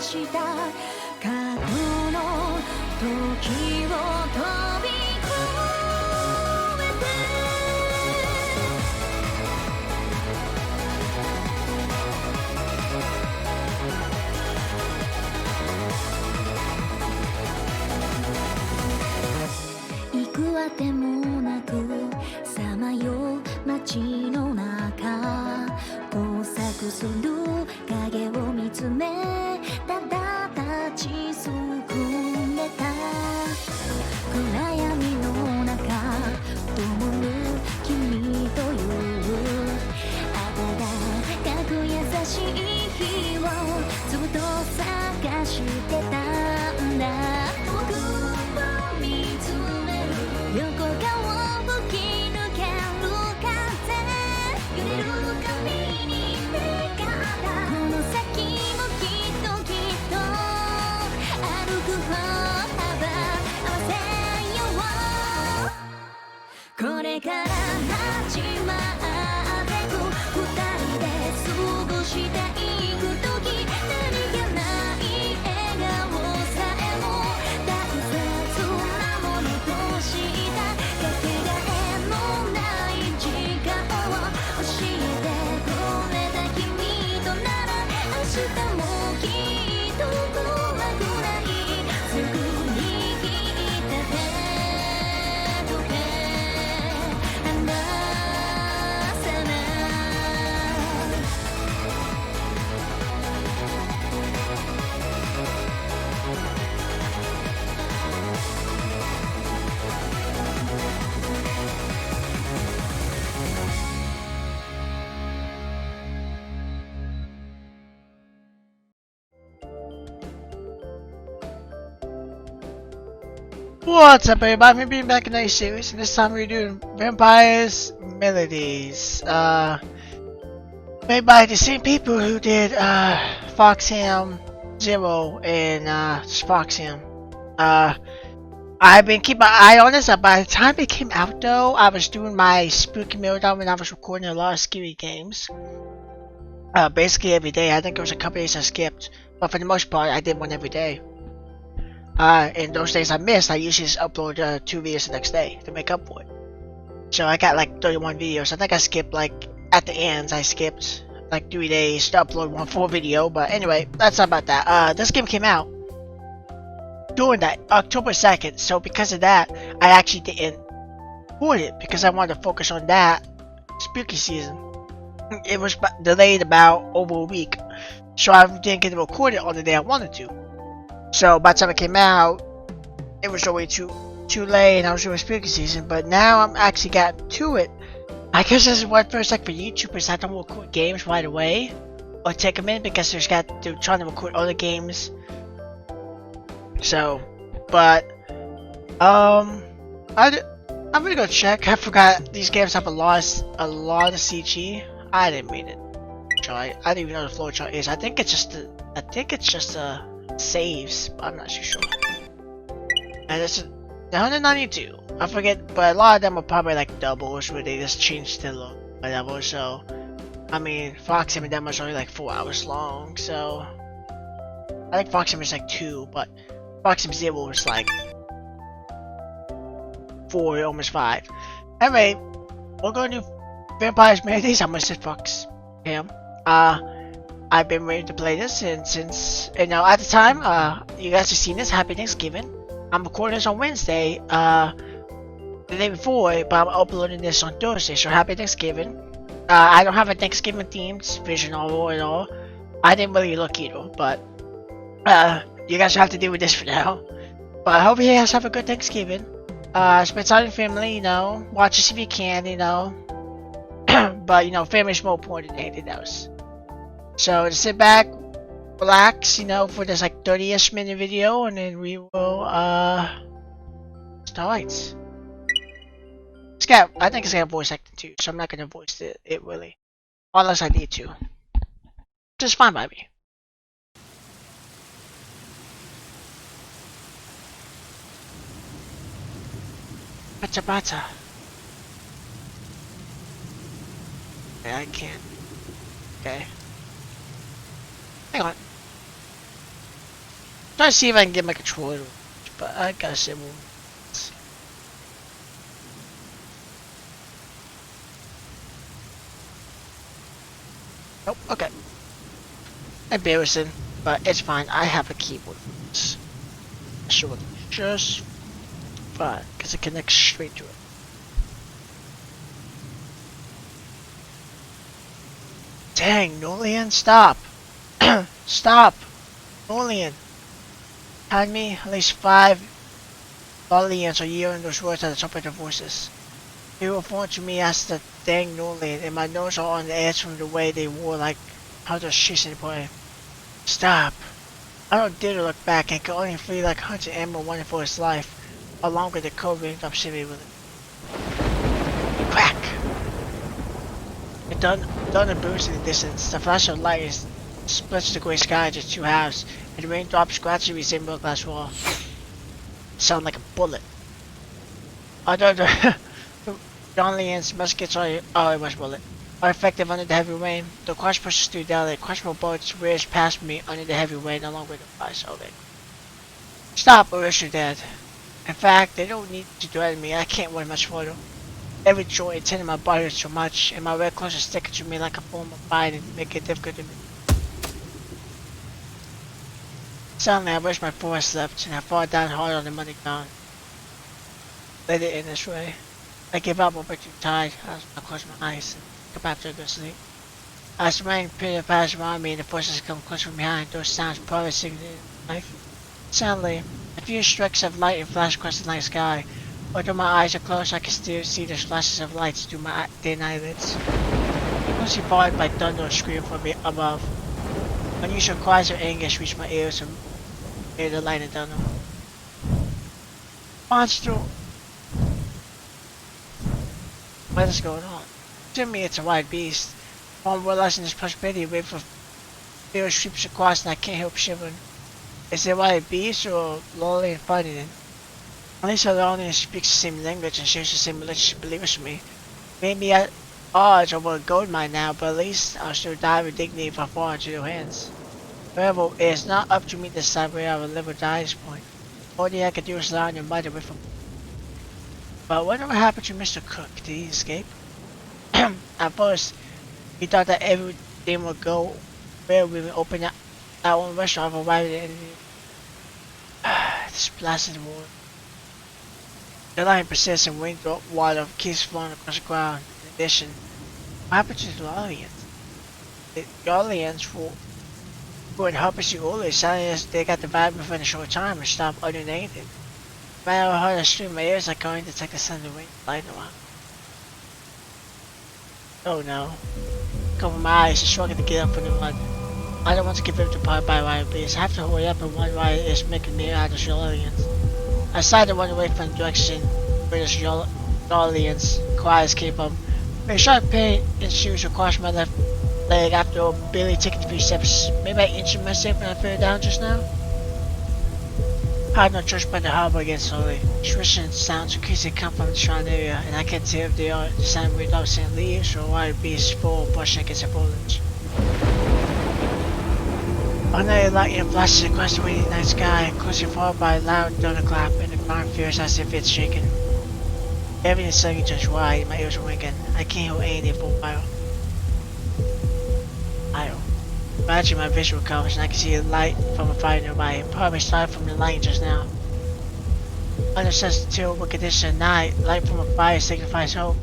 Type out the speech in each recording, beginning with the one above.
した過去の時を飛び越えて行くあてもなくさまよう街の中交錯する影を見つめただ立ちすくめた暗闇の中灯る君という温かく優しい日をずっと探してたんだ遠くを見つめる横顔を吹き抜ける風揺れる髪に目があったこの先もきっときっと歩く歩幅合わせようこれから始まってく二人で過ごしていく時何気ない笑顔さえも大切なものとしたかけがえのない時間を教えてくれた君となら明日もきっと暗くないすぐにきった手と手離さないWhat's up, everybody? We're being back in a series, and this time we're doing Vampires Melodies. Made by the same people who did Foxham Zero and Foxham. I've been keeping my eye on this. By the time it came out, though, I was doing my Spooky Meltdown when I was recording a lot of scary games. Basically every day. I think there was a couple days I skipped, but for the most part, I did one every day. And those days I missed, I usually just upload 2 videos the next day to make up for it. So I got like 31 videos. I think I skipped like at the ends. I skipped like 3 days to upload one full video. But anyway, that's not about that. This game came out during that October 2nd. So because of that, I actually didn't record it because I wanted to focus on that spooky season. It was delayed about over a week, so I didn't get to record it on the day I wanted to. So by the time it came out, it was already too late, and I was doing spooky season. But now I'm actually got to it. I guess this is what first like for YouTubers, I don't record games right away or take a minute because they're trying to record other games. So, but I'm gonna go check. I forgot these games have a lot of CG. I didn't read it. I didn't even know the flowchart is. I think it's just a saves, but I'm not too sure. And this is 192. I forget, but a lot of them are probably like doubles where they just changed the look whatever. So, I mean, Foxham and them was only like 4 hours long. So, I think Foxham is like 2, but Foxham Zero was like 4, almost 5. Anyway, we're going to do Vampires Melodies. I'm gonna sit Foxham. I've been waiting to play this since you know at the time you guys have seen this. Happy Thanksgiving. I'm recording this on Wednesday, the day before, but I'm uploading this on Thursday, so happy Thanksgiving. I don't have a Thanksgiving themed vision novel at all. I didn't really look either, but you guys have to deal with this for now. But I hope you guys have a good Thanksgiving. Spend time with family, you know, watch this if you can, you know. But you know, family's more important than anything else. So just sit back, relax, you know, for this like 30-ish minute video, and then we will start. I think it's got voice acting too, so I'm not gonna voice it really, unless I need to. Just fine by me. Bata bata. Okay, I can't. Okay. Hang on. Trying to see if I can get my controller, but I gotta say, well, nope. Okay. Embarrassing, but it's fine. I have a keyboard. Sure, just fine because it connects straight to it. Dang, Nolian, stop! Stop! Nolian! Hand me at least 5 Nolians a year in those words at the top of their voices. They were phoned to me as the dang Nolian, and my nose are on the edge from the way they wore like how they're chasing the boy. Stop! I don't dare to look back and can only feel like hunting Emma wanting for his life, along with the code ringed up city with it. Crack! It done a boost in the distance. The flash of light splits the grey sky into 2 halves, and the raindrops gradually resemble a glass wall. Sound like a bullet. Although the Donlian's muskets are a much bullet. Are effective under the heavy rain. The crush pushes through daily. Crushable bullets whiz past me under the heavy rain along with the flash of it. Stop or else you're dead. In fact, they don't need to threaten me. I can't wait much further. Every joint and tendon in my body is too much, and my red clothes are sticking to me like a form of fire and make it difficult to me. Suddenly I wish my forehead slipped, and I fall down hard on the muddy ground. Let it in this way. I give up over too tired. I close my eyes and go back to a good sleep. As the rain patters around me and the voices come close from behind, those sounds probably signaling life. Suddenly, a few streaks of light flash across the night sky. Although my eyes are closed, I can still see the flashes of lights through my thin eyelids. Mostly followed by thunder or scream from above. Unusual cries of anguish reach my ears from near the light and thunder. Monster! What is going on? To me, it's a wild beast. While realizing this possibility, a wave of fear sweeps across and I can't help shivering. Is it a wild beast or lolly and funny then? At least Alonian speaks the same language and shares the same religious beliefs with me. Maybe at odds over a gold mine now, but at least I'll still die with dignity if I fall into their hands. However, it is not up to me to decide where I will live or die at this point. All I can do is lie on your mother with him. But whatever happened to Mr. Cook? Did he escape? At first, he thought that everything would go well when we opened our own restaurant for arriving at this blasted war. The line persists and raindrop water keeps flowing across the ground. In addition, what happened to the Orleans? The Orleans who had helped us earlier telling us they got the vibe within a short time and stopped uttering anything. No matter how hard I stream my ears, I can't detect the sound of the rain light around. Oh no. Cover my eyes and struggling to get up from the mud. I don't want to get ripped apart by wild beasts. I have to hurry up and wonder why it's making me out of the Orleans. I decided to run away from the direction where the Orleans cries came from. With a sharp pain in shoes across my left leg after barely taking 3 steps. Maybe I injured myself when I fell down just now? I had no choice but to harbor again slowly. Swishing sounds increasingly come from the surrounding area, and I can't tell if they are the sound of dogs and leaves or wild beasts full brushing against the foliage. Another lightning flashes across the windy night sky, closely followed by a loud thunderclap, and the ground feels as if it's shaking. Everything is suddenly just wide, my ears are ringing. I can't hear anything for a while. Imagine my vision recovers and I can see a light from a fire nearby. Probably started from the light just now. Under such terrible conditions at night, light from a fire signifies hope.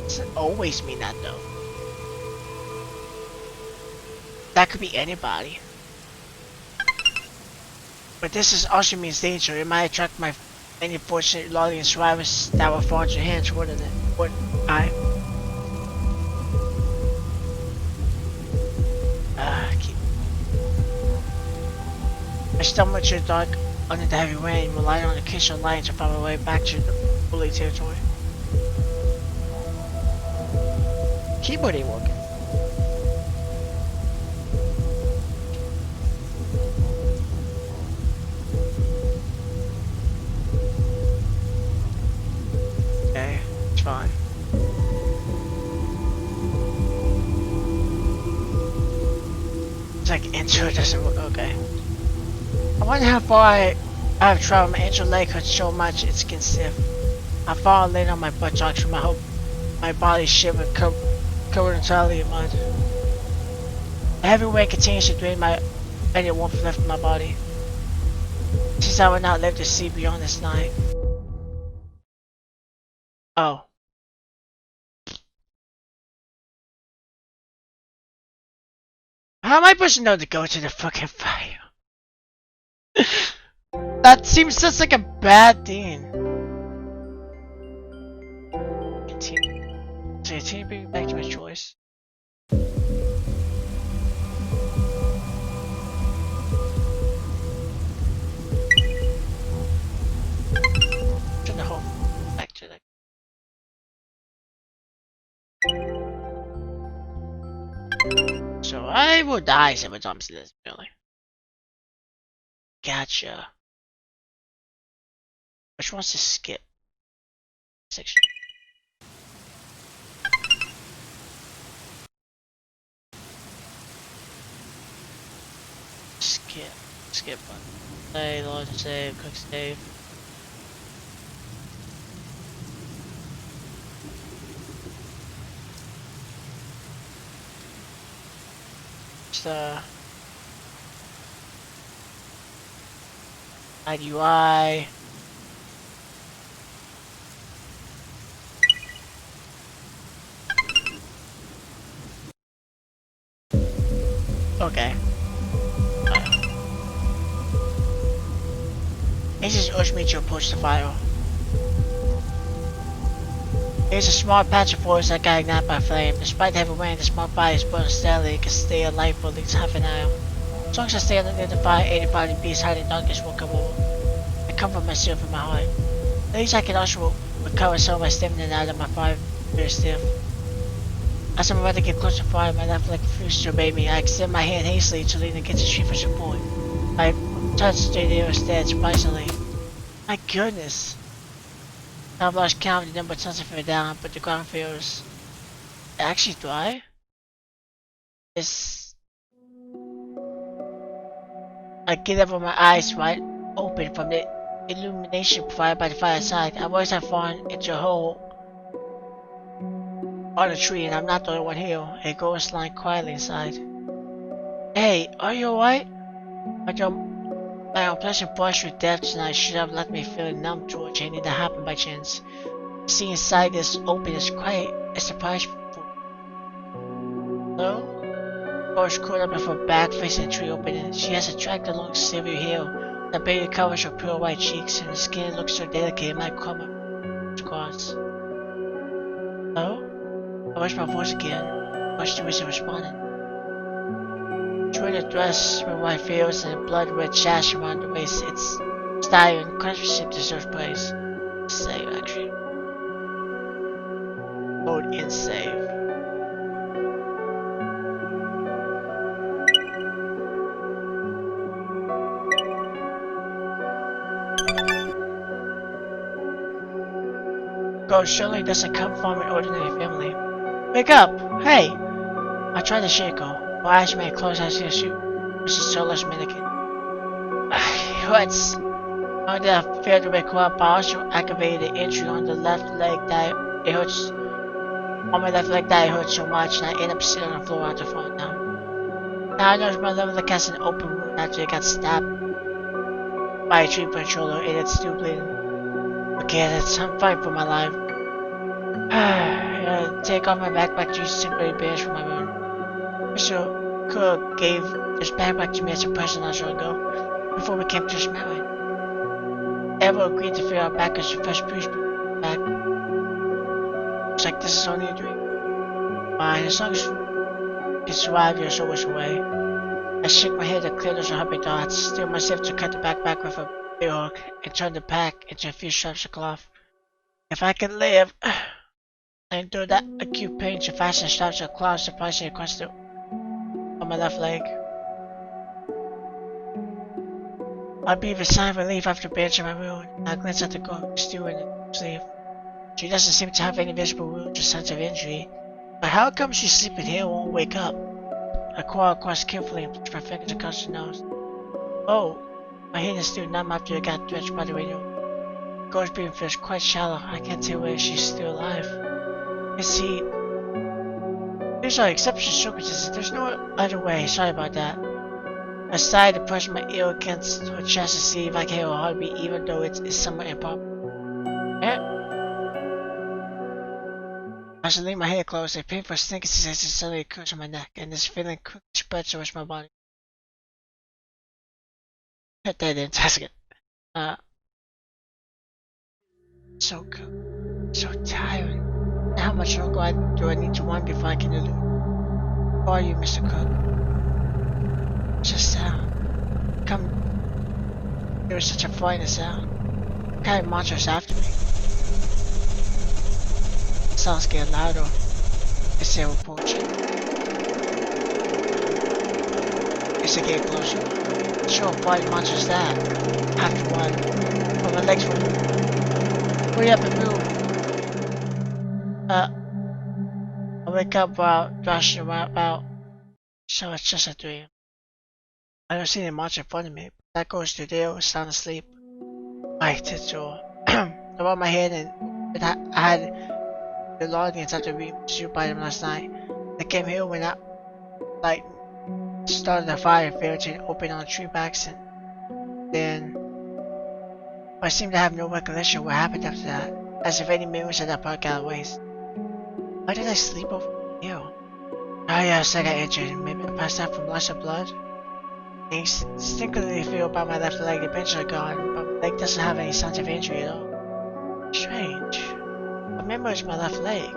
Doesn't always mean that though. That could be anybody. But this is also means danger. It might attract my many fortunate Lollian survivors that will fall into your hands, wouldn't it? Wouldn't I? I stumbled into the dark under the heavy rain, relying on the occasional light to find my way back to the bully territory. Keyboard ain't working. Okay, it's fine. It's like intro doesn't work. Okay. I wonder how far I have traveled. My intro leg hurts so much it's skin stiff. I fall laid on my buttocks from my body shivered, covered entirely in mud. The heavy weight continues to drain any warmth left in my body. Since I would not live to see beyond this night. Oh. How am I supposed to know to go to the fucking fire? That seems just like a bad thing. Continue bringing back to my choice. Turn the whole back to the. So I will die 7 times in this, really. Gotcha. Which wants to skip section? Skip button. Play, load, save, quick save. Just UI. Okay. It just urged me to approach the fire. There's a small patch of forest that got ignited by flame. Despite the heavy rain, the small fire is burning steadily. It can stay alight for at least half an hour. As long as I stay near the fire, any body beast hiding in darkness will come over. I comfort myself in my heart. At least I can also recover some of my stamina now that my fire is very stiff. As I'm about to get close to fire, my left leg refuses to obey me. I extend my hand hastily to lean against the tree for support. I touched the air instead, surprisingly. My goodness. I've lost count of the number of times I fell down, but the ground feels actually dry. I get up with my eyes wide open from the illumination provided by the fireside. I always have fallen into a hole on a tree, and I'm not the only one here. A ghost lying quietly inside. Hey, are you alright? My unpleasant brush with death tonight should have left me feeling numb towards anything that happened by chance. Seeing inside this open is quite a surprise for Hello? Rose curled up with her back facing the tree opening. She has attractive long silvery hair that barely covers her pure white cheeks, and her skin looks so delicate it might come across. Hello? I raised my voice again, much to which I responded. She wore a dress with white veils and a blood-red sash around the waist. Its style and craftsmanship deserves praise. Save, actually. Load in save. Ghost surely doesn't come from an ordinary family. Wake up! Hey! I tried to shake her. Her eyes made close as she shoot. She's so less mannequin. What's... Not that I failed to wake her up, I also activated the entry on the left leg that it hurts. On my left leg that it hurts so much, and I end up sitting on the floor out the front now. Now I noticed my left leg has an open wound after it got stabbed by a tree controller, and it's still bleeding. Okay, I'm fighting for my life. Take off my backpack to use temporary bandage for my wound. Mr. Cook gave this backpack to me as a present not so ago, before we came to this mountain. Eva agreed to fill our backers with fresh priest back. Looks like this is only a dream. Fine, as long as you can survive, you're so much away. I shook my head to clear those unhappy thoughts, steeled myself to cut the backpack with a big hook, and turned the pack into a few strips of cloth. If I could live, I endured that acute pain to fasten straps of cloth surprisingly across on my left leg. I breathed a sigh of relief after bandaging my wound. I glanced at the girl still in the sleeve. She doesn't seem to have any visible wounds or signs of injury, but how come she's sleeping here and won't wake up? I crawl across carefully and push my fingers across her nose. Oh, my hand is still numb after I got stretched by the radio. The ghost beam feels quite shallow. I can't tell whether she's still alive. You see, these are exceptional circumstances. There's no other way. Sorry about that. I sighed and pushed my ear against her chest to see if I can hear her heartbeat, even though it's somewhat improper. As I lean my head close, a painful stinking sensation suddenly occurs in my neck, and this feeling quickly spreads towards my body. Hit that in, that's good. So good. So tiring. How much longer do I need to run before I can elude? Who are you, Mr. Cook? It's a sound. Come. There was such a frightening sound. What kind of monsters after me? The sounds get louder as they approach. As they get closer. Sure, what monster is that? After one. Oh, my legs were. Hurry up and move. I wake up while thrashing about. So it's just a dream. I don't see any monster in front of me, but that goes to there was sound asleep. I tiptoe around my head and I had the longings after being pursued by them last night. I came here when I started a fire and failed to open on tree backs, and then I seem to have no recollection of what happened after that, as if any memories of that part got erased. Why did I sleep over here? Oh yes, I got injured. Maybe I passed out from loss of blood. I instinctively feel about my left leg. The bench are gone, but my leg doesn't have any signs of injury at all. Strange. I remember it's my left leg.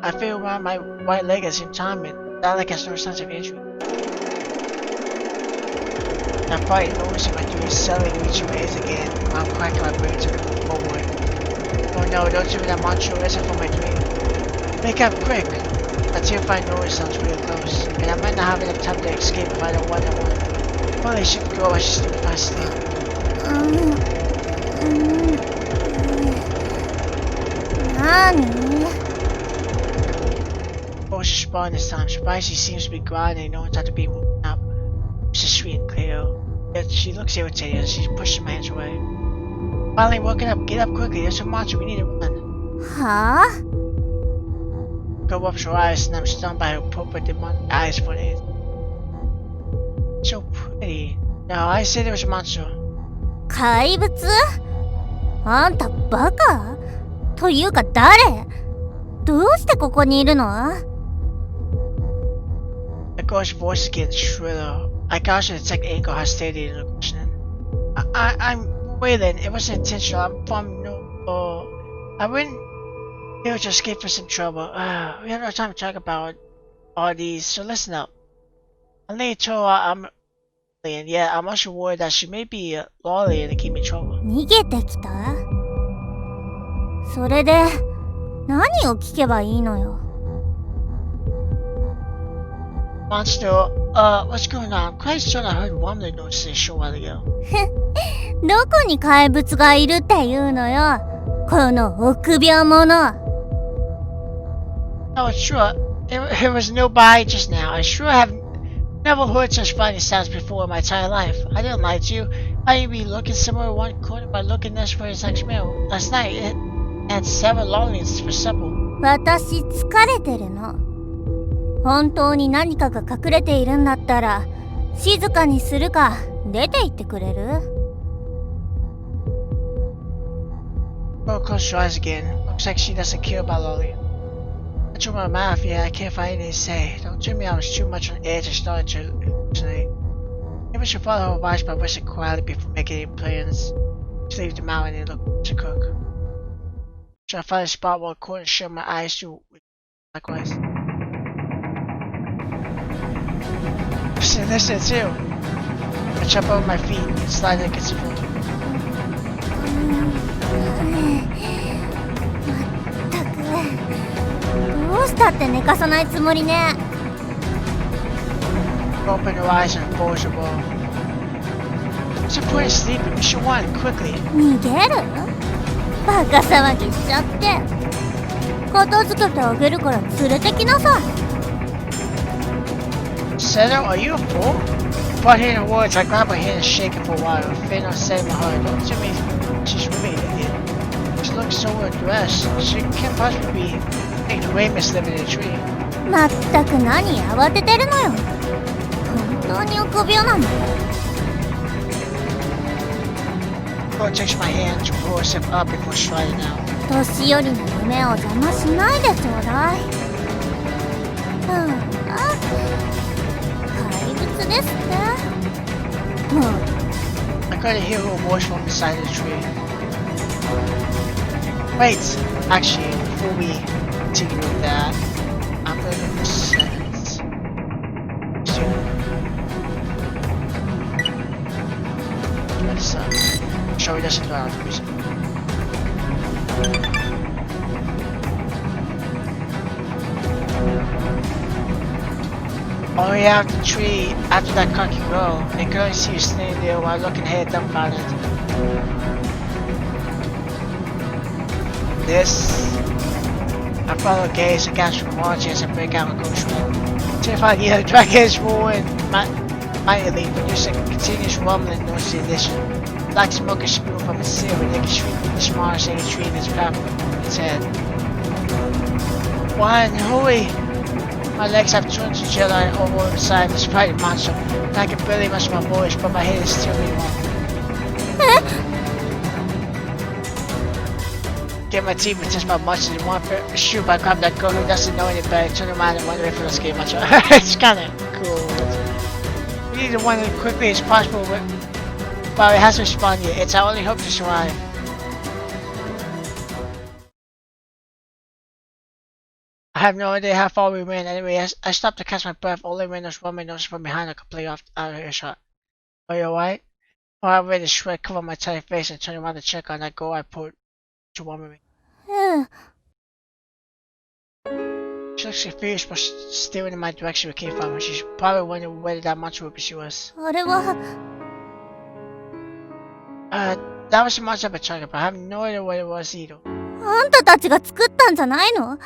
I feel around my right leg at the same time, and that leg has no signs of injury. That frightened noise in my dreams suddenly reaching my ears again, while I'm cracking my brain to over it. Oh no, don't tell me that monster isn't from my dream. Wake up quick! That terrifying noise sounds real close, and I might not have enough time to escape if I don't want to. Probably should go, I should sleep fast sleep. Bo's respond this time. Surprised she seems to be grinding, no one's had to be woken up. She's sweet and clear. Yet she looks irritated as she's pushing my hands away. Finally woken up, get up quickly, there's a monster, we need to run. Huh? Go up her eyes and I'm stunned by her purple demonic eyes for it. So pretty. No, I said there was a monster. 怪物？あんたバカ？というか誰？どうしてここにいるの？ The girl's voice gets shriller. I caution to detect anger, hostility, and questioning. I'm Waylon. It wasn't intentional. I'm from I wouldn't here to escape from some trouble. We have no time to talk about all these, so listen up. I'm Lady Tora, I'm alien. Yeah, I'm also worried that she may be a alien and keep me in trouble. 逃げてきた？それで何を聞けばいいのよ。Monster, what's going on? I'm quite certain I heard Womley notice this a short while ago. どこに怪物がいるっていうのよ。この臆病者。Oh, it's true. It was nearby just now. I sure have never heard such frightening sounds before in my entire life. I didn't lie to you. I even be looking somewhere in one corner by looking this for his next meal. Last night, it had several longings for supper. 私疲れてるの。本当に何かが隠れているんだったら、静かにするか出て行ってくれる？ Oh, close your eyes again. Looks like she doesn't care about Lolly. I drew my mouth, yeah, I can't find anything to say. Don't tell me I was too much on edge and started to hallucinate. Maybe I should follow her advice by whistling quietly before making any plans. She leave them out and then look to cook. Try to find a spot where I couldn't shut my eyes to likewise. Listen too. I jump over my feet and slide against the floor. まったくどうしたって寝かさないつもりね。 Open her eyes and close her wall. What's the point of sleeping? We should run quickly. 逃げる？バカ騒ぎしちゃって。片付けてあげるから連れてきなさい。Seto, are you a fool? Upon hearing the words, I grabbed her hand and shake it for a while. Fear not said in my heart, don't tell me she's really an idiot. She looks so well dressed. She can't possibly be making the Ramus living in a tree. まったく何慌ててるのよ。本当に臆病なんだ。Girl takes my hand to pull herself up before striding out. 年寄りの夢を邪魔しないでちょうだい。怪物ですって。I couldn't hear her voice from inside the tree. Wait, actually, before we continue with that, I'm gonna do this sentence. Show me this around the reason. Only after the tree, after that cocky girl, they could only see you standing there while looking ahead dumbfounded. This, I follow gaze and gasp from watching as I break out and go shred. Terrified yell, drag his roaring mightily, producing a continuous rumbling noise in addition. Black smoke is spewing from its seal, and they can shriek with the smallest any tree in its path of its head. One, holy! My legs have turned to jello and over the side of this frightened monster. And I can barely muster my voice, but my head is still really warm. Get my teeth and test my muscles in one shoot. I grab that girl who doesn't know any better, turn around and run away from this game. It's kinda cool. We need to run as quickly as possible, but well, it hasn't spawned yet. It's our only hope to survive. I have no idea how far we ran. Anyway, I stopped to catch my breath. Only when those women noticed from behind, I completely out of earshot. Are you alright? Oh, I read a shred, cover my tight face, and turned around to check on that girl I put to warm me. She looks confused, but staring in my direction we came from. She's probably wondering whether that monster would pursue us. あれは That was the monster I've been talking about. I have no idea what it was either. あんたたちが作ったんじゃないの？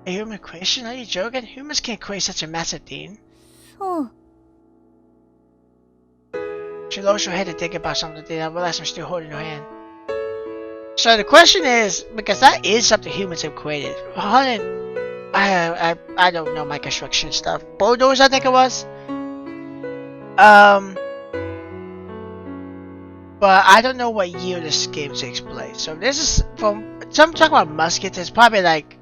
A human creation? Are you joking? Humans can't create such a massive thing. そう。 She lowers her head to think about something. Then I realize I'm still holding her hand. So the question is, because that is something humans have created. I don't know my construction stuff. Bulldoze, I think it was. But I don't know what year this game takes place. So this is from. So I'm talking about muskets. It's probably like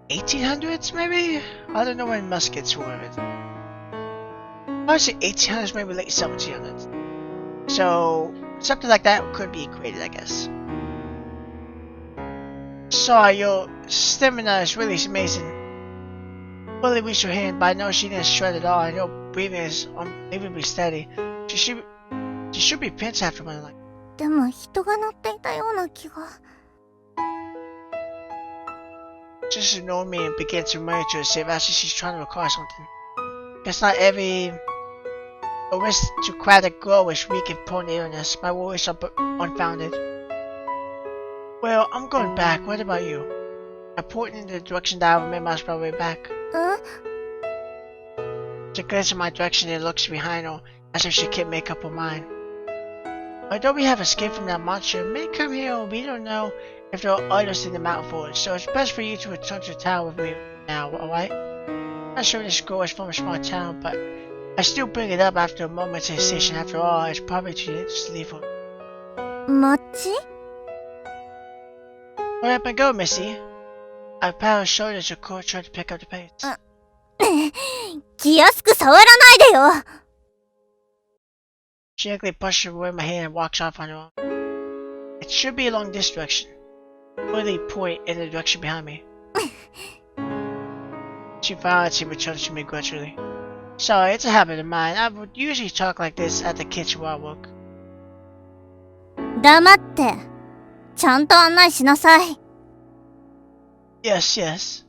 1800s, maybe. I don't know when muskets were. I would say 1800s, maybe late 1700s. So something like that could be created, I guess. So your stamina is really amazing. Fully reached her hand, but I know she didn't shred at all. I know breathing is unbelievably steady. She should be pinched after one like. でも人が乗っていたような気が。 Just ignore me and begin to murmur to herself as she's trying to recall something. Guess not every aristocratic girl is weak and prone to illness. My worries are unfounded. Well, I'm going back. What about you? I pointed in the direction that I remember on my way back. She glanced in my direction and looks behind her as if she can't make up her mind. Although we have escaped from that monster, it may come here and we don't know if there are others in the mountain forest, so it's best for you to return to the town with me now, alright? I'm not sure this girl is from a small town, but I still bring it up after a moment's hesitation. After all, it's probably too late to leave her. 町？ Where up and go, Missy? I pat her shoulder as her court tried to pick up the pace. 気安く触らないでよ。 She quickly pushes away my hand and walks off on her own. It should be along this direction. Really point in the direction behind me. She violently returns to me gradually. Sorry, it's a habit of mine. I would usually talk like this at the kitchen while I work. 黙って。ちゃんと案内しなさい。 Yes, yes.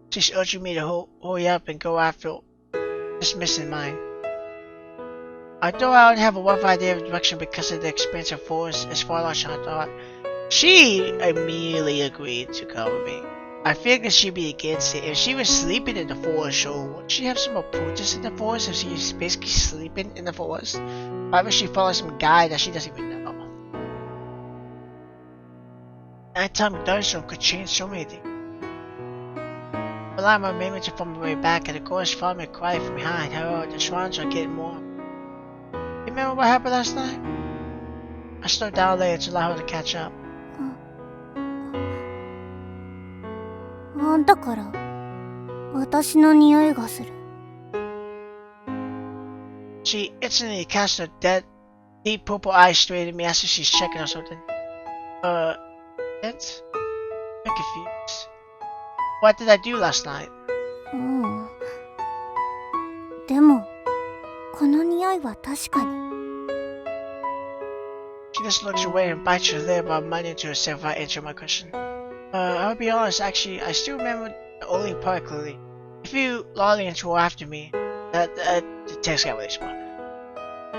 She's urging me to hurry up and go after dismissing mine. Although I don't have a rough idea of direction because of the expansive forest as far as I thought, she immediately agreed to go with me. I figured she'd be against it. If she was sleeping in the forest, or would she have some more protest in the forest if she's basically sleeping in the forest? Why would she follow some guy that she doesn't even know? Nighttime thunderstorm could change so many things. Well, I'm remembering to find my way back, and the ghost followed me quiet from behind. However, the swans are getting more. Remember what happened last night? I slowed down later to allow her to catch up. あんたから私の匂いがする。 She instantly cast her deep purple eyes straight at me as if she's checking or something. It's? I'm confused. What did I do last night? うん。でもこの匂いは確かに。 She just looks away and bites her lip while muttering to herself while answering my question. I'll be honest, actually, I still remember the only part clearly. A few Lollians were after me. The text got really small.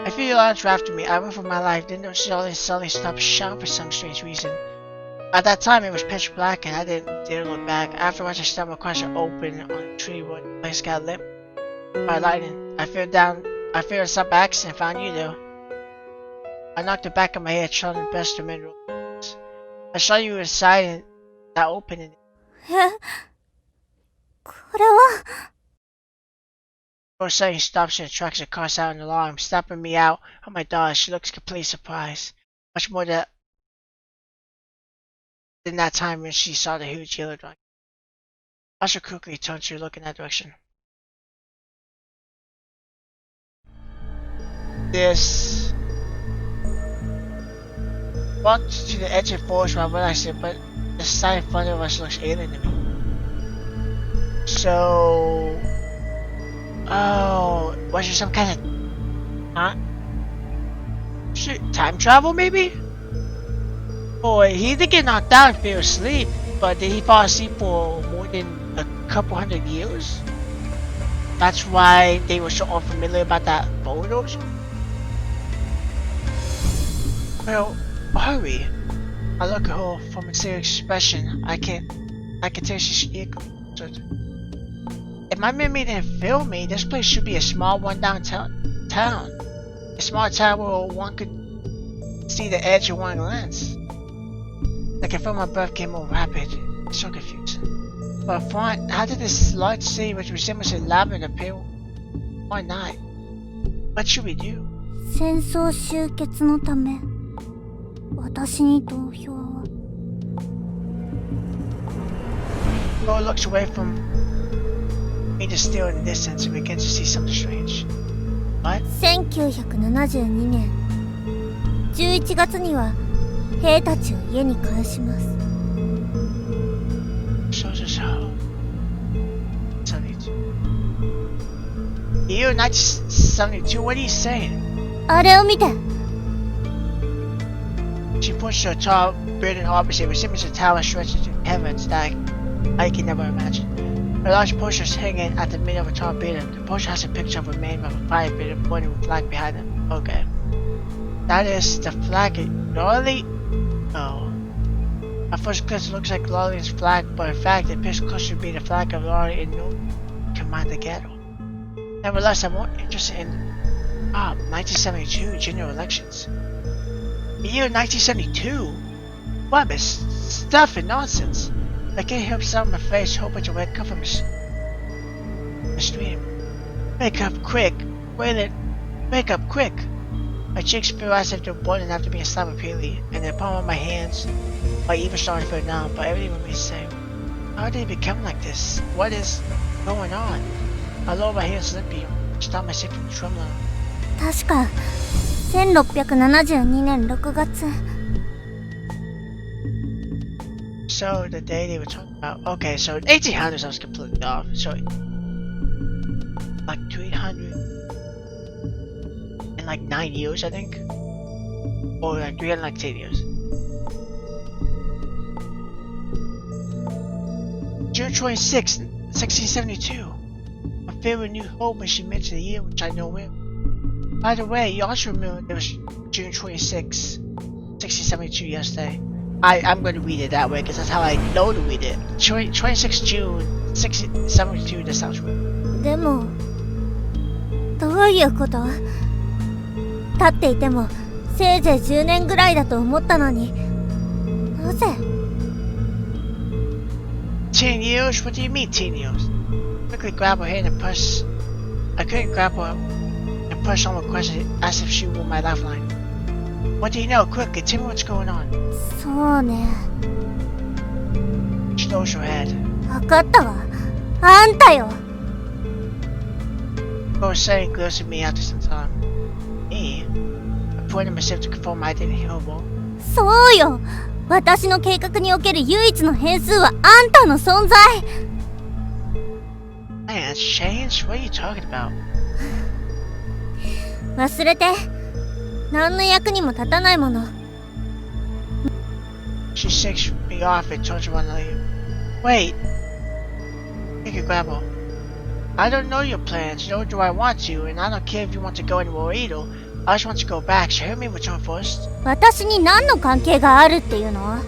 A few Lollians were after me. I ran for my life, then those Lollians suddenly stopped shouting for some strange reason. At that time, it was pitch black and I didn't dare look back. Afterwards, I stumbled across an open on a tree where the place got lit by lightning. I fell some by accident and found you though. I knocked the back of my head, trying to best of mineral. I saw you inside and that opening. これは All of a sudden, he stops and tracks a car out an alarm, stopping me out on my dodge. She looks completely surprised. Much more than that time when she saw the huge yellow dog. Asha quickly turned to look in that direction. This walked to the edge of the forest while I realized it, but the sight in front of us looks alien to me. So, oh, was there some kind of, time travel maybe? Boy, he did get knocked out and fell asleep, but did he fall asleep for more than a couple hundred years? That's why they were so unfamiliar about that photos. Well, hurry. I look at her from a serious expression. I can tell she's eager. If my memory didn't fail me, this place should be a small one downtown town. A small town where one could see the edge of one glance. I can feel my breath getting more rapid. It's so confusing. But front, how did this large city which resembles a lavender appear one night? What should we do? 戦争終結のため私に投票は。 Laura looks away from me to still in the distance and begins to see something strange. What? 1972年11月には兵たちを家に帰します。 Soldiers home. 72. Year 1972, what are you saying? あれを見て。 She pushed her tall, bearded opposite, resembles a tower stretching to heavens that I can never imagine. Her large poster is hanging at the middle of a tall building. The poster has a picture of a man with a fire building pointing with a flag behind him. Okay. That is the flag of Lolly? Oh. At first glance it looks like Lolly's flag, but in fact it appears closer to be the flag of Lolly in North Commander Ghetto. Nevertheless, I'm more interested in 1972 general elections. The year 1972? What is stuff and nonsense? I can't help seeing my face, hoping to wake up from the stream. Wake up quick! Waylon, wake up quick! My cheeks feel as if they're boiling after being slapped repeatedly, and the palm of my hands are even starting to feel numb, but everything remains the same. How did it become like this? What is going on? I lower my hands limply, stop myself from trembling. 確か1672年6月。 So the day they were talking about, okay, so 1800s I was completely off, so like 300 in like 9 years I think, or like 310 years. June 26, 1672, I feel a new hope when she mentioned the year which I know well. By the way, you also remember there was June 26, 1672 yesterday. I'm going to read it that way because that's how I know to read it. 26 June 1672, that sounds right. でもどういうこと？経っていてもせいぜい10年ぐらいだと思ったのに、なぜ？ 10 years? What do you mean 10 years? Quickly grab her hand and push. I couldn't grab her and push on her question as if she were my lifeline. What do you know? Quickly, tell me what's going on. そうね。 She knows her head. わかったわ。あんたよ。 Go saying glares at me after some time. Me? I pointed myself to confirm I didn't hear her. そうよ。私の計画における唯一の変数はあんたの存在。 Man, it's changed? What are you talking about? 忘れて。何の役にも立たないもの。 She shakes me off and turns around and leaves. Wait! You can grab her. I don't know your plans, nor do I want to, and I don't care if you want to go anywhere either. I just want to go back, so help me return first. 私に何の関係があるっていうの？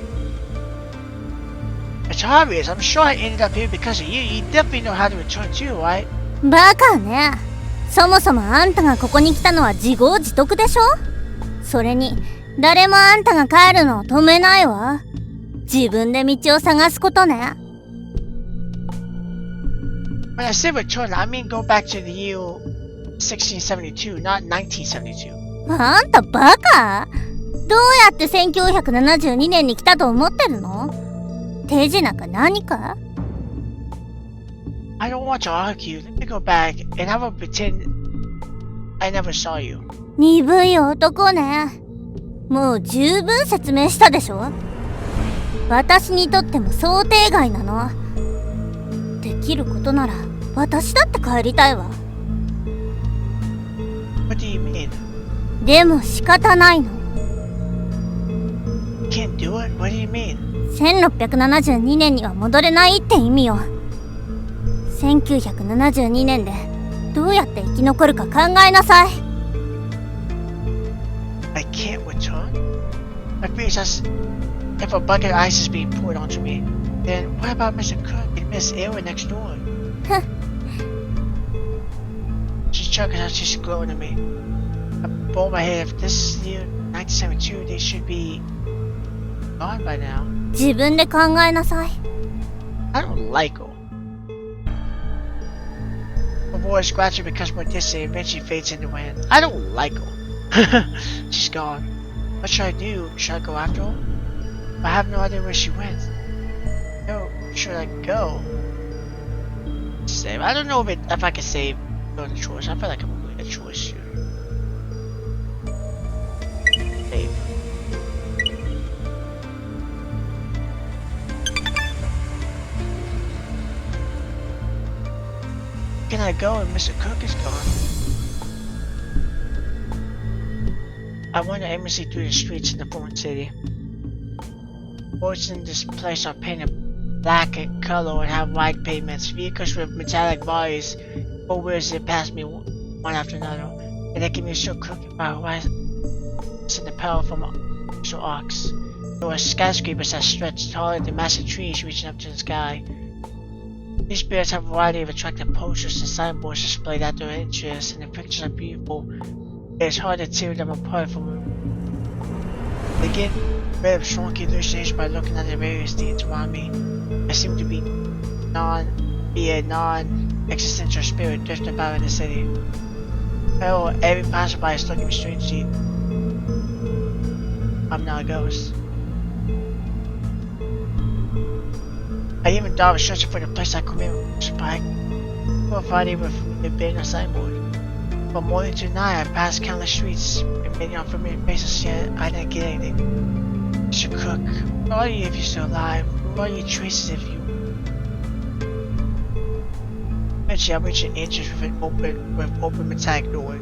It's obvious. I'm sure I ended up here because of you. You definitely know how to return too, right? バカね。そもそもあんたがここに来たのは自業自得でしょ？それに誰もあんたが帰るのを止めないわ。自分で道を探すことね。 When I say return, I mean go back to the year 1672, not 1972. あんたバカ？どうやって1972年に来たと思ってるの？手品か何か？ I don't want to argue. Let me go back, and I will pretend I never saw you. 鈍い男ね。もう十分説明したでしょ。私にとっても想定外なの。できることなら私だって帰りたいわ。 What do you mean? でも仕方ないの。 Can't do it? What do you mean? 1672年には戻れないって意味よ。1972年でどうやって生き残るか考えなさい。 I can't return? My fears as if a bucket of ice is being poured onto me. Then what about Mr. Cook and Miss Erin next door? She's chuckling as she's glowing at me. I bowl my head. If this is the year 1972, they should be gone by now. 自分で考えなさい。 I don't like her. Her voice gradually becomes more distant and eventually fades into wind. I don't like her. She's gone. What should I do? Should I go after her? I have no idea where she went. No, should I go? Save. I don't know if I can save on the choice. I feel like I'm gonna make a choice here. Save. Can I go and Mr. Cook is gone? I wander aimlessly through the streets in the foreign city. Roads in this place are painted black in color and have wide pavements. Vehicles with metallic bodies, four wheels zip past me one after another, and they give me a short crook in my horizon and the power from an ox. There were skyscrapers that stretched taller than massive trees reaching up to the sky. These bears have a variety of attractive posters and signboards displayed at their entrance, and the pictures are beautiful. It's hard to tear them apart from them. They get rid of strong illustrations by looking at the various deeds around me. I seem to be a non-existential spirit drifting about in the city. However, every passerby is looking me strangely. I'm not a ghost. I even thought of searching for the place I could meet by provided with the banner signboard. From morning to night, I passed countless streets and many unfamiliar faces, yet I didn't get anything. Mr. Cook, where are you if you're still alive? Where are your traces if you... Eventually, I reached an entrance with open metallic door.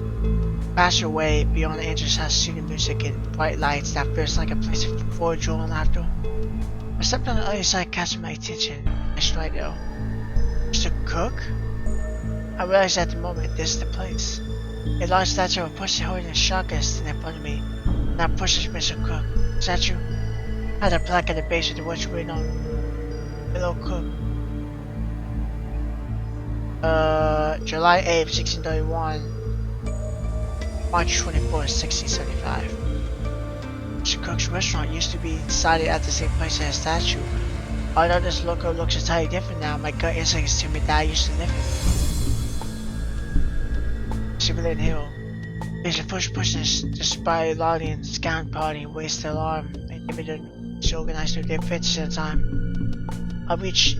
Faster away beyond the entrance has soothing music and bright lights that feels like a place for joy and laughter. But something on the other side catches my attention. I stride out. Mr. Cook? I realized at the moment this is the place. A large statue of a person holding a shotgun standing in front of me. And I pushes Mr. Cook. Is that you? Had a plaque at the base of the watch written on below cook. July 8th, 1631. March 24th, 1675. Mr. Cook's restaurant used to be sited at the same place as a statue. Although this logo looks entirely different now, my gut instincts tell me that I used to live it. Civilian Hill. There's a first person to spy Laudian scout party, waste the alarm, and dividend organized to their fits at a time. I'll reach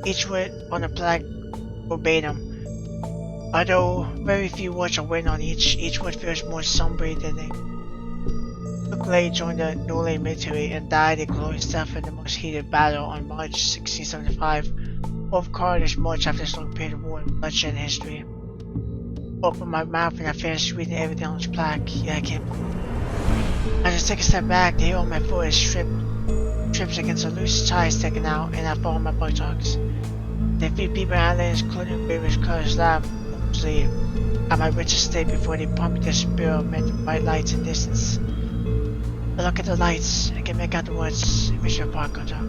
each word on the plaque verbatim. Although very few words are written on each word feels more somber than they. Cook Lay joined the Norley military and died a glorious death in the most heated battle on March 1675. Both carnage march after this long period of war and bloodshed in history. Open my mouth and I finished reading everything on this plaque. Yeah, I can't. As I take a step back, the heel on my foot is trips against a loose tie sticking out, and I fall on my buttocks. The few people islands, including various colors, laugh mostly at my wretched state before they pump me the spirit amid the bright lights in distance. I look at the lights, I can make out the words Amusement Park comes out.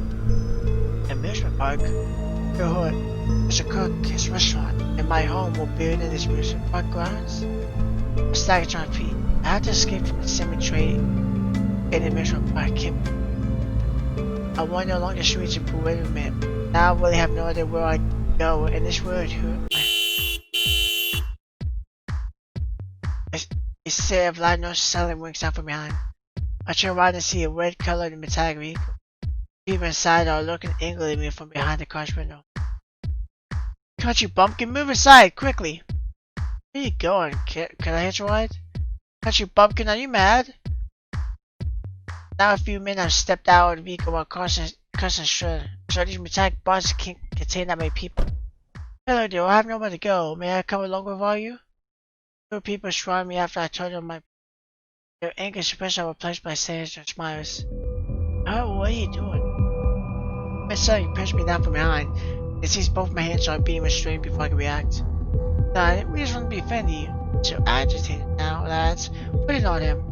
Amusement Park? Your hood. Mr. Cook, his restaurant, and my home will be in this amusement park grounds. I staggered on my feet. I had to escape from the cemetery in the amusement park. I wander along the streets in bewilderment. Now I really have no idea where I go in this world. A set of light nose silent winks out from behind. I turn around and see a red-colored metallic vehicle. People inside are looking angrily at me from behind the car's window. Country bumpkin, move aside, quickly! Where you going? Can I hitch a ride? Country bumpkin, are you mad? Now a few men have stepped out of the vehicle while cussing shred. So these metallic bars can't contain that many people. Hello dear, I have nowhere to go. May I come along with all you? Two people surround me after I told them their anger suppression replaced by sayings and smiles. Oh, what are you doing? My son pushed me down from behind. It sees both my hands are being restrained before I can react. Nah, we just want to be offended. So agitated now, lads. Put it on him.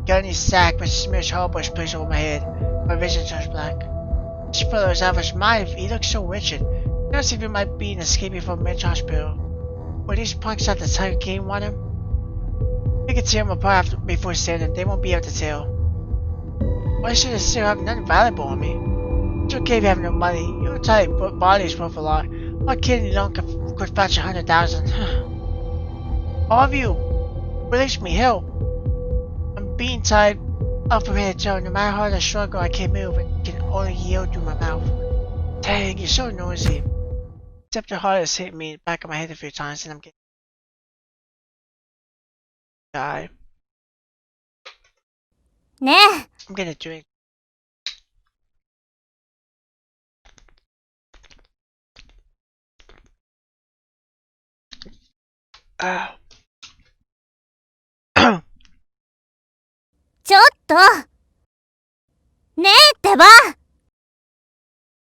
Got in his sack, but smears horrible is placed over my head. My vision turns black. This fellow is out of his mind. He looks so wretched. He looks as if he might be escaping from a mental hospital. Will these punks at the Tiger Game want him? We can tear him apart before standing. They won't be able to tell. Why should I still have nothing valuable on me? It's okay if you have no money. Your tight body is worth a lot. My kidney alone could fetch 100,000. All of you, release me, hell. I'm being tied up from head to toe. No matter how hard I struggle, I can't move and can only yell through my mouth. Dang, you're so noisy. Except the heart has hit me in the back of my head a few times and I'm getting die. I'm gonna drink.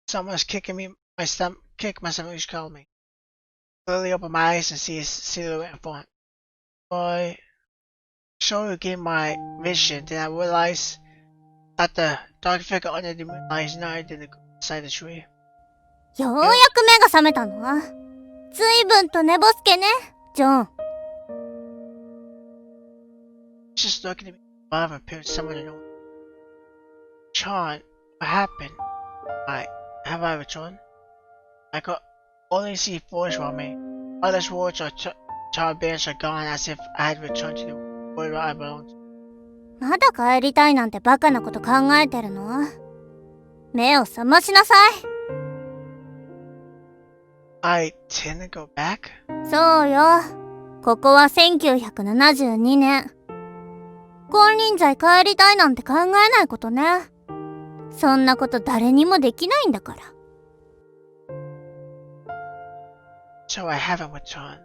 Someone's kicking me my stomach. Kick my stomach. Who's calling me? I slowly open my eyes and see a silhouette in front. Boy, slowly gain my vision. Then I realize that the dark figure under the moonlight is not in the side of the tree. ようやく目が覚めたの？ずいぶんと寝ぼすけね、ジョン。Just looking at me, above appeared someone to know. John, what happened? Have I returned? I could only see forest around me. All those woods or charred branches are gone, as if I had returned to the world I belonged to. まだ帰りたいなんてバカなこと考えてるの？目を覚ましなさい。I tend to go back? そうよ。ここは1972年。金輪際帰りたいなんて考えないことね。そんなこと誰にもできないんだから。So I haven't returned.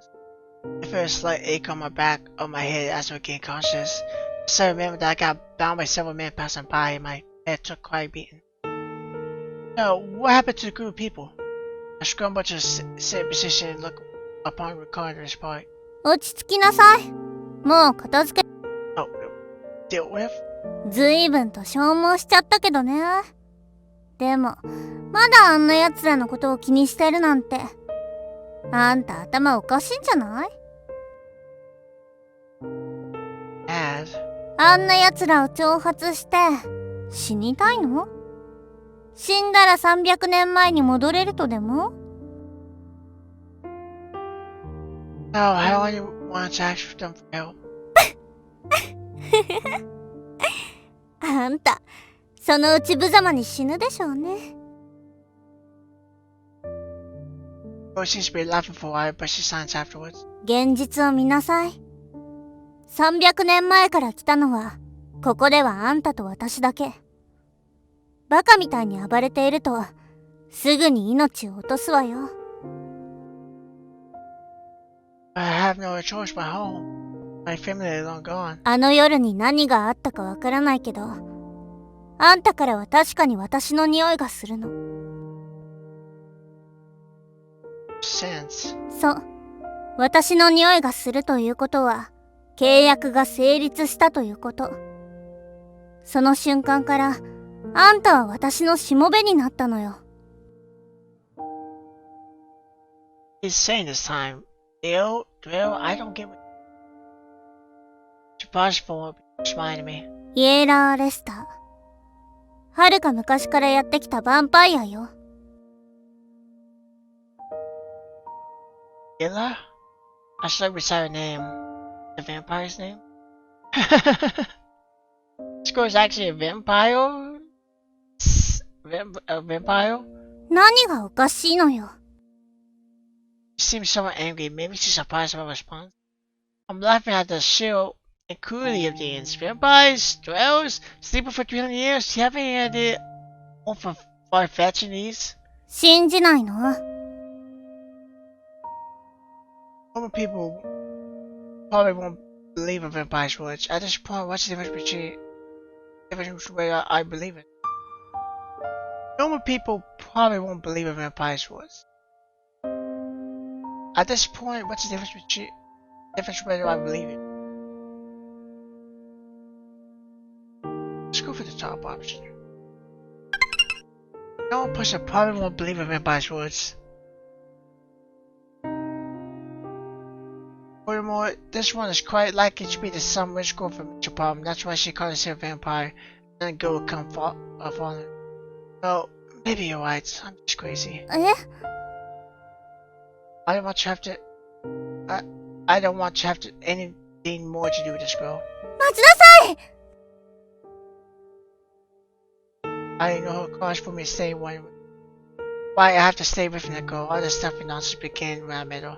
I feel a slight ache on my back of my head as I gain conscious. So I remember that I got bound by several men passing by and my head took quite a beating. No, what happened to the group of people? I scrambled to sit in position and look upon recording this part. 落ち着きなさい。もう片付け。Oh, deal with? ずいぶんと消耗しちゃったけどね。でも、まだあんな奴らのことを気にしてるなんて。あんた頭おかしいんじゃない？ Bad. あんな奴らを挑発して、死にたいの？死んだら300年前に戻れるとでも？ No, I only want to ask for them for help. あんた、そのうち無様に死ぬでしょうね。Rose seems to be laughing for a while, but she signs afterwards. 現実を見なさい。300年前から来たのは、ここではあんたと私だけ。バカみたいに暴れていると、すぐに命を落とすわよ。I have no choice but home. My family is long gone. あの夜に何があったかわからないけど、あんたからは確かに私の匂いがするの。Sense. そう。私の匂いがするということは、契約が成立したということ。その瞬間から、あんたは私のしもべになったのよ。He's saying this time. Dale, I don't get what. It's possible, reminding me. イエラー・レスター。はるか昔からやってきたヴァンパイアよ。Illa? I should recite her name. The vampire's name? This girl is actually a vampire? A vampire? 何がおかしいのよ。She seems somewhat angry. Maybe she's surprised by my response. I'm laughing at the sheer and cruelty of things. Vampires? Dwellers? Sleeping for 300 years? Do you have any idea what for far-fetching these? 信じないの？ Normal people probably won't believe in vampires' words. At this point, what's the difference way I believe it? Normal people probably won't believe in vampires' words. At this point, what's the difference whether I believe it? Let's go for the top option. No person probably won't believe in vampires' words. Furthermore, this one is quite likely to be the some rich girl from Japan. That's why she called herself a vampire, and then girl will come falling. No, maybe you're right. I'm just crazy. え？ I don't want you to have to. I don't want you to have to anything more to do with this girl. 待ちなさい！ I know it calls for me to stay one. Why I have to stay with that girl? All this stuff and nonsense began when I met her.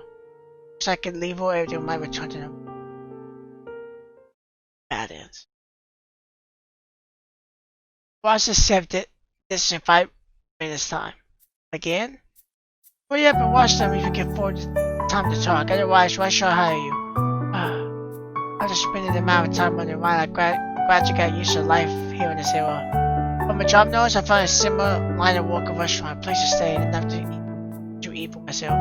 So I could leave her, everything might return to them. Bad ends. Watch this in 5 minutes time. Again? Well, yeah, but watch them if you can afford time to talk. Otherwise, why should I hire you? I'm just spending the amount of time wondering why I'm glad you got used to life here in this era. From my job notes, I found a similar line of work, a restaurant, a place to stay, and enough to eat for myself.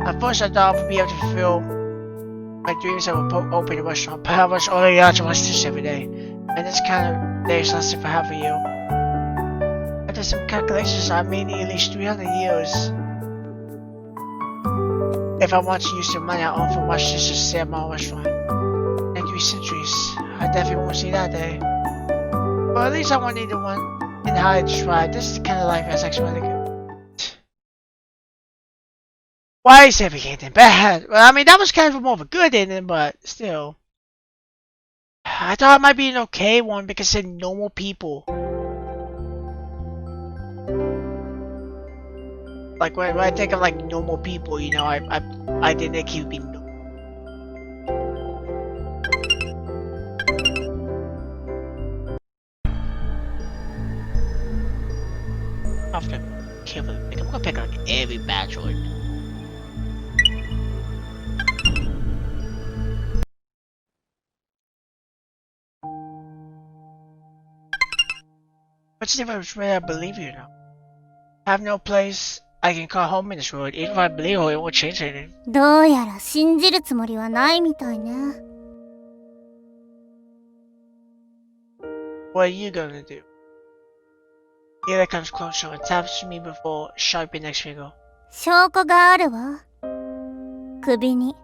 At first, I thought I would be able to fulfill my dreams of opening a restaurant, but I was already out to watch this every day, and this kind of day is less than for half a year. After some calculations, I may need at least 300 years if I want to use the money I earn from watching this to stay at my own restaurant. In 3 centuries, I definitely won't see that day. But at least I won't need the one in how I described. This is the kind of life that's actually really good. Why is everything bad? Well, I mean, that was kind of more of a good ending, but still. I thought it might be an okay one because it said normal people. Like when I think of like normal people, you know, I didn't think he would be normal. I'm gonna pick like every bachelor. What's the difference when I believe you now? I have no place I can call home in this world. Even if I believe her, it won't change anything. どうやら信じるつもりはないみたいね。What are you gonna do? Ila comes closer and taps me before sharp next finger. 証拠があるわ。首に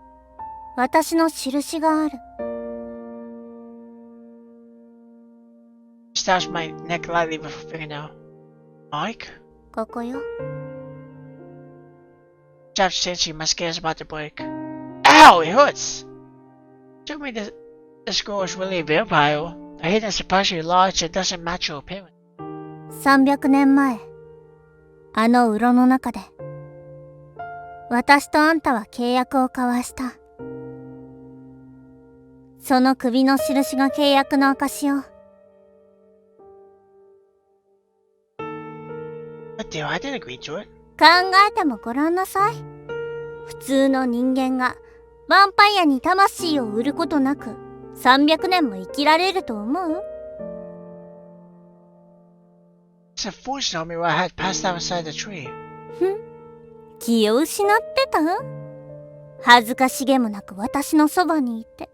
私の印がある。She taps my neck lightly with her fingernail. Mike? ここよ。Taps gently, my skin's about to break. Ow! It hurts! Told me this girl is really a vampire. Her head is surprisingly large and doesn't match her appearance. 300年前、あのうろの中で、私とあんたは契約を交わした。その首の印が契約の証よ。But dear, I didn't agree to it. 考えてもごらんなさい。普通の人間がヴァンパイアに魂を売ることなく300年も生きられると思う？ It's unfortunate me where I had passed out inside the tree. 気を失ってた？恥ずかしげもなく私のそばにいて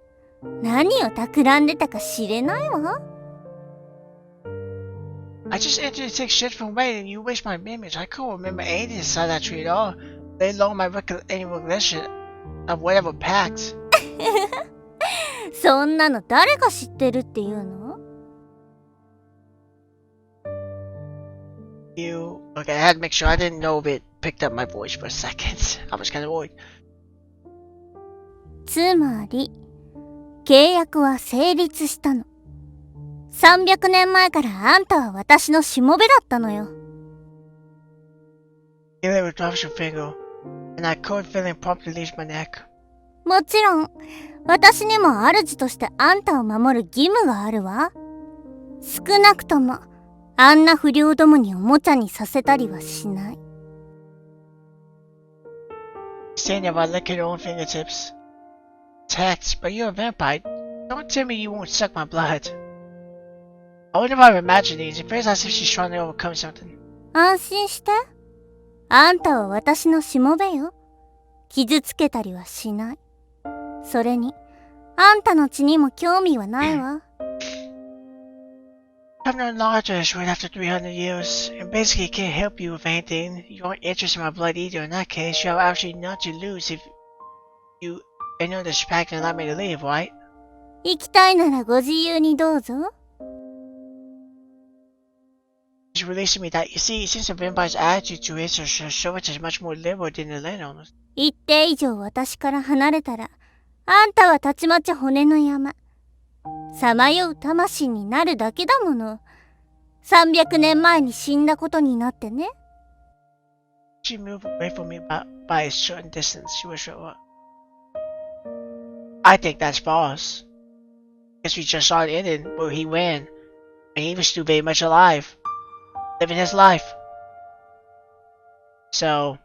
何を企んでたか知れないわ。I just entered to take shit from Wayne and you waste my memories. I couldn't remember anything inside that tree at all. Let alone my any recollection of whatever pact. そんなの誰が知ってるっていうの？ You... Okay, I had to make sure I didn't know if it picked up my voice for a second. I was kind of worried. つまり契約は成立したの。300年前からあんたは私のしもべだったのよ。Ila drops her finger, and that cold feeling promptly leaves my neck. もちろん、私にも主としてあんたを守る義務があるわ。少なくとも、あんな不良どもにおもちゃにさせたりはしない。Standing there while licking her own fingertips. Tact, but you're a vampire. Don't tell me you won't suck my blood. I wonder if I'm imagining it. It feels as if she's trying to overcome something. 安心して。あんたは私のしもべよ。傷つけたりはしない。それに、あんたの血にも興味はないわ。I'm no larger right after 300 years, and basically can't help you with anything. You aren't interested in my blood either. In that case, you have absolutely nothing to lose if you enter this pact and allow me to leave, right? 生きたいならご自由にどうぞ。She's releasing me that, you see, since the vampire's attitude to his servants is much more liberal than the landowners. 一定以上私から離れたら、あんたはたちまち骨の山。さまよう魂になるだけだもの。300年前に死んだことになってね。She moved away from me by a certain distance. She was I think that's false. Guess we just saw it ended where he went, and he was still very much alive, living his life. So,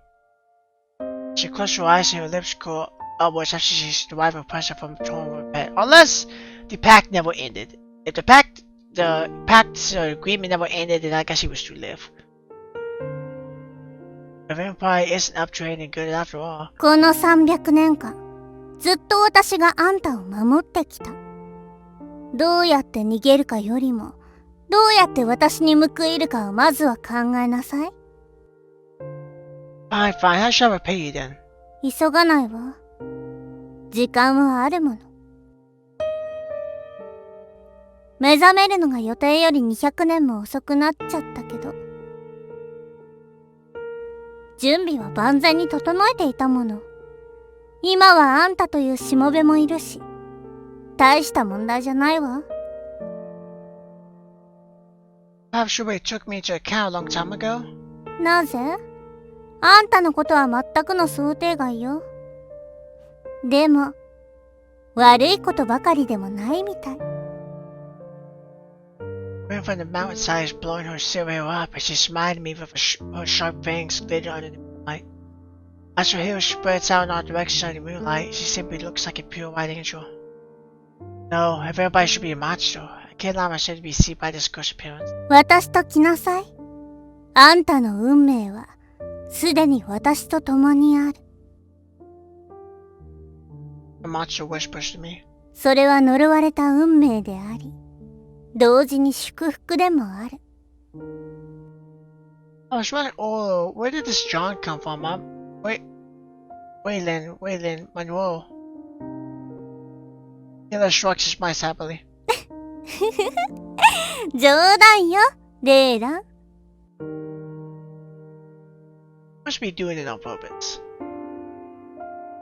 she closed her eyes and her lips curled upwards after she survived a pressure from the throne of her pet. Unless the pact never ended. If the pact's agreement never ended, then I guess he was to live. The vampire isn't up to anything good after all. この300年間、ずっと私があんたを守ってきた。どうやって逃げるかよりも、どうやって私に報いるかをまずは考えなさい。Fine, fine. How shall I repay you then? 急がないわ。時間はあるもの。目覚めるのが予定より200年も遅くなっちゃったけど、準備は万全に整えていたもの。今はあんたというしもべもいるし、大した問題じゃないわ。Perhaps your way took me into account a long time ago? なぜ？あんたのことは全くの想定外よ。でも、悪いことばかりでもないみたい。Wind from the mountainside is blowing her silver hair up, and she smiled at me with her sharp fangs glittering under the moonlight. As her hair spreads out in all directions under the moonlight, she simply looks like a pure white angel. No, if everybody should be a monster, I can't allow myself to be deceived by this cursed appearance. 私と来なさい。あんたの運命は、すでに私と共にある。The monster whispers to me. それは呪われた運命であり、同時に祝福でもある。I was wondering, oh, where did this John come from, Mom? Waylon Monroe. Taylor shrugs his eyes happily. 冗談よ、レイラン。Must be doing it on purpose.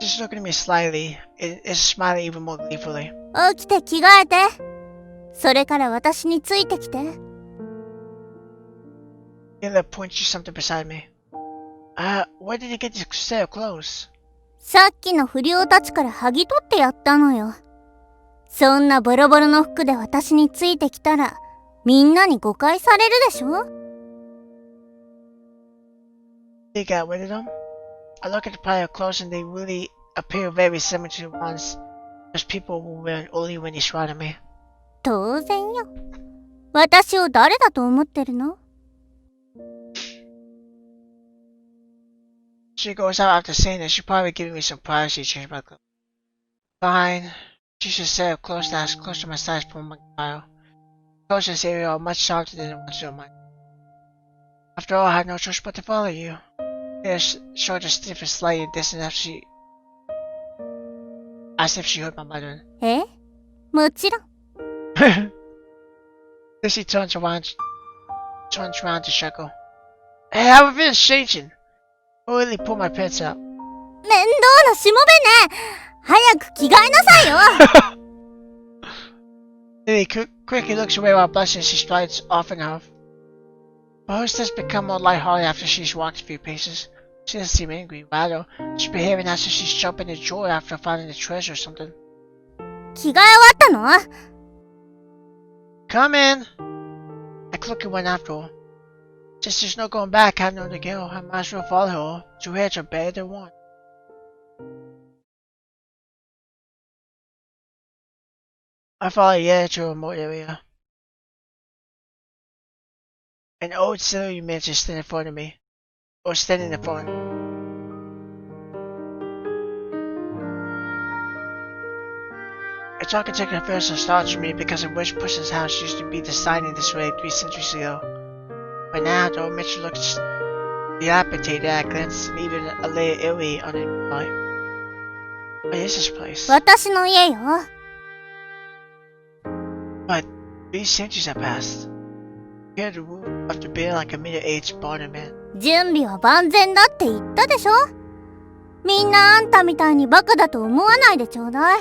Just looking at me slyly, it is smiling even more gleefully. 起きて着替えて。それから私についてきて。Taylor points to something beside me. Where did you get this set of clothes? さっきの不良たちから剥ぎ取ってやったのよ。そんなボロボロの服で私についてきたら、みんなに誤解されるでしょ？ They got rid of them? I look at the pile of clothes and they really appear very similar to the ones those people were wearing only when they shot at me. 当然よ。私を誰だと思ってるの？ She goes out after saying that she'll probably give me some privacy to change my clothes. Fine. She should set up clothes that's close to my size from my pile. Clothes in this area are much softer than the ones on mine. After all, I had no choice but to follow you. Their shoulders stiff and slightly distant as if she heard my muttering. え？もちろん。 Then she turns around to chuckle. Hey, how have you been changing? I really pulled my pants out. 面倒なしもべね。早く着替えなさいよ。Lily quickly looks away while blushing as she strides off and off. My hostess become more lighthearted after she's walked a few paces. She doesn't seem angry, rather, she's behaving as if she's jumping in joy after finding a treasure or something. 着替え終わったの？ Come in! I quickly went after her. Since there's no going back, I know the girl, I might as well follow her. Two heads are better than one. I follow Yaya to a remote area. An old silvery man is standing in front of me. Or standing in front. It's architecture at first starts for me because a rich person's house used to be designed in this way 3 centuries ago. But now the old mansion looks dilapidated at a glance and even a little eerie on the right. What is this place? 私の家よ。 But 3 centuries have passed. Here the roof of the building like a middle-aged barter man. 準備は万全だって言ったでしょ？みんなあんたみたいにバカだと思わないでちょうだい。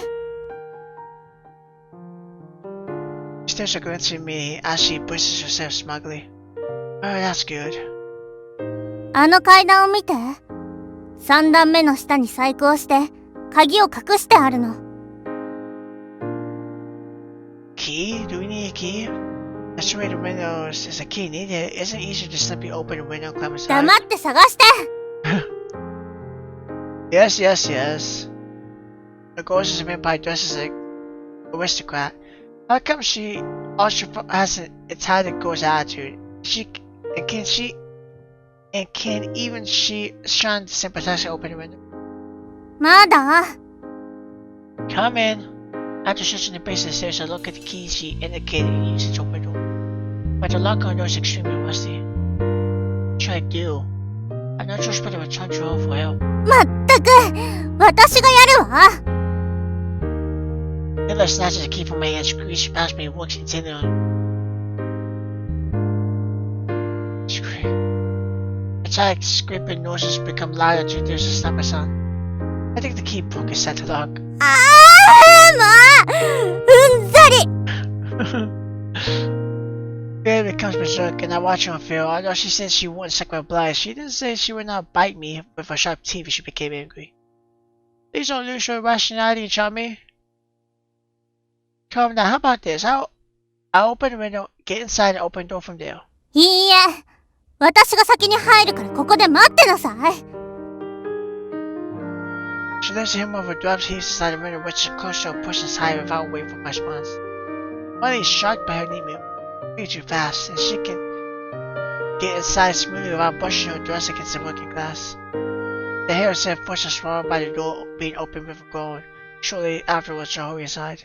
She stares a glance at me as she braces herself smugly. Oh, that's good. あの階段を見て。3段目の下に細工をして、鍵を隠してあるの。Key? Do we need a key? That's the way the windows is a key needed. Isn't it easier to simply open the window and climb inside? 黙って探して。 Yes, yes, yes. The ghost is a vampire dressed as an aristocrat. How come she also has an entitled ghost attitude? Can even she shun to sympathize and open the window? まだ。 Come in. After searching the base of the stairs, I look at the key she indicated and use it to open the door. But the lock on the door is extremely rusty. What should I do? I'm not sure but to return to her for help. まったく、私がやるわ。 Miller snatches the key from my hand, screeches past me, and walks intently on. Attack, scraping noises become louder until there's a snapper sound. I think the key broke is set to lock. ああ、もう、うんざり。 Baby becomes berserk and I watch her unfurl. Although she said she wouldn't suck my blood, she didn't say she would not bite me with her sharp teeth if she became angry. Please don't lose your rationality and charm me. Calm down, how about this? I'll open the window, get inside and open the door from there. いいえ、私が先に入るからここで待ってなさい。 She lifts him over, drops heaves inside the window, which is close to her, pushes higher without waiting for my response. Molly is shocked by her neat move. Way too fast, and she can get inside smoothly without brushing her dress against the broken glass. The hair itself pushes swallowed by the door being opened with a groan. Shortly afterwards, I hurry inside.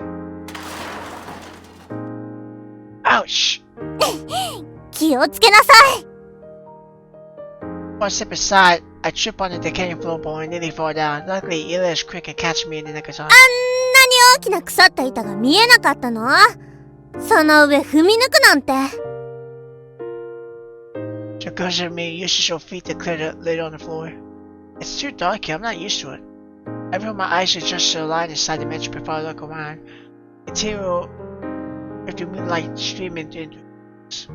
Ow! Ouch! 気をつけなさい。 One step aside, I trip on the decaying floorboard and nearly fall down. Luckily, Ila is quick and catches me in the nick of time. あんなに大きな腐った板が見えなかったの？その上踏み抜くなんて。She goes at me, uses her feet to clear the lid on the floor. It's too dark here, I'm not used to it. I roll my eyes adjust to the line inside the metro before I look around. Interior with the moonlight streaming into it.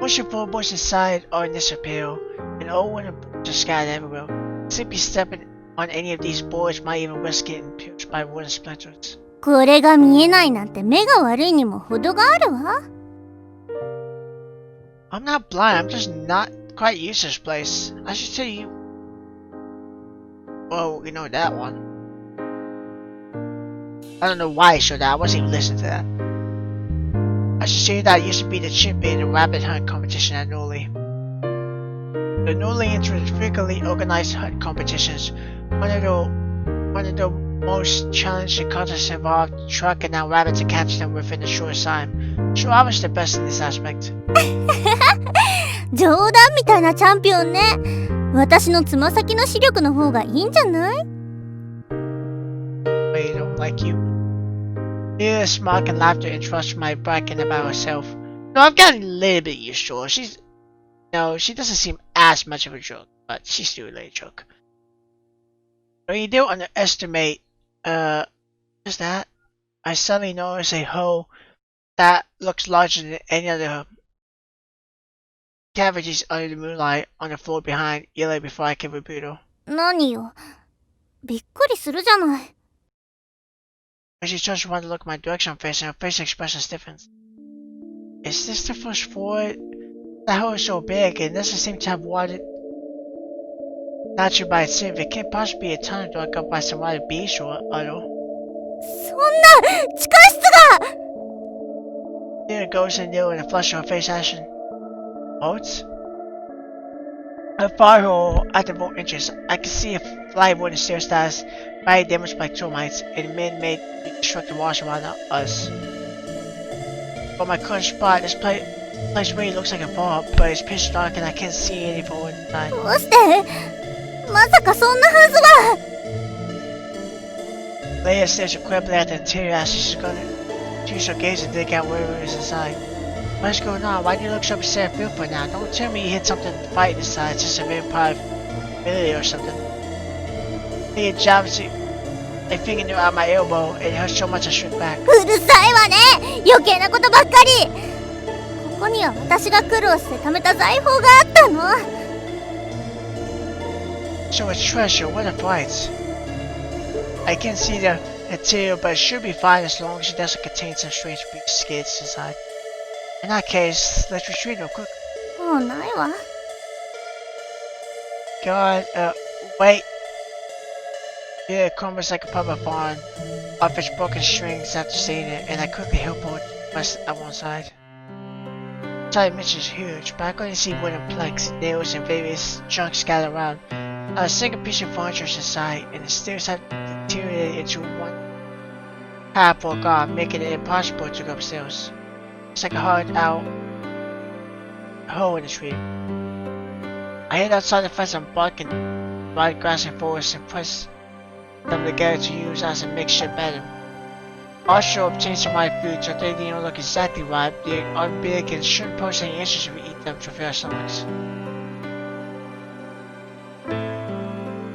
Most of the floorboards inside are in disappear, and all window are scattered everywhere. Simply stepping on any of these boards might even risk getting pierced by wooden splinters. これが見えないなんて目が悪いにも程があるわ。I'm not blind, I'm just not quite used to this place. I should tell you. Well, you know that one. I don't know why I showed that, I wasn't even listening to that. I should say that used to be the chimp in the rabbit hunt competition at Newly. The Newlyans frequently organized hunt competitions. One of the most challenging contests involved tracking down rabbits and catching them within a short time. So I was the best in this aspect. 冗談みたいなチャンピオンね。私のつま先の視力の方がいいんじゃない？ I don't like you. Near smock and laughter interrupts my bragging about herself. No, I've gotten a little bit used to her. She doesn't seem as much of a joke, but she's still a little joke. When you do underestimate, just that, I suddenly notice a hole that looks larger than any other cavities under the moonlight on the floor behind Yellow before I can rebuke her. 何よ。びっくりするじゃない。When she turns around to look my direction, her face expression stiffens. Is this the first floor? That hole is so big and doesn't seem to have water natural by itself. It can't possibly be a tunnel dug up by some wild beast or other. そんな地下室が！ There goes in there with a flush on her face ashen. What? A fire hole at the vault entrance. I can see a flight of wooden stairs that is badly damaged by termites and man-made destructive walls around us. From my current spot, this place really looks like a vault, but it's pitch dark and I can't see any forward inside. どうして？まさかそんなはずは。Leia stares incredibly at the interior as she's gonna use her gaze to dig out whatever is inside. What's going on? Why do you look so upset and fearful now? Don't tell me you hit something fighting inside. It's just a vampire ability or something. Leia jabs a fingernail at my elbow and it hurts so much I shrink back. うるさいわね。余計なことばっかり。ここには私が苦労して貯めた財宝があったの。So it's treasure, what a fight. I can't see the interior, but it should be fine as long as it doesn't contain some strange beast skids inside. In that case, let's retreat real quick. もうないわ。God, wait. Yeah, it crumbles like a puppet barn off its broken strings after seeing it, and I quickly help her rest at one side. The side is huge, but I couldn't see wooden planks, nails, and various junk scattered around. Not a single piece of furniture is inside, and the stairs had deteriorated into one half or gone, making it impossible to go upstairs. It's like a hard out hole in the tree. I head outside the fence and bark and ride grass and forest and press them together to use as a makeshift bedding. Also obtain some right food so they don't look exactly right. They are big and shouldn't pose any issues if we eat them to fill our stomachs.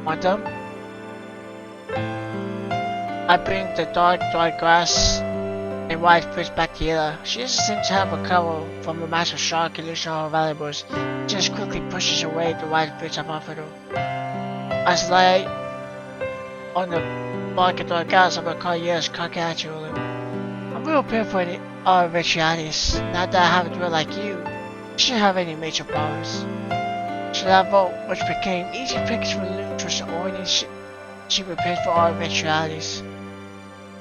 Want them? I bring the dark, dry grass and white fruits back to Yella. She doesn't seem to have recovered from a massive shock and losing all her valuables. She just quickly pushes away the white fruits I've offered her. As I on the bark of the grass, I'm gonna call Yella's cockatoo. I'm real prepared for the eventualities. Not that I have a drill like you. She shouldn't have any major problems. So that vote, which became easy pickings for loot, was the only she prepared for all eventualities.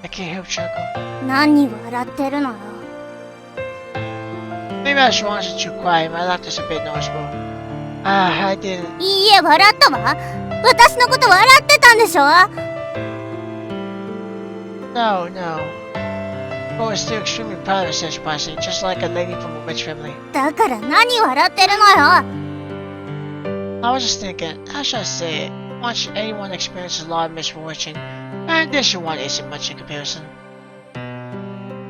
I can't help chuckle. 何笑ってるのよ。 Maybe I was wrong to too quiet. My laughter is a bit noticeable. I didn't. いいえ、笑ったわ。私のこと笑ってたんでしょ？ No. Cole is still extremely proud of such pricing, just like a lady from a rich family. だから何笑ってるのよ。 I was just thinking, how should I say it? Once anyone experiences a lot of misfortune, and this one isn't much in comparison.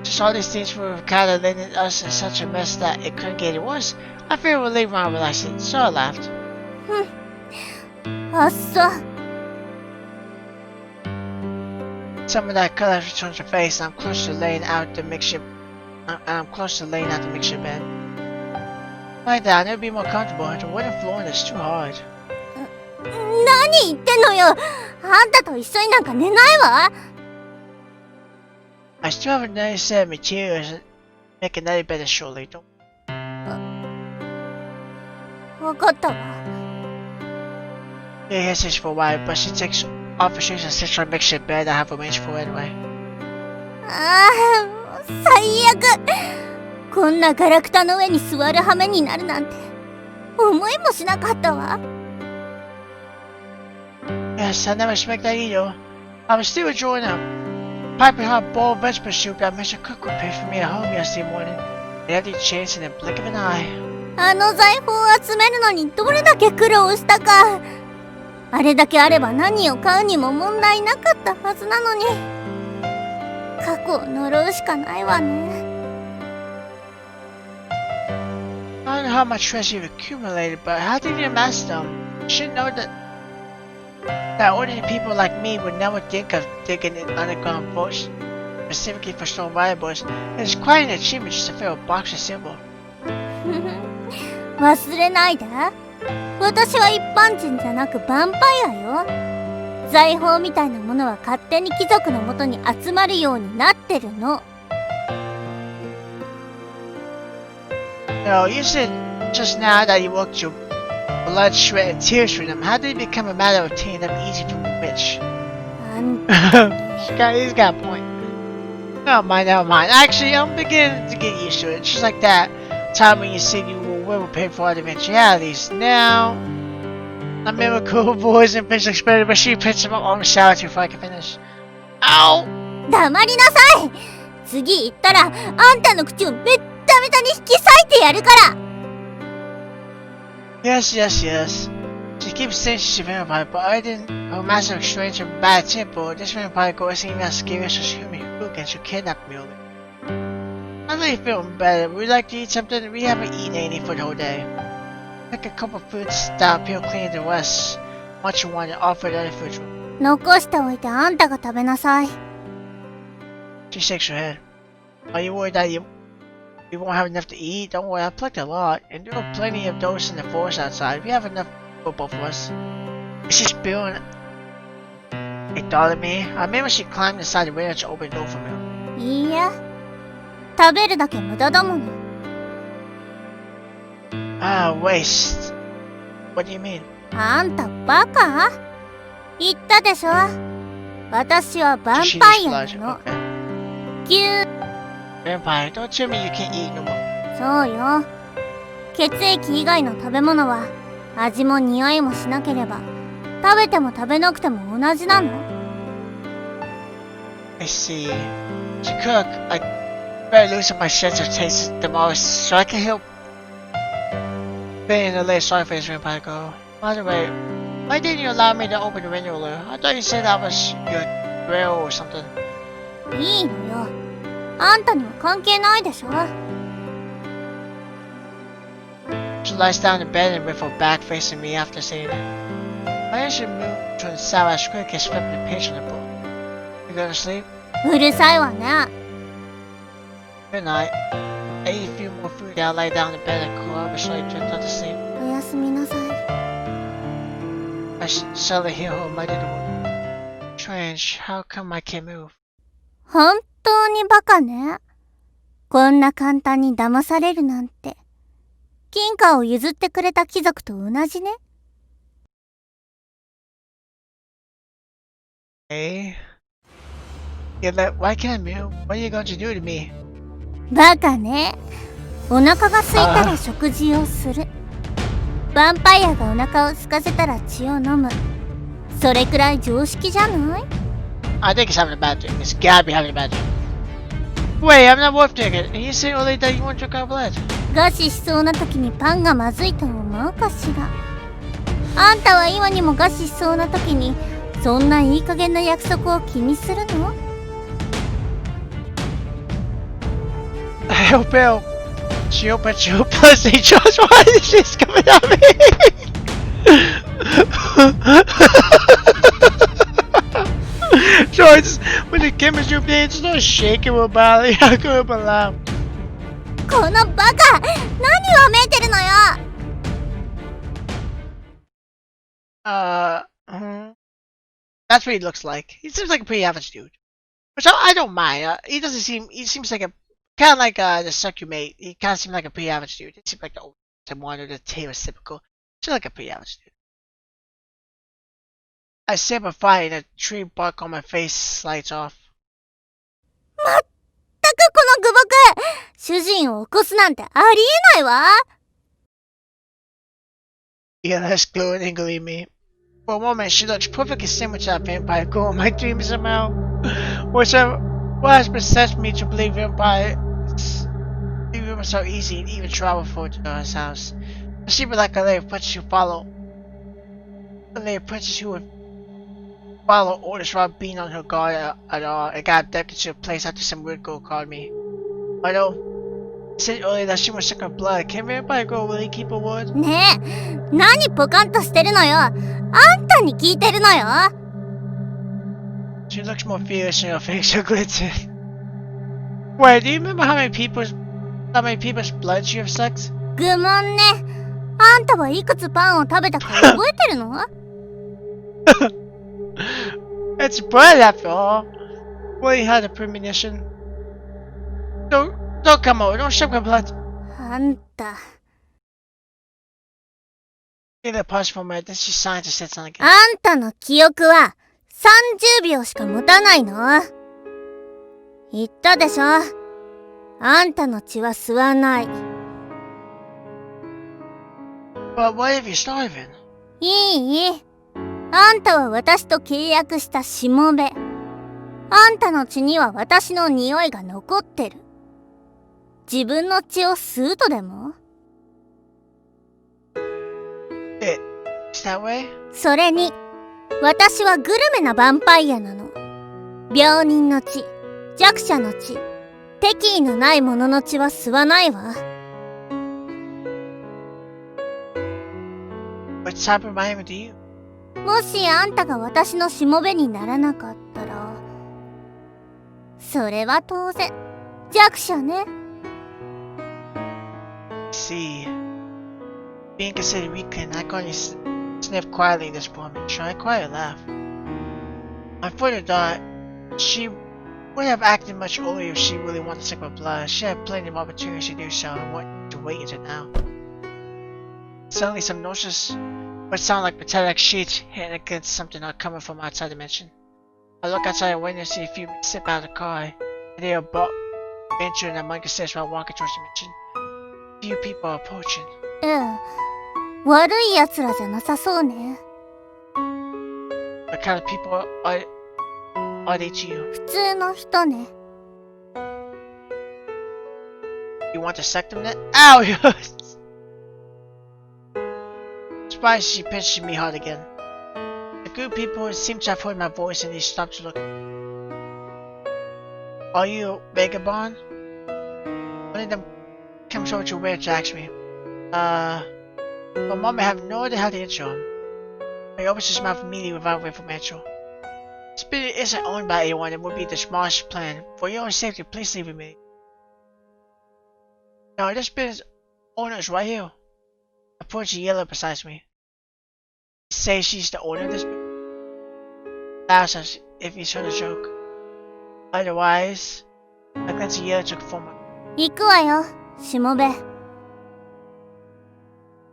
Just all these things were kind of landed us in such a mess that it couldn't get any worse. I figured we'd leave around relaxing, so I laughed. あっそ。 Some of that color returns to face, and I'm close to laying out the mixture. Bed. Like that, I'd never be more comfortable. The wooden flooring is too hard. 何言ってんのよ。あんたと一緒になんか寝ないわ。 I still have another set of materials. Make another better shortly. Don't. わかったわ。 Yeah, he says for a while, but she takes off her shoes and sits on a makeshift bed I have arranged for anyway. ああ、最悪。こんなガラクタの上に座る羽目になるなんて思いもしなかったわ。 Yes, I never expect that either. I was still enjoying a piping hot bowl of vegetable soup that Mr. Cook prepared for me at home yesterday morning. It had the chance in the blink of an eye. あの財宝を集めるのにどれだけ苦労したか。あれだけあれば何を買うにも問題なかったはずなのに。過去を呪うしかないわね。 I don't know how much treasure you've accumulated, but how did you amass them? You should know that ordinary people like me would never think of digging in underground vaults specifically for stolen valuables. It's quite an achievement just to fill a box of silver. 忘れないで。私は一般人じゃなくヴァンパイアよ。財宝みたいなものは勝手に貴族のもとに集まるようになってるの。 No, you said just now that you worked your blood, sweat, and tears for them. How did it become a matter of obtaining them easy from the rich? あん He's got a point. Never mind. Actually, I'm beginning to get used to it. Just like that time when you said you were well prepared for all the eventualities. Now, a miracle boys and fish exploded, but she put some up on the salad before I can finish. Ow! 黙りなさい。次行ったらあんたの口をめっためたに引き裂いてやるから。 Yes. She keeps saying she's a vampire, but I didn't. Her master of strange and bad temper. This vampire girl isn't even as scary as she me hook and she kidnapped me. I'm really feeling better. Would you like to eat something? We haven't eaten anything for the whole day. Like a cup of fruits that feel cleaner than the rest. Much you want to offer the other food. 残しておいてあんたが食べなさい。 She shakes her head. Are you worried that you won't have enough to eat? Don't worry, I plucked a lot, and there are plenty of those in the forest outside. We have enough for both of us. Is she spilling a thought at me? I remember she climbed inside the window to open the door for me. いいえ。食べるだけ無駄だもの。 Ah, waste. What do you mean? あんたバカ？言ったでしょ。私はヴァ She ンパイア dislodged な it. の。 Okay. ぎゅー。 Vampire, don't tell me you can't eat no more. そうよ。血液以外の食べ物は味も匂いもしなければ食べても食べなくても同じなの。 I see. To cook, I better loosen my sense of taste the most so I can help. Being a late sorry face vampire girl. By the way, why didn't you allow me to open the window earlier? I thought you said that was your grill or something. いいのよ。あんたには関係ないでしょ。 She lies down in bed and with her back facing me after saying it. I should move to the side as quick as flipping the page on the book. You go to sleep? うるさいわね。 Good night. I eat a few more food, I'll lay down in bed and curl up and slowly drift off to sleep. おやすみなさい。 I suddenly hear her mutter the word. Strange, how come I can't move? 本当にバカね。こんな簡単に騙されるなんて。金貨を譲ってくれた貴族と同じね。Hey? Why can't I move? What are you going to do to me? バカね。お腹が空いたら食事をする。ヴァンパイアがお腹を空かせたら血を飲む。それくらい常識じゃない？ I think it's having a bad dream. It's gotta be having a bad dream. Wait, I'm not wolf ticket. You said only that you want to drink our blood. 餓死しそうな時にパンがまずいと思うかしら。あんたは今にも餓死しそうな時にそんないい加減な約束を気にするの？ Help, help. Chill, plus they just why this shit's coming at me. So it's when the camera's zoomed in, it's not shaking with Bali. I go up and laugh. このバカ！何わめいてるのよ！ That's what he looks like. He seems like a pretty average dude. Which I don't mind. He seems like a, kind of like the Succumate. He kind of seems like a pretty average dude. He seems like the old one or the stereotypical. Seems like a pretty average dude. I sit up a fire and a tree bark on my face slides off. まったくこの愚木！主人を起こすなんてありえないわ！ Yeah, that's glowingly me. For a moment, she looks perfectly similar to that vampire girl in my dreams somehow. What has possessed me to believe vampires are so easy and even travel for to his house. I seem like a lady princess who follow. A lady princess who would follow orders without being on her guard at all and got abducted to a place after some weird girl called me. Although, I said earlier that she was sick of blood. Can vampire girl really keep her word? ねえ、何ポカンとしてるのよ。あんたに聞いてるのよ。 She looks more fierce and her face so glittered. Wait, do you remember how many people's blood she have sucked? 愚問ね。あんたはいくつパンを食べたか覚えてるの？ It's blood after all. Well, you had a premonition. Don't come over. Don't suck my blood. あんた。 Neither pause for a moment, then she signed to say something again. あんたの記憶は30秒しか持たないの。言ったでしょ。あんたの血は吸わない。 But what if you're starving? いい？あんたは私と契約したしもべ。あんたの血には私の匂いが残ってる。自分の血を吸うとでも？ Is that way? それに、私はグルメなヴァンパイアなの。病人の血、弱者の血、敵意のない者の血は吸わないわ。 What type of animal do you? もしあんたが私のしもべにならなかったら、それは当然、弱者ね。 See. Being considered weak, not going to sniff quietly this woman. Try quiet laugh. My further thought, she would have acted much earlier if she really wanted to suck my blood. She had plenty of opportunities to do so and wanted to wait until now. Suddenly, some noises, what sounded like metallic sheets hitting against something not coming from outside the mansion. I look outside the window and see a few men step out of the car. They are both venturing among the stairs while walking towards the mansion. Few people are approaching. 悪い奴らじゃなさそうね。 What kind of people are they to you? 普通の人ね。 You want to suck them then? Ow! Surprised she pinched me hard again. The group of people seem to have heard my voice and they stopped to look. Are you a vagabond? One of them comes over to where to ask me. My mom may have no idea how to intro him. I opens his mouth immediately without waiting for my intro. This building isn't owned by anyone and would be the smallest plan. For your own safety, please leave with me. No, this building's owner is right here. I point to Yellow beside me. Say she's the owner of this building? Laughs as if he's heard a joke. Otherwise, I glance at Yellow took a form. 行くわよ、しもべ。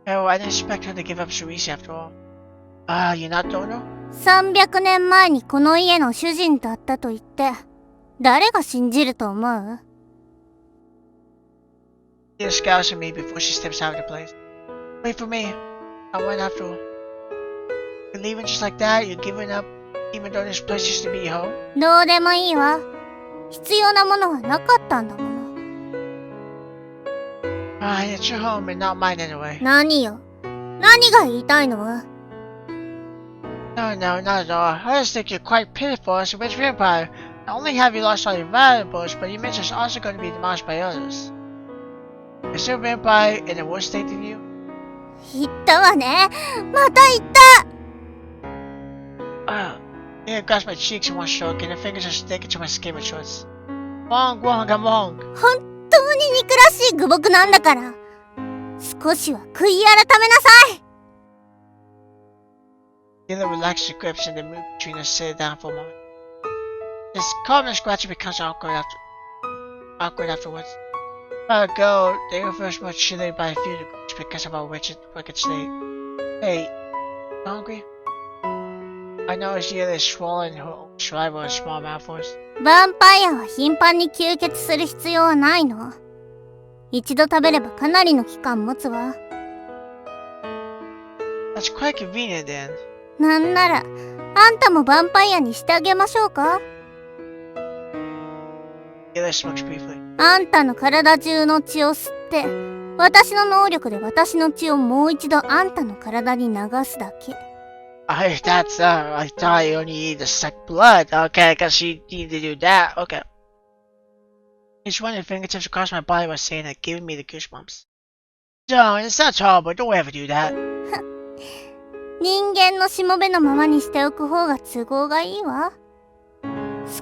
Oh, I didn't expect her to give up so easy after all. You're not the owner? 300年前にこの家の主人だったと言って、誰が信じると思う？ She scowls at me before she steps out of the place. Wait for me. I went after her. You're leaving just like that? You're giving up even though this place used to be your home? どうでもいいわ。必要なものはなかったんだもの。It's your home and not mine anyway. 何よ。何が言いたいの？ No, not at all. I just think you're quite pitiful as a rich vampire. Not only have you lost all your valuables, but your mansion is also going to be demolished by others. Is your vampire in a worse state than you? 言ったわね。また言った。It grabs my cheeks in one stroke, and the fingers are sticking to my skin with choice. Wong, Wong, I'm Wong. 本当に憎らしい愚木なんだから。少しは悔い改めなさい。Taylor relaxed her grips and the mood between us settled down for a moment. This calmness gradually becomes awkward afterwards. Go, they were first much chilly by a few degrees because of our wicked state. Hey, you hungry? I noticed you had a swollen saliva and small mouthfuls. ヴァンパイアは頻繁に吸血する必要はないの。一度食べればかなりの期間持つわ。That's quite convenient then. なんなら、あんたもヴァンパイアにしてあげましょうか。Taylor smokes briefly. あんたの体中の血を吸って、私の能力で私の血をもう一度あんたの体に流すだけ。I thought you only need to suck blood. Okay, I guess you need to do that. Okay. He's running his fingertips across my body while saying that, giving me the goosebumps. Don't, it's not horrible. Don't ever do that. 人間のしもべのままにしておく方が都合がいいわ。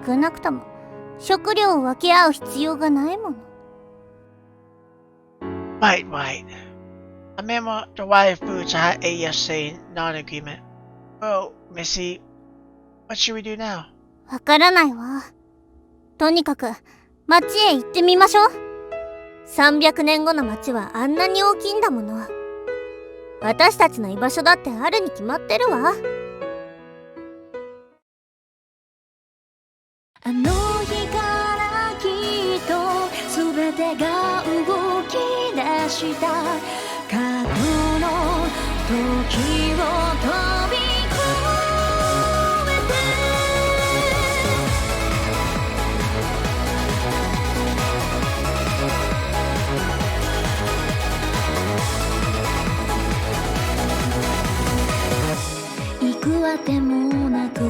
少なくとも食料を分け合う必要がないもの。Right. I remember the wild foods I ate yesterday, not in agreement. Well, Missy, what should we do now? わからないわ。とにかく町へ行ってみましょう。300年後の町はあんなに大きいんだもの。私たちの居場所だってあるに決まってるわ。あの日からきっと全てが動き出した過去の時を飛び越えて幾あてもなく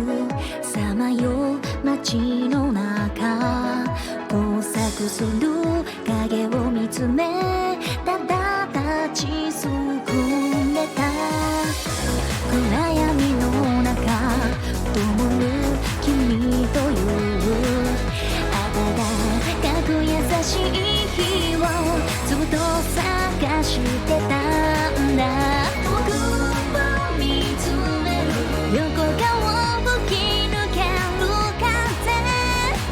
さまよう街の中交錯する影を見つめただ立ちすくんでた暗闇の中灯る君という温かく優しい日をずっと探してたんだ僕を見つめる横顔を吹き抜ける風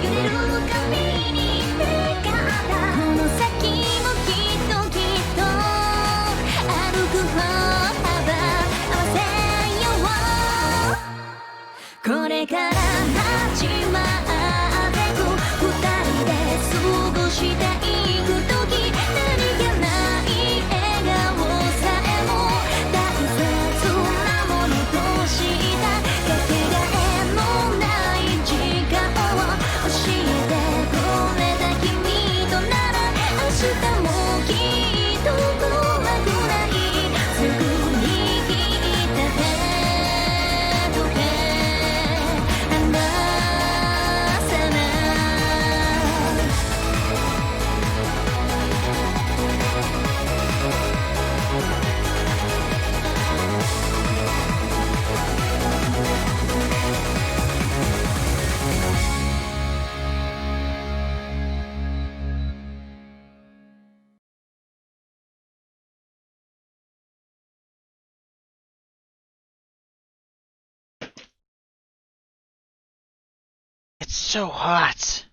揺れる髪に願ったこの先もきっと歩く歩幅合わせようこれから始まってく二人で過ごしていく時何気ない笑顔さえも大切なものとしたかけがえのない時間を教えてくれた君となら明日もきっと怖くないすぐにきった手と手離さないIt's so hot.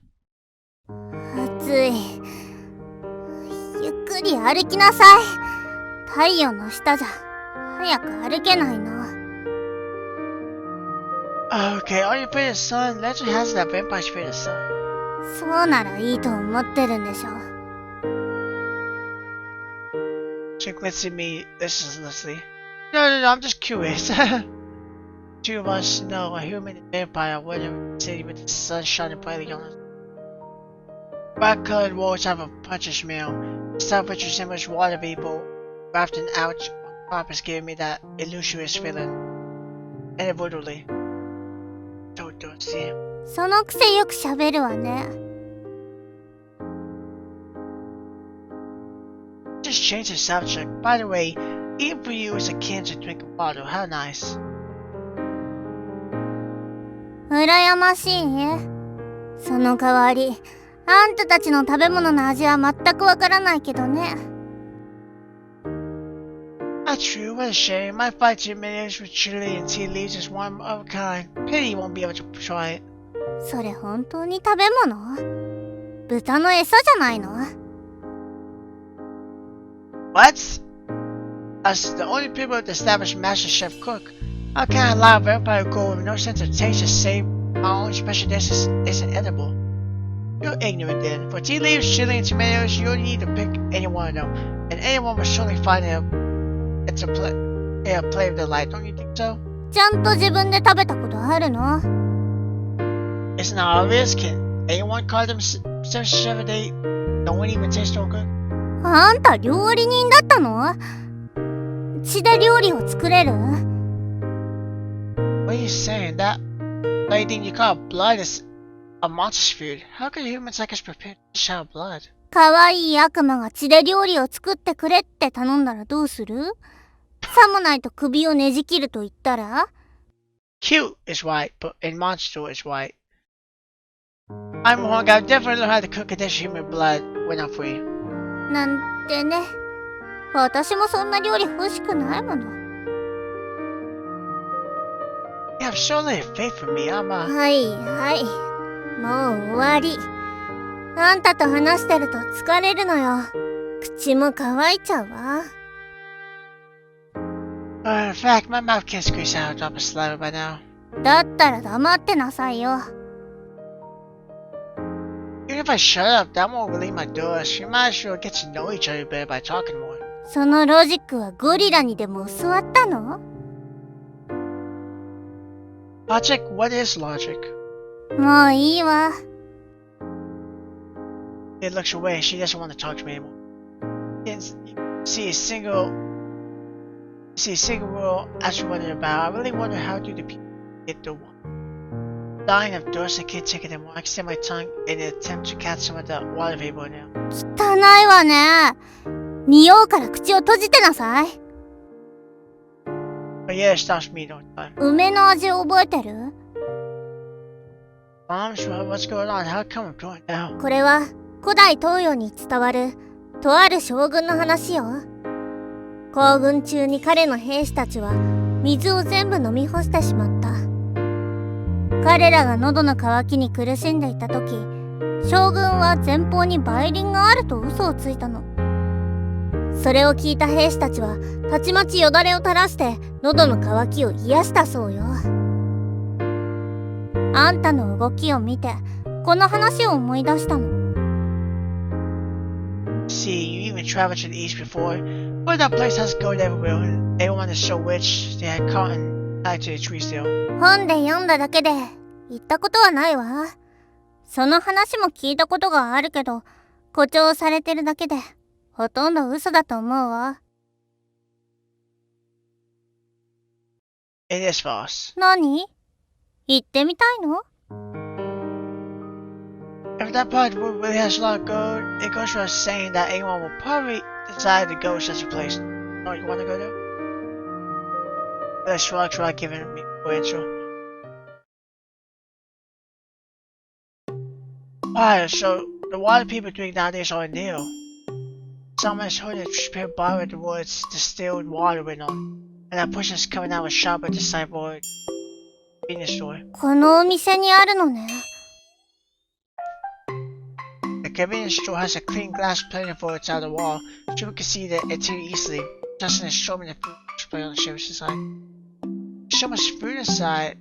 暑い。ゆっくり歩きなさい。太陽の下じゃ早く歩けないの。Okay, are you afraid of the sun? Legend has it that vampires fear the sun. そうならいいと思ってるんでしょ。Chick looks at me listlessly. No, I'm just curious. Two of us know a human and vampire would in a city with the sun shining brightly on us. Bright-colored walls have a puncher's smell. Stuff which resembles water vapor wrapped in ouch on purpose giving me that illustrious feeling. Inevitably. So dusty. そのくせよく喋るわね。Just change the subject. By the way, eating for you is akin to drinking water. How nice. 羨ましい。その代わり、あんたたちの食べ物の味は全くわからないけどね。Not true, what a shame. My fried tomatoes with chili and tea leaves is one of a kind. Pity you won't be able to try it. それ本当に食べ物？豚の餌じゃないの？ What? Us, the only people that establish Master Chef cook. How can I allow a vampire go with no sense of taste to say my own special dish isn't edible? You're ignorant then. For tea leaves, chili, and tomatoes, you only need to pick any one of them. And anyone will surely find it's a play of delight, don't you think so? ちゃんと自分で食べたことあるの？ Isn't that obvious? Can anyone call themselves chef if they don't even taste so good? あんた料理人だったの？血で料理を作れる？ What are you saying? That thing you call blood is a monster's food. How could humans like us prepare to shower blood? かわいい悪魔が血で料理を作ってくれって頼んだらどうする？さもないと首をねじ切ると言ったら？ Cute is right, but in monster is right. I'm Hong. I'll definitely learn how to cook a dish of human blood when I'm free. なんてね。私もそんな料理欲しくないもの。You have so little faith for me. I'm はいはい。もう終わり。あんたと話してると疲れるのよ。口も乾いちゃうわ。In fact, my mouth can't squeeze out a drop of saliva by now. だったら黙ってなさいよ。Even if I shut up, that won't relieve my thirst. We might as well get to know each other better by talking more. そのロジックはゴリラにでも教わったの？ Logic? What is logic? もういいわ。It looks away. She doesn't want to talk to me anymore. You see a single rule as you wondered about. I really wonder how do the people get the one. Dying of thirst, I can't take it anymore. I extend my tongue in an attempt to catch some of the water vapor now. 汚いわね。匂うから口を閉じてなさい。But yeah, it stops me no time. 梅の味覚えてる？ Mom, what's going on? How come I'm going now? これは古代東洋に伝わるとある将軍の話よ。行軍中に彼の兵士たちは水を全部飲み干してしまった。彼らが喉の渇きに苦しんでいた時、将軍は前方に梅林があると嘘をついたの。それを聞いた兵士たちはたちまちよだれを垂らして喉の渇きを癒したそうよ。あんたの動きを見てこの話を思い出したの。See, you even traveled to the east before. But that place has gold everywhere, and everyone is so rich. They had cotton tied to the trees still. 本で読んだだけで行ったことはないわ。その話も聞いたことがあるけど誇張されてるだけでほとんど嘘だと思うわ。It is false. 何？行ってみたいの？ If that part of the world really has a lot of gold, it goes without saying that anyone will probably decide to go to such a place. Oh, you want to go there? Let's try giving me an intro. Wow, so the water people drink nowadays are new. Someone has heard a prepared bar with the words distilled water written on, and that person's coming out with shop at the sideboard convenience store. このお店にあるのね。The convenience store has a clean glass plating for its outer wall, so we can see the interior easily, just an assortment of food display on the shelves inside. There's so much food inside.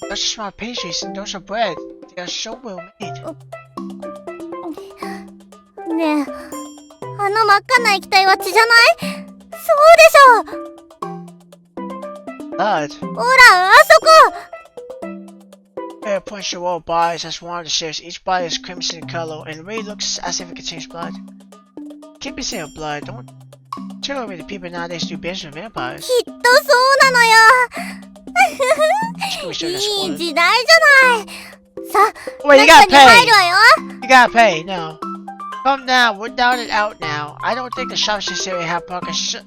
Those are small pastries and those are bread. They are so well made. ねえ、あの真っ赤な液体は血じゃない？そうでしょ。 Blood? ほら、あそこ。Here points to all bodies as one of the shapes. Each body is crimson in color and really looks as if it contains blood. Can't be saying blood. Don't tell me the people nowadays do business with vampires. きっとそうなのよ。いい時代じゃない。さ、 Wait, you 中 gotta に入る pay. わよ。 You gotta pay. No. Come down. We're down and out now. I don't think the shops necessarily have parking to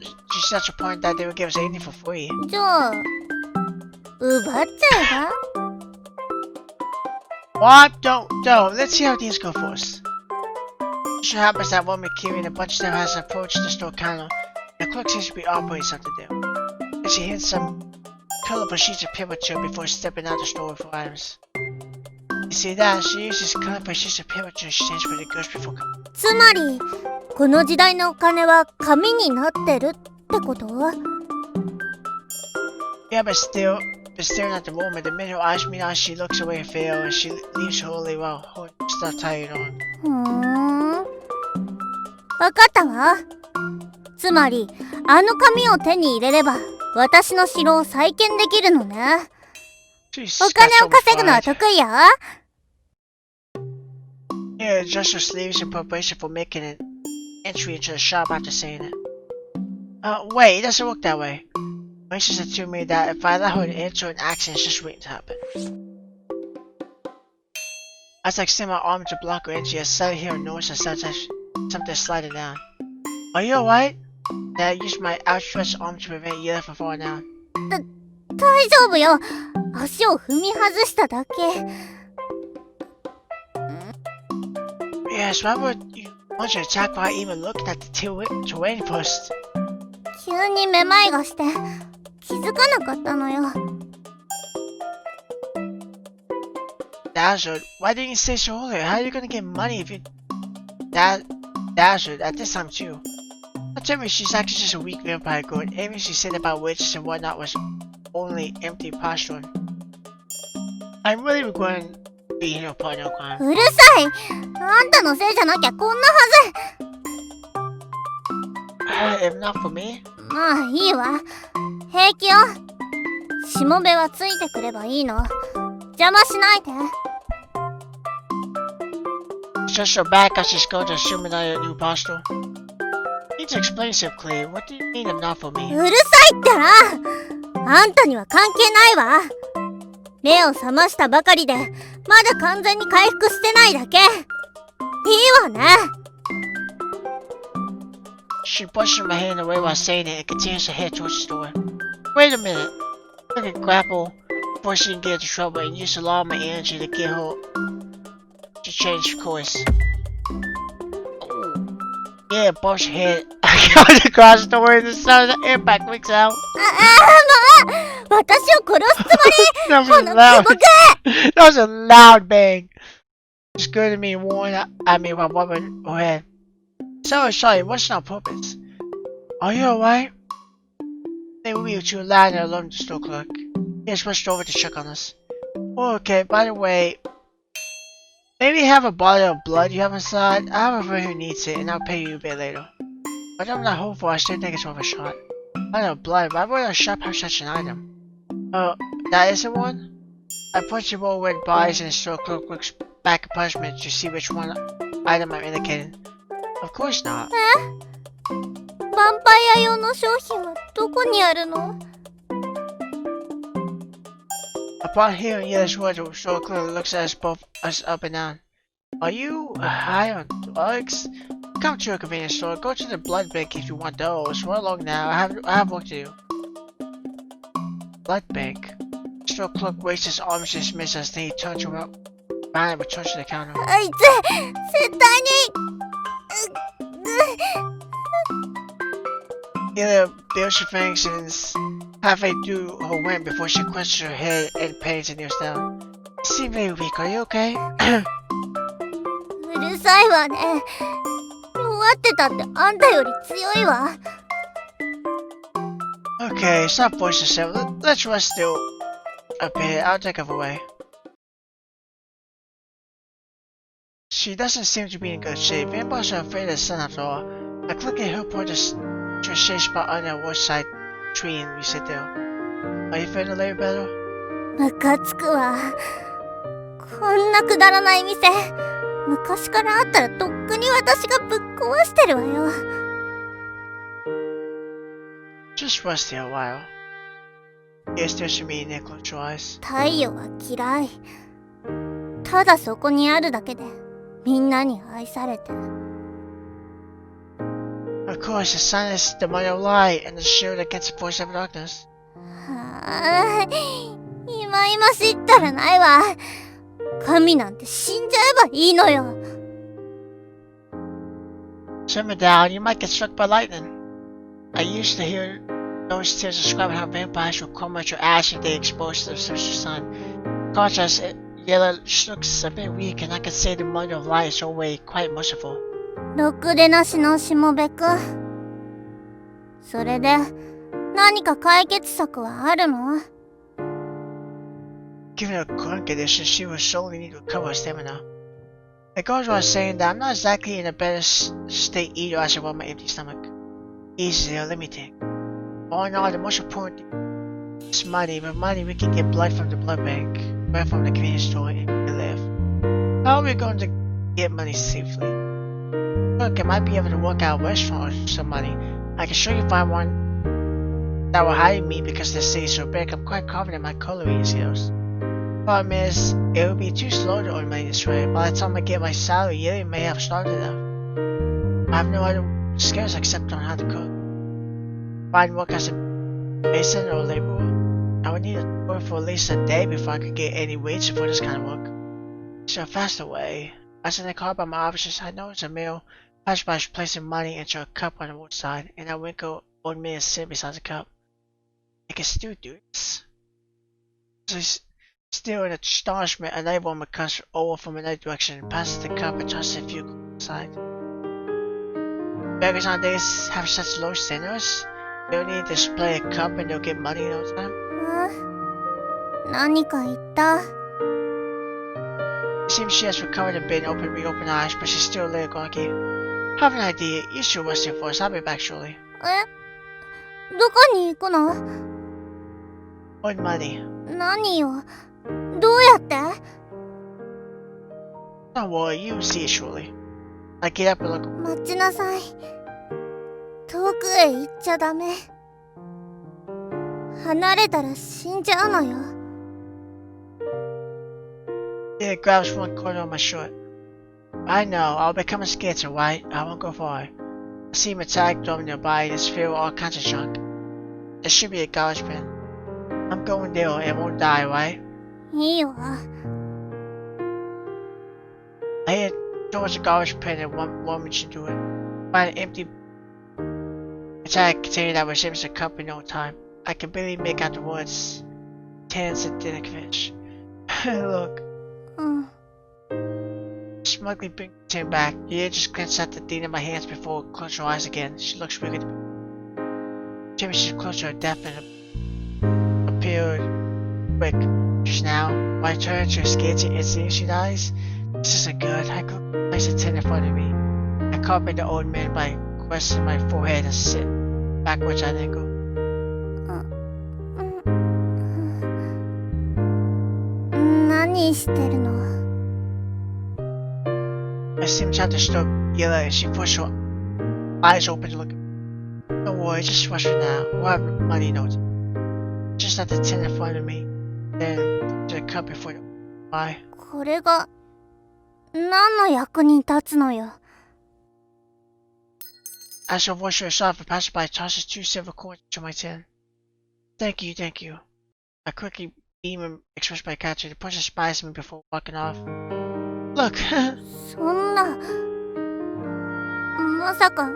such a point that they would give us anything for free. じゃあ、奪っちゃえば What? Don't. Let's see how things go first. It so happens that woman carrying a bunch of them has approached the store counter. The clerk seems to be operating something there. And she hands some colorful sheets of paper to her before stepping out the store with her items. You see that? She uses colorful sheets of paper to exchange for the goods before coming. つまり、この時代のお金は紙になってるってこと Yeah, but still, staring at the woman, the minute her eyes meet on, she looks away and fails, and she leaves slowly while her stuff tied on. ふーん。わかったわ。つまり、あの紙を手に入れれば、私の城を再建できるのね。 She's お金を稼ぐのは得意よ。 Yeah, adjust her sleeves in preparation for making an entry into the shop after saying it. Wait, it doesn't work that way. Mason said to me that if I allow her to enter an accident, it's just waiting to happen. As I extend my arm to block her entry, I suddenly hear a noise and something sliding down. Are you alright? Then I used my outstretched arm to prevent Yella from falling down. 大丈夫よ。足を踏み外しただけ。 Yes, why would you launch an attack without even looking at the terrain first? 急にめまいがして気づかなかったのよ。 Dazzard, why didn't you say so earlier? How are you gonna get money if you... Dazzard, at this time too. Don't tell me she's actually just a weak vampire girl, and everything she said about witches and whatnot was only empty posturing. I'm really regretting being her partner in crime. うるさい。あんたのせいじゃなきゃこんなは If not for me? ず。まあいいわ。平気よ。しもべはついてくればいいの。邪魔しないで。 Just her back as she's going to assume another new posture. You need to explain yourself clearly. What do you mean if not for me? うるさいってな。あんたには関係ないわ。目を覚ましたばかりでまだ完全に回復してないだけ。いいわね。 She pushes my hand away while saying it and continues to head towards the store. Wait a minute. I can grapple before she can get into trouble and use a lot of my energy to get her to change course. Ooh. Yeah, bumps her head. I goes across the door and the sound of the impact wakes out. もう私を殺すつもり。 That こ was の loud. くぼく。 That was a loud bang. It's good to me warning at me while rubbing her head. So sorry, what's our purpose? Are you alright? They were too loud and alarmed the store clerk. He has rushed over to check on us. Oh, okay, by the way, maybe have a bottle of blood you have inside. I have a friend who needs it, and I'll pay you a bit later. But I'm not hopeful, I still think it's worth a shot. Bottle of blood, why would a shop have such an item? Oh, that isn't one? I point to more red bodies and the store clerk looks back at punishment to see which one item I'm indicating. Of course not. ヴァンパイア用の商品はどこにあるの？ Upon hearing Yella's words, the store clerk looks at us both up and down. Are you high on drugs? Come to a convenience store. Go to the blood bank if you want those. Run along now. I have work to do. Blood bank. The store clerk waves his arms to dismiss us. Then he turns around and returns to the counter. あいつ絶対に。Yella builds her fangs and is halfway through her wind before she crunches her head in pain and kneels down. You seem very weak. Are you okay? うるさいわね。弱ってたってあんたより強いわ。 Okay, stop forcing yourself. Let's rest still up here. I'll take her away. She doesn't seem to be in good shape. Vampires are afraid of the sun after all. I click at her point to a shade spot on the waterside tree and we sit there. Are you feeling a little better? ムカつくわ。こんなくだらない店、昔からあったらとっくに私がぶっ壊してるわよ。Just rest here a while. Yes, there's some meat in close your eyes. 太陽は嫌い。ただそこにあるだけでみんなに愛されて。Of course, the sun is the mother of light and the shield against the force of darkness. はぁ、今しったらないわ。神なんて死んじゃえばいいのよ。Simmer down, you might get struck by lightning. I used to hear those tales describing how vampires will come at your ash if they exposed to the social sun. In contrast, yellow looks a bit weak, and I could say the mother of light is always quite merciful. ろくでなしのしもべく。それで何か解決策はあるの？ Given her current condition, she will solely need to recover her stamina. It goes without saying that I'm not exactly in a better state either as I run my empty stomach. Easy, let me think. All in all, the most important thing is money, but money we can get blood from the blood bank, bread from the convenience store, and we can live. How are we going to get money safely? Look, I might be able to work out a restaurant or some money. I can sure you find one that will hire me because the city is so big. I'm quite confident in my coloring skills. Problem is, it would be too slow to earn money this way. By the time I get my salary, it may have started up. I have no other skills except on how to cook. Find work as a mason or laborer. I would need to work for at least a day before I could get any wages for this kind of work. So a faster way. As in the car by my offices, I noticed a male passerby placing money into a cup on the roadside, and I winkle old man sit beside the cup. I can still do this. So still in astonishment, another woman comes over from another direction and passes the cup and tosses a few aside. Beggars nowadays have such low standards. They'll need to display a cup and they'll get money in no time. 何か言った？ It seems she has recovered a bit and reopened eyes, but she's still a little groggy. Have an idea. You should rest here for us. I'll be back shortly. どこに行くの？ What money? 何よ？どうやって？ Don't worry, you'll see it shortly. I get up and look. 待ちなさい。遠くへ行っちゃダメ。離れたら死んじゃうのよ。It grabs one corner of my shirt. I know, I'll become a skater, right? I won't go far. I see metallic dome nearby and it's filled with all kinds of junk. There should be a garbage bin. I'm going there and won't die, right? いいわ。I head towards the garbage bin and one rummage into it. Find an empty metallic container that resembles a cup in no time. I can barely make out the words. Tans and dinner fish. Look. うん。 Smugly bring the tin back. Yaya just glanced at the thing in my hands before closing her eyes again. She looks wicked. Jimmy should close her deaf and appeared quick. Just now, when I turn to her skates and instantly she dies. This isn't good. I could place a tin in front of me. I caught the old man by resting my forehead and sit backwards at an angle. 何してるの？ I seem to have disturbed Yella and she pushed her eyes open to look. Don't worry, just rush for now. We'll have money notes. Just at the tin in front of me. Then to the cup before the bye. これが何の役に立つのよ。 As her voice goes off, a passerby tosses 2 silver coins into my tin. Thank you, thank you. I quickly beam and express my gratitude. The person spies me before walking off. Look! そんな。まさか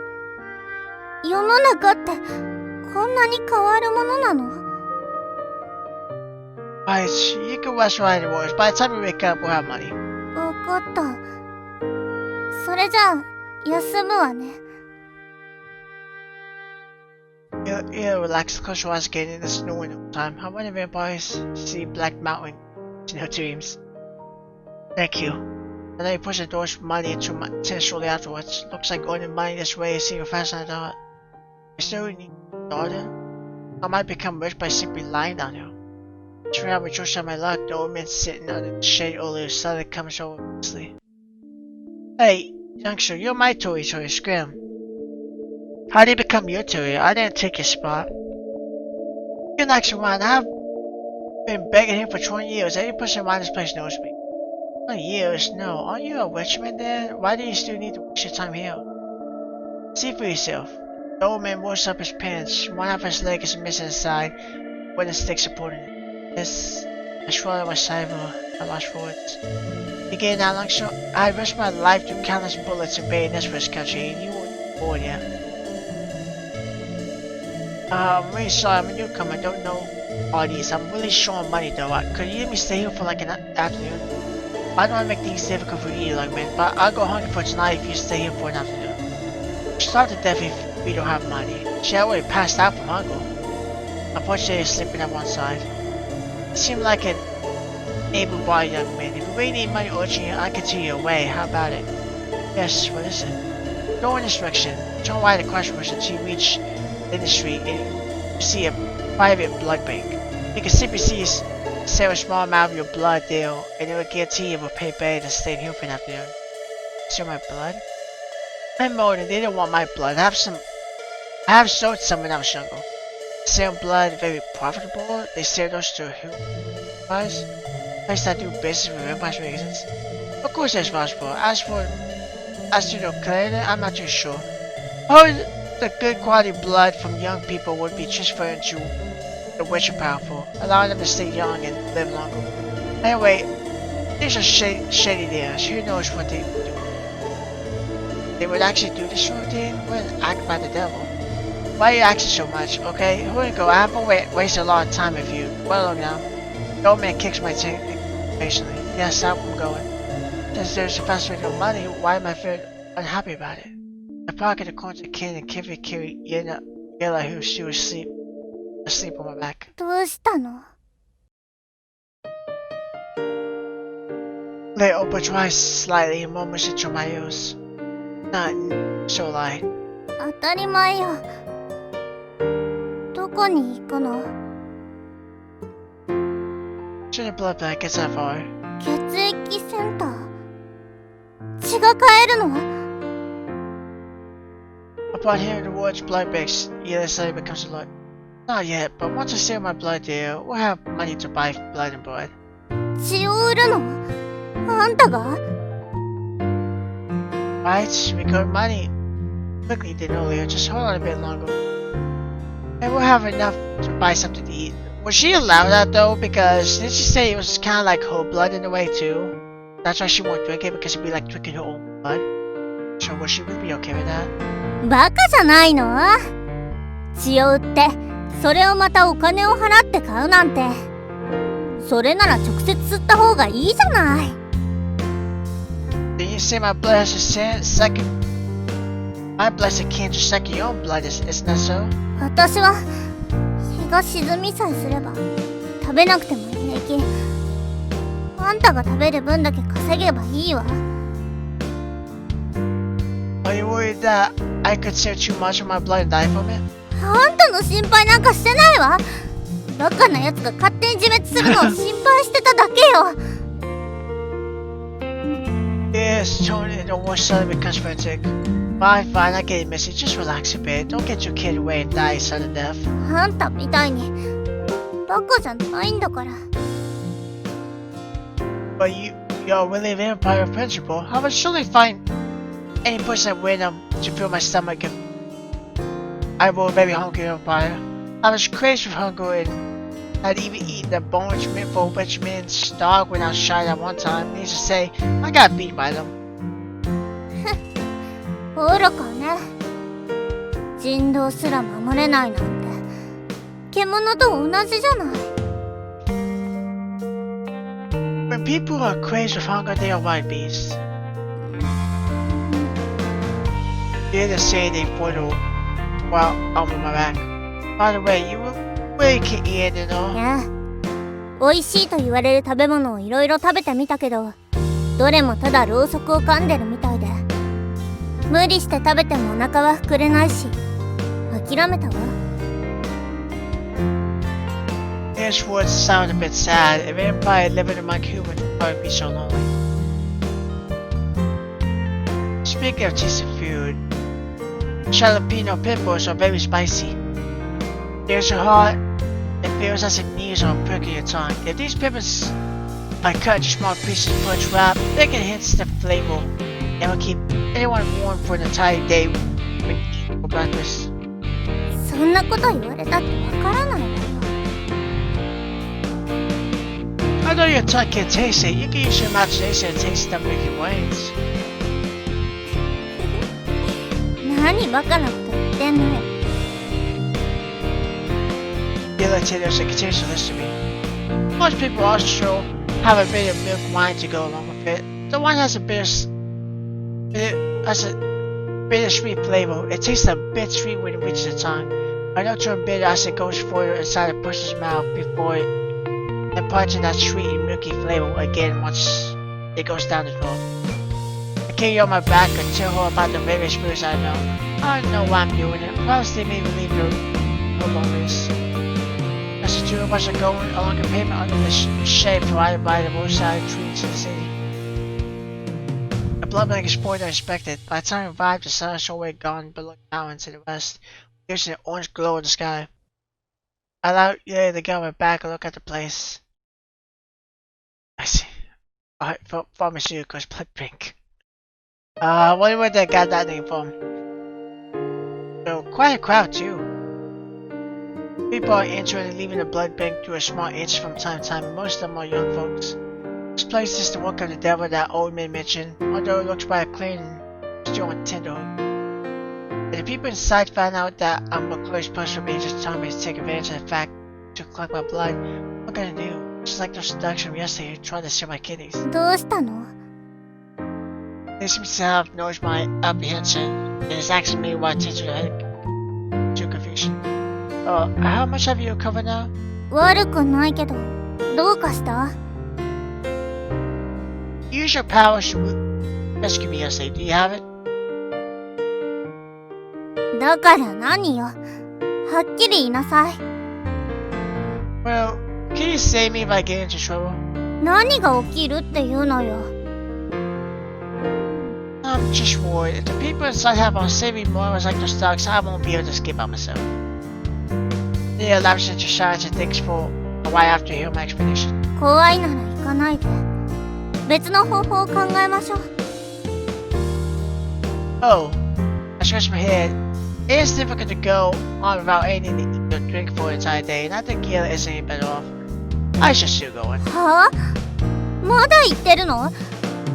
世の中ってこんなに変わるものなの？ Alright, you can rest right in words. By the time we wake up, we'll have money. わかった。それじゃあ休むわね。 You'll relax, close your eyes again, and there's no one all time. How many vampires see Black Mountain in their dreams? Thank you. And then he pushed the doors for money into my tin shortly afterwards. Looks like earning money this way is even faster than I thought. I still need a daughter. I might become rich by simply lying down here. Surround with Josh on my luck, the old man sitting under the shade earlier suddenly comes over nicely. Hey, youngster, you're my toy, Scram. How did it become your toy? I didn't take your spot. You're next around. I've been begging him for 20 years. Any person around this place knows me. 20 years? No. Aren't you a witchman then? Why do you still need to waste your time here? See for yourself. The old man rolls up his pants. One of his legs is missing aside, with a stick supporting it. Yes, I swallowed my saliva. I lost words. You getting that long, so I risked my life through countless bullets and bayonets for this country, and you weren't born yet. I'm really sorry, I'm a newcomer, I don't know all these. I'm really short on money though. Could you let me stay here for like an afternoon? I don't want to make things difficult for you, young man, but I'll go hungry for tonight if you stay here for an afternoon. You'll starve to death if we don't have money. She already passed out from hunger. Unfortunately, he's sleeping at one side. He seemed like an able-bodied young man. If you really need money urgently, I can tell you a way. How about it? Yes, what is it? Go in this direction. Turn right across the until you reach in the street and you see a private blood bank. You can simply save a small amount of your blood there, and it will guarantee you will pay better than staying here for an afternoon. See my blood? I'm old and they don't want my blood. I have sold some when I was younger. Selling blood very profitable. They sell those to vampires. Place that do business with vampires reasons. Of course it's possible. As to the clarity, I'm not too sure. Oh, the good quality blood from young people would be transferred to the rich and powerful, allowing them to stay young and live longer. Anyway, these are shady deals. Who knows what they would do? They would actually do this sort of thing? Wouldn't act by the devil. Why are you acting so much? Okay, who would go? I haven't wasted a lot of time with you. Well, look now. The old man kicks my tail patiently. Yes, I'm going. Since there's a fast way to money, why am I feeling unhappy about it? I pocket the corner of Ken and Kivy carry Yella who she was asleep on my back. どうしたの? They opened her eyes slightly and murmured into my ears. Nothing, so light. 当たり前よ。どこに行くの? To the blood bank, it's that far. 血液センター? 血が買えるの? Upon hearing the words blood banks, Yella suddenly becomes alert. Not yet, but once I sell my blood there, we'll have money to buy blood and blood. 血を売るの? あんたが? Right, we got money quickly than earlier, just hold on a bit longer. And we'll have enough to buy something to eat. Was she allowed that though? Because didn't she say it was kind of like her blood in a way too? That's why she won't drink it, because it'd be like drinking her own blood. So would she really be okay with that? バカじゃないの? 血を売って、それをまたお金を払って買うなんて。それなら直接吸った方がいいじゃない。Then you say my blood has a second. My blood's akin to second your own blood, isn't that so? 私は日が沈みさえすれば食べなくても平気。あんたが食べる分だけ稼げばいいわ。Are you worried that I could sell too much of my blood and die from it? あんたの心配なんかしてないわ。バカなやつが勝手に自滅するのを心配してただけよ。Yes, Tony, the one suddenly becomes frantic. Fine, I get it, Missy. Just relax a bit. Don't get too carried away and die sudden death. あんたみたいにバカじゃないんだから。But you're really a vampire of principle. I would surely find any person that win to fill my stomach if I were a very hungry vampire. I was crazed with hunger and I'd even eaten the bones meant for a rich man's dog when I was shot at one time. Needless to say, I got beat by them. 愚かね。人道すら守れないなんて獣と同じじゃない。When people are crazed with hunger, they are wild beasts. They're the same they photo while on my back. By the way, you really can't eat it, you know? ねえ、美味しいと言われる食べ物をいろいろ食べてみたけど、どれもただろうそくを噛んでるみたいで、無理して食べてもお腹は膨れないし、諦めたわ。His words sound a bit sad. A vampire living among humans would probably be so lonely. Speaking of tasty food, jalapeno peppers are very spicy. They're so hot, it feels as if knees are pricking your tongue. If these peppers are cut into small pieces and put wrap, they can enhance the flavor and will keep anyone warm for an entire day when eating for breakfast. そんなこと言われたってわからないわよ。 Although your tongue can't taste it, you can use your imagination to taste the Milky Ways. 何バカなこと言ってんのよ。 Irritated and continues to listen to me. Most people also have a bit of milk wine to go along with it. The wine has a bitter sweet flavor. It tastes a bit sweet when it reaches the tongue. I know turn bitter as it goes further inside a person's mouth before it imparts that sweet and milky flavor again once it goes down the throat. I carry on my back and tell her about the various foods I know. I don't know why I'm doing it. Perhaps they may relieve her loneliness. As the two of us are going along the pavement under the shade provided by the roadside trees in the city. The blood bank is more than expected. By the time we arrived, the sun is already gone below the mountains to the west. There's an orange glow in the sky. I allowed Yuri to go back and look at the place. I see. Alright, pharmaceuticals, blood pink. I wonder where they got that name from. So, quite a crowd too. People are entering and leaving the blood bank through a small entrance from time to time, and most of them are young folks. This place is the work of the devil that old man mentioned, although it looks rather clean and still on tenderhook. If the people inside find out that I'm a close person for me just telling me to take advantage of the fact to collect my blood, what am I gonna do? Just like those thugs from yesterday who tried to steal my kidneys. どうしたの？ They seem to have noticed my apprehension and is asking me what attention to confusion. How much have you recovered now? 悪くないけど、どうかした？ Use your powers to rescue me yesterday. Do you have it? だから何よ。はっきり言いなさい。 Well, can you save me if I get into trouble? 何が起きるっていうのよ。 I'm just worried. If the people inside have unsavory morals like those dogs, I won't be able to escape by myself. They allow such a shine and thanks for a while after hearing my explanation. 怖いなら行かないで。別の方法を考えましょう。 Oh, I scratched my head. It is difficult to go on without anything to eat or drink for an entire day, and I think Gila isn't any better off. I should still go in. はぁ？まだ言ってるの？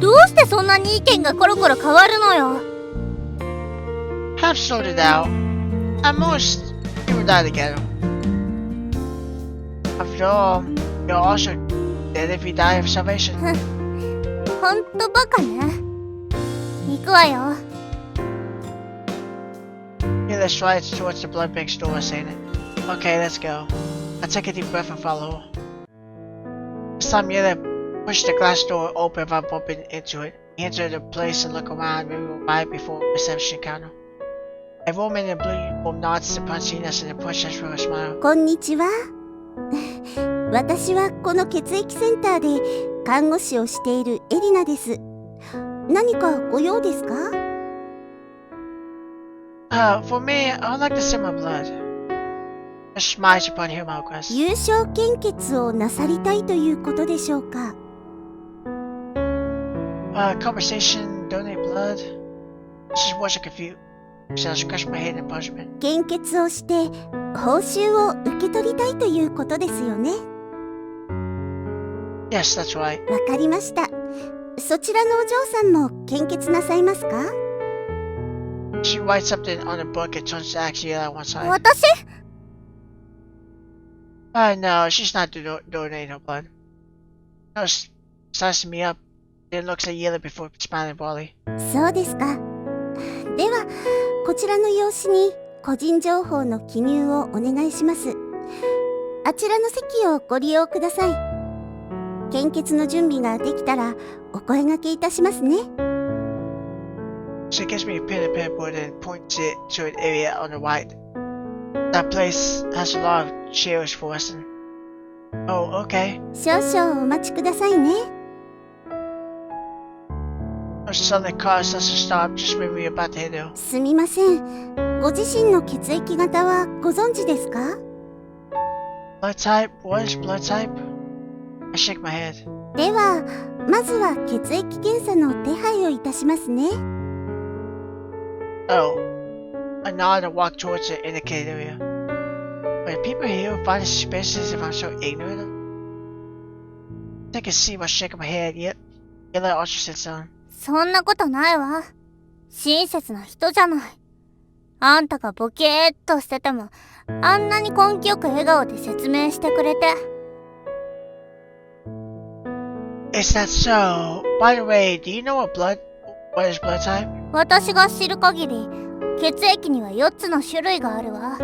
どうしてそんなに意見がコロコロ変わるのよ。 Have sorted out. At most, we will die together. After all, you're also dead if you die of salvation. ほんとバカね。行くわよ。 Gila strides towards the blood bank store, saying it. Okay, let's go. I take a deep breath and follow her. This time, Gila pushed the glass door open without bumping into it. He entered the place and looked around when we were right before the reception counter. A woman in a blue uniform nods to punching us and pushes for a smile. こんにちは。私はこの血液センターで看護師をしているエリナです。何かご用ですか？ For me, I would like to send my blood. I smiles upon hearing my request. 優勝献血をなさりたいということでしょうか？ Conversation, donate blood. This is what's confused. So I scratched my head in punishment. 献血をして報酬を受け取りたいということですよね。 Yes, that's right. わかりました。そちらのお嬢さんも献血なさいますか？ She writes something on a book and turns to actually on one side. 私？ No, she's not donating her blood. No, sizing me up. Then looks at Yela before smiling broadly. そうですか。では、こちらの用紙に個人情報の記入をお願いします。あちらの席をご利用ください。献血の準備ができたらお声掛けいたしますね。She gives me a pen and paper and points it to an area on the right. That place has a lot of chairs for us. Oh, okay. 少々お待ちくださいね。 So the car starts to stop just when we were about to hit it. すみません。ご自身の血液型はご存知ですか？ Blood type? What is blood type? I shake my head. では、まずは血液検査の手配をいたしますね。 Oh. I nod and walk towards the indicated area. But people here will find it suspicious if I'm so ignorant. I can see by shaking my head, yep. Yellow also sits down. そんなことないわ。親切な人じゃない。あんたがボケーっとしてても、あんなに根気よく笑顔で説明してくれて。Is that so? By the way, do you know what is blood type? 私が知る限り、血液には4つの種類があるわ。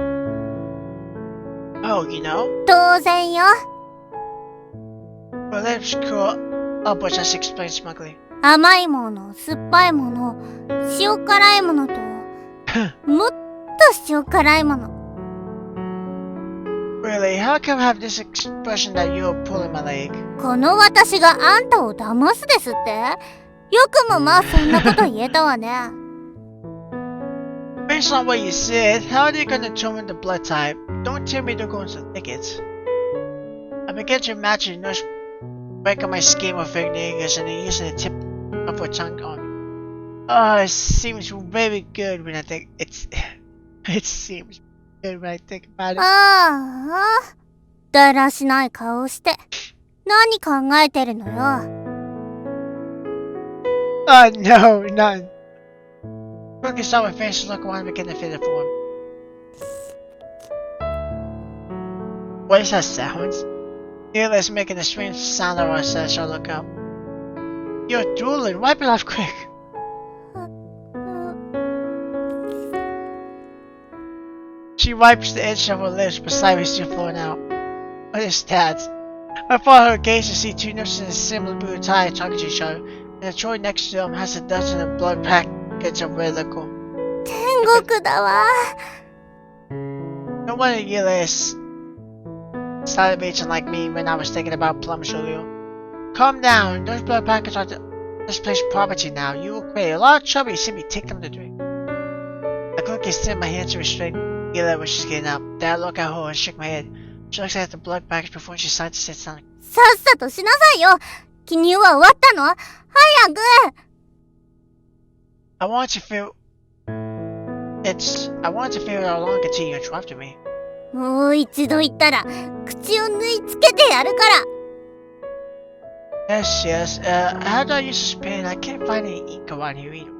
Oh, you know? 当然よ。 Her lips curl upwards as she explains smugly. 甘いもの、酸っぱいもの、塩辛いものと、もっと塩辛いもの。Really? How come I have this expression that you're pulling my leg? この私があんたを騙すですって？よくもまあそんなこと言えたわね。Based on what you said, how are you going to determine the blood type? Don't tell me they're going to thickets. I begin to imagine nurse breaking my skin with fingers and then using the tip of her tongue on me. Oh, it seems very good when I think it seems good when I think about it. ああ、だらしない顔して。何考えてるのよ。Oh no, none. Quickly saw my face look around and begin to feel the form. What is that sound? Neela is making a strange sound of us as I look up. You're drooling, wipe it off quick. She wipes the edge of her lips beside me still flowing out. What is that? I follow her gaze to see two nurses in a similar blue attire talking to each other, and the troy next to them has a dozen of blood packets of red liquor. 天国だわ。 No wonder Yila is started raging like me when I was thinking about plums earlier. Calm down, those blood packets are this place property now. You will create a lot of trouble if you see me take them to drink. I quickly extend my hand to restrain Yila when she's getting up. Then I look at her and shake my head. She looks at the blood packets before she decides to sit down. さっさとしなさいよ。記入は終わったの？早く。 I want to feel it all along until you interrupted me. もう一度言ったら口を縫い付けてやるから。 Yes. How do I use this pen? I can't find any ink around here either.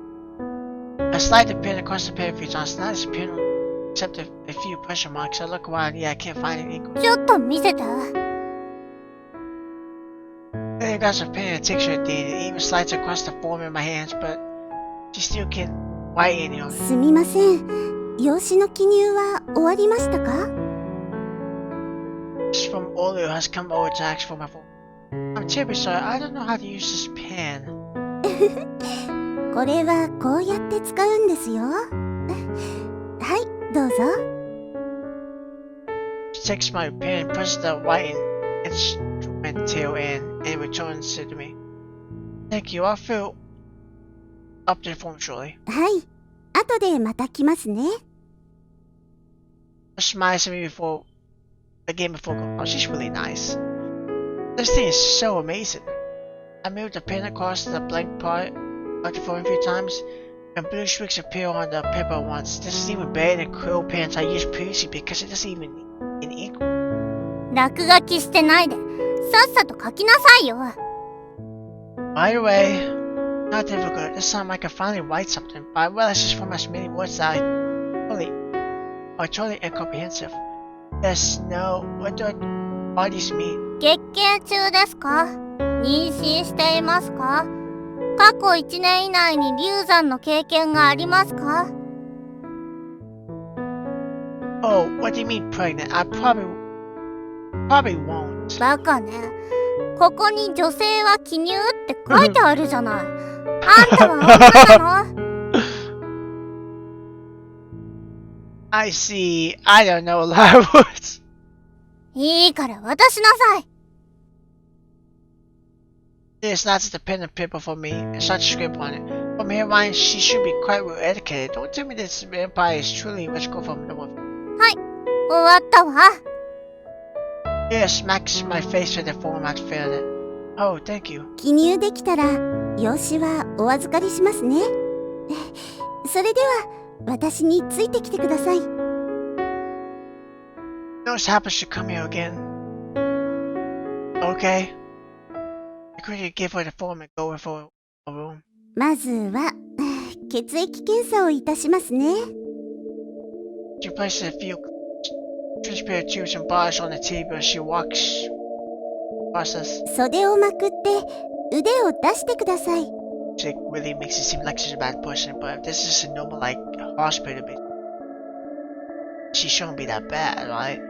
I slide the pen across the page a few times, not a pen except a few pressure marks. I look around, yeah, I can't find any ink. ちょっと見せて。 Then he grabs a pen and takes her a date. It even slides across the form in my hands, but she still can't write any of it. すみません。用紙の記入は終わりましたか？ This from Olio has come over to ask for my phone. I'm terribly sorry, I don't know how to use this pen. これはこうやって使うんですよ。はい、どうぞ。 She takes my pen and presses the white instrumental in and returns it to me. Thank you, I'll fill up the form shortly. はい、後でまた来ますね。 She smiles at me before oh, she's really nice. This thing is so amazing. I moved the pen across the blank part of the form a few times, and blue streaks appear on the paper once. This is even better than quill pens I used previously because it doesn't even need ink. 落書きしてないでさっさと書きなさいよ。 By the way, not difficult. This time I can finally write something, but I realize this form has many words that are totally incomprehensive. There's no... what do all these mean? 月経中ですか？妊娠していますか？過去1年以内に流産の経験がありますか？ Oh, what do you mean pregnant? I probably won't. バカね。ここに女性は記入って書いてあるじゃない。あんたは女なの？ I see. I don't know a lot of words. いいから渡しなさい。 This not to depend on people for me, and such script on it. From here on, she should be quite well educated. Don't tell me this vampire is truly much go from the one. 終わったわ。 Yeah, smacks my face with the format failed it. Oh, thank you. 記入できたら用紙はお預かりしますね。それでは私についてきてください。Notice happens to come here again. Okay. I couldn't give her the form and go in for a room. まずは血液検査をいたしますね。 She places a few transparent tubes and bars on the table as she walks past us. 袖をまくって腕を出してください。 She really makes it seem like she's a bad person, but if this is a normal, like, hospital bit, she shouldn't be that bad, right?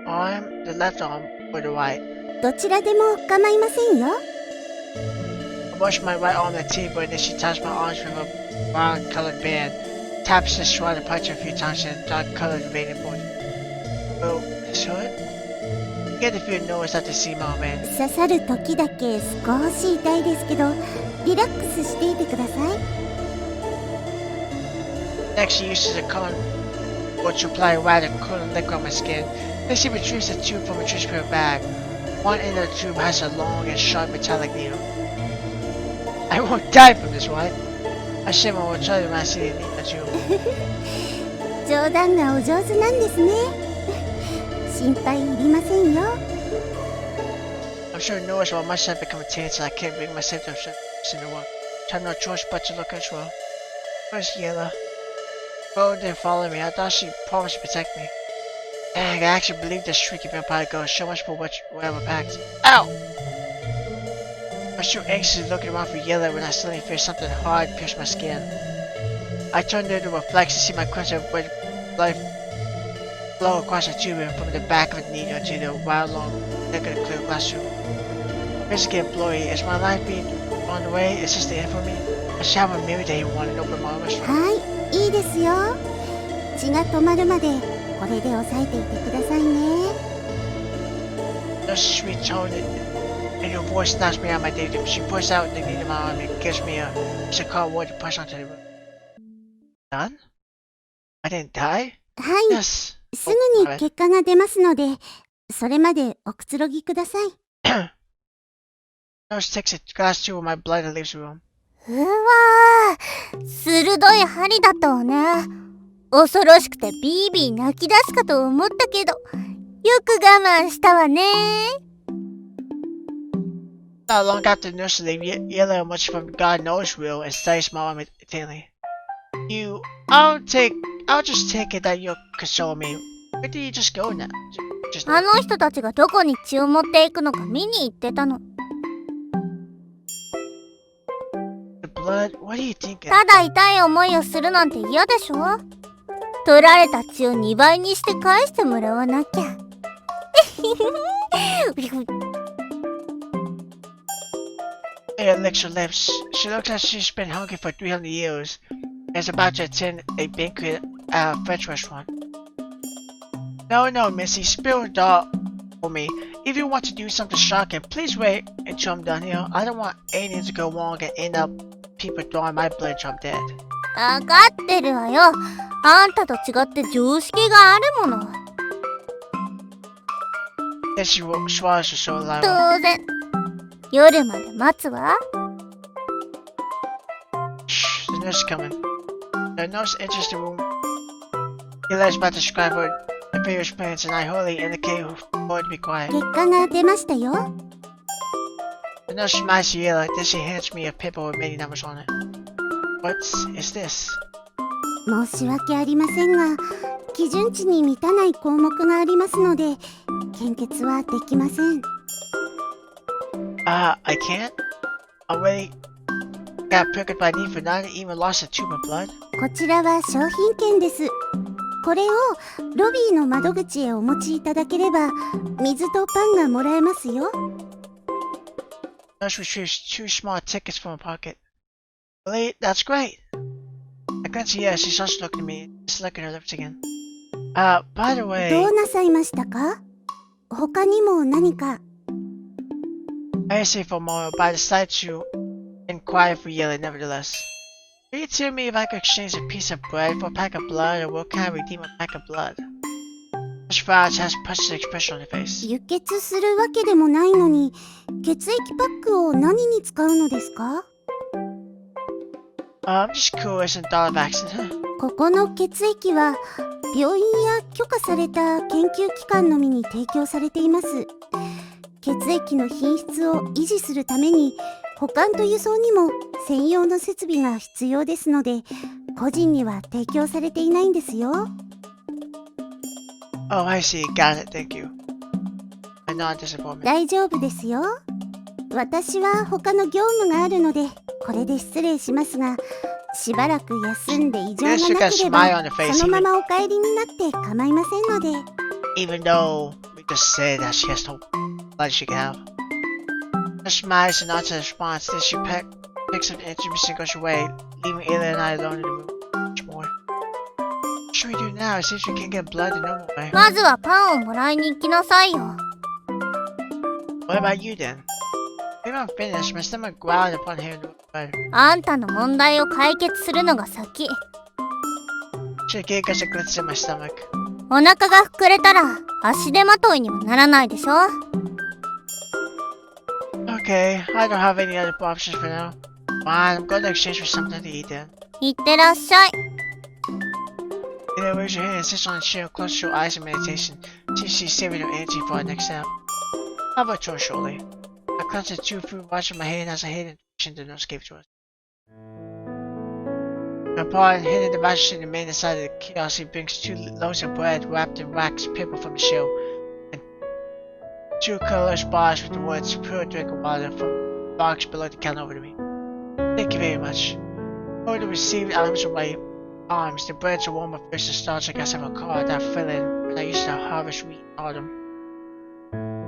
Arm, the left arm, or the right? どちらでも構いませんよ。 I wash my right arm on the table and then she ties my arms with a brown colored band. Taps the shoulder punch a few times and dark colored vein board. Oh, should? Get if you notice that the seam on man. 刺さる時だけ少し痛いですけど、リラックスしていてください。 Next she uses a cone or to apply a wide and cooling liquid on my skin. Then she retrieves a tube from a transparent bag. One end of the tube has a long and sharp metallic needle. I won't die from this, right? I shimmer will try to see the needle tube. 冗談がお上手なんですね。心配いりませんよ。 I'm sure Noah's well must have become tense and I can't bring myself to in the world. I have no choice but to look as well. Where's Yella? Bo didn't follow me. I thought she promised to protect me. Dang, I actually believe this shrieky vampire girl. So much for whatever packed. Ow! I was too anxiously looking around for Yella when I suddenly felt something hard pierce my skin. I turned there to reflex to see my crimson red blood flow across the tube and from the back of the needle to the wild long neck of the clear glass tube. It's getting blurry. Is my life being on the way? Is this the end for me? I should have a mirror that he wanted to open my arms for. はい、いいですよ。血が止まるまでこれで押さえていてくださいね。 No sweet tone and her voice knocks me out of my daydream. She pushes out the needle in my arm and gives me a cigar wood to push onto the room. Done? I didn't die? はい、 Yes. すぐに結果が出ますので、それまでおくつろぎください。 Nurse takes a glass tube of my blood and leaves the room. うわー、鋭い針だったわね。恐ろしくてビービー泣き出すかと思ったけど、よく我慢したわね。 Not long after the nurse leave, Yella emerges from God knows where and studies my arm intently. I'll just take it that you'll console me. Where did you just go now? Just あの人たちがどこに血を持っていくのか見に行ってたの。 the blood? What are you thinking? ただ痛い思いをするなんて嫌でしょ。取られた血を2倍にして返してもらわなきゃ。Leia licks her lips. She looks like she's been hungry for 300 years and is about to attend a banquet at a French restaurant. No, Missy, spill it all for me. If you want to do something shocking, please wait until I'm done here. I don't want anything to go wrong and end up people throwing my blood until I'm dead. わかってるわよ。あんたと違って常識があるもの。 Then she swallows her soul aloud. 当然。夜まで待つわ。 Shh, the nurse is coming. The nurse enters the room. Yella is about to describe her various plans, and I wholly indicate her to be quiet. 結果が出ましたよ。 The nurse smiles to Yella, then she hands me a paper with many numbers on it. What is this? 申し訳ありませんが、基準値に満たない項目がありますので、献血はできません。I can't? I already got pricked by need for not even lost a tube of blood. こちらは商品券です。これをロビーの窓口へお持ちいただければ、水とパンがもらえますよ。 Nurse retrieves 2 small tickets from her pocket. Really? That's great. I glance at Yella, she starts looking at me, just licking her lips again. By the ど way, うなさいましたか？他にも何か。I hesitated for a moment, but I decided to inquire for Yellow nevertheless. Can you tell me if I could exchange a piece of bread for a pack of blood, or what can I redeem a pack of blood? Miss Frost has a puzzled expression on her face. 輸血するわけでもないのに、血液パックを何に使うのですか？ I'm just curious and thought of asking her. ここの血液は病院や許可された研究機関のみに提供されています。血液の品質を維持するために保管と輸送にも専用の設備が必要ですので、個人には提供されていないんですよ。Oh, I see. Got it. Thank you. I know disappointment. 大丈夫ですよ。私は他の業務があるのでこれで失礼しますが、しばらく休んで異常がなければそのままお帰りになって構いませんので。 Even though we just said that she has no blood she can have. Her smiles and nods in response. Then she picks up the instruments and goes away, leaving Ayla and I alone in the room. Much more. What should we do now? It seems we can't get blood the normal way. まずはパンをもらいに行きなさいよ。What about you then? Maybe I'm finished. My stomach growled upon hearing the word. あんたの問題を解決するのが先。 She gave us a glimpse in my stomach. お腹が膨れたら足手まといにもならないでしょ。 Okay, I don't have any other options for now. Fine, I'm going to exchange for something to eat then. いってらっしゃい。 Ayla raised her hand and sits on a chair close to her eyes in meditation. She's saving her energy for her next step. How about yours, shortly? I clenched the two food watching my hand as I hid in the nose gave to us. My paw hidden the magistrate and man inside the kiosk. He brings 2 loaves of bread wrapped in wax paper from the shell, and 2 colorless bars with the words "pure drinking water" from the box below the counter over to me. Thank you very much. Over the received items with my arms, the breads are warm and fresh and starch like I have a car that I fell in when I used to harvest wheat in autumn.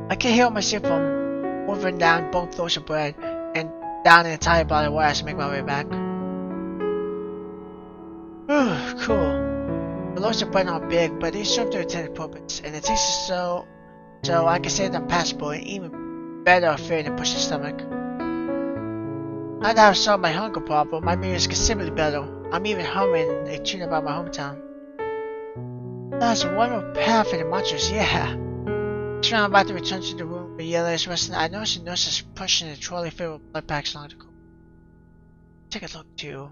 I can hear myself from moving down both loaves of bread and down an entire bottle of water as I make my way back. Cool. The loaves of bread aren't big, but they serve their intended purpose, and it tastes so I can say them passable and even better or fair than push the stomach. Now that I've solved my hunger problem, my meal is considerably better. I'm even humming a tune about my hometown. That's one more path for the munchers, yeah. Just when I'm about to return to the room where Yellow is resting, I notice the nurse is pushing a trolley filled with blood packs along the corridor. Take a look too.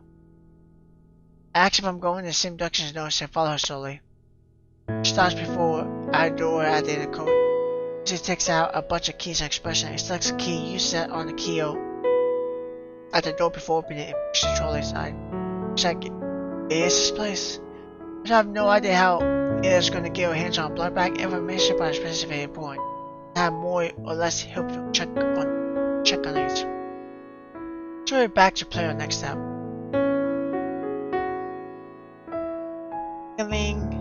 I ask if I'm going in the same direction as nurse and follow her slowly. She stops before our door at the end of the corridor. She takes out a bunch of keys and expression and selects a key, uses it on the keyhole at the door before opening it and pushes the trolley aside. Check it. Is this place? I have no idea how it's going to get her hands on blood bag information, but it's specifically important. I have more or less helpful check on these. So we're back to play our next step. Feeling.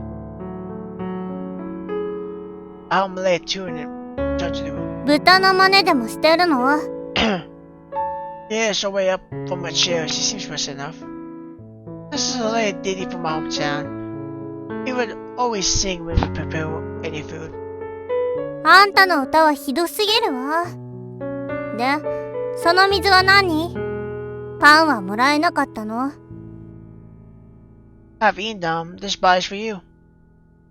I'll lay it to and turn to the room. 豚の真似でもしてるの？ Yeah, so way up from her chair. She seems fresh enough. This is a little ditty from my hometown. We would always sing when we prepare any food. あんたの歌はひどすぎるわ。で、その水は何？パンはもらえなかったの？ I've eaten them. This bar is for you.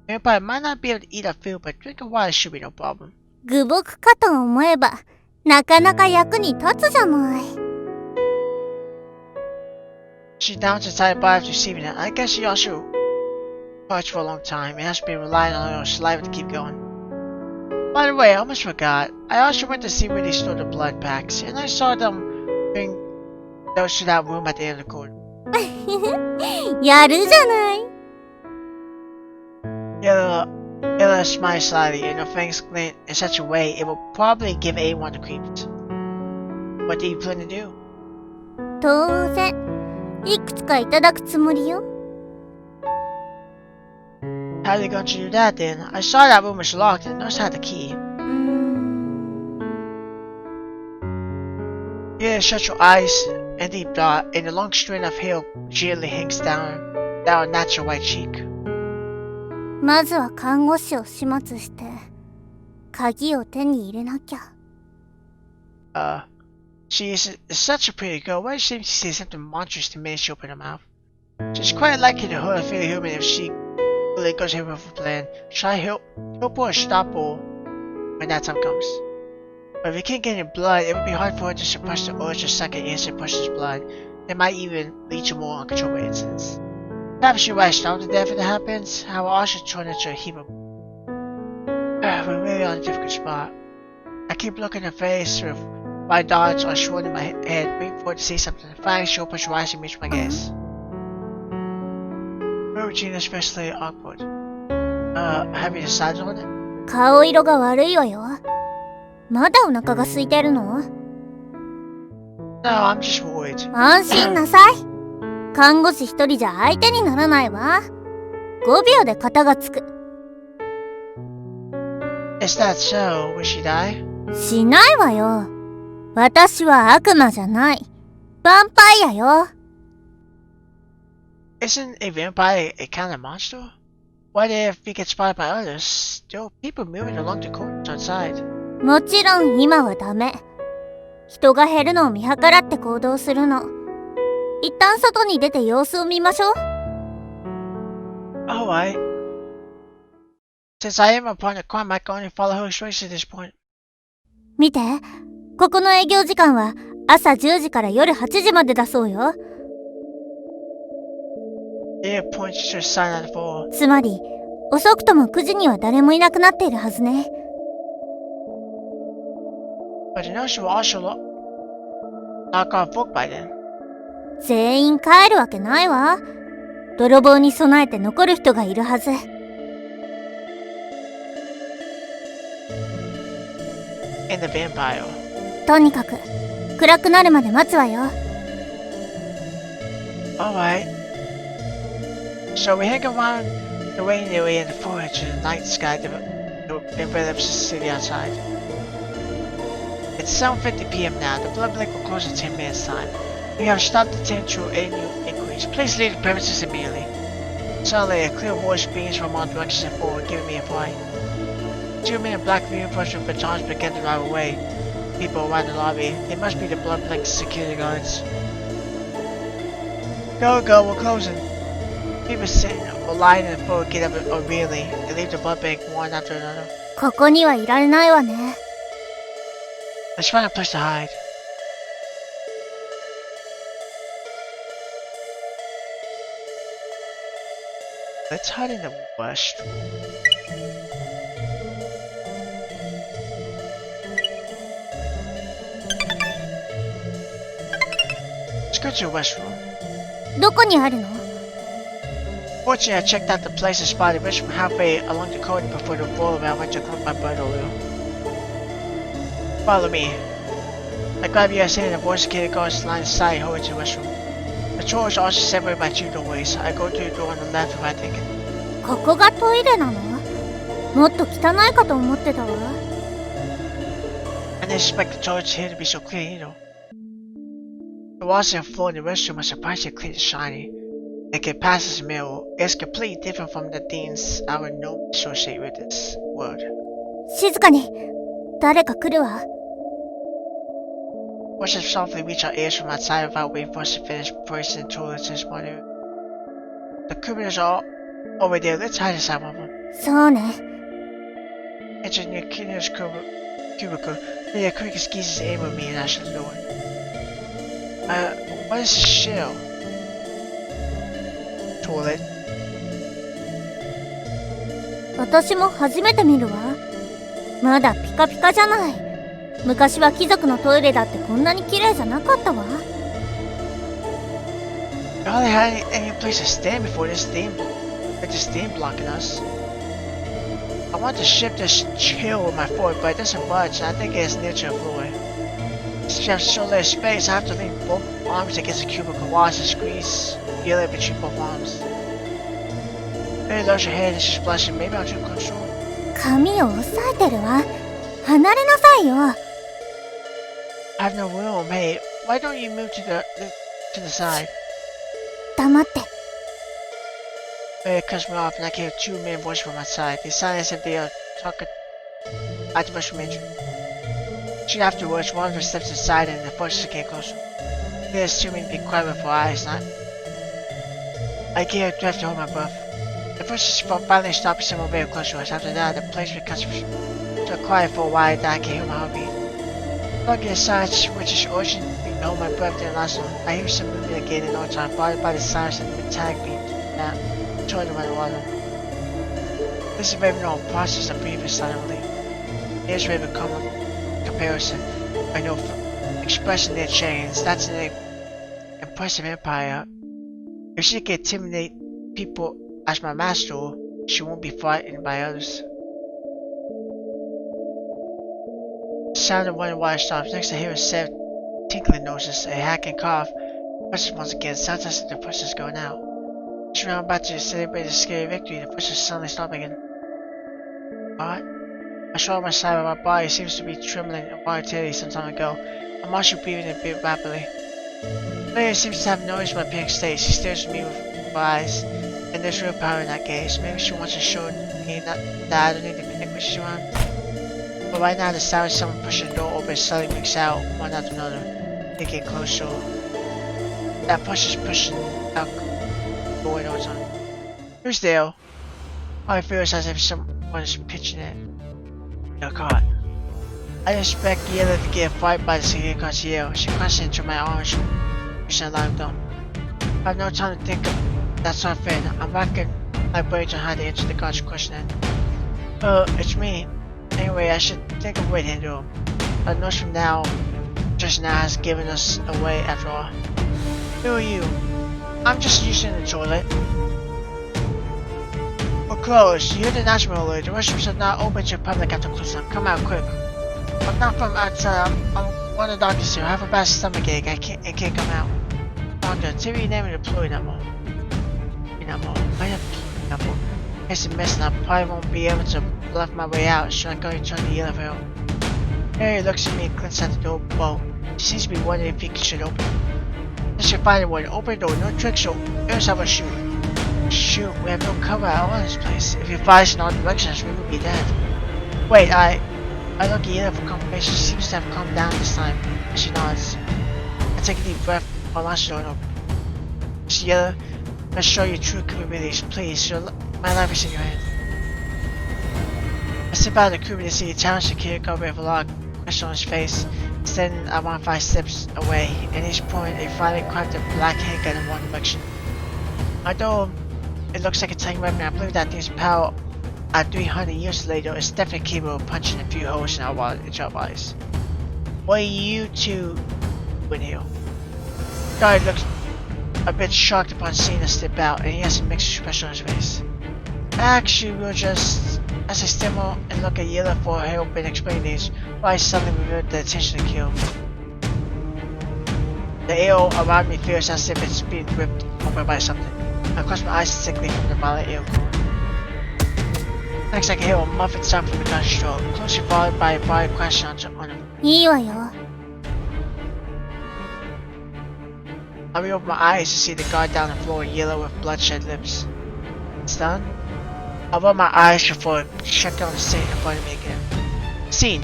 Everybody might not be able to eat our food, but drinking water should be no problem. 愚朴かと思えば、なかなか役に立つじゃない。She downs a tight bottle after receiving it. I guess she also parched for a long time. It has been relying on her saliva to keep going. By the way, I almost forgot. I also went to see where they stored the blood packs, and I saw them bring those to that room at the end of the corridor. やるじゃない。Ella smiled slightly, and her fangs glint in such a way it will probably give anyone the creeps. What do you plan to do? 当然、いくつかいただくつもりよ。How are they going to do that then? I saw that room was locked and the nurse had the key. Yeah, shut your eyes and deep thought, and a long strand of hair gently hangs down her natural white cheek. まずは看護師を始末して、鍵を手に入れなきゃ。She is such a pretty girl. Why does she say something monstrous the minute she opened her mouth? She's quite likely to hurt or feel human if she really goes ahead with a plan. Should I help her or stop her when that time comes? But if we can't get any blood, it would be hard for her to suppress the urge to suck an innocent person's blood. It might even lead to more uncontrollable incidents. Perhaps she might starve to death if that happens. How will also turn into a heap of... We're really on a difficult spot. I keep looking at her face with my thoughts are swirling in my head, waiting for her to say something. Finally, she opens her eyes and meets my gaze. Regina is especially awkward. Have you decided on it? 顔色が悪いわよ。まだお腹が空いてるの？ No, I'm just worried. 安心なさい。看護師一人じゃ相手にならないわ。5秒で肩がつく。Is that so? Will she die? しないわよ。私は悪魔じゃない。ヴァンパイアよ。Isn't a vampire a kind of monster? What if we get spotted by others? There are people moving along the corridors outside. もちろん今はダメ。人が減るのを見計らって行動するの。一旦外に出て様子を見ましょう。Alright. Since I am upon a crime, I can only follow her choice at this point. 見て、ここの営業時間は朝10時から夜8時までだそうよ。It points to a sign on the floor. つまり、遅くとも9時には誰もいなくなっているはずね。But you know she will also lock off book by then. 全員帰るわけないわ。泥棒に備えて残る人がいるはず。In the vampire. とにかく、暗くなるまで待つわよ。Alright. So we hang around the rainy area in the forest to the night sky that envelops the city outside. It's 7:50 p.m. now. The blood bank will close in 10 minutes time. We have stopped to tend to any new inquiries. Please leave the premises immediately. Suddenly, a clear voice beams from all directions and forward, giving me a flight. 2 men in black uniforms with batons began to drive away. People around the lobby. They must be the blood bank security guards. Go, we're closing. People sitting or lying in the floor get up immediately and leave the blood bank one after another. ここにはいられないわね。Let's find a place to hide. Let's hide in the west room. Let's go to the west room. どこにあるの？ Fortunately, I checked out the place and spotted Rich from halfway along the corridor before the roll around went to collect my blood oil. Follow me. I grab you as in the voice kid goes line side hurry to the restroom. The chores are also separated by 2 doorways. I go to the door on the left if I think it. ここがトイレなの？もっと汚いかと思ってたわ。I didn't expect the toilets here to be so clean either. The walls and floor in the restroom are surprisingly clean and shiny. Like it passes a mirror. It's completely different from the things I would normally associate with this word. 静かに。誰か来るわ。Watch us softly reach our ears from outside without waiting for us to finish placing the toilets in this morning. The criminals are over there. Let's hide inside one of them. そうね。 Enter near Kinner's cubicle. The quick squeezes aim at me and I shut the door. What is this shell? Toilet. 私も初めて見るわ。まだピカピカじゃない。昔は貴族のトイレだってこんなに綺麗じゃなかったわ。We hardly had any place to stand before this thing blocking us. I want to shift this chill with my foot, but it doesn't budge, and I think it's near to the floor. Since you have so little space, I have to lean both arms against the cubicle walls and squeeze feel it between both arms. Maybe lose your head and she's blushing. Maybe I'm too close. 髪を押さえてるわ。離れなさいよ。I have no room. Hey, why don't you move to the side? 黙って。It cuts me off and I can hear 2 men voices from outside. They silence if they are talking. Acting much from injury. Soon afterwards, one of them steps inside and the forces came closer. They assumed me to be quiet before eyes, not. I gave a breath to hold my breath. The forces finally stopped and someone very close to us. After that, the place becomes so quiet for a while that I can hear my heartbeat. Looking at silence, which is ocean, being hold my breath didn't last long. I hear some movement again in no time, followed by the silence and the metallic beat down, toward the water. This is very normal process of breathing silently. Here's where we come comparison. I know expressing their chains. That's an impressive empire. If she can intimidate people as my master, she won't be frightened by others. The sound of running water stops. Next I hear a set of tinkling noises, a hacking cough. Presses once again. Sounds as if the presses going out. Just when I'm about to celebrate a scary victory, the presses suddenly stop again. What? I shoulder my side of my body seems to be trembling involuntarily some time ago. I'm also breathing a bit rapidly. Maria seems to have noticed my panic state. She stares at me with her eyes, and there's real power in that gaze. Maybe she wants to show me that I don't need to panic when she's around. But right now the sound of someone pushing the door open suddenly makes out one after another. They get closer. That push is pushing out going over time. Who's there? Oh, it feels as if someone is pitching it. No caught. I expect Yella to get a fight by the secret concierge. She crashed into my arms. She alarmed them. I have no time to think of that sort of thing. I'm racking my brains on how to answer the guard's question. It's me. Anyway, I should think of a way to handle him. A nurse from just now has given us away after all. Who are you? I'm just using the toilet. We're closed. You're the national alert. The restrooms are not open to the public after closing. Come out quick. I'm not from outside. I'm one of the doctors here. I have a bad stomach ache. I can't come out. Doctor, tell me your name and employee number. My employee number. It's a mess and I probably won't be able to bluff my way out. Should I go and turn the elevator? Mary looks at me and clenches at the door. Whoa. She seems to be wondering if he should open. I should find one. Open the door. No tricks. So here's how I shoot. Shoot, we have no cover at all in this place. If you fire in all directions, we will be dead. Wait, I look at Yella for confirmation. She seems to have calmed down this time. She nods. I take a deep breath while my door open. Yella, let's show your true capabilities. Please, my life is in your hands. I step out of the crew to see the town security guard with a lot of question on his face. Standing at 1-5 steps away, and each point a finely crafted black handgun in one direction. Although it looks like a tiny weapon, I believe that thing's power at 300 years later is definitely capable of punching a few holes in our bodies. What are you two doing here? The guard looks a bit shocked upon seeing us step out, and he has a mixed expression on his face. Actually, we were just... As I stumble and look at Yella for help in explaining these, why suddenly revealed the intention to kill. The air around me feels as if it's being ripped open by something. I close my eyes sickly from the violent air cold. Next I can hear a muffled sound from the gun's stroke, closely followed by a body crashing on him. いいわよ。 I reopen my eyes to see the guard down the floor, yellow with bloodshot lips. It's done? I rub my eyes before I check on the scene in front of me again. Scene.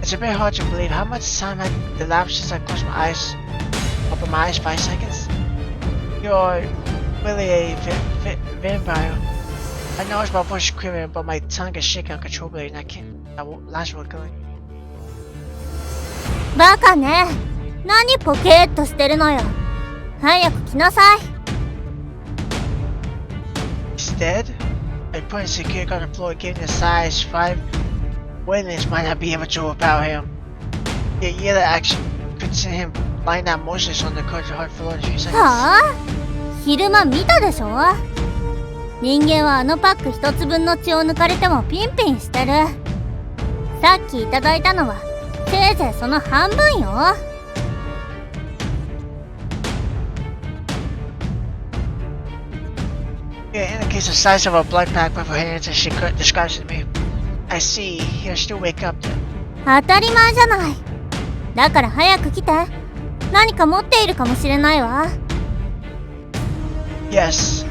It's a bit hard to believe how much time had elapsed since I closed my eyes. Open my eyes 5 seconds. You're really a vampire. I know it's my voice screaming, but my tongue is shaking uncontrollably and I won't last for killing. バカね。何ポケーっとしてるのよ。早く来なさい。He's dead? I put his security on the floor, giving the size 5 witness might not be able to overpower him. Yet Yella action could see him lying down motionless on the cold hard floor in a few seconds. はあ？昼間見たでしょ？人間はあのパック一つ分の血を抜かれてもピンピンしてる。さっきいただいたのはせいぜいその半分よ。It indicates the size of a blood pack with her hands as she describes it to me. I see. He'll still wake up then. 当たり前じゃない。だから早く来て。何か持っているかもしれないわ。Yes.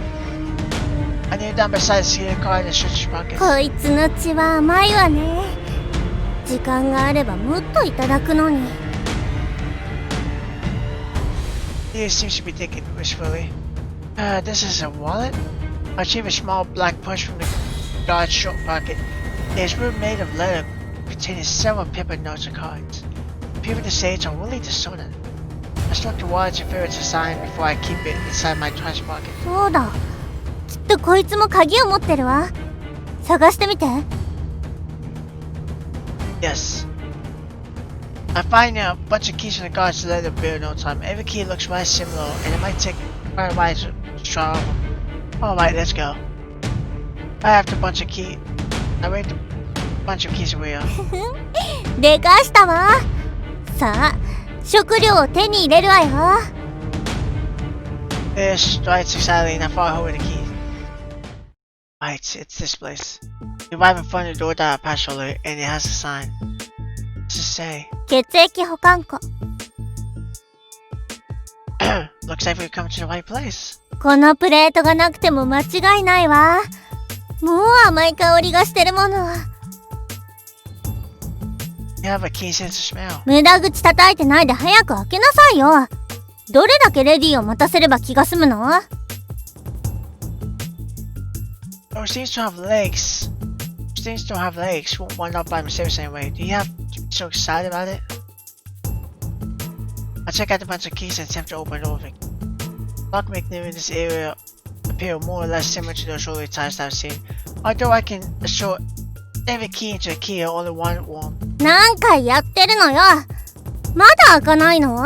I kneel down beside the security guard and search his pockets. こいつの血は甘いわね。時間があればもっといただくのに。He seems to be thinking wistfully. This is a wallet? I achieve a small black punch from the guard's short pocket. It is wood made of leather, containing several paper notes and cards. People to say it's unwilling to sort it. I struck the wallet to figure it's a sign before I keep it inside my trunks pocket. そうだ。きっとこいつも鍵を持ってるわ。探してみて。Yes. I find a bunch of keys in the guard's leather bill in no time. Every key looks rather similar, and it might take quite a while to try them. Alright, let's go. I have the bunch of keys. I read the bunch of keys away. でかしたわ。さあ、食料を手に入れるわよ。There strides excitedly and I far over the key. Right, it's this place. We arrive in front of the door that I passed over, and it has a sign. What's it say? 血液保管庫。Looks like we've come to the right place. このプレートがなくても間違いないわ。もう甘い香りがしてるもの。You have a keen sense of smell. 無駄口叩いてないで早く開けなさいよ。どれだけレディーを待たせれば気が済むの？ Oh, it seems to have legs. Things don't have legs. Won't wind up by mysterious anyway. Do you have to be so excited about it? I check out the bunch of keys and attempt to open it over. Lock mechanism in this area appear more or less similar to those earlier types that I've seen. Although I can assure every key into a key are only one one. 何回やってるのよ。まだ開かないの？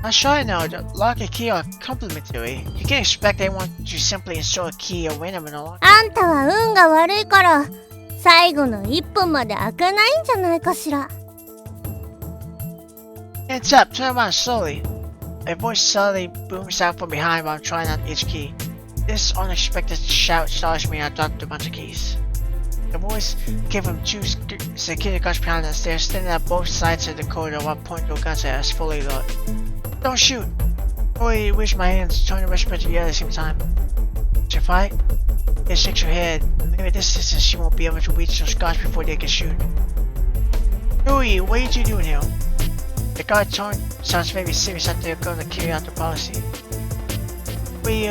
I'm sure now the lock and key are complementary. You can't expect anyone to simply install a key or random in a lock. あんたは運が悪いから最後の1分まで開かないんじゃないかしら。Hands up, turn around slowly. A voice suddenly booms out from behind while I'm trying out each key. This unexpected shout startles me and I dropped a bunch of keys. The voice came from two security guards behind us. They're standing at both sides of the corridor while pointing their guns at us fully loaded. Don't shoot! Roy reached my hands, trying to whisper to the other at the same time. To fight? It shakes her head. Maybe this distance she won't be able to reach those guards before they can shoot. Roy, what are you doing here? The guard tone sounds very serious after they're going to carry out the policy. We're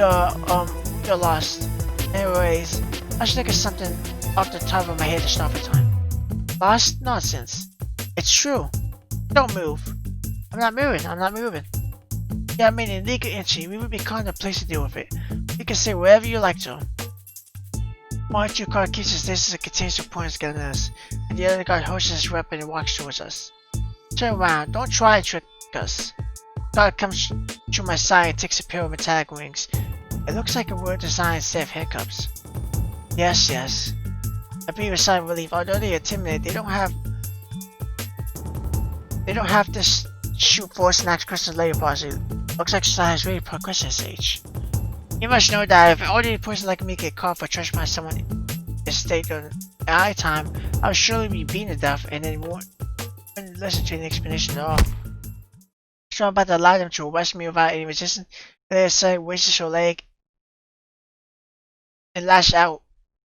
lost. Anyways, I should think of something off the top of my head to stop the time. Lost? Nonsense. It's true. Don't move. I'm not moving. Yeah, I mean, in legal entry, we would be calling the place to deal with it. You can say wherever you like to. One or two guard keeps his distance and continues to point his gun at us, and the other guard holsters his weapon and walks towards us. Turn around, don't try to trick us. Guard comes to my side and takes a pair of metallic rings. It looks like a word design instead of handcuffs. Yes. I breathe a sigh of relief. Although they are intimidated, they don't have this shoot force and ask questions later policy. Looks like society has really progressed this age. You must know that if an ordinary person like me get caught for trespassing someone in state during eye time, I would surely be beaten to death and then wouldn't listen to an explanation at all. So I'm about to allow them to arrest me without any resistance. They say raises her leg and lash out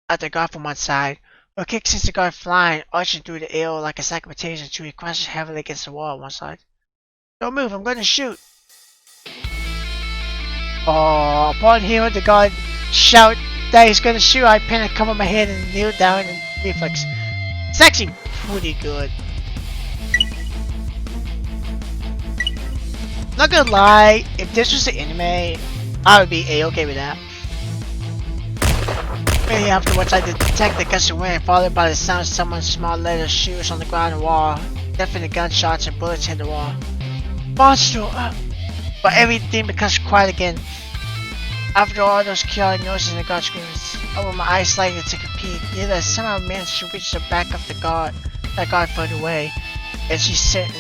at the guard from one side. Or kick sends the guard flying, arching through the air like a sack of potatoes until he crashes heavily against the wall on one side. Don't move, I'm going to shoot! Oh, upon hearing the guard shout that he's going to shoot, I panic, cover my head and kneel down in reflex. It's actually pretty good. Not gonna lie, if this was an anime, I would be a-okay with that. Maybe afterwards I detect the gust of wind followed by the sound of someone's small leather shoes on the ground and wall. Deafening gunshots and bullets hit the wall. Monster! But everything becomes quiet again. After all those chaotic noises and the guard screams, I open my eyes slightly to take a peek. Neither has somehow managed to reach the back of the guard, that guard further away, and she's sitting,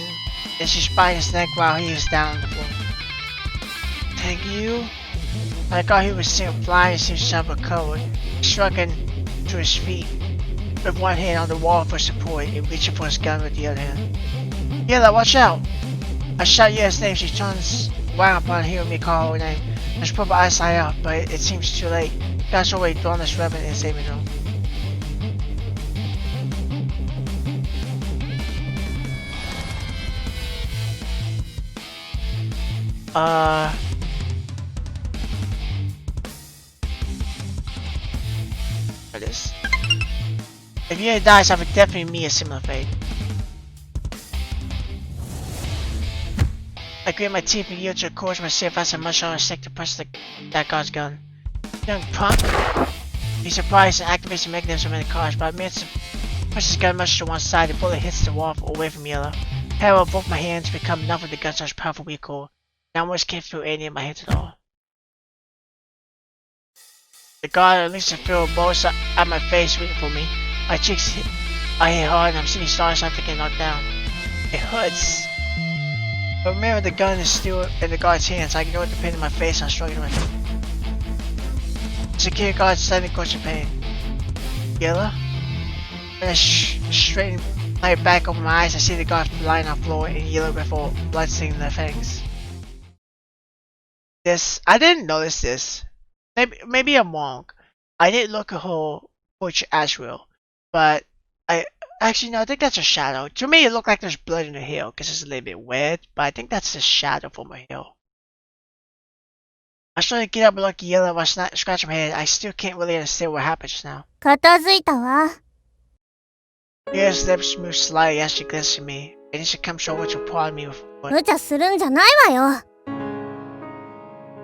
and she's biting his neck while he is down on the floor. Thank you. The guard who was seen flying seems to have recovered, shrugging to his feet, with one hand on the wall for support and reaching for his gun with the other hand. Yella, watch out! I shout Yella's name. She turns around upon hearing me call her name. I just put my eyes out, but it seems too late. God's already drawn his weapon and saving her. For this. If Yela dies, I would definitely meet a similar fate. I grit my teeth and yield to the course myself as I much on a stick to press that guard's gun. Young punk! He surprised and activates the mechanism in the cars, but I managed to push his gun much to one side. The bullet hits the wall away from Yela. Power of both my hands become enough with the gun's such powerful recoil. I almost can't feel any of my hands at all. The guard releases a field of bullets at my face waiting for me. My cheeks hit hard and I'm sitting stars after getting knocked down. It hurts. But remember the gun is still in the guard's hands. I ignore the pain in my face and I'm struggling with it. Security guard suddenly goes in pain. Yela? When I straighten my back over my eyes, I see the guard lying on the floor in yellow with all blood staining their fangs. I didn't notice this. Maybe I'm wrong. I didn't look at her portrait as real. But actually, no, I think that's a shadow. To me, it looked like there's blood in the hill because it's a little bit wet, but I think that's the shadow from a hill. I started to get up and look at Yela while I scratch my head. I still can't really understand what happened just now. 片付いたわ。 Yela's lips move slightly as she glances at me, and then she comes over to prod me with a foot. 無茶するんじゃないわよ。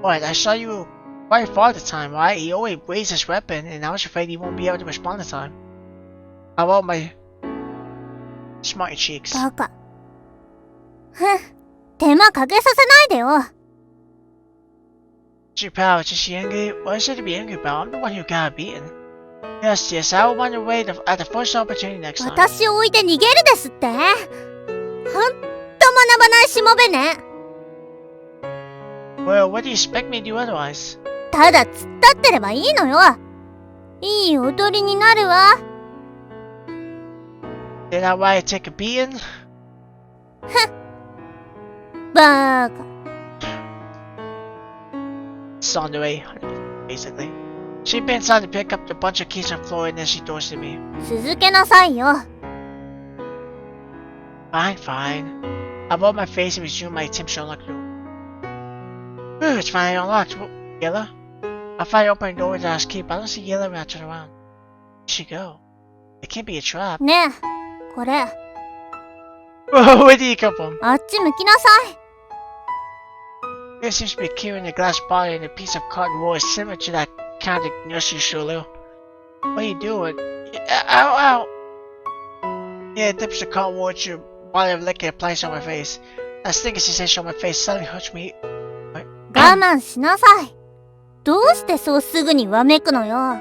What? I saw you quite far at the time, right? He always raised his weapon, and I was afraid he won't be able to respond in time. I rolled my smart cheeks. バカ。ふん。手間かけさせないでよ。 Mr. Powell, is she angry? What is there to be angry about? I'm the one who got beaten. Yes, I will run away at the first opportunity next time. 私を置いて逃げるですって？ほんと学ばないしもべね。 Well, what do you expect me to do otherwise? ただ突っ立ってればいいのよ。いい踊りになるわ。 Then I why take a beating? バーカ。 It's on the way, basically. She bends down to pick up the bunch of keys on the floor and then she throws to me. 続けなさいよ。 Fine, fine. I roll my face and resume my attempt to unlock the door. Ooh, it's finally unlocked. Yela? I finally open the door with the key, but I don't see Yela when I turn around. Where'd she go? It can't be a trap. ねえ、これ、 Where did he come from? あっち向きなさい。 There seems to be a key in the glass bottle and a piece of cotton wool similar to that kind of nursery Shulu. What are you doing? Ow, ow! Yeah, it dips the cotton wool into a bottle of liquor and applies it on my face. That stinking sensation on my face suddenly hurts me. 我慢しなさい。どうしてそうすぐにわめくのよ。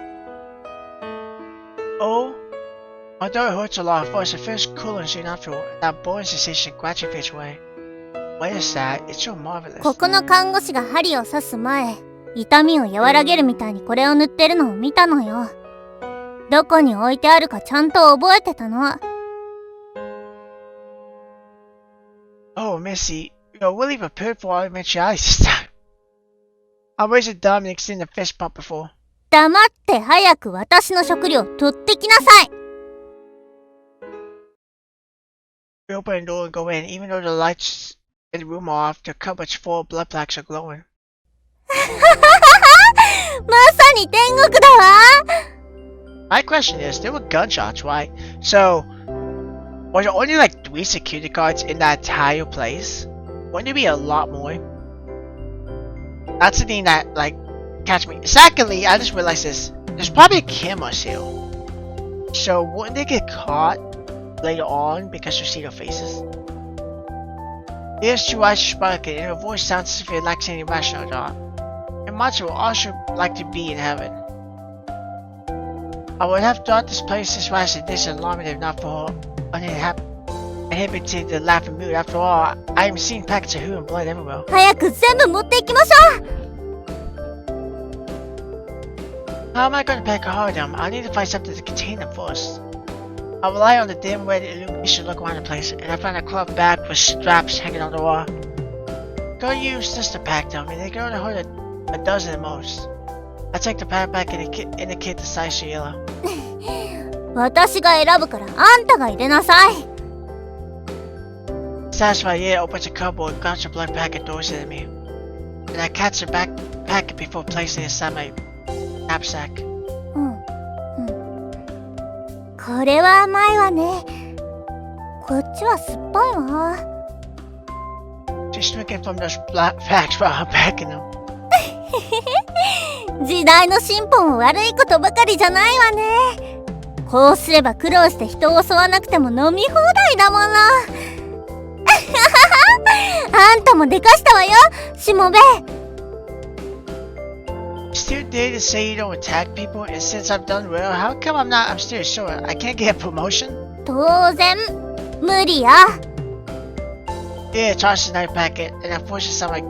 Oh? Although it hurts a lot at first, it feels cool and soon after, and that boring sensation gradually fades away. What is that? It's so marvelous. ここの看護師が針を刺す前、痛みを和らげるみたいにこれを塗ってるのを見たのよ。どこに置いてあるかちゃんと覚えてたの。 Oh, Missy, you're really prepared for all eventualities this time. I raised a thumb and extended a fist bump before. 黙って早く私の食料取ってきなさい。 We open the door and go in, even though the lights in the room are off, the cupboard's full of blood plaques are glowing. まさに天国だわ。 My question is, there were gunshots, right? So, was there only like 3 security guards in that entire place? Wouldn't there be a lot more? That's the thing that, like, catch me. Secondly, I just realized this. There's probably cameras here. So, wouldn't they get caught later on because you see their faces? Here's two eyes sparkling, and her voice sounds as if it lacks any rational thought. And Matsu would also like to be in heaven. I would have thought this place is wise and this alarming if not for her uninhibited the laughing mood. After all, I am seeing packets of human blood everywhere. 早く全部持っていきましょう。 How am I going to pack all of them? I need to find something to contain them first. I rely on the dim red illumination to look around the place, and I find a cloth bag with straps hanging on the wall. Go use this to pack them, and they can only hold a dozen at most. I take the backpack and indicate the size to Yela. 私が選ぶからあんたが入れなさい。 Satisfied, Yela opens a cupboard, grabs a blood pack, and throws it at me. and I catch the backpack before placing it inside my knapsack. これは甘いわね。こっちは酸っぱいわ。Just drinking from those black packs while I'm packing them. 時代の進歩も悪いことばかりじゃないわね。こうすれば苦労して人を襲わなくても飲み放題だもの。あんたもでかしたわよ、しもべ。Still there to say you don't attack people, and since I've done well, how come I'm still short? I can't get a promotion? 当然無理や。Yeah, I charged the night packet, and I forced it on my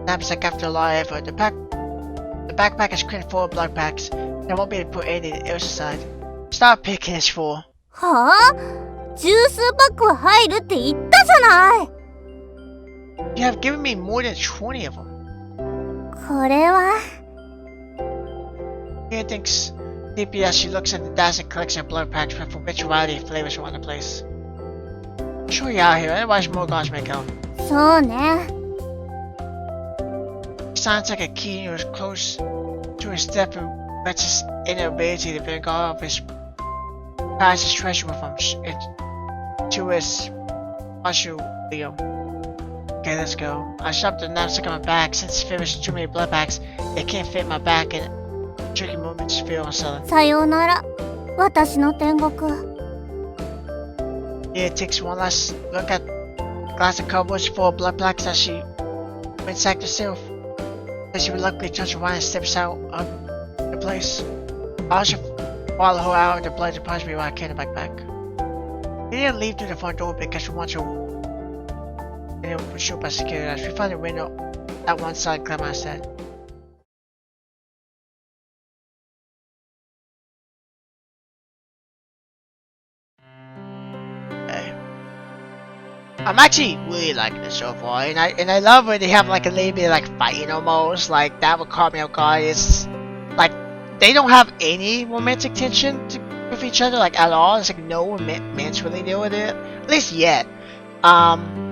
knapsack after a lot of effort. The backpack is crammed full of blood packs, and I won't be able to put anything else aside. Stop picking this fool. はあ？十数パックは入るって言ったじゃない。You have given me more than 20 of them. これは。Mia thinks deeply as she looks at the dazzling collection of blood packs with a variety of flavors around the place. Sure you're out here, otherwise more guards may come. そうね。Sounds like a key was close to his step and lets his inability to bring all of his past treasure with him to his mausoleum. Okay, let's go. I shoved the knapsack on my back. Since it finished too many blood packs, it can't fit my back and tricky moments feel unsettling. さようなら、私の天国。Yeah, it takes one last look at the glass of cardboard full of blood packs as she ransacked herself. Then she reluctantly turns around and steps out of the place. I should follow her out of the blood deposits me while I carry the backpack. We didn't leave through the front door because we want to shoot by security guards. We found a window at one side, Clemmer said. I'm actually really liking it so far, and I love when they have like a little bit of, like fighting almost, like that would caught me off guard. It's like they don't have any romantic tension with each other like at all. It's like no romance really deal with it, at least yet.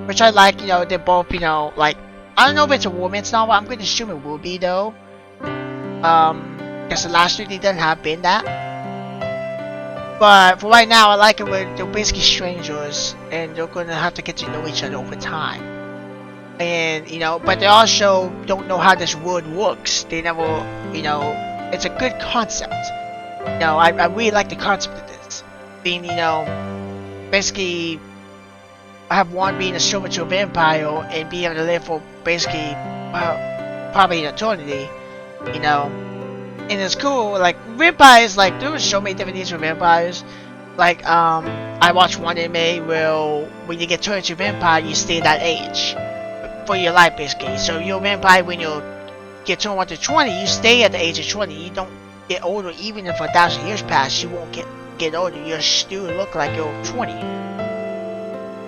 Which I like. You know, they're both, you know, like I don't know if it's a romance novel. I'm going to assume it will be though. Because the last two they didn't have been that. But for right now, I like it where they're basically strangers and they're gonna have to get to know each other over time. And you know, but they also don't know how this world works. They never, you know, it's a good concept. You know, I really like the concept of this. Being, you know, basically, I have one being a servant to a vampire and being able to live for basically, well, probably an eternity. You know. And it's cool, like, vampires, like, there were so many different needs for vampires. Like, I watched one anime where when you get turned into a vampire, you stay that age. For your life, basically. So you're a vampire when you get turned 1 to 20, you stay at the age of 20. You don't get older, even if 1,000 years pass, you won't get older. You still look like you're 20.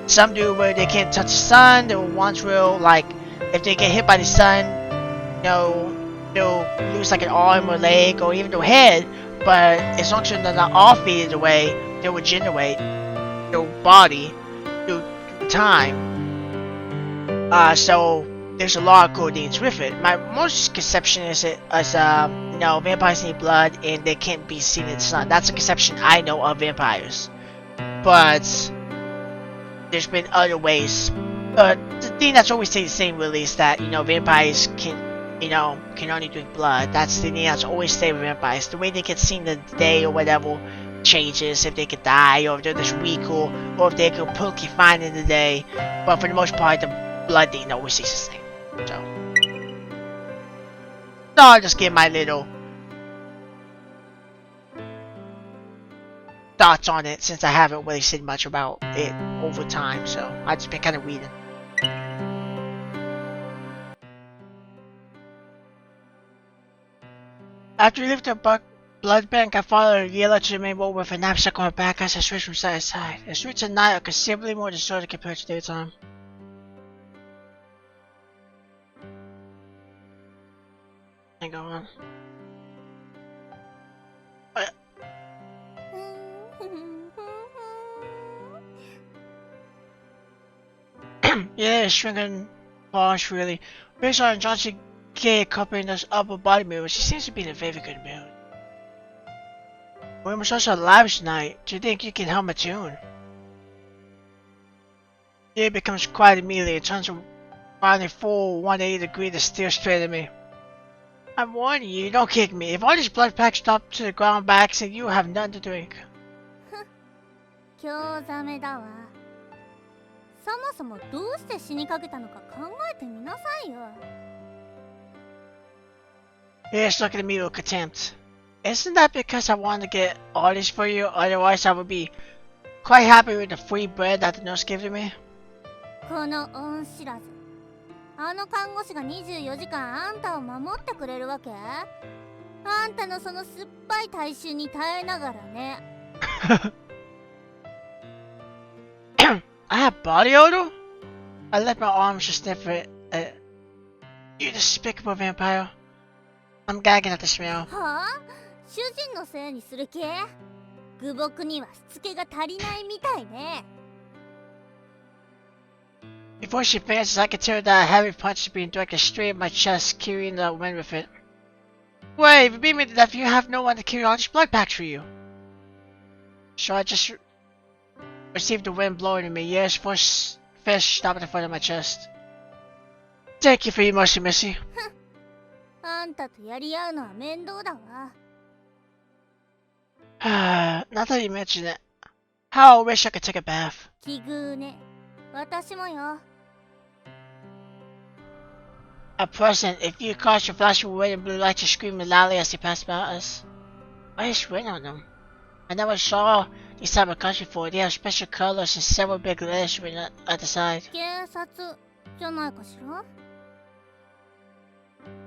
Some do where they can't touch the sun. There were ones where, like, if they get hit by the sun, you know, they'll lose like an arm or leg or even their head, but as long as they're not all faded away, they'll regenerate their body through time. So there's a lot of cool things with it. My most conception is it as you know, vampires need blood and they can't be seen in the sun. That's a conception I know of vampires. But there's been other ways. The thing that's always stayed the same really is that, you know, vampires can, you know, can only drink blood. That's the thing that's always stay with vampires. The way they get seen in the day or whatever changes, if they could die or if they're just weak or if they could perfectly fine in the day. But for the most part, the blood thing always stays the same. So I'll just give my little thoughts on it since I haven't really said much about it over time. So I've just been kind of reading. After we left the blood bank, I followed a yellow to the main road with a knapsack on my back as I switched from side to side. The streets at night are considerably more deserted compared to daytime. Hang on. Yeah, it's shrinking fast really. Based on Johnson Kay covering those upper body movements. She seems to be in a very good mood. We were such a lavish tonight. Do you think you can hum a tune? It becomes quiet immediately and turns around a full 180 degree to stare straight at me. I'm warning you, don't kick me. If all these blood packs drop to the ground by accident, you have nothing to drink. 興ざめだわ。そもそもどうして死にかけたのか考えてみなさいよ。Yes, look at me with contempt. Isn't that because I wanted to get all this for you? Otherwise, I would be quite happy with the free bread that the nurse gave to me. この恩知らず。あの看護師が24時間あんたを守ってくれるわけ？あんたのその酸っぱい体臭に耐えながらね。I have body odor? I let my arms just sniff it. You despicable vampire. I'm gagging at the smell. はあ？主人のせいにする気？愚木にはしつけが足りないみたいね。Before she advances, I can tell that a heavy punch is being directed straight at my chest, carrying the wind with it. Wait, if you beat me to death, you have no one to carry all these blood packs for you. So I just received the wind blowing at me. Yes, force fish stopped in front of my chest. Thank you for your mercy, Missy. あんたとやり合うのは面倒だわ。Now that you mention it, how I wish I could take a bath. 奇遇ね。私もよ。A present, if you cause your flashing red and blue lights to scream loudly as they pass by us. Why is red on them? I never saw these type of cars before. They have special colors and several big letters written at the side. 警察じゃないかしら？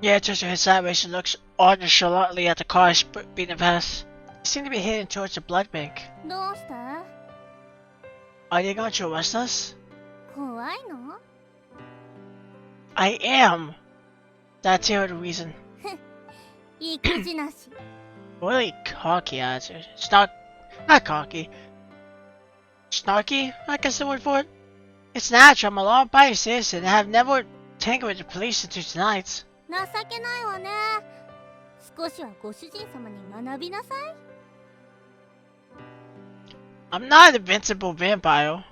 Yeah, turns her head sideways and looks nonchalantly at the cars beating past. They seem to be heading towards the blood bank. どうして？ Are they going to arrest us? 怖いの？ I am! Did I tell her the reason? 意気地なし。 Really cocky attitude. Not cocky. Snarky? I guess the word for it. It's natural. I'm a law-abiding citizen and have never tangled with the police until tonight. 情けないわね。少しはご主人様に学びなさい。I'm not an invincible vampire.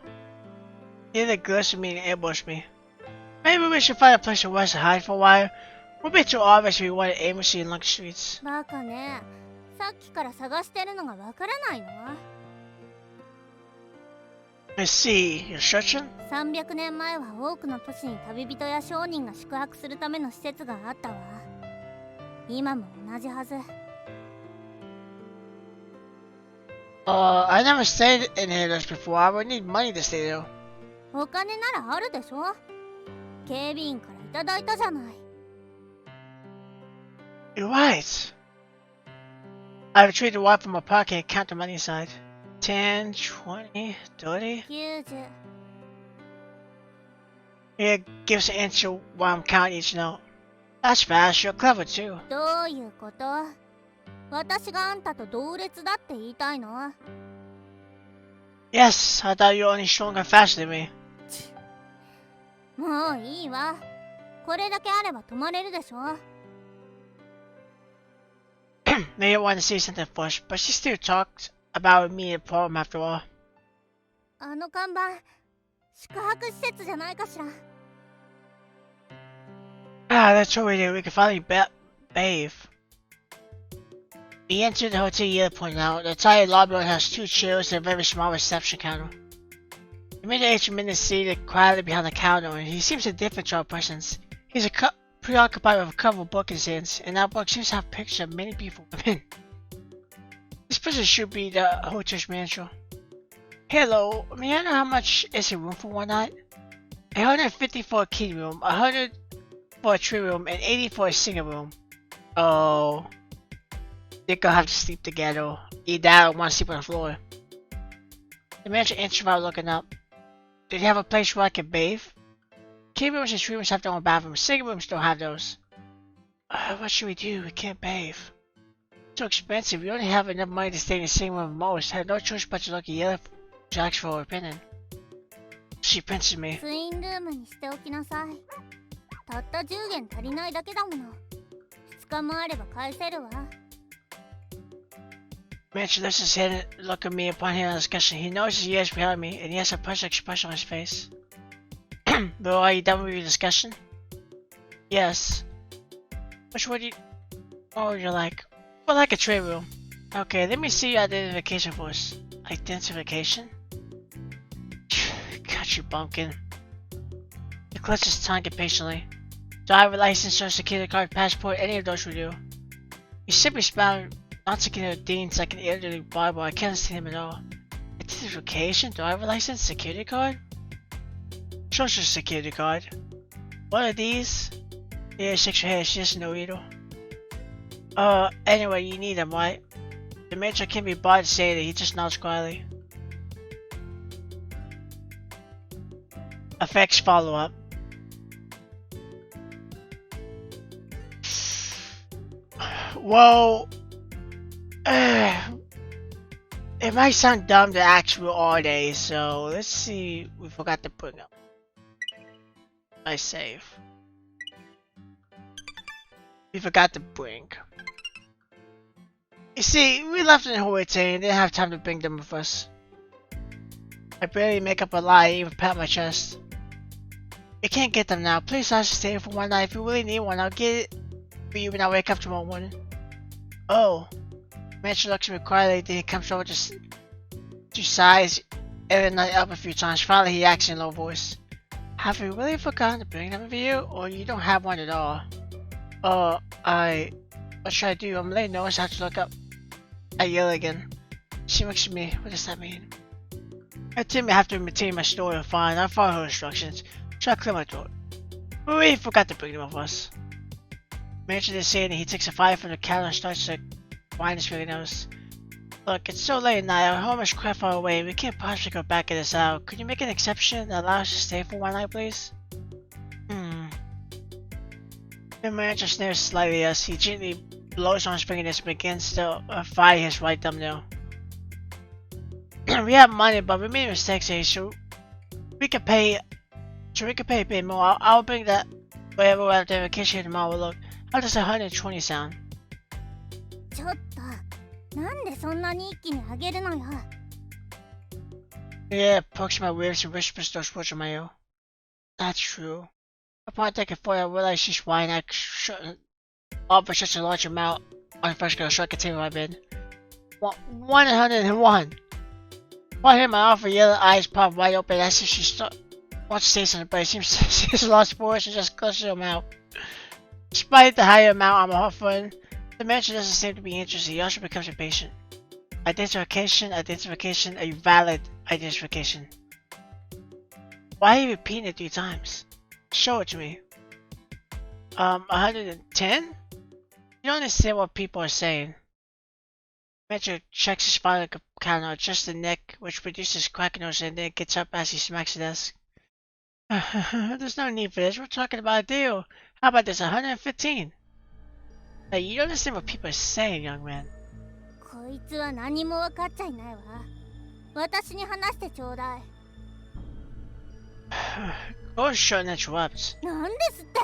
He did glitch me and ambush me. Maybe we should find a place for us to hide for a while. We'll be too obvious if we want to aimlessly along the streets. バカね。さっきから探してるのがわからないの？ Let's see, you're searching? 300年前は多くの都市に旅人や商人が宿泊するための施設があったわ。今も同じはず。I never stayed in here before. I would need money to stay there. お金ならあるでしょ？警備員からいただいたじゃない。 You're right. I retrieved the wallet from my pocket and counted the money inside. 10, 20, 30. 90。Here, give us an inch while I'm counting each note. That's fast. You're clever too. どういうこと？私があんたと同列だって言いたいの？ Yes, I thought you were only stronger and faster than me. もういいわ。これだけあれば泊まれるでしょ？ Maybe I wanted to say something first, but she still talked about me and the problem after all. あの看板、宿泊施設じゃないかしら。 That's what we do. We can finally bathe. We entered the hotel Yale pointed out. The entire lobby has 2 chairs and a very small reception counter. The middle-aged man is seated quietly behind the counter, and he seems indifferent to our presence. He's preoccupied with a cover book in his hands, and that book seems to have pictures of many beautiful women. This person should be the hotel's manager. Hello, may I know how much is a room for one night? 150 for a king room, 100 for a tree room, and 80 for a single room. Oh, they're gonna have to sleep together. Either that or want to sleep on the floor. The manager answered without looking up. Do they have a place where I can bathe? King rooms and tree rooms have their own bathrooms. Single rooms don't have those. What should we do? We can't bathe. It's too expensive. We only have enough money to stay in the same room with most. I had no choice but to look at Yellow Jacks for her opinion. She pinches me. ツインルームにしておきなさい。たった10元足りないだけだもの。2日もあれば返せるわ。Mitch lifts his head and look at me upon hearing the discussion. He knows his ears behind me, and he has a puzzled expression on his face. Bill, are you done with your discussion? Yes. Which would you... What would you like? Well, like a trade room. Okay, let me see your identification first. Identification? Got you, bumpkin. He clutches his tongue impatiently. Driver license, social security card, passport, any of those will do. He simply smiled, not taking a Dean's like an elderly barber. I can't see him at all. Identification, driver license, security card? Social security card. What are these? Yeah, shakes her head, she doesn't know either. Anyway, you need them, right? The major can't be bothered to say that, he just nods quietly. Effects follow-up. Well, it might sound dumb to actual all day, so let's see. We forgot to put up. I save. We forgot to bring. You see, we left in Hawaii and didn't have time to bring them with us. I barely make up a lie, even pat my chest. We can't get them now. Please ask to stay for one night. If you really need one, I'll get it for you when I wake up tomorrow morning. Oh. Mitch looks at me quietly, then he comes over to sighs and night up a few times. Finally, he asks in a low voice, have you really forgotten to bring them with you, or you don't have one at all? What should I do? I'm late, no one's have to look up. I yell again. She looks at me, what does that mean? I tell me I have to maintain my story fine. I follow her instructions. So I clear my throat. We forgot to bring them with us. Mitch didn't say anything. He takes a fire from the counter and starts to wind his fingernails. Look, it's so late now. Our home is quite far away. We can't possibly go back at this hour. Could you make an exception and allow us to stay for one night, please? The manager sneers slightly as he gently blows on his fingernails and begins to fire his right thumbnail. We have money, but we made mistakes here, so we can pay a bit more. I'll bring that wherever we're at the vacation tomorrow. Look, how does 120 sound? ちょっと、なんでそんなに一気に上げるのよ。Yeah, pokes my ribs and whispers those words in my ear. That's true. Upon taking fire, I realized she's whining. I offered such a large amount on the first girl, so I continued my bid. 101. Upon hearing my offer, yellow eyes pop wide open as if she wants to say something, but it seems she's lost for words and just clutches her mouth. Despite the higher amount I'm offering, the manager doesn't seem to be interested. He also becomes impatient. Identification, a valid identification. Why are you repeating it 3 times? Show it to me. 110? You don't understand what people are saying. Metro checks his spinal counter, adjusts the neck, which produces cracking noise, and then gets up as he smacks the desk. There's no need for this. We're talking about a deal. How about this? 115? Hey, you don't understand what people are saying, young man. こいつは何も分かっちゃいないわ。私に話してちょうだい。Go short and interrupts. なんですって？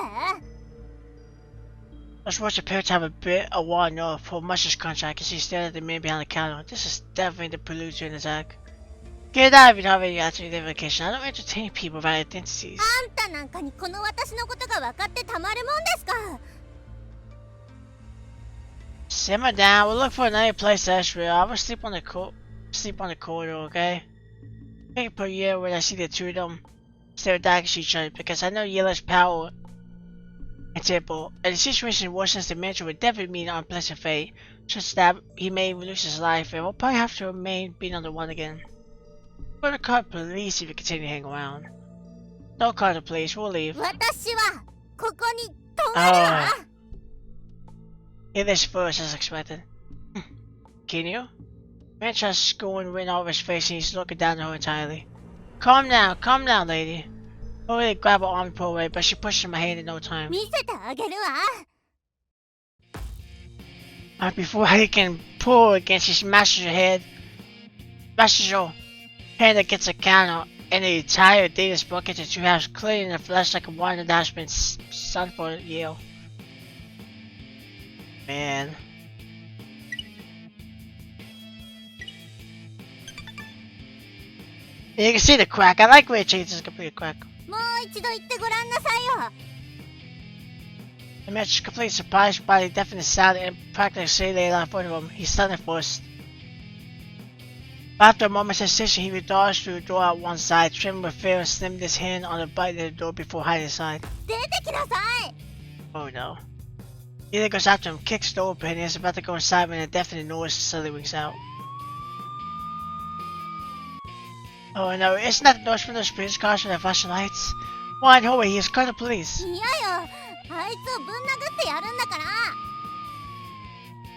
Those words appear to have a bit of war no for Mush's contract as he stared at the man behind the counter. This is definitely the prelude to an attack. Get out if you don't have any identification. I don't entertain people without identities. あんたなんかにこの私のことが分かってたまるもんですか？ Simmer down. We'll look for another place that's real. I will sleep on the corridor, okay? Maybe per year when I see the two of them stare back at each other, because I know Yellow's power and temple, and the situation worsens. The manager would definitely meet an unpleasant fate, such that he may lose his life, and will probably have to remain being on the run again. We're gonna call the police if you continue to hang around. Don't call the police. We'll leave. 私はここに泊まるわ。Hear this first as expected. Can you? Man tries scorn written all over his face and he's looking down at her entirely. Calm down, lady. I really grab her arm and pull away, but she pushes my hand in no time. 見せてあげるわ。 Before he can pull against, she smashes her hand against the counter and the entire Data's bucket that you have clearly in the flesh like a wine that has been sun for Yale. Man. You can see the crack. I like where it changes complete crack. もう一度言ってごらんなさいよ。 The match is completely surprised by the deafening sound and practically say they in front of him. He suddenly forced. After a moment's hesitation, he dodged through the door at one side, trembling with fear and slammed his hand on the button of the door before hiding inside. 出てきなさい。 Oh no. Ethan goes after him, kicks the door open, and is about to go inside when a deafening noise suddenly rings out. Oh no, it's not the noise from those police cars with their flashing lights. Why, no way, he has called the police. いやよ、あいつをぶん殴ってやるんだか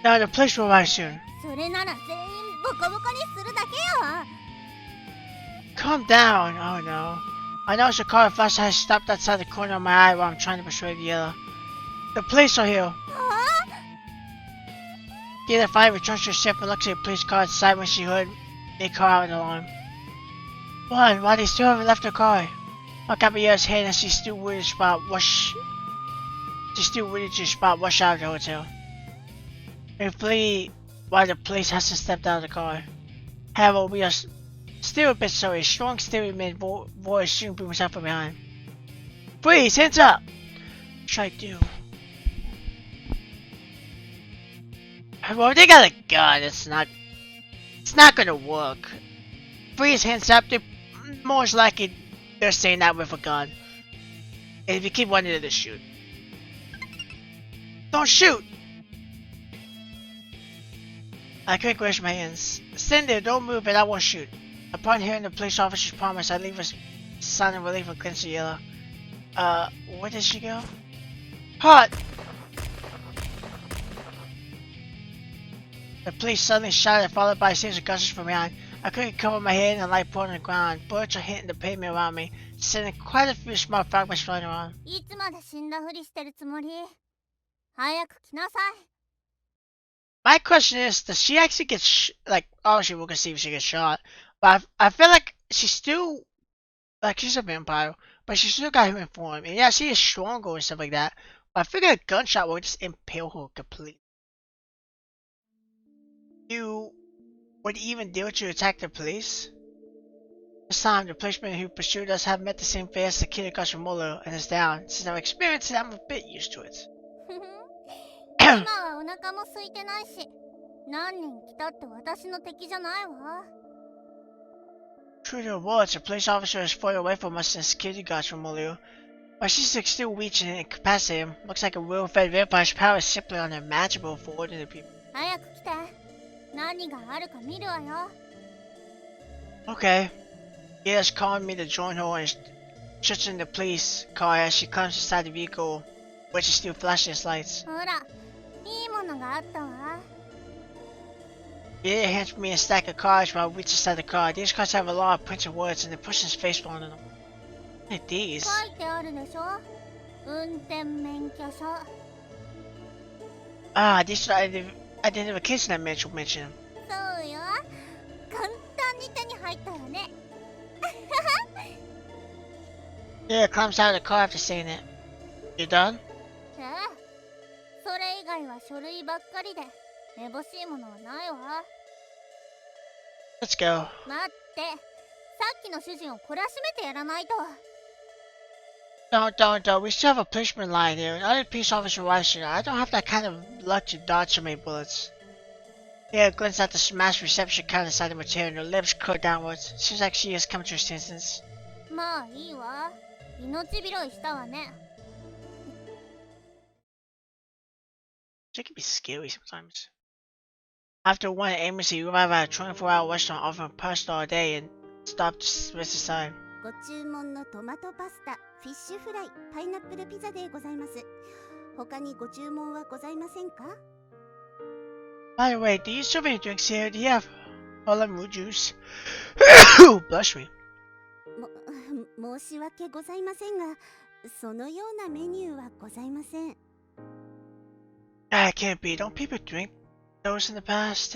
ら。 No, the police will arrive soon. それなら全員ボコボコにするだけよ。 Calm down. Oh no. I noticed a car with flashlight stopped outside the corner of my eye while I'm trying to persuade the other. The police are here. The other finally returns to her ship and looks at the police car inside when she heard me call out an alarm. One, why they still haven't left the car? I got my ears hand and she's still waiting to spot rush. She's still waiting to spot rush out of the hotel. We flee while the police hasn't stepped out of the car. However, we are still a bit sorry. A strong stereo man voice soon booms out from behind. Freeze! Hands up! What should I do? Well, they got a gun. It's not gonna work. Freeze! Hands up! They're most likely they're saying that with a gun. And if you keep wanting to shoot. Don't shoot! I quickly raise my hands. Stand there, don't move, and I won't shoot. Upon hearing the police officer's promise, I leave a sign of relief and cleanse the yellow. Where did she go? Hot! The police suddenly shouted, followed by a series of gunshots from behind. I quickly covered my head and light poured on the ground. Bullets are hitting the pavement around me, sending quite a few small fragments flying around. いつまで死んだふりしてるつもり？早く来なさい。 My question is, does she actually get like, obviously we're gonna see if she gets shot, but I feel like she's still, like, she's a vampire, but she still got human form, and yeah, she is stronger and stuff like that, but I figure a gunshot will just impale her completely. You would even dare to attack the police? This time, the policemen who pursued us have met the same fate as the kid across from Molo and is down. Since I've experienced it, I'm a bit used to it. 今はお腹も空いてないし、何人来たって私の敵じゃないわ。 True to her words, a police officer is further away from us than security guards from Molio. But she's still weak and incapacitated. Looks like a well-fed vampire's power is simply unimaginable for ordinary people. 早く来て。何があるか見るわよ。 Okay. Yada's calling me to join her and shooting the police car as she climbs inside the vehicle, which is still flashing its lights. ほら、いいものがあったわ。 Yada hands me a stack of cards while I reach inside the car. These cards have a lot of printed words and the person's face on them. What are these? 書いてあるでしょ。運転免許証。 Ah, these are the identification that Mitchell mentioned. そうよ。簡単に手に入ったわね。 Yada climbs out of the car after saying it. You done? ええ。それ以外は書類ばっかりで、めぼしいものはないわ。 Let's go. 待って。さっきの主人を懲らしめてやらないと。 Don't. We still have a policeman lying here. Another police officer watching. I don't have that kind of luck to dodge so many bullets. Yeah, glances at the smashed reception counter inside the material and her lips curl downwards. Seems like she has come to her senses. まあいいわ。命拾いしたわね。 It can be scary sometimes. After one aimlessly, you arrive at a 24-hour restaurant offering pasta all day and stop to rest aside. ご注文のトマトパスタ、フィッシュフライ、パイナップルピザでございます。他にご注文はございませんか？ By the way, do you serve any drinks here? Do you have lemon juice? Blush me. 申し訳ございませんが、そのようなメニューはございません。It can't be. Don't people drink those in the past?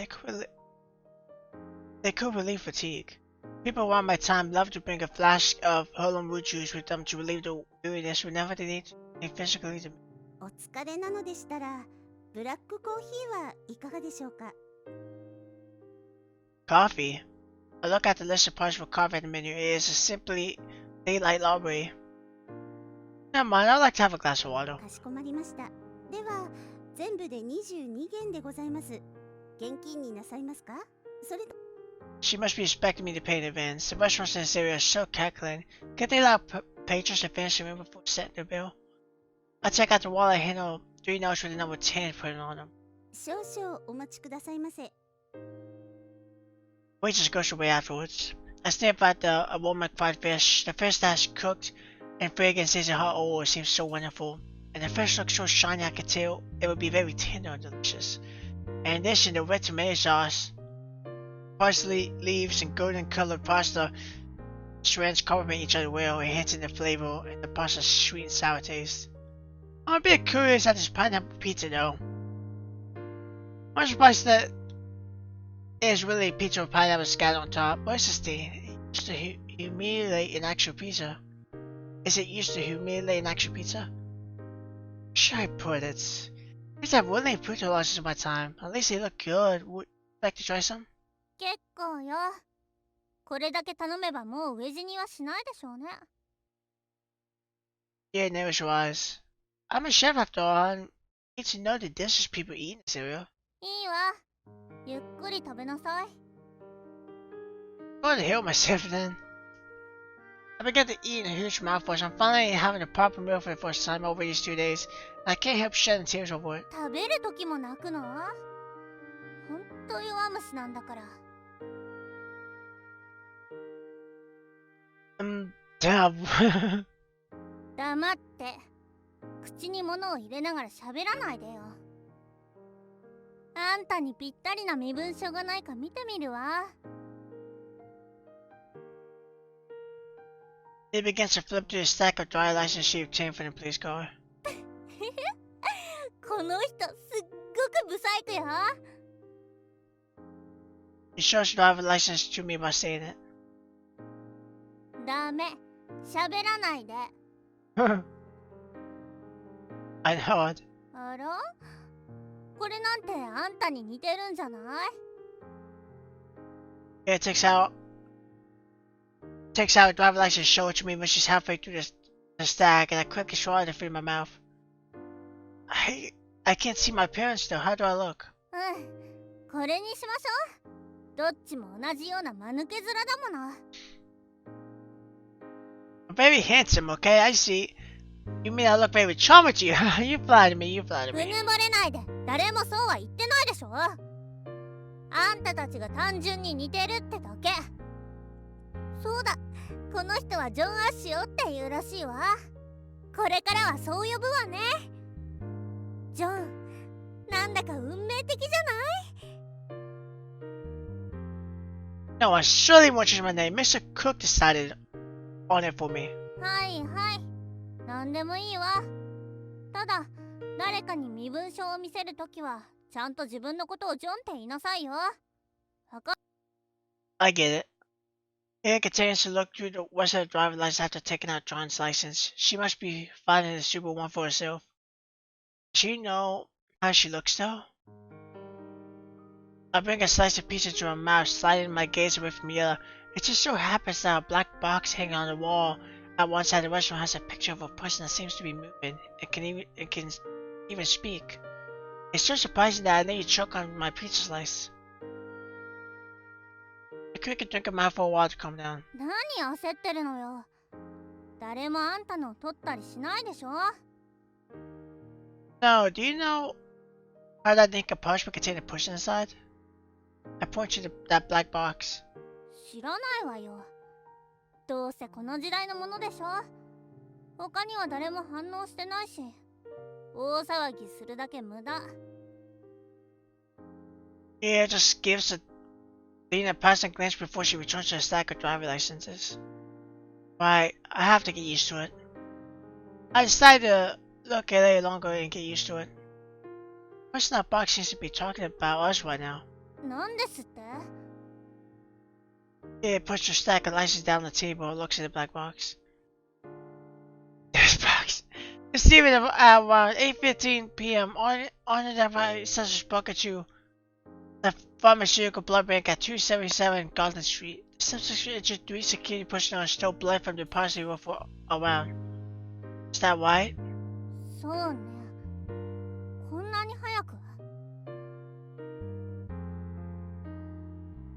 They could relieve fatigue. People around my time love to bring a flask of Holland root juice with them to relieve the weariness whenever they need anything physically to me. お疲れなのでしたら、ブラックコーヒーはいかがでしょうか。 Coffee? A look at the list of prices for coffee at the menu is simply daylight robbery. Never mind, I'd like to have a glass of water. かしこまりました。では、全部で22元でございます。現金になさいますか？それと She must be expecting me to pay in advance. The restaurants in this area are so calculating. Can't they allow patrons to finish the room before setting their bill? I check out the wallet, handle 3 notes with the number 10 put on them. 少々お待ちくださいませ。 Waitress goes away afterwards. I sniff at the aromatic fried fish. The fish that's cooked and fragrant stays in hot oil seems so wonderful. And the fish looks so shiny I could tell it would be very tender and delicious. And in addition, the red tomato sauce, parsley leaves, and golden colored pasta strands complement each other well, enhancing the flavor and the pasta's sweet and sour taste. I'm a bit curious at this pineapple pizza though. I'm surprised that there's really pizza with pineapple scattered on top. What's this thing? It used to humiliate an actual pizza. Is it used to humiliate an actual pizza? Should I put it? At least I've willing pizza lots of my time. At least they look good. Would you like to try some? 結構よ。これだけ頼めばもう飢え死にはしないでしょうね。Yeah, never was. I'm a chef after all, and I need to know the dishes people eat in this area. いいわ。ゆっくり食べなさい。Go to hell myself then. I began to eat in a huge mouthful. I'm finally having a proper meal for the first time over these 2 days. And I can't help shedding tears over it. 食べる時も泣くの？ほんと弱虫なんだから。Damn. 黙って。口に物を入れながら喋らないでよ。あんたにぴったりな身分証がないか見てみるわ。He begins to flip through the stack of dry license she obtained from the police car. この人すっごくブサイクよ。He shows driver license to me by saying it. ダメ。喋らないで。I nod. あら？これなんてあんたに似てるんじゃない？ Yeah, takes out a driver license, show it to me when she's halfway through the stack, and I quickly swallow it and fit in my mouth. I can't see my parents though. How do I look? うん。これにしましょう。どっちも同じような間抜け面だもの。I'm very handsome, okay? I see. You mean I look very charming to you? You flatter me, you flatter う me. ぬぼれないで。誰もそうは言ってないでしょ。あんたたちが単純に似てるってだけ。そうだ。この人はジョン・アッシュっていうらしいわ。これからはそう呼ぶわね。ジョン、なんだか運命的じゃない？ No, I surely won't change my name. Mr. Cook decided on it for me. はいはい。なんでもいいわ。ただ、誰かに身分証を見せるときは、ちゃんと自分のことをジョンって言いなさいよ。わか I get it. Anne continues to look through the rest of the driver's license after taking out John's license. She must be finding the super one for herself. Does she know how she looks though? I bring a slice of pizza to her mouth, sliding my gaze away from the other. It just so happens that a black box hanging on the wall at one side of the restaurant has a picture of a person that seems to be moving. It can even speak. It's so surprising that I nearly choke on my pizza slice. I quickly drink a mouthful of water to calm down. 何焦ってるのよ。誰もあんたの取ったりしないでしょ。 No, do you know how that ink parchment contained a push inside? I point you to that black box. 知らないわよ。どうせこの時代のものでしょ。他には誰も反応してないし、大騒ぎするだけ無駄。 Yeah, just gives Lena a passing glance before she returns to the stack of driver licenses. Right, I have to get used to it. I decided to look at it longer and get used to it. The person in that box seems to be talking about us right now. なんですって？ He puts a stack of license down the table and looks at the black box. This box. This evening at around 8:15 p.m. unidentified suspects broke into the pharmaceutical blood bank at 277 Garden Street. The suspects injured 3 security personnel and stole blood from the parsley roof around. Is that right? そうね。こんなに早く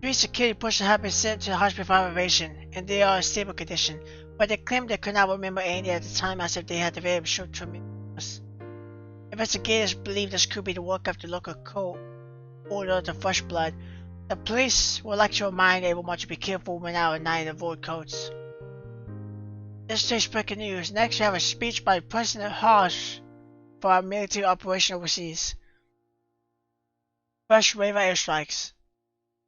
3 security personnel have been sent to the hospital for observation, and they are in stable condition, but they claimed they could not remember any at the time as if they had very short-term memories. Investigators believe this could be the work of the local court order to flush blood. The police would like to remind everyone to be careful when out at night and avoid codes. This is breaking news. Next, we have a speech by President Harsh for our military operation overseas. Fresh wave of airstrikes.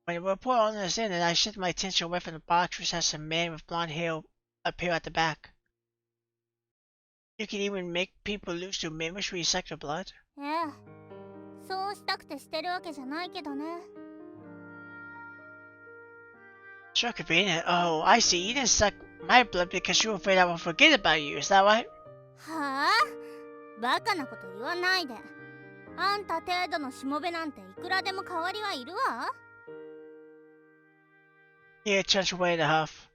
When the report on this ended, I shifted my attention away from the box, which has a man with blonde hair appear at the back. You can even make people lose their memories when you suck their blood? ええ。そうしたくてしてるわけじゃないけどね。 Sure convenient. Oh, I see. You didn't suck my blood because you were afraid I would forget about you. Is that right? はあ？バカなこと言わないで。あんた程度のしもべなんていくらでも代わりはいるわ。 Yeah, turns away in a huff.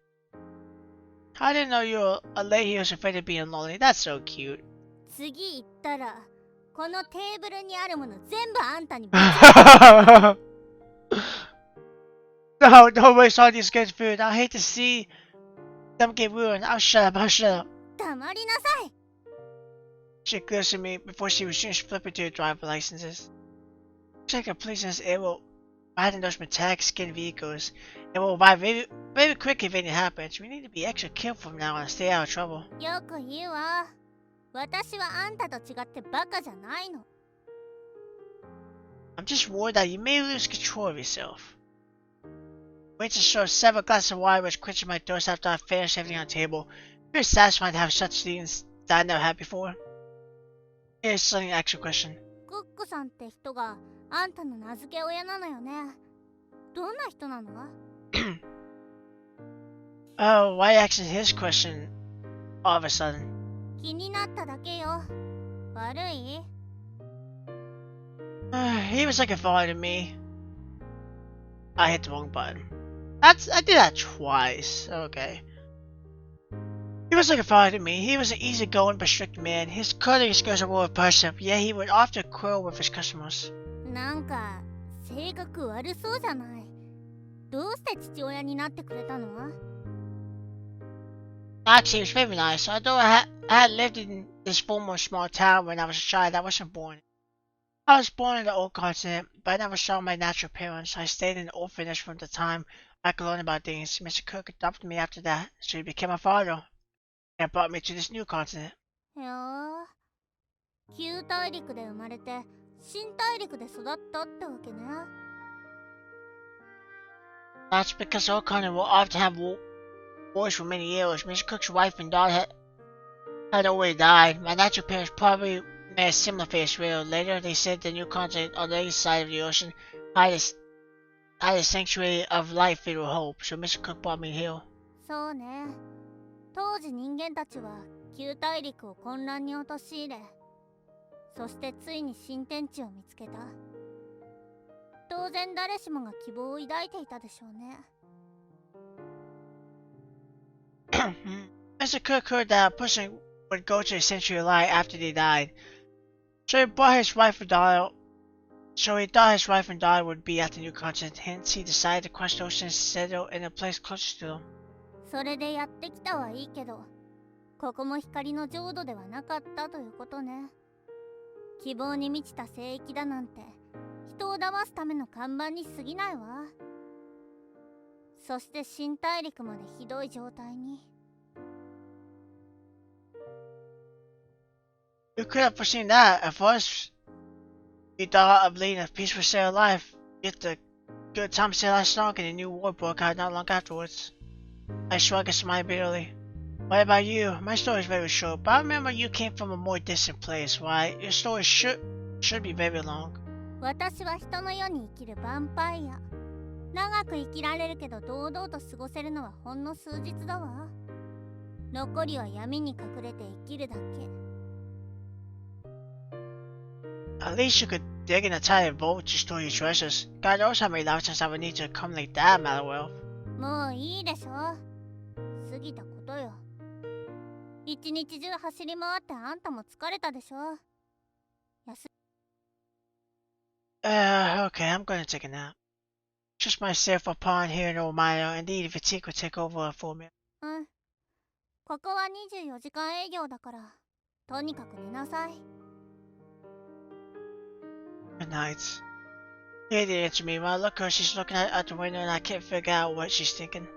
I didn't know you were a lady who was afraid of being lonely. That's so cute. 次行ったら、このテーブルにあるもの全部あんたに。No, don't waste all these good food. I hate to see them get ruined. I'll shut up. I'll shut up. 黙りなさい。 She glares at me before she resumes flipping through the driver licenses. Looks like a police in this area will ride in those metallic skin vehicles and will arrive very, very quickly if anything happens. We need to be extra careful from now on and stay out of trouble. よく言うわ。私はあんたと違ってバカじゃないの。 I'm just worried that you may lose control of yourself. Waitress served several glasses of water which quenched my thirst after I finished everything on the table. Very satisfying to have such things that I never had before. Here's something to ask you a question. クックさんって人があんたの名付け親なのよね。どんな人なの？ Oh, why asking his question all of a sudden? 気になっただけよ。悪い？ He was like a father to me. I hit the wrong button. I did that twice. Okay. He was like a father to me. He was an easygoing but strict man. His cutting skills were impressive, yet he would often quarrel with his customers. なんか性格悪そうじゃない。どうして父親になってくれたの？ Actually, he was very nice. Although I had lived in this former small town when I was a child, I wasn't born. I was born in the old continent, but I never saw my natural parents. I stayed in the orphanage from the time I could learn about things. Mr. Cook adopted me after that, so he became my father and brought me to this new continent. へえ。旧大陸で生まれて新大陸で育ったってわけね。 That's because our continent will often have wars for many years. Mr. Cook's wife and daughter had already died. My natural parents probably made a similar fate as well. Later, they said the new continent on the other side of the ocean had a sanctuary of life filled with hope, so Mr. Cook brought me here. そうね。当時人間たちは旧大陸を混乱に陥れ、そしてついに新天地を見つけた。当然誰しもが希望を抱いていたでしょうね。 Mr. Cook heard that a person would go to a sanctuary of light after they died. So he thought his wife and daughter would be at the new continent. Hence, he decided to cross the ocean and settle in a place closer to them. それでやってきたはいいけど、ここも光の浄土ではなかったということね。希望に満ちた聖域だなんて、人を騙すための看板に過ぎないわ。そして新大陸までひどい状態に。 You could have foreseen that. At first, we thought of leading a peaceful sail life. Yet the good times still last long and a new war broke out not long afterwards. I shrugged and smiled bitterly. What about you? My story is very short, but I remember you came from a more distant place, right? Your story should be very long. 私は人の世に生きるヴァンパイア。長く生きられるけど堂々と過ごせるのはほんの数日だわ。残りは闇に隠れて生きるだけ。 At least you could dig in a tiny vault to store your treasures. God knows how many lifetimes I would need to come like that, Malwell. もういいでしょ。過ぎたことよ。一日中走り回ってあんたも疲れたでしょ。Okay, I'm gonna take a nap. Just myself upon here in old miner, indeed fatigue would take over for me. うん。ここは24時間営業だから、とにかく寝なさい。Good night. Here the answer me. When I look her, she's looking out the window and I can't figure out what she's thinking.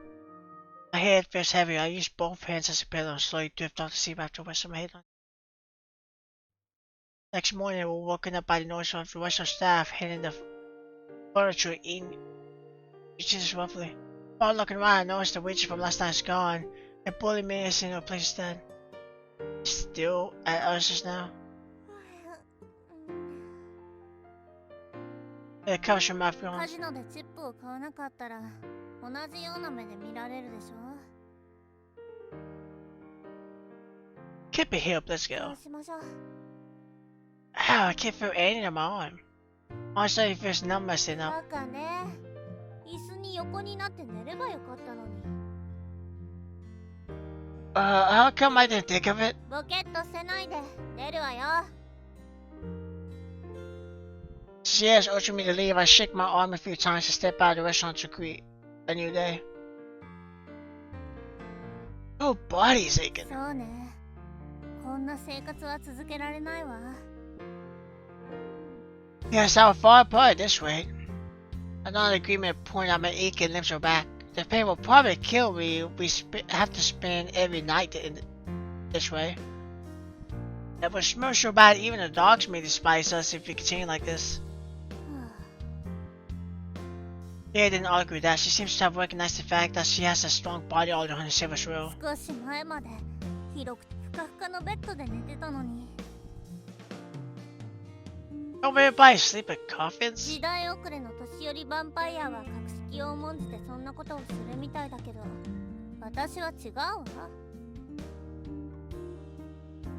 My head feels heavy. I use both hands as a pillow and slowly drift off to sleep after resting my head on. Next morning, we're woken up by the noise of the restaurant staff hitting the furniture, eating each roughly. While looking around, I noticed the waitress from last night's gone, and Bully me is in her place instead. Still at us just now. It comes from my カ feelings. ジノでチップを買わなかったら、同じような目で見られるでしょ。 Keep it here, let's そ go. うしましょう。 Ow, I can't feel anything in my arm. Honestly, it feels numb messing up. バカね。椅子に横になって寝ればよかったのに。How come I didn't think of it? ボケっと捨てないで出るわよ。 She has urged me to leave. I shake my arm a few times to step out of the restaurant to create a new day. Oh, body's aching. そうね。こんな生活は続けられないわ。 Yes, I will fall apart at this rate. Another agreement pointing out my aching limbs are back. The pain will probably kill me if we have to spend every night in this way. It will smell so bad even the dogs may despise us if we continue like this. Leah didn't argue with that. She seems to have recognized the fact that she has a strong body all on the Silver's row. 少し前まで広くてふかふかのベッドで寝てたのに。 Don't everybody sleep in coffins? 時代遅れの年寄りヴァンパイアは格式を重んじてそんなことをするみたいだけど、私は違うわ。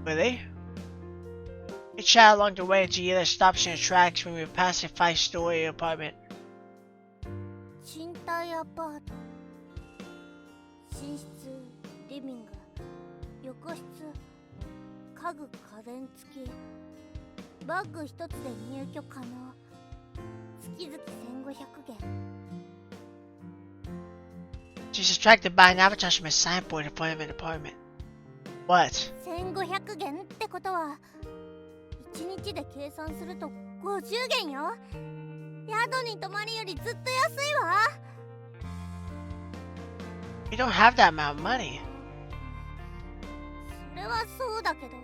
Really? We chat along the way until Yella stops in the tracks when we pass a 5-story apartment. 賃貸アパート。寝室、リビング、浴室、家具家電付き。バッグ一つで入居可能。月々1500元。 She's attracted by an advertisement signboard in front of an apartment. What? 1500元ってことは、1日で計算すると50元よ。宿に泊まるよりずっと安いわ。 We don't have that amount of money. それはそうだけど。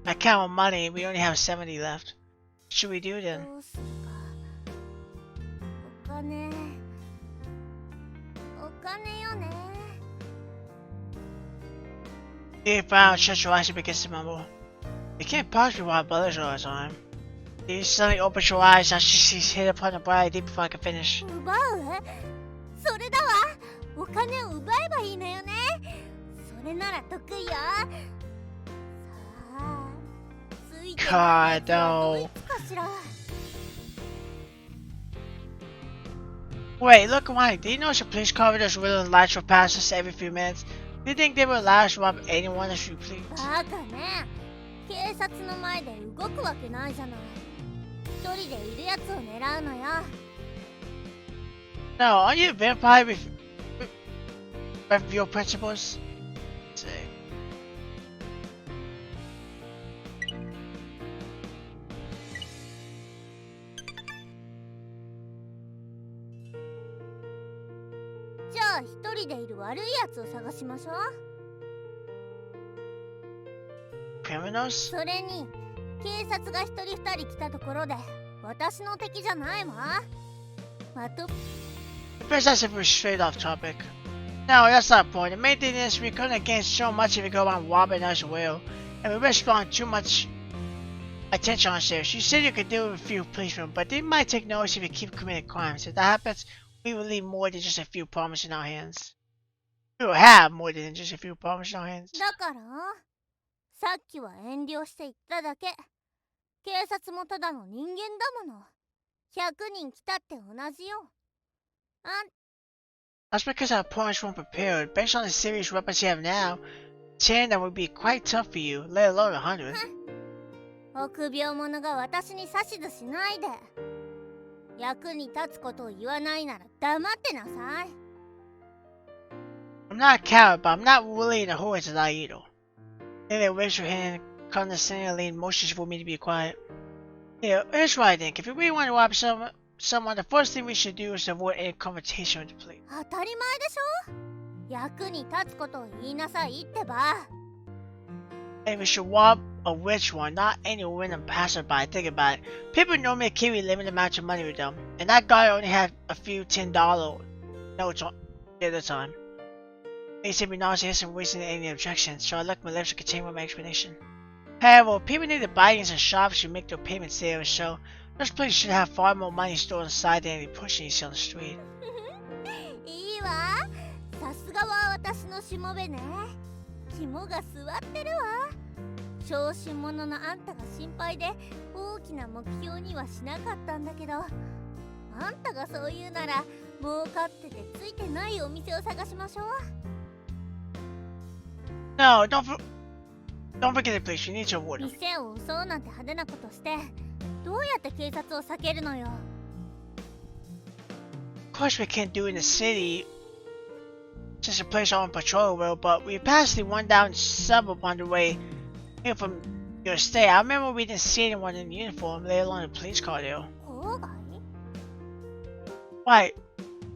I count on money, we only have 70 left. What should we do then? どうするか。お金。お金よね。 Leah Brown shuts her eyes and begins to mumble. You can't possibly want brothers all the time. Leah suddenly opens her eyes as she sees hit upon the bride deep before I can finish. 奪う？それだわ。お金を奪えばいいのよね。それなら得意よ。さあ、ついてないやつはどいつかしら。 Wait, look away. Do you know the police car does really lights will pass us every few minutes? Do you think they will allow us to rob anyone as we please? バカね。警察の前で動くわけないじゃない。一人でいるやつを狙うのよ。 No, aren't you a vampire with your principles? Say. じゃあ一人でいる悪いやつを探しましょう。 Criminals? それに警察が一人二人来たところで私の敵じゃないわ。あと The princess if we're straight off topic. No, that's not the point. The main thing is we couldn't gain so much if we go on robbing us will. And we risk on too much Attention, sheriff. You said you could deal with a few policemen, but they might take notice if you keep committing crimes. If that happens, we will leave more than just a few problems in our hands. We will have more than just a few problems in our hands. だからさっきは遠慮して言っただけ。警察もただの人間だもの。100人来たって同じよ。That's because our opponents weren't prepared. Based on the serious weapons you have now, 10 of them would be quite tough for you, let alone 100. 臆病者が私に指図しないで。役に立つことを言わないなら黙ってなさい。I'm not a coward, but I'm not willing to hold it lie either. Then they raised her hand condescendingly, motions for me to be quiet. Yeah, here's what I think. If you really want to rob someone, the first thing we should do is avoid any confrontation with the police. 当たり前でしょ。役に立つことを言いなさいってば。And we should rob a rich one, not any random passerby. Think about it. People normally carry limited amounts of money with them, and that guy only had a few $10 notes at the time. They said me nauseous and wasting any objections, so I left my lips to continue my explanation. However, people need to buy things in shops to make their payments there, so those places should have far more money stored inside than any pushing you see on the street. いいわ。さすがは私のしもべね。肝が据わってるわ。小心者のあんたが心配で大きな目標にはしなかったんだけど、あんたがそう言うなら儲かっててついてないお店を探しましょう。No, don't forget the police. You need to avoid them. 店を襲うなんて派手なことしてどうやって警察を避けるのよ。 Of course we can't do it in the city, since the police are on patrol well, but we passed the one down suburb on the way here from your stay. I remember we didn't see anyone in uniform, let alone a police car there. 郊外？ Right,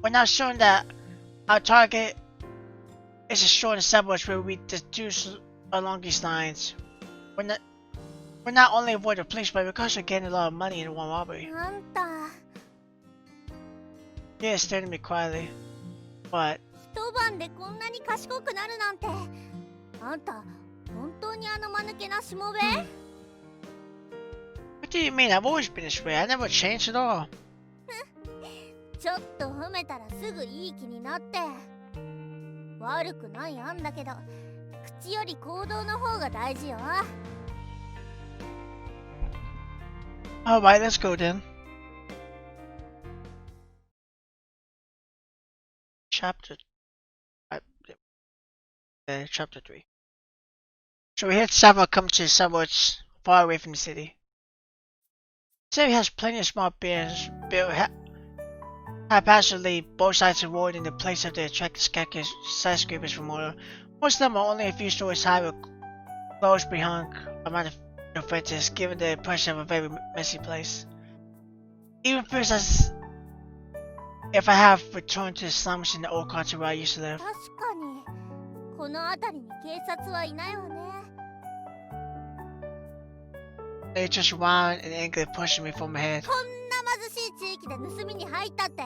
we're not showing that our target is a store in the suburbs where we deduce along these lines. We're not only avoid the police, but because we're getting a lot of money in one robbery. あんた Yeah, staring at me quietly. But 一晩でこんなに賢くなるなんて。あんた本当にあの間抜けなしもべ？ what do you mean? I've always been this way. I never changed at all. ちょっと褒めたらすぐいい気になって。悪くない案だけど口より行動の方が大事よ。 Alright, let's go then. Chapter 3. So we had several come to the suburbs far away from the city. The city has plenty of small buildings built haphazardly both sides of the road in the place of the attractive skyscrapers from oil. Most of them are only a few stories high with close behind amount of fences, giving the impression of a very messy place. Even feels as if I have returned to the slums in the old country where I used to live. 確かにこの辺りに警察はいないわね。 They just wound and angrily pushing me from my head. こんな貧しい地域で盗みに入ったって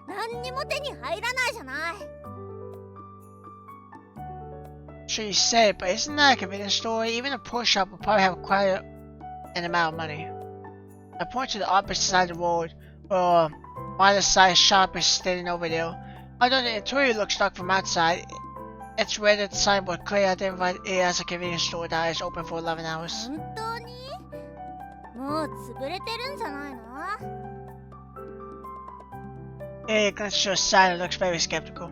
何にも手に入らないじゃない。 Sure you said it, but isn't that a convenience store? Even a poor shop will probably have quite an amount of money. I point to the opposite side of the road, where a modest-sized shop is standing over there. Although the interior looks dark from outside, it's read at the signboard clearly identified it as a convenience store that is open for 11 hours. 本当に？もう潰れてるんじゃないの？ Yeah, glances to her side and looks very skeptical.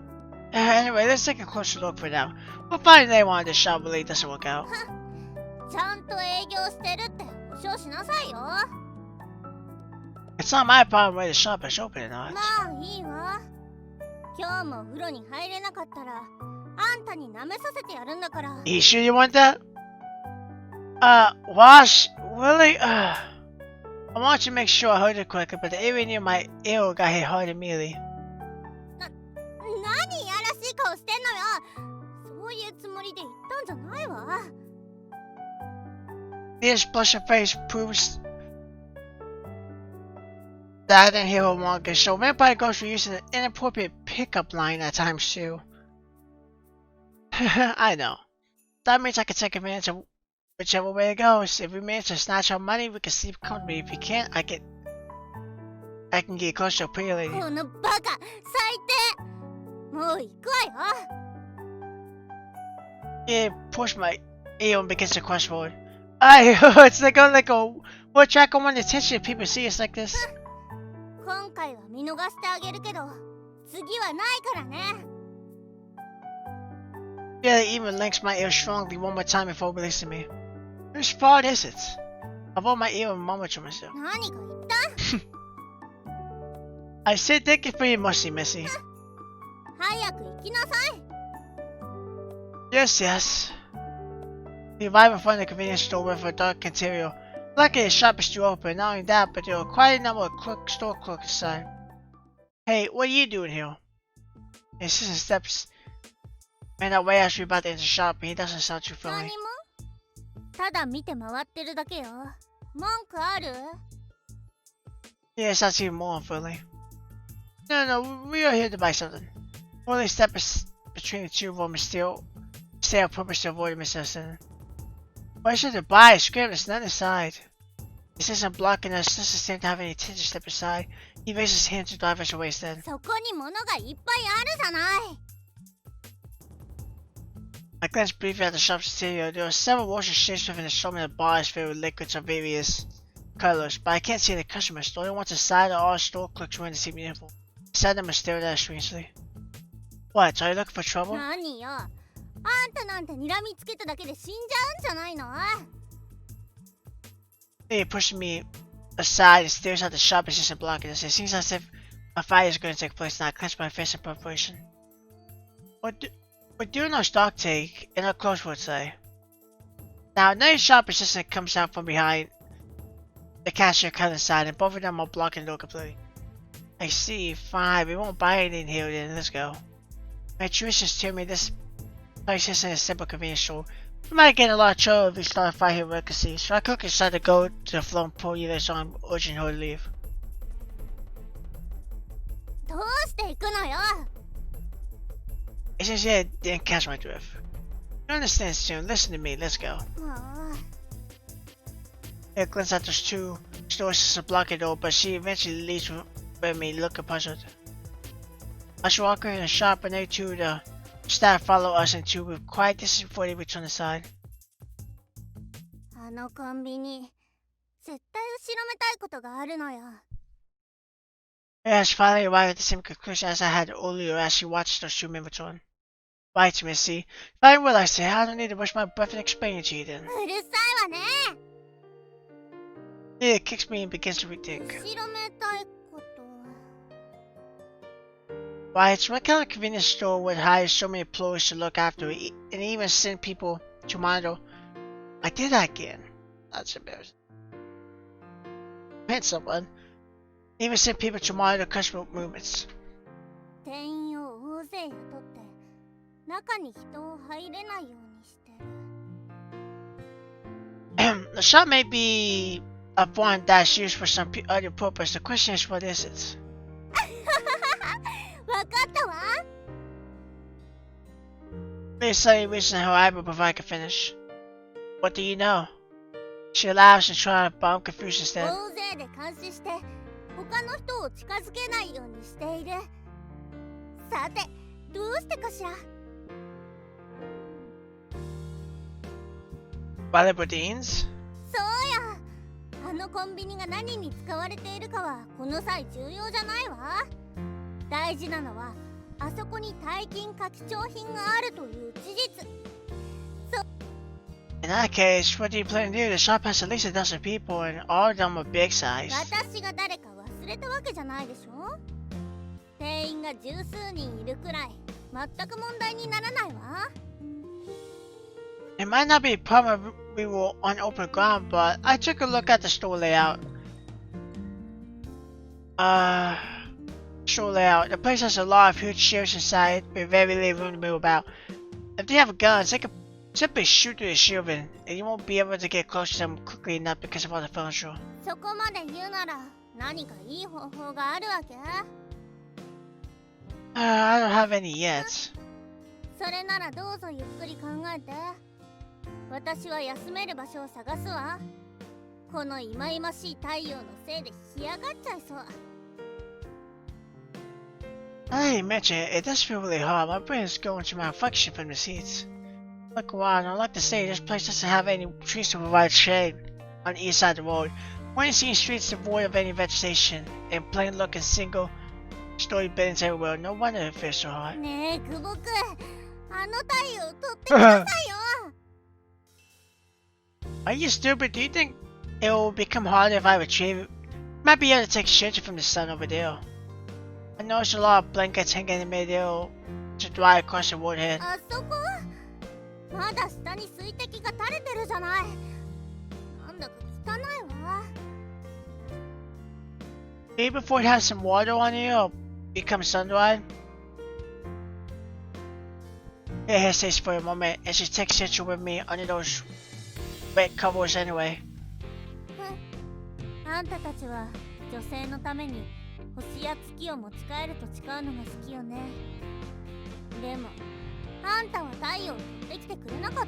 Anyway, let's take a closer look for now. We'll find the name on this shop really doesn't work out. ちゃんと営業してるって保証しなさいよ。 It's not my problem whether the shop is open or not. まあいいわ。今日もお風呂に入れなかったらあんたに舐めさせてやるんだから。 You sure you want that? Wash? Really? I want you to make sure I heard it correctly, but the area near my ear got hit hard immediately. 何いやらしい顔してんのよ。そういうつもりで言ったんじゃないわ。 This blushing face proves that I didn't hear her wrong, so Vampire Ghost were using an inappropriate pickup line at times too. I know. That means I can take advantage of Whichever way it goes, if we manage to snatch our money, we can sleep comfortably. If we can't, I can get close to a pretty lady. このバカ最低。もう行くわよ。 Yeah, push my ear begins to crush forward. It's like we're attracting more attention if people see us like this. 今回は見逃してあげるけど、次はないからね。 Yeah, they even links my ear strongly one more time before releasing me. Whose fault is it? I rolled my ear and mumbled to myself. 何か言った？ I said thank you for your mercy, Missy. 早く行きなさい。 Yes, yes. We arrived in front of the convenience store with a dark interior. Luckily, the shop is still open. Not only that, but there were quite a number of store clerks inside. Hey, what are you doing here? The assistant steps in that way as we about to enter the shop, and he doesn't sound too 何 friendly. も？ただ見て回ってるだけよ。文句ある？ Yeah, it sounds even more unfriendly. No, we are here to buy something. Only step between the two of them is still stay on purpose to avoid a misunderstanding. Why should they buy? Screw it, there's none inside. This isn't blocking us, doesn't seem to have any intention to step aside. He raises his hand to drive us away instead. そこに物がいっぱいあるじゃない。 I glanced briefly at the shop's interior. There are several washing shapes within the assortment of bars filled with liquids of various colors, but I can't see the customer. The only ones inside are all store clerks wearing the same uniform. Some of them are staring at us strangely. What, are you looking for trouble? 何よ。あんたなんて睨みつけただけで死んじゃうんじゃないの？ They pushing me aside and stares at the shop as just blocking us. It seems as if a fight is going to take place now. I clench my fist in preparation. We're doing our stock take and our clothes for today. Now, another shop assistant comes out from behind the cashier counter inside, and both of them are blocking the door completely. I see. Fine, we won't buy anything here then. Let's go. My intuitions tell me this place isn't a simple convenience store. We might get in a lot of trouble if we start a fight here with Ricochet, so I quickly decided to go to the floor and pull you this on, urging her to leave. どうして行くのよ。 It's just that I didn't catch my drift. You understand soon. Listen to me. Let's go. もう It glanced at those two stores to block the door, but she eventually leaves with me looking puzzled. I should walk her in the shop, and they two the staff follow us into with quiet distance before they return inside. あのコンビニ、絶対後ろめたいことがあるのよ。 Yes, finally arrived at the same conclusion as I had earlier as she watched those two men return. Right, Missy. If I realized it, I don't need to rush my breath and explain it to you then. うるさいわね。 Leah kicks me and begins to rethink. 後ろめたいこと。 Why, it's what kind of convenience store would hire so many employees to look after it and even send people to monitor? I did that again. That's embarrassing. I hit someone. Even send people to monitor customer movements. 店員を大勢雇って中に人を入れないようにしてる。 The shop may be a one that's used for some other purpose. The question is, what is it? わかったわ。 Leah suddenly reaches her eyebrow before I can finish. What do you know? She laughs and tries to bomb confusion instead. 大勢で監視して他の人を近づけないようにしている。さて、どうしてかしら。 Valibardines? そうや。あのコンビニが何に使われているかはこの際重要じゃないわ。大事なのはあそこに大金拡張品があるという事実。 In that case, what do you plan to do? The shop has at least a dozen people and all of them are big size. 私が誰か忘れたわけじゃないでしょ。店員が十数人いるくらい全く問題にならないわ。 It might not be a problem if we were on open ground, but I took a look at the store layout. Store layout. The place has a lot of huge shelves inside with very little room to move about. If they have guns, they can simply shoot through the shelving, and you won't be able to get close to them quickly enough because of all the furniture. そこまで言うなら何かいい方法があるわけ？ I don't have any yet. それならどうぞゆっくり考えて。私は休める場所を探すわ。この忌々しい太陽のせいで干上がっちゃいそう。Hey, Mitchell, it does feel really hot. My brain is going to malfunction from the heat. Look around, I'd like to say this place doesn't have any trees to provide shade on the east side of the road. When you see streets devoid of any vegetation and plain looking single story buildings everywhere, no wonder it feels so hot. ねえ、久保くん、あの太陽取ってくださいよ。Are you stupid? Do you think it will become harder if I retrieve it? Might be able to take shelter from the sun over there. I noticed a lot of blankets hanging in midair to dry across the woodhead. あそこまだ下に水滴が垂れてるじゃない。なんだか汚いわ。Maybe before it has some water on it or become sun-dried. It hesitates for a moment and she takes shelter with me under those wet covers anyway. あんたたちは女性のために星や月を持ち帰ると誓うのが好きよね。でもあんたは太陽を取ってきてくれなかっ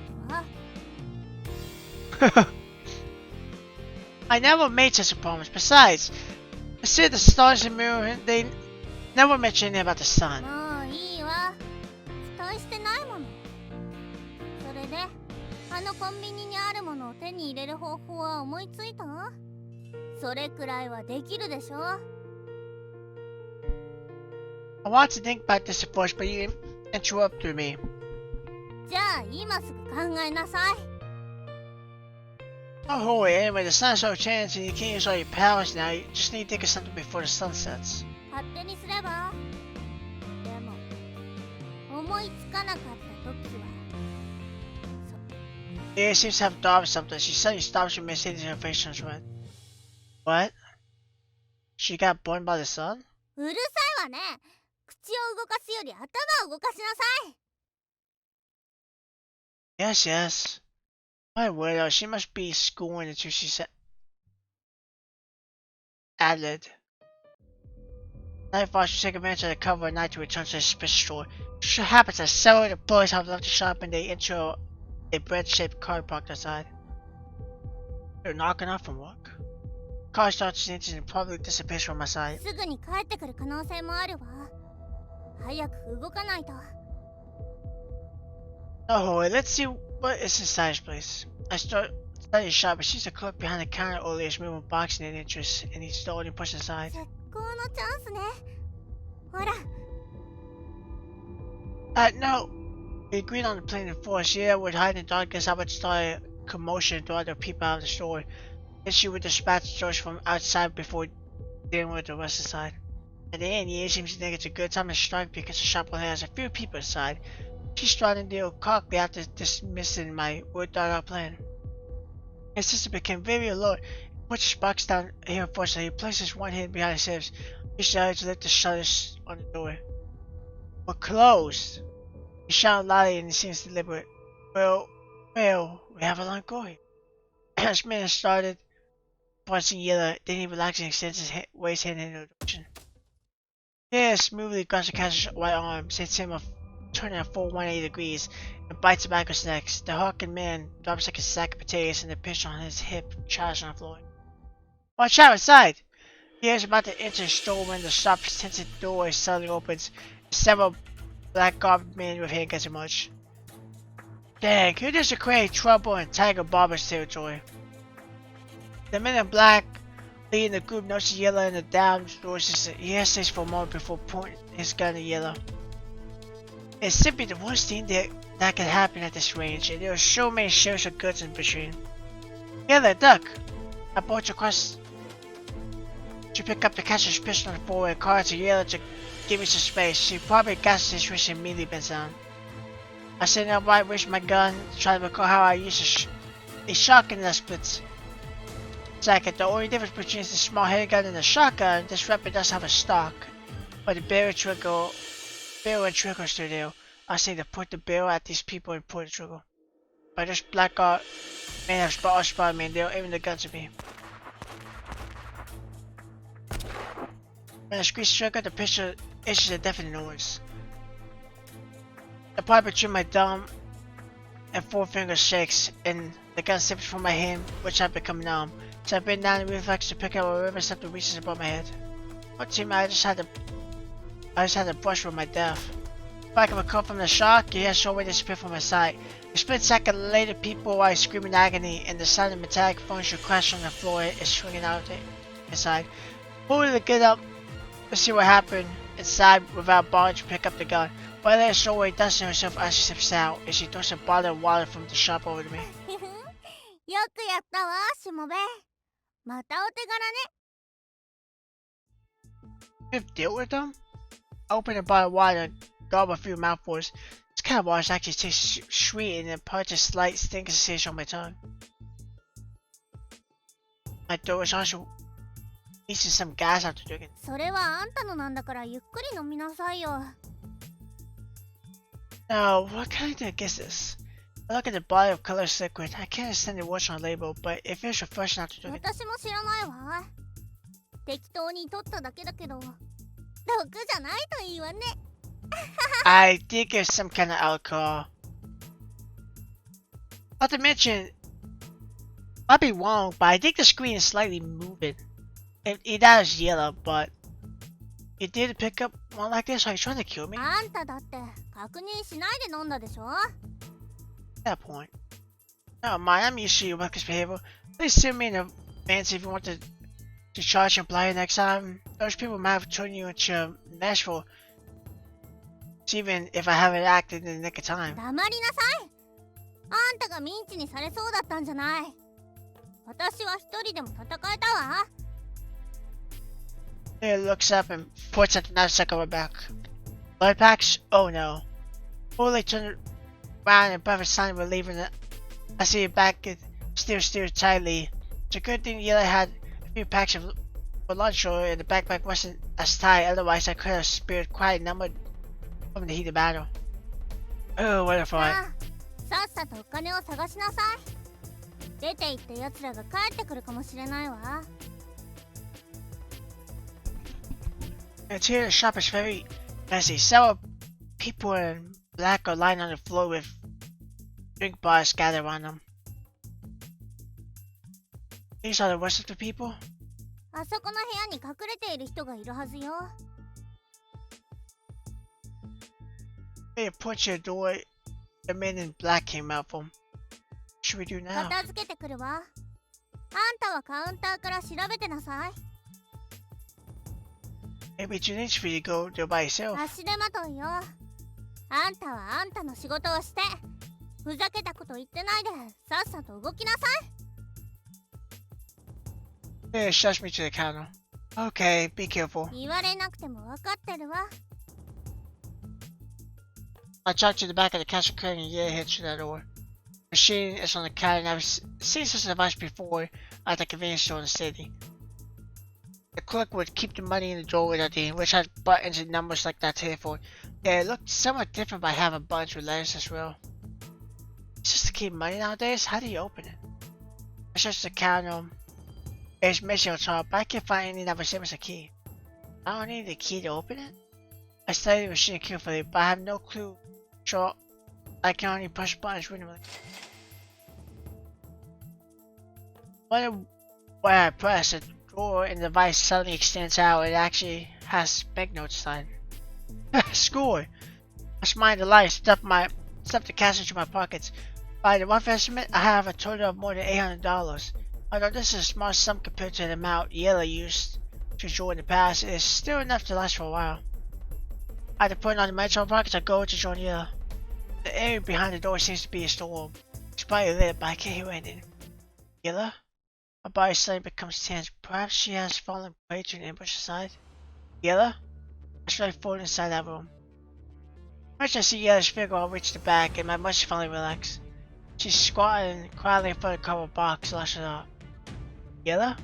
たわ。I never made such a promise. Besides, I said the stars and moon, they never mentioned anything about the sun. もういいわ。期待してないもの。それであのコンビニにあるものを手に入れる方法は思いついた？それくらいはできるでしょ。I want to think about this at first, but you interrupted me. じゃあ今すぐ考えなさい。Oh, hurry. Anyway, the sun's so changed and you can't use all your powers now. You just need to think of something before the sun sets. 勝手にすれば。でも思いつかなかった時は Yeah, seems to have thought of something. She suddenly stops and Mercedes her face turns red. What? She got burned by the sun? うるさいわね。口を動かすより頭を動かしなさい。Yes, yes. My widow, she must be schooling until she said. Added. Nightfall should take advantage of the cover at night to return to the suspicious store. It so happens that several of the employees have left the shop and they enter a bread-shaped car parked outside. They're knocking off from work. The car starts its engine and probably disappears from my sight. すぐに帰ってくる可能性もあるわ。早く動かないと。Oh, let's see what is inside this place. I study the shop, but she's a clerk behind the counter earlier is moving boxing in interest, and he's the only person inside. 絶好のチャンスね。ほら。No. We agreed on the plan in force. Yeah, would hide in the darkness. I would start a commotion to other people out of the store. Then she would dispatch George from outside before dealing with the rest inside. At the end, yeah, it seems to think it's a good time to strike because the shop only has a few people inside. She's trying to deal cockily after dismissing my well-thought-out plan. His sister became very alert and puts his box down here first, so he places one hand behind his hips. He started to lift the shutters on the door. We're closed. He shouted loudly and he seems deliberate. Well, we have a long going. As man started punching Yellow, then he relaxed and extends his waist hand in the direction. Yeah, smoothly grabs the catcher's right arm, sets him off, turning a full 180 degrees, and bites the back of his neck. The hawking man drops like a sack of potatoes and the pistol on his hip shatters on the floor. Watch out inside! He is about to enter the store when the shop's tinted door suddenly opens, and several black-garbed men with handguns emerge. Dang, who does create trouble in Tiger Barber's territory? The men in black leading the group notices Yellow in the down doors. He hesitates for a moment before pointing his gun at Yellow. It's simply the worst thing that can happen at this range, and there are so many shares of goods in between. Yellow, duck! I brought you across to pick up the catcher's pistol on the floor and call to Yellow to give me some space. She probably got the situation and immediately bends down. I sit upright, raise my gun, try to recall how I used a shotgun that splits. Second, the only difference between the small handgun and the shotgun, this weapon does have a stock, but the barrel and trigger are still there. I say to point the barrel at these people and pull the trigger. But this blackguard man have spotted me and they're aiming the guns at me. When I squeeze the trigger, the pistol issues a deafening noise. The part between my thumb and forefinger shakes, and the gun slips from my hand, which had become numb. So I bend down and reflex to pick up whatever something reaches above my head. What team? I just had to brush with my death. Back of a call from the shock, you hear Shoreway disappear from my sight. A split second later, people are screaming agony, and the sound of metallic furniture crash on the floor is swinging out inside. Moving to get up to see what happened inside without bothering to pick up the gun. But later, Shoreway dusting herself as she steps out, and she throws a bottle of water from the shop over to me. よくやったわ、しもべ。またお手柄ね。 You have dealt with them? I opened a bottle of water and gulped a few mouthfuls. This kind of water actually tastes sweet and imparts a slight stinking sensation on my tongue. My throat was also releasing some gas after drinking. それはあんたのなんだからゆっくり飲みなさいよ。 Now, what kind of drink is this? I look at the bottle of colorless liquid. I can't understand the words on the label, but it feels refreshing after drinking. 私も知らないわ。適当に取っただけだけど、毒じゃないといいわね。 I think it's some kind of alcohol. Not to mention, might be wrong, but I think the screen is slightly moving. It is yellow, but you did pick up one like this? Are you trying to kill me? あんただって確認しないで飲んだでしょ。 At that point. Never mind, I'm used to your reckless behavior. Please send me in advance if you want to charge your blind next time. Those people might have turned you into Nashville. Even if I haven't acted in the nick of time. 黙りなさい。あんたがミンチにされそうだったんじゃない。私は一人でも戦えたわ。 He looks up and points at the knapsack on my back. Blood packs? Oh no. Fully turned around and breath a sign of relief and I see it back and still steered tightly. It's a good thing Yellow had a few packs for lunch or and the backpack wasn't as tight, otherwise I could have spared quite a number from the heat of battle. Oh, what a fight. さっさとお金を探しなさい。出て行った奴らが帰ってくるかもしれないわ。 It's here the shop is very messy. Several people in black are lying on the floor with drink bars scattered on them. These are the rest of the people? あそこの部屋に隠れている人がいるはずよ。 They approached the door. The man in black came out from. What should we do now? 片付けてくるわ。あんたはカウンターから調べてなさい。 Maybe it's too late for you to go there by yourself. 足手まといよ。あんたはあんたの仕事をして、ふざけたこと言ってないで、さっさと動きなさい。 They shoved me to the counter. Okay, be careful. 言われなくても分かってるわ。 I talked to the back of the castle curtain and yeah, head to that door. The machine is on the counter and I've seen such a device before at the convenience store in the city. The clerk would keep the money in the drawer with the which had buttons and numbers like that telephone. Yeah, it looked somewhat different by having buttons with letters as well. It's just to keep money nowadays? How do you open it? I searched the counter. There's missing on top, but I can't find any that resembles a key. I don't need the key to open it. I studied the machine carefully, but I have no clue. So I can only push buttons randomly. When I press, a drawer in the device suddenly extends out and it actually has banknotes inside. Score! I smiled delight, stuffed the cash into my pockets. By the rough estimate, I have a total of more than $800. Although this is a small sum compared to the amount Yellow used to draw in the past, it is still enough to last for a while. After putting on the metro pockets, I go to join Yellow. The area behind the door seems to be a storeroom. It's brightly lit, but I can't hear anything. Yellow? My body suddenly becomes tense. Perhaps she has fallen prey to an ambush inside. Yellow? I straight forward inside that room. Once I see Yellow's figure, I'll reach the back, and my muscles finally relax. She's squatting quietly in front of the cardboard box, lashes out. Yellow?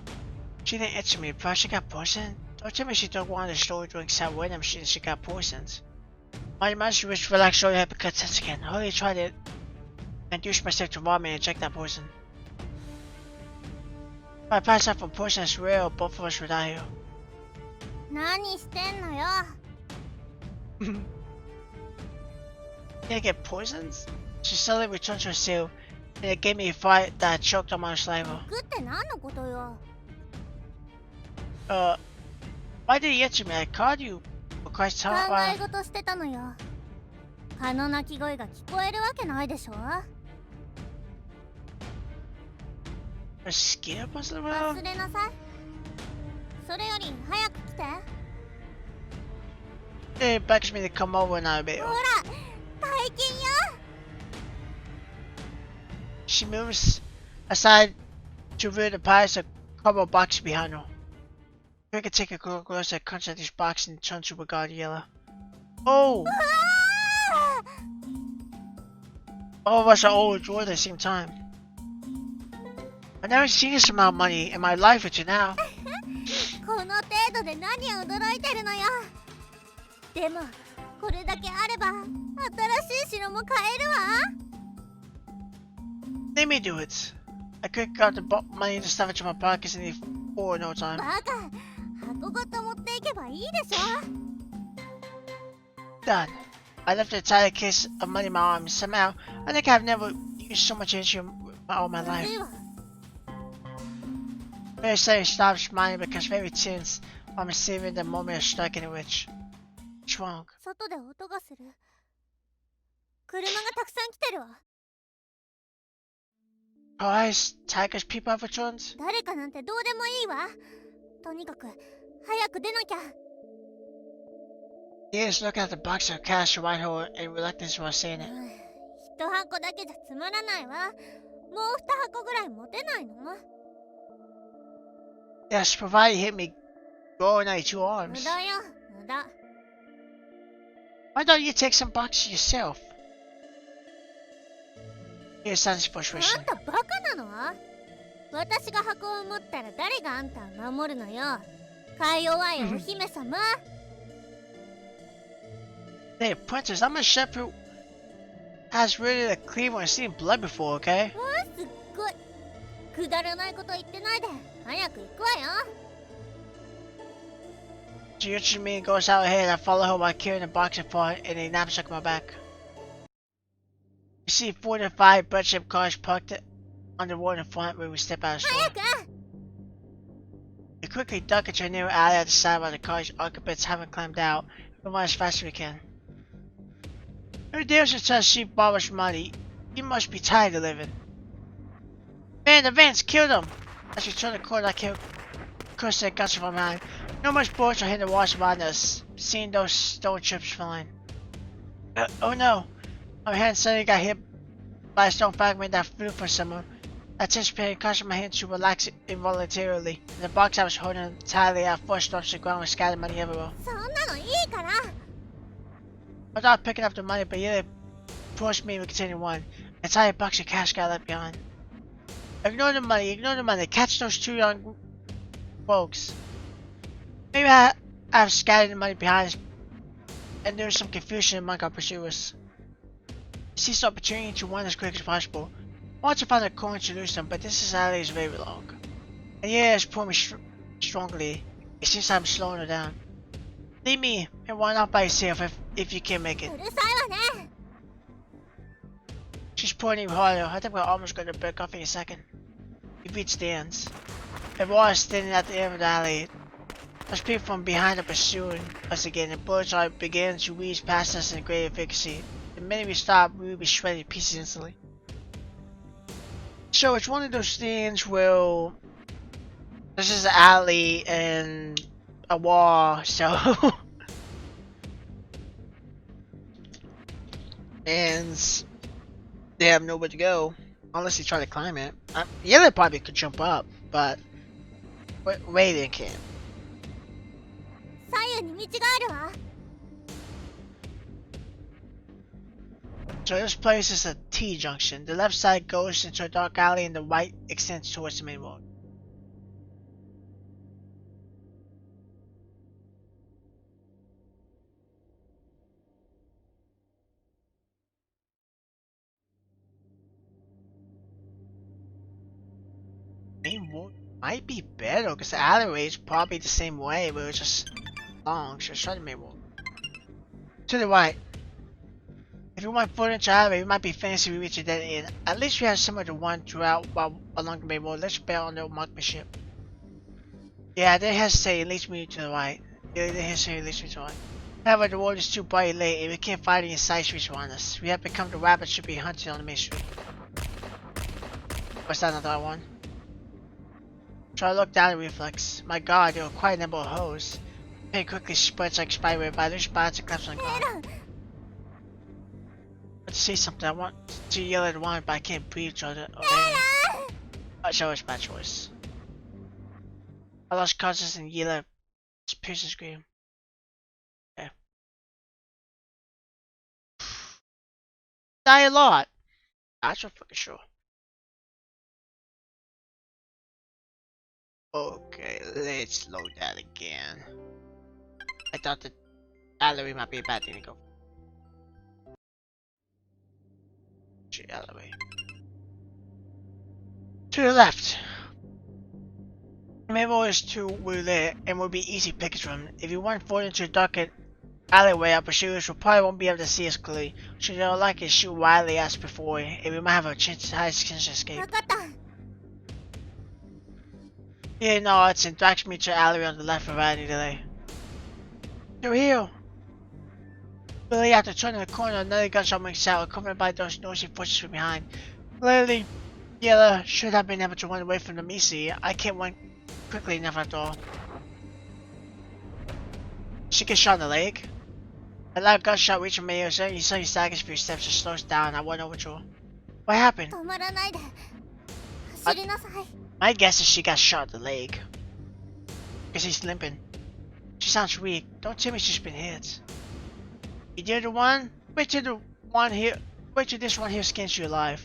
She didn't answer me. Perhaps she got poisoned? Don't tell me she took one of the store drinks out with them. She got poisoned. My muscles reached relax slowly had become tense again. I hurriedly tried to induce myself to vomit and inject that poison. If I pass out from poison as real, both of us would die here. 何してんのよ。 Can't get poisoned? She suddenly returned to her cell, and it gave me a fright that choked on my saliva. グって何のことよ。 Why did you answer me? I called you. For Christ's 考 help. え事してたのよ。蚊の鳴き声が聞こえるわけないでしょ。 A mosquito buzzing around? 忘れなさい。それより早く来て。 It begs me to come over and I'll be. ほら、大金よ。 She moves aside to reveal the piles of cardboard boxes behind her. I can take a closer crunch at this box and turn to regard yellow. Oh! All of us are overjoyed at the same time. I've never seen this amount of money in my life until now. この程度で何を驚いてるのよ。でもこれだけあれば新しい城も買えるわ。 Let me do it. I quick got the money to stuff into my pockets and leave for no time. バカ、箱ごと持っていけばいいでしょ。 Done. I left a entire case of money in my arms. Somehow, I think I've never used so much energy in all my まず life. いわ。 Very suddenly stopped smiling because very tense while I'm savoring the moment of striking a witch. What's wrong? 外で音がする。車がたくさん来てるわ。 Guys, tigers, people have returned. 誰かなんてどうでもいいわ。とにかく早く出なきゃ。 Yes, look at the box of cash right her and reluctance while saying it. 一箱だけじゃつまらないわ。もう二箱ぐらい持てないの？ Yes, provided you hit me going at your 無 arms. 駄よ、無駄。 Why don't you take some boxes yourself? Here's Santa's あ frustration. んたバカなの？私が箱を持ったら誰があんたを守るのよ。か弱いお姫様。 Hey, princess, I'm a shepherd who has really a cleaver and seen blood before, okay? わあ、すっごい。くだらないこと言ってないで。早く行くわよ。 She urges me and goes out ahead. I follow her while carrying the box in front and a knapsack on my back. We see 4 to 5 bread-shaped cars parked on the road in front when we step out of the 早 store. く。 We quickly duck into a narrow alley at the side while the car's occupants haven't climbed out. We run as fast as we can. Who dares to tell sheep borrows money? You must be tired of living. Man, the vans killed him! As we turn the corner, I kill cursing and guns from behind. No much bullets are hitting the walls behind us. Seeing those stone chips flying. Oh no! My hand suddenly got hit by a stone fragment that flew from somewhere. Anticipating, causing my hand to relax involuntarily. And the box I was holding tightly at first dropped to the ground and scattered money everywhere. そんなのいいから。 I thought picking up the money, but yet it pushed me to continue one. An entire box of cash got left behind. Ignore the money, catch those two young folks. Maybe I've scattered the money behind us, and there's some confusion among our pursuers. I seized the opportunity to run as quick as possible. I want to find a corner to lose them, but this alley is very long. And yeah, it's pulling me strongly. It seems I'm slowing her down. Leave me and run off by yourself if you can make it. うるさいわね。 She's pulling even harder. I think we're almost going to break off in a second. We reach the ends. A wall is standing at the end of the alley. There's people from behind are pursuing us again, and bullets are beginning to whiz past us in great efficacy. The minute we stop, we will be shredded to pieces instantly. So it's one of those things where this is an alley and a wall, so and they have nowhere to go unless they try to climb it. Yeah, they probably could jump up, but wait, they can't. 左右に道があるわ。 So this place is a T junction. The left side goes into a dark alley and the right extends towards the main road. Main road might be better because the alleyway is probably the same way, but it's just long. So let's try the main road. To the right. If you want footage, however, it might be fancy we reach a dead end. At least we have somewhere to wander throughout while along the main road. Let's bail on the marksmanship. Yeah, they hesitate and leads me to the right. Yeah, they hesitate and leads me to the right. However, the road is too bright and late and we can't find any side streets around us. We have become the rabbits should be hunted on the main street. What's that, another one? Try to look down the reflex. My god, there are quite a number of holes. Pain quickly spreads like spyware by loose spots and claps on the ground. Let's see something. I want to yell at one, but I can't breathe. So it's bad choice. I lost consciousness and yell at piercing scream. Okay. Die a lot. That's for fucking sure. Okay, let's load that again. I thought the alleyway might be a bad thing to go. Alleyway. To the left. Remember is to roulette and will be easy pickings from. If you want forward into a darkened alleyway, our pursuers will probably won't be able to see us clearly. Should they don't like it, shoot wildly as before, and we might have a chance to high chance to escape. わかった。 Yeah, no, it's in directs me to the alleyway on the left for riding delay. They're here! Billy, after turning the corner, another gunshot rings out, accompanied by those noisy voices from behind. Clearly, Yella should have been able to run away from them easily. I can't run quickly enough after all. She gets shot in the leg. A loud gunshot reached me, and he saw he staggers a few steps and slows down. I went over to her. What happened? 止まらないで。走りなさい。 My guess is she got shot in the leg. Because he's limping. She sounds weak. Don't tell me she's been hit. You did the one? Wait till the one here. Wait till this one here skins you alive.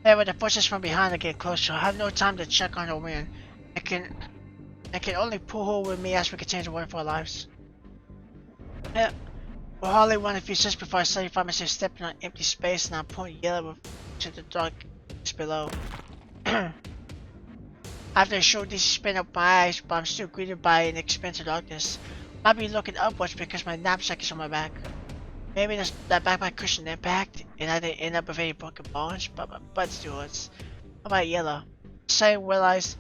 However, the forces from behind are getting closer. I have no time to check on her wound. I can only pull her with me as we continue to run for our lives. Yeah. We'll hardly run a few steps before I suddenly find myself stepping on empty space and I'm pointing yellow to the darkness below. After a short distance spin up my eyes, but I'm still greeted by an expansive darkness. Might be looking upwards because my knapsack is on my back. Maybe that backpack cushioned impact and I didn't end up with any broken bones, but my butt still hurts. How about Yella? Suddenly realized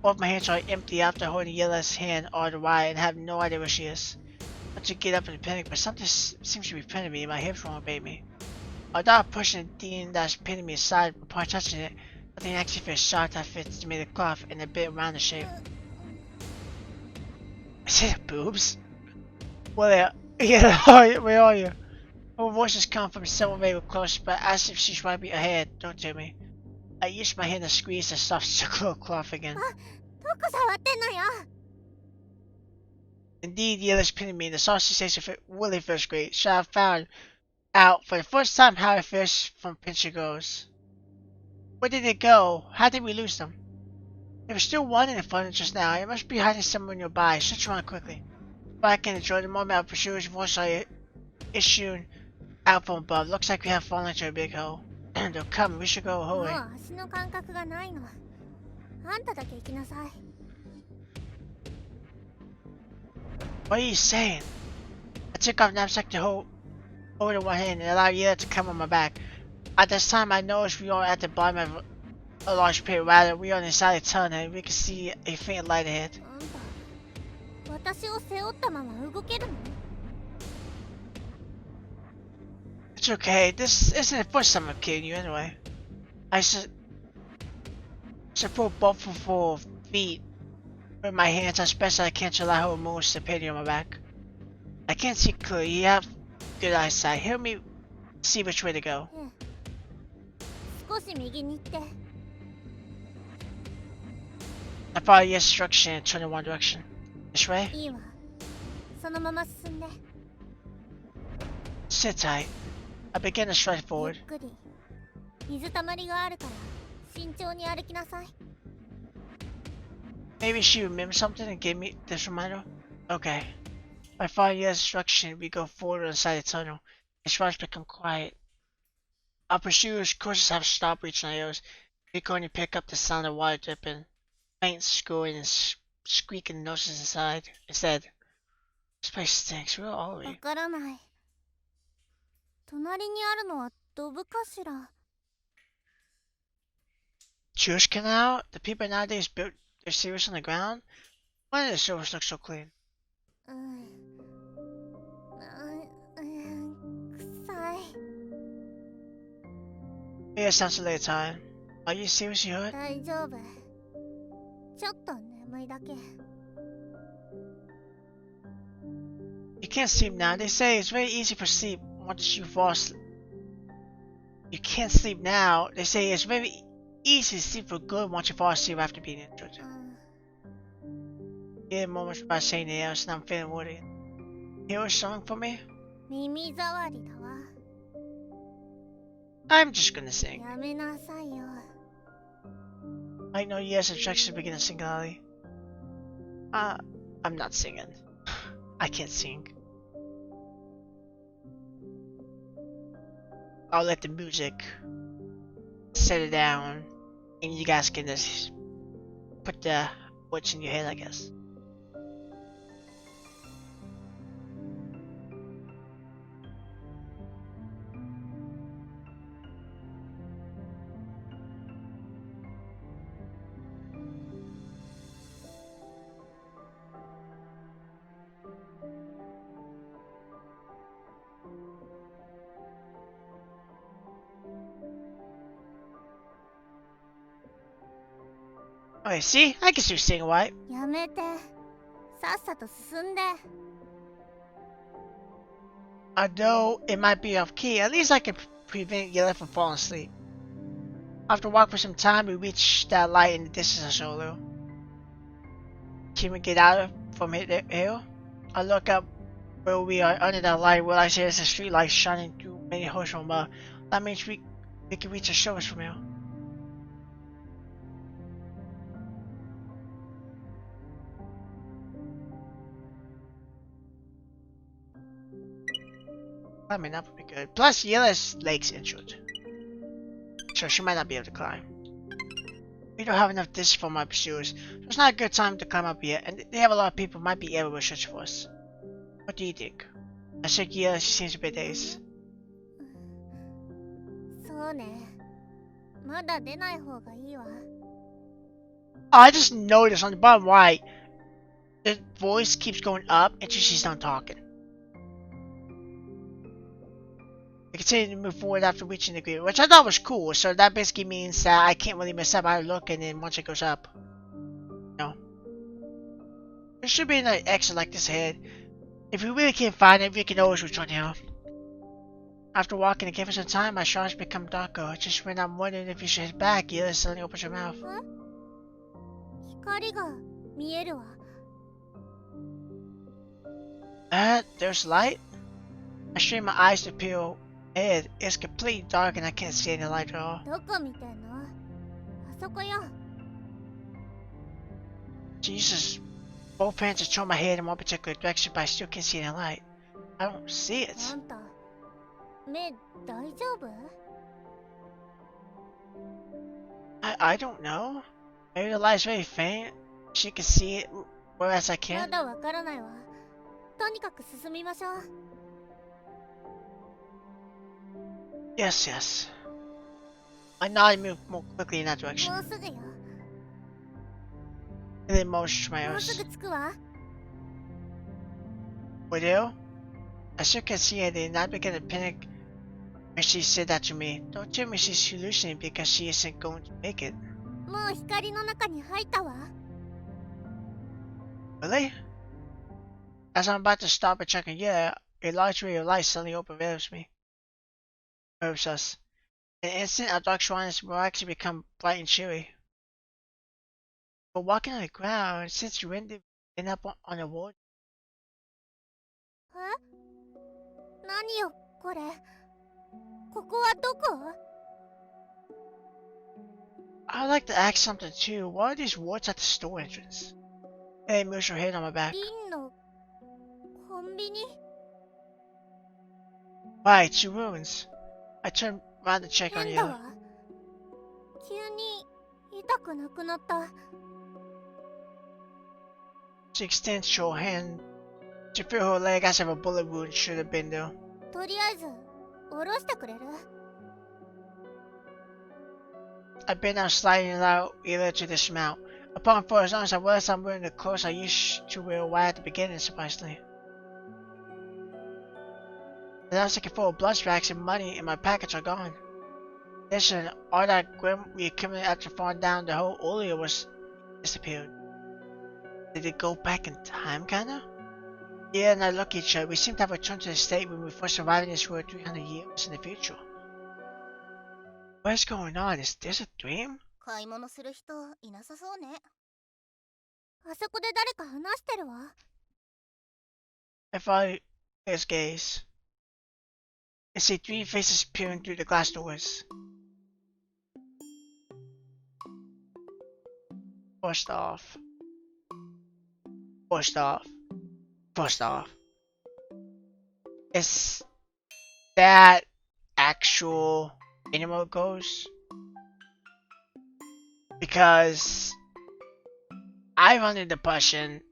both my hands are empty after holding Yella's hand all the while and have no idea where she is. I want to get up in a panic, but something seems to be pinning me and my hips won't obey me. I thought pushing the thing that's pinning me aside, upon touching it, I think actually feels soft that fits me the cloth and a bit around the shape. Is it boobs? Well, yeah, where are you? Her voices come from somewhere very close, but as if she's right ahead. Don't tell me. I used my hand to squeeze the soft circular cloth again. どこ触ってんのよ。 Indeed, Yella's pinning me. The soft sensation really feels great. So I found out for the first time how it feels from pinching girls. Where did it go? How did we lose them? There was still one in the front just now. It must be hiding somewhere nearby. Search around quickly. But I can enjoy the moment our pursuer's voice I issued out from above. Looks like we have fallen into a big hole. They're coming. We should go. もう Hurry. 足の感覚がないの。あんただけ行きなさい。 What are you saying? I took off knapsack to hold in one hand and allowed Yella to come on my back. At this time, I noticed we are at the bottom of a large pit. Rather, we are inside a tunnel and we can see a faint light ahead. あんた、私を背負ったまま動けるの？ It's okay. This isn't the first time I'm kidding you anyway. I support both of her feet with my hands as best I can to allow her moves to pity on my back. I can't see clearly. You have good eyesight. Help me see which way to go. 少し右に行って。 I follow your instruction and turn in one direction. This way? いいわ。そのまま進んで。 Sit tight. I begin to stride ゆ forward. っくり。水たまりがあるから慎重に歩きなさい。 Maybe she remembered something and gave me this reminder? Okay. By following your instruction, we go forward on the side of the tunnel. The strides become quiet. Our pursuers' courses have stopped reaching our ears. We can only pick up the sound of water dripping, faint scoring and squeaking noises inside. Instead, this place stinks. Where are わ we? からない。隣隣にあるのはドブかしら。 Jewish canal? The people nowadays built their sewers on the ground? Why do the sewers look so clean? 臭い。 Yeah, it sounds a little tired. Are you seriously hurt? 大丈夫。ちょっと眠いだけ。 You can't sleep now. They say it's very easy for sleep once you fall asleep. You can't sleep now. They say it's very easy to sleep for good once you fall asleep after being injured. Yeah, moments by saying it else and I'm feeling worried. Hear a song for me? 耳障りだわ。 I'm just gonna sing. やめなさいよ。 I know yes, attraction to begin to sing loudly. I'm not singing. I can't sing. I'll let the music settle down and you guys can just put the words in your head, I guess. Okay, see? I can still sing, right? やめて。さっさと進んで。 Although it might be off key, at least I can prevent Yella from falling asleep. After walking for some time, we reach that light in the distance of Solo. Can we get out from here? I look up where we are under that light. Well, I see there's a street light shining through many holes from above. That means we can reach the shores from here. I mean, that would be good. Plus, Yella's leg's injured, so she might not be able to climb. We don't have enough distance for my pursuers, so it's not a good time to climb up here, and they have a lot of people who might be everywhere searching for us. What do you think? I said Yella, she seems a bit dazed. そうね。まだ出ない方がいいわ。 Oh, I just noticed on the bottom right, the voice keeps going up until she's done talking. I continue to move forward after reaching the grid, which I thought was cool, so that basically means that I can't really mess up. I look and then once it goes up. No. There should be an exit like this ahead. If we really can't find it, we can always return here. After walking again for some time, my shadows become darker. Just when I'm wondering if you should head back, Yella suddenly opens her mouth. 光が見えるわ。 There's light? I strain my eyes to peel ahead. It's completely dark and I can't see any light at all. どこ見てんの？あそこよ。 Jesus. Both hands are toward my head in one particular direction, but I still can't see any light. I don't see it. あんた、目大丈夫？ I don't know. Maybe the light's very faint. She can see it, whereas I ま can't. だわからないわ。とにかく進みましょう。 Yes, yes. I nod and move more quickly in that direction. もうすぐよ。 And then motion to my もう own. すぐ着くわ。 Widow? I still can't see anything, and I began to panic when she said that to me. Don't tell me she's hallucinating because she isn't going to make it. もう光の中に入ったわ。 Really? As I'm about to stop and check again, a large ray of light suddenly overwhelms me. Overwhelms us. In an instant, our dark shrines will actually become bright and cheery. But walking on the ground, since you ended up on the wall, え？何よこれ？ここはどこ？ I'd like to ask something too. What are these wards at the store entrance? Hey, moves her head on my back. 銀のコンビニ？ Right, 2 ruins. I turn around to check on 変 you. だわ。急に痛くなくなった。 She extends her hand to feel her leg as if a bullet wound should have been there. とりあえず下ろしてくれる？ I've been out sliding allow either to dismount. Upon for as long as I was, I'm wearing the clothes I used to wear right at the beginning, surprisingly. The last ticket full of blood bags and money in my package are gone. Listen, all that grim we accumulated after falling down the hole earlier was disappeared. Did it go back in time, kinda? Yeah, and I look at each other. We seem to have returned to the state when we first arrived in this world 300 years in the future. What's going on? Is this a dream? 買い物する人いなさそうね。あそこで誰か話してるわ。I follow his gaze. I see three faces peering through the glass doors. First off. Is that actual animal ghost? Because I'm under the impression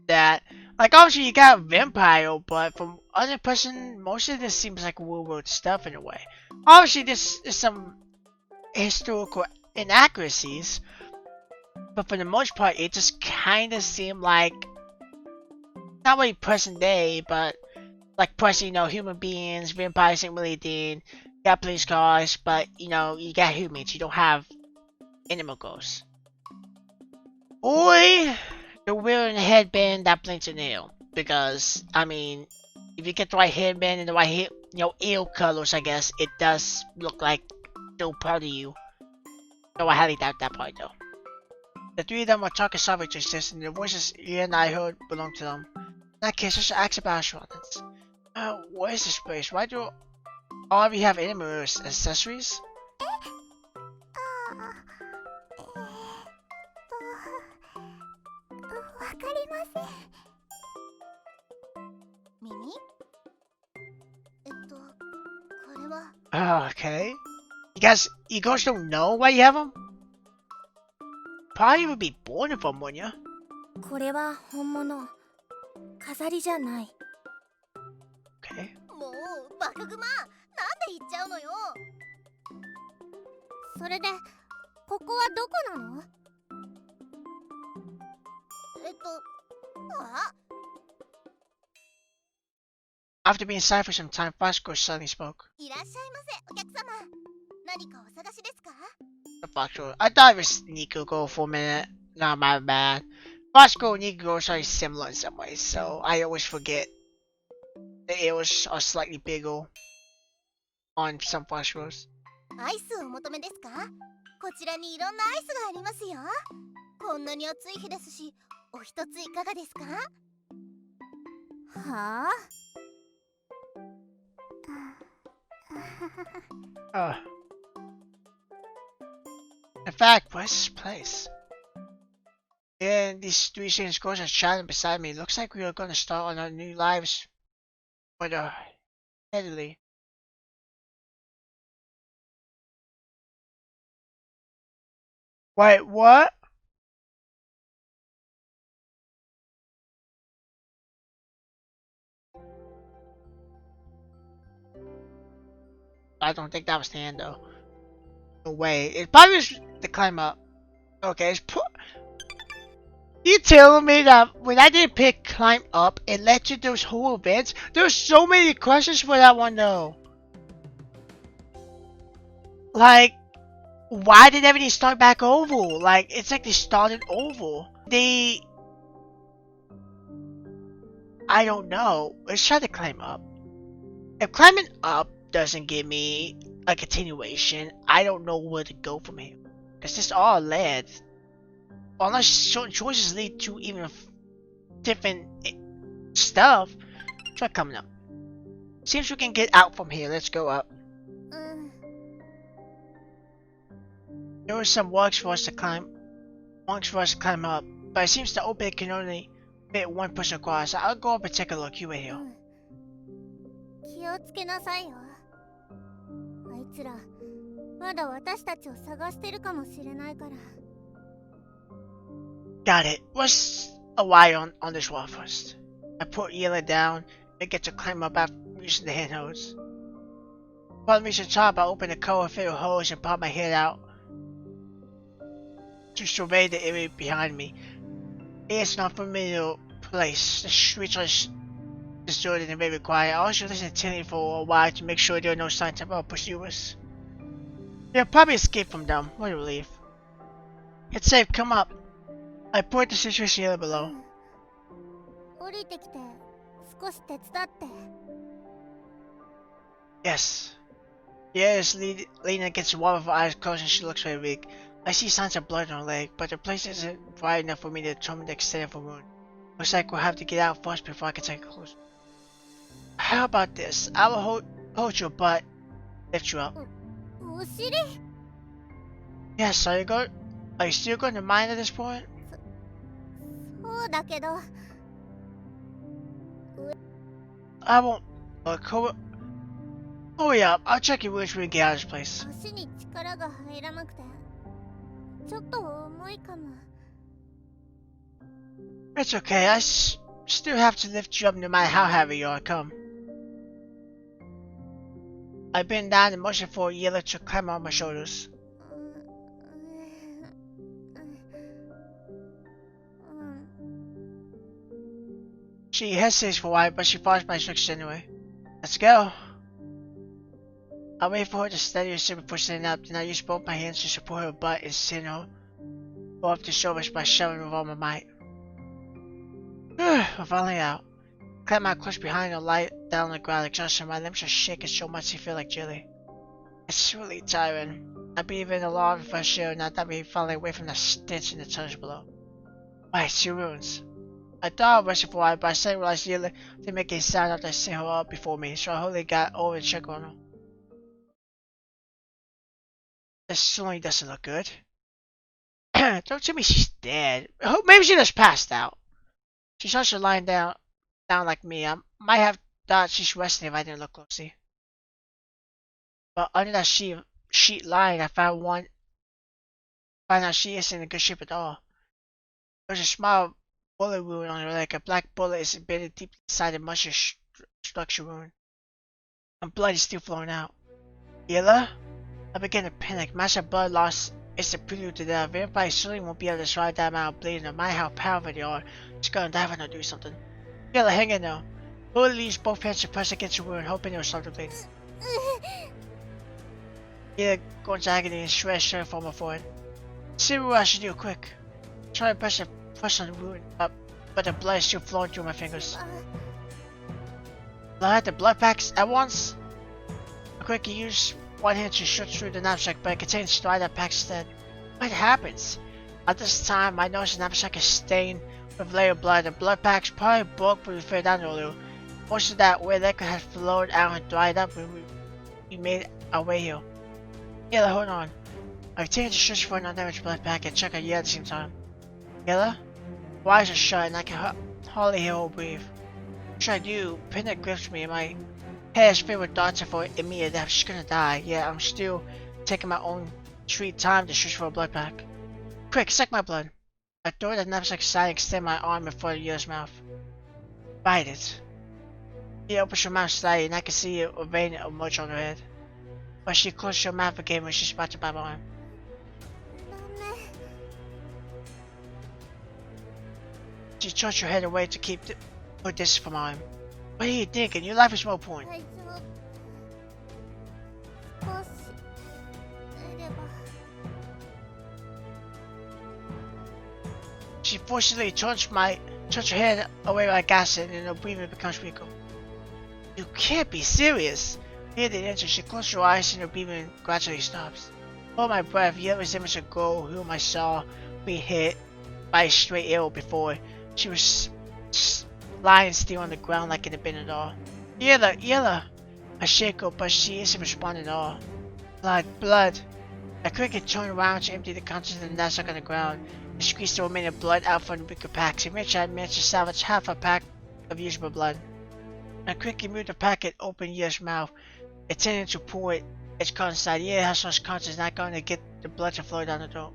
that, like, obviously you got vampire, but from other person, most of this seems like real world stuff in a way. Obviously, this is some historical inaccuracies, but for the most part, it just kind of seemed like not really present day, but like present, you know, human beings. Vampires ain't really a thing. You got police cars, but you know, you got humans. You don't have animal ghosts. Or they're wearing a headband that blinks an eel. Because, I mean, if you get the right headband and the right eel colors, I guess, it does look like they're part of you. Though I highly doubt that part, though. The three of them are talking softly to each and the voices you and I heard belong to them. In that case, I should ask about assurance. What is this place? Why do all of you have animal accessories? わかりません。耳？これは。Okay. You guys don't know why you have them? Probably would be born with them, wouldn't you? これは本物。飾りじゃない。Okay. もうバカグマ、なんで言っちゃうのよ。それで、ここはどこなの？あ？ After being silent for some time, Foxgirl suddenly spoke. いらっしゃいませ、お客様。何かお探しですか？ Foxgirl. I thought it was Nikugo for a minute. Not my bad. Foxgirl and Nikugo are slightly similar in some ways, so I always forget. The ears are slightly bigger on some Foxgirls. アイスをお求めですか？こちらにいろんなアイスがありますよ。こんなに暑い日ですし、お一ついかがですか？はあ？ In fact, what is this place? And these three strange girls are chatting beside me. Looks like we are gonna start on our new lives. But steadily. Wait, what? I don't think that was the end though. No way. It probably was to climb up. Okay, you telling me that when I did pick climb up, it led to those whole events? There's so many questions for that one though. Like, why did everything start back over? Like, it's like they started over. I don't know. Let's try to climb up. If climbing up doesn't give me a continuation, I don't know where to go from here. Because this all led. Unless certain choices lead to even different stuff. Try coming up. Seems we can get out from here. Let's go up. There were some walks for us to climb up, but it seems the opening can only fit one person across. I'll go up and take a look. You wait here. 気をつけなさいよ。あいつらまだ私たちを探してるかもしれないから。Got it. What's a while on this wall first? I put Yella down and get to climb up after using the handholds. Upon reaching the top, I opened the cover filled hose and popped my head out to survey the area behind me. It's not a familiar place. The streets are deserted and very quiet. I also listened intently for a while to make sure there are no signs of our pursuers. They'll probably escape from them. What a relief. It's safe, come up. I put the situation here below. 降りてきて少し手伝って。 Yes. Yes, leaning against the wall with her eyes closed and she looks very weak. I see signs of blood on her leg, but the place isn't bright enough for me to determine the extent of her wound. Looks like we'll have to get out first before I can take a close. How about this? I will hold your butt, lift you up. お尻？ Yes, are you still going to mind at this point? そうだけど。 I won't. Look, hurry up. I'll check your wounds when we get out of this place. 足に力が入らなくてちょっと重いかも。 It's okay. I still have to lift you up no matter how heavy you are. Come. I bend down and motion for Yella to climb on my shoulders. She hesitates for a while, but she follows my instructions anyway. Let's go. I wait for her to steady herself before standing up, then I use both my hands to support her butt and send her off the shoulders by shoving with all my might. We're finally out. Clap my clutch behind her, lie down on the ground, exhausted. My limbs are shaking so much they feel like jelly. It's really tiring. I breathe in a lot of fresh air, not that we finally away from the stench in the tunnels below. Wait, two ruins. I thought I was rushing for a while, but I suddenly realized Yella didn't make a sound after I sent her up before me, so I hurriedly got over to check on her. This certainly doesn't look good. Don't tell me she's dead. Maybe she just passed out. She's also lying down like me. I might have thought she's resting if I didn't look closely. But under that sheet lying, I found out she isn't in good shape at all. There's a small bullet wound on her leg. A black bullet is embedded deep inside the muscle structure wound. And blood is still flowing out. Yella? I began to panic. Massive blood loss is the prelude to death. Vampires certainly won't be able to survive that amount of bleeding, no matter how powerful they are. Just gonna die when I do something. Yella, hang in there. Lily leaves both hands to press against the wound, hoping it will stop the bleeding. Yella going to agony and shreds from her forehead. See what I should do quick. Try to press on the wound, but the blood is still flowing through my fingers. Blood, the blood packs at once. I quickly use one hand to shoot through the knapsack, but it contains dried up packs instead. What happens? At this time, I noticed the knapsack is stained with layer of blood. The blood packs probably broke when we fell down a little. Most of that wet liquid had flowed out and dried up when we made our way here. Yella, hold on. I continued to search for an undamaged blood pack and check on Yella at the same time. Yella? Her eyes are shut and I can hardly hear her breathe. What should I do? Panic grips me and my head is filled with thoughts of her immediate death. She's gonna die. Yeah, I'm still taking my own sweet time to search for a blood pack. Quick, suck my blood. I throw the knapsack aside and extend my arm in front of Yella's mouth. Bite it. She opens her mouth slightly and I can see a vein emerge on her head. But she closes her mouth again when she's about to bite my arm. She turns her head away to keep her distance from my arm. What are you thinking? Your life is no point. 大丈夫。少し寝れば。 She forcibly turns her head away like acid and her breathing becomes weaker. You can't be serious! Near the answer, she closes her eyes and her breathing gradually stops. Hold my breath, yet resembles a girl whom I saw be hit by a stray arrow before. She was lying still on the ground like it had been at all. Yella! I shake her, but she isn't responding at all. Blood! I quickly turn around to empty the contents of the knapsack on the ground and squeeze the remaining blood out from the bigger packs. Eventually, I managed to salvage half a pack of usable blood. I quickly moved the packet open Yella's mouth, intending to pour its contents inside. Yella has such contents not going to get the blood to flow down the throat.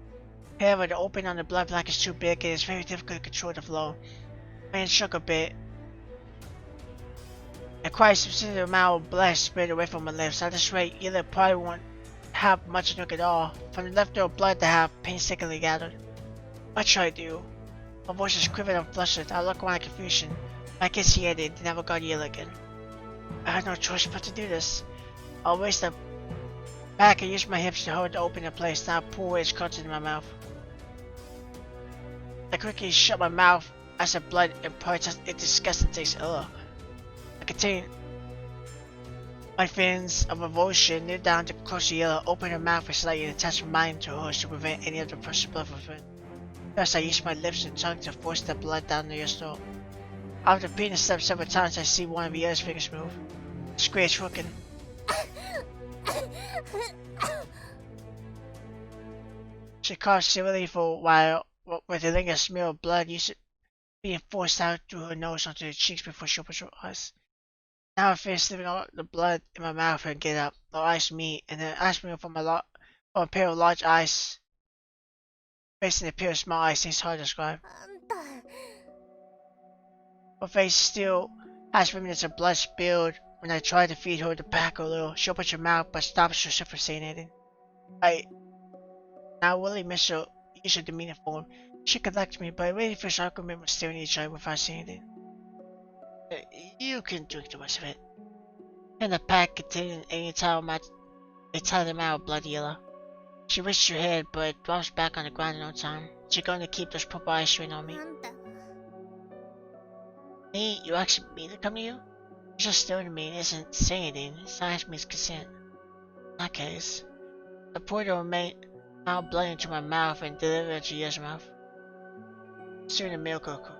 However, the opening on the blood pack is too big and it's very difficult to control the flow. My hand shook a bit A quite substantial amount of blood sprayed away from my lips. At this rate, Yella probably won't have much to look at all. From the leftover blood that I have painstakingly gathered. What should I do? My voice is quivered and flustered. I look around in confusion. I can see it, they never got Yella again. I had no choice but to do this. I'll raise the back and use my hips to hold it open in place. Now pour its contents in my mouth. I quickly shut my mouth as the blood imparts its disgusting taste. Ugh. I contain my feelings of revulsion, kneel down to close the Yella, open her mouth and slightly attach my mind to hers to prevent any of the precious blood from flowing. First, I use my lips and tongue to force the blood down the Yella's throat. After repeating the step several times, I see one of Yella's fingers move. Screech working. She coughs severely for a while, with a lingering smell of blood being forced out through her nose onto her cheeks before she opens her eyes. Now I finish slipping all the blood in my mouth and get up. Her eyes meet, and then ask me from a pair of large eyes, facing a pair of small eyes, seems hard to describe. あんた Her face still has remnants of blood spilled. When I try to feed her the back a little, she opens her mouth but stops herself from saying anything. Now Willie missed her usual demeanor form. She collects me, but I really feel I could remember staring at each other without saying anything. You can drink the rest of it. And the pack containing a entire amount of blood Yella. She raises her head, but it drops back on the ground in no time. She's going to keep those purple eyes straight on me. あんた Me? You actually me to come to you? She's just staring at me and isn't saying anything. Signs means consent. In that case, I poured her amount of blood into my mouth and delivered it to Yella's mouth. Soon the milk will cook.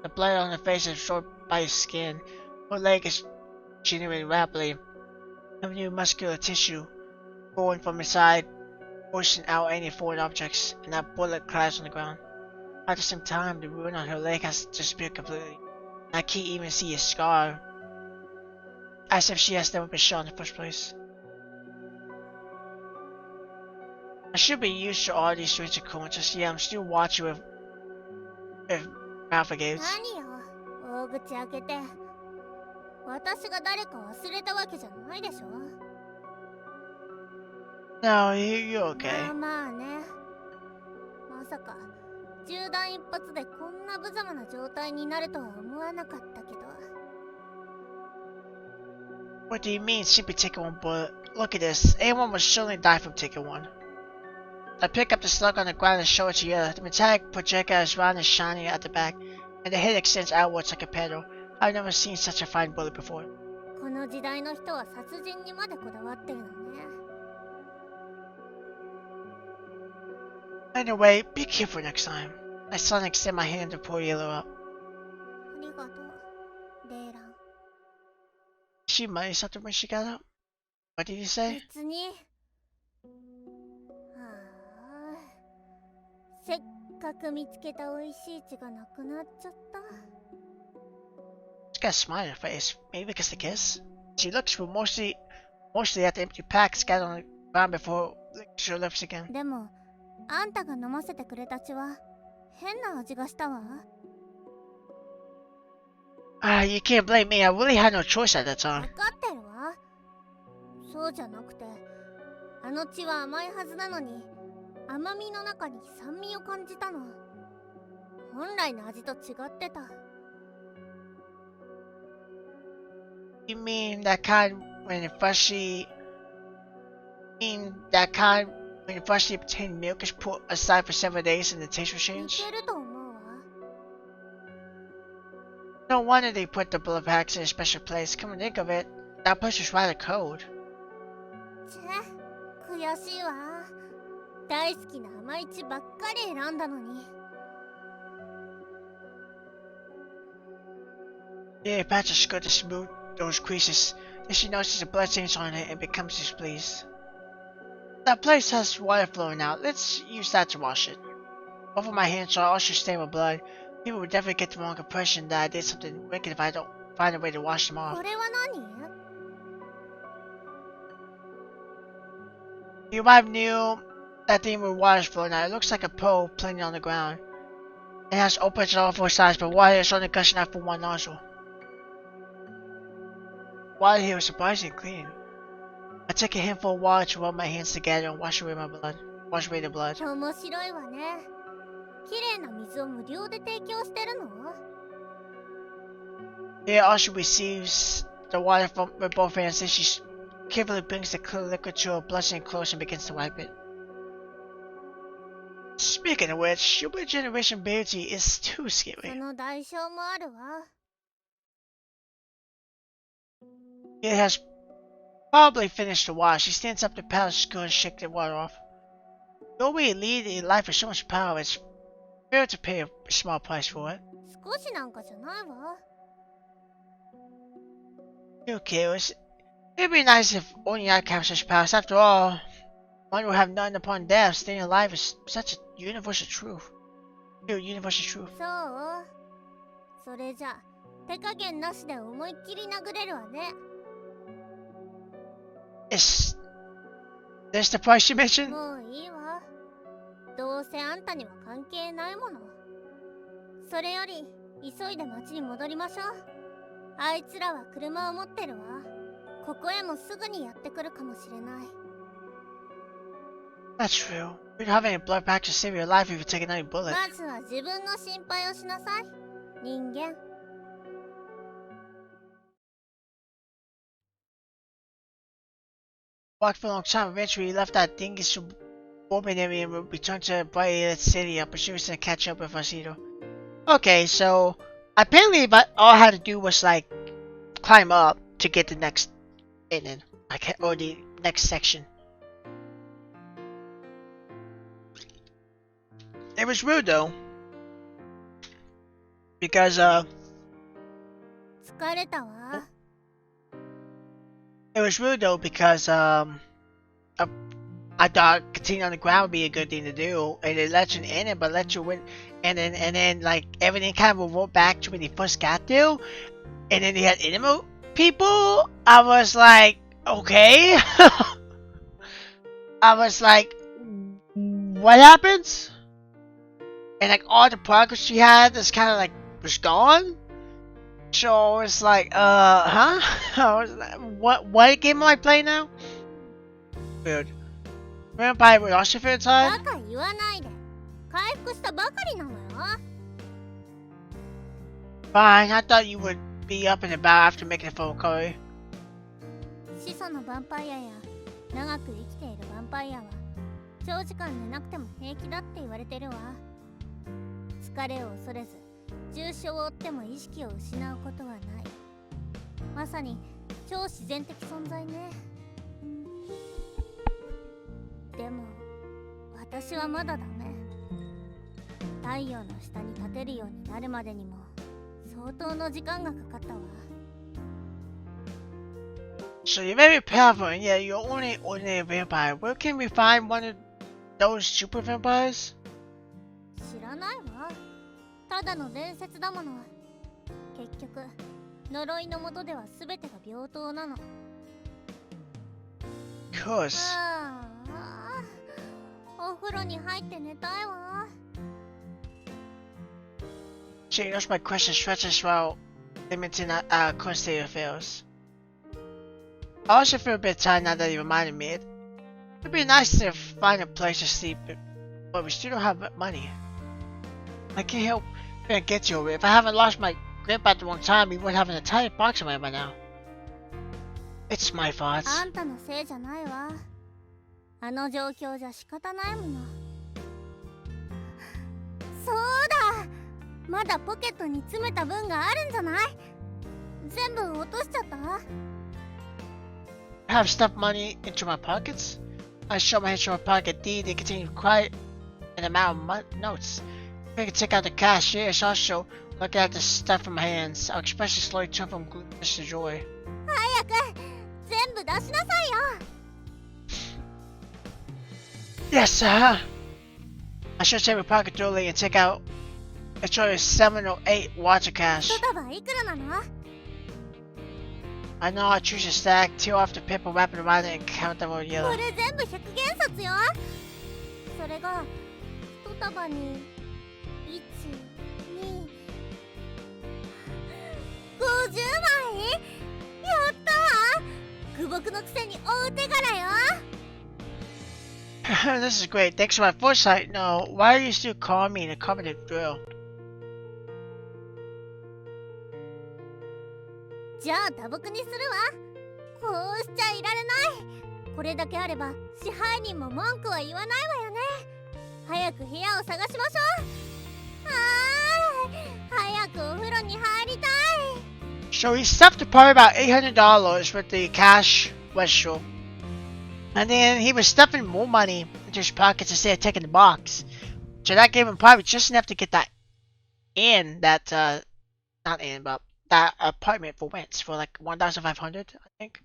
The blood on her face is absorbed by his skin. Her leg is generating rapidly. A new muscular tissue pouring from inside, pushing out any foreign objects, and that bullet crash on the ground. At the same time, the wound on her leg has disappeared completely. I can't even see a scar, as if she has never been shot in the first place. I should be used to all these strange occurrences, yet I'm still watching with mouth agape. 何よ大口開けて私が誰か忘れたわけじゃないでしょ No, you're okay. まあまあねまさか銃弾一発でこんな無様な状態になるとは思わなかったけど What do you mean, simply taking one bullet? Look at this. Anyone would surely die from taking one. I pick up the slug on the ground and show it to Yella. The metallic projectile is round and shiny at the back, and the head extends outwards like a pedal. I've never seen such a fine bullet before. この時代の人は殺人にまでこだわってるのね Anyway, be careful next time. I suddenly extend my hand to pull Yellow up. ありがとうレイラン She muttered something when she got up. What did you say? 別にはあせっかく見つけた美味しい血がなくなっちゃった She's got a smile on her face. Maybe because the kiss? She looks for mostly at the empty pack scattered on the ground before licking her lips again. でもあんたが飲ませてくれた血は変な味がしたわ You can't blame me. I really had no choice at that 分 time. かってるわそうじゃなくてあの血は甘いはずなのに甘みの中に酸味を感じたの本来の味と違ってた You mean that kind when you freshly obtained milk is put aside for several days and the taste will 似 change? てると思うわ No wonder they put the bullet packs in a special place. Come to think of it, that place was rather cold. チェ悔しいわ大好きな甘い血ばっかり選んだのに Yeah, Patrick is good to smooth those creases. Then she notices the bloodstains on it and becomes displeased. That place has water flowing out. Let's use that to wash it. Both of my hands are also stained with blood. People would definitely get the wrong impression that I did something wicked if I don't find a way to wash them off. これは何 You might have knew that thing with water is flowing out. It looks like a pole planted on the ground. It has openings on all four sides, but water is only gushing out from one nozzle. water here was surprisingly clean. I took a handful of water to rub my hands together and wash away the blood. 面白いわね。綺麗な水を無料で提供してるの？ Here also receives the water from with both hands, and she carefully brings the clear liquid to her blushing clothes and begins to wipe it. Speaking of which, your regeneration ability is too そ scary. の代償もあるわ。It has probably finished the water. She stands up to paddle school and shake the water off. The way you lead a life with so much power, it's fair to pay a small price for it. 少しなんかじゃないわ。Who cares? It'd be nice if only I have such powers. After all, one will have none upon death. Staying alive is such a universal truth. Universal truth. そう。それじゃ、手加減なしで思いっきり殴れるわね。Is this the price you mentioned? もういいわ。どうせあんたには関係ないもの。それより、急いで町に戻りましょう。あいつらは車を持ってるわ。ここへもすぐにやってくるかもしれない。That's true. We don't have any blood packs to save your life if you take another bullet. まずは自分の心配をしなさい。人間。Walked for a long time. Eventually, we left that dingy suburban area and returned to the brightly lit city. Our pursuers to catch up with Farcido. Okay, so apparently, all I had to do was like climb up to get the next inning, or the next section. It was rude though, because 疲れたわ。it was rude though because I thought continuing on the ground would be a good thing to do, and it let you in it, but let you win, and then like everything kind of revolved back to when they first got there, and then they had animal people. I was like, okay. I was like, what happens? And like all the progress she had is kind of like was gone. So it's like, huh? I was like, what game am I playing now? Weird. Vampire with lost your favorite バ time? カ言わないで。回復したばかりなのよ。 Fine, I thought you would be up and about after making a full recovery. 始祖のヴァンパイアや長く生きているヴァンパイアは長時間寝なくても平気だって言われてるわ。疲れを恐れず重傷を負っても意識を失うことはない。まさに超自然的存在ね。でも私はまだダメ。太陽の下に立てるようになるまでにも相当の時間がかかったわ。 So you're very powerful, and yeah, you're only an ordinary vampire. Where can we find one of those super vampires? 知らないわ。ただの伝説だもの。結局呪いの下では全てが平等なの。 Of course. ああ、お風呂に入って寝たいわ。 She knows my question stretches while limiting current state of affairs. I also feel a bit tired now that you reminded me. It'd be nice to find a place to sleep, but we still don't have money. I can't help but get you over it. If I haven't lost my grip at the wrong time, we would have an entire box of it by now. It's my fault. あんたのせいじゃないわ。あの状況じゃ仕方ないもの。そうだ、まだポケットに詰めた分があるんじゃない？全部落としちゃった？ I have stuffed money into my pockets. I show my hands to my pocket deed. They contain quite an amount of notes. I can take out the cash. Yes, also look at the stuff in my hands. Our expression slowly turned from gloominess to joy. 早く全部出しなさいよ。 Yes, sir. I should take my pocket thoroughly and take out a choice 7 or 8 water cash. 一束いくらなの？ I know I choose a stack, tear off the paper, wrap it around it, and count them over こ yellow. れ全部100元札よ。それが一束に1、2、50枚？やったー！木木のくせに大手柄よ。 This is great. Thanks for my foresight. No, why are you still calling me in a competent drill? じゃあ打撲にするわ。こうしちゃいられない。これだけあれば支配人も文句は言わないわよね。早く部屋を探しましょう。早くお風呂に入りたい。 So he stuffed probably about $800 with the cash whistle. And then he was stuffing more money into his pockets instead of taking the box. So that gave him probably just enough to get that not in, but that apartment for rent for like 1,500, I think.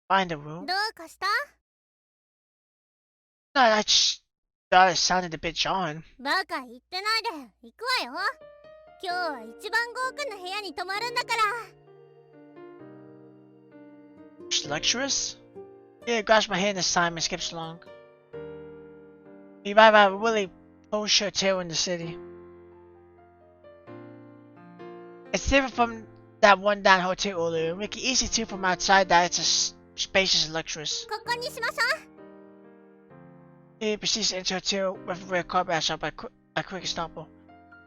Find a room. どうかした？ No, I just thought it sounded a bit John. バカ言ってないで行くわよ。今日は一番豪華な部屋に泊まるんだから。 Just luxurious? Yeah, grabs my hand this time and skips along. We arrive at a really posh hotel in the city. It's different from that one down hotel earlier. We can easily see from outside that it's spacious and luxurious. ここにしましょう。 He proceeds to enter the hotel with a red carpet outside by a quick stumble.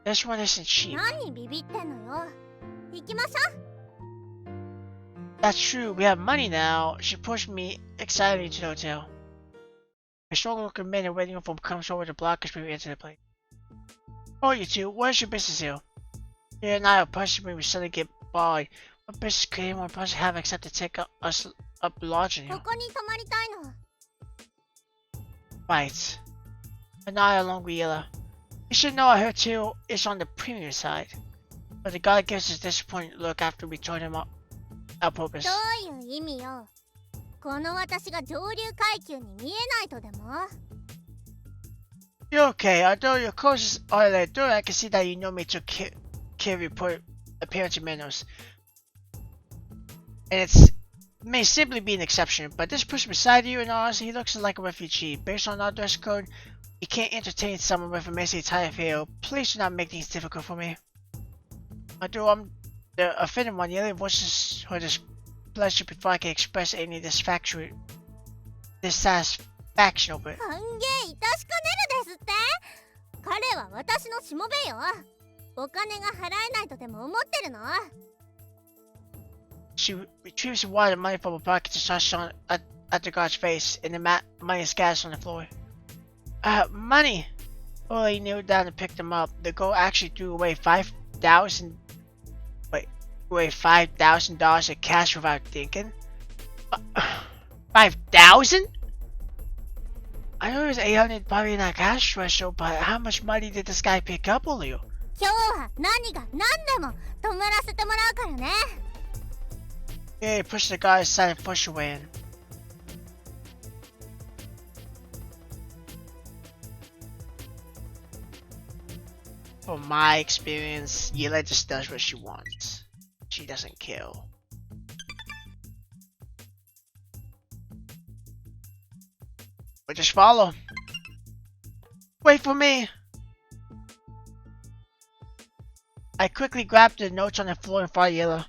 This one isn't cheap. 何ビビってんのよ。行きましょう。 That's true, we have money now. She pushed me excitedly into the hotel. A strong-looking man in waiting room comes over to block us when we enter the place. Oh, you two, what is your business here? You and I are possibly we suddenly get by. What business could anyone possibly have except to take us up lodging here? ここに泊まりたいの。 Right. And I along with Yella. You should know our hotel is on the premium side. But the guy gives us a disappointed look after we join him up. Our purpose. どういう意味よ。この私が上流階級に見えないとでも？ You're okay. Although your clothes are like door, I can see that you know me to care report appearance and manners. And it may simply be an exception, but this person beside you and ours, he looks like a refugee. Based on our dress code, you can't entertain someone with a messy attire feel. Please do not make things difficult for me. Although I'm the offended one, Yelly voices her displeasure before I can express any dissatisfaction over it. 歓迎いたしかねるですって。彼は私のしもべよ。お金が払えないとでも思ってるの？ She retrieves the wallet and money from her pocket and starts showing at the guard's face, and the money scatters on the floor. Money! Oh, he kneeled down and picked them up. The girl actually threw away $5,000 in cash without thinking. 5,000? I know there's 800 probably in that cash threshold, but how much money did this guy pick up earlier? 今日は何が何でも泊まらせてもらうからね。 Yeah, he pushed the guy aside and pushed away in. From my experience, Yela just does what she wants. She doesn't kill. But just follow. Wait for me! I quickly grabbed the notes on the floor in front of Yela.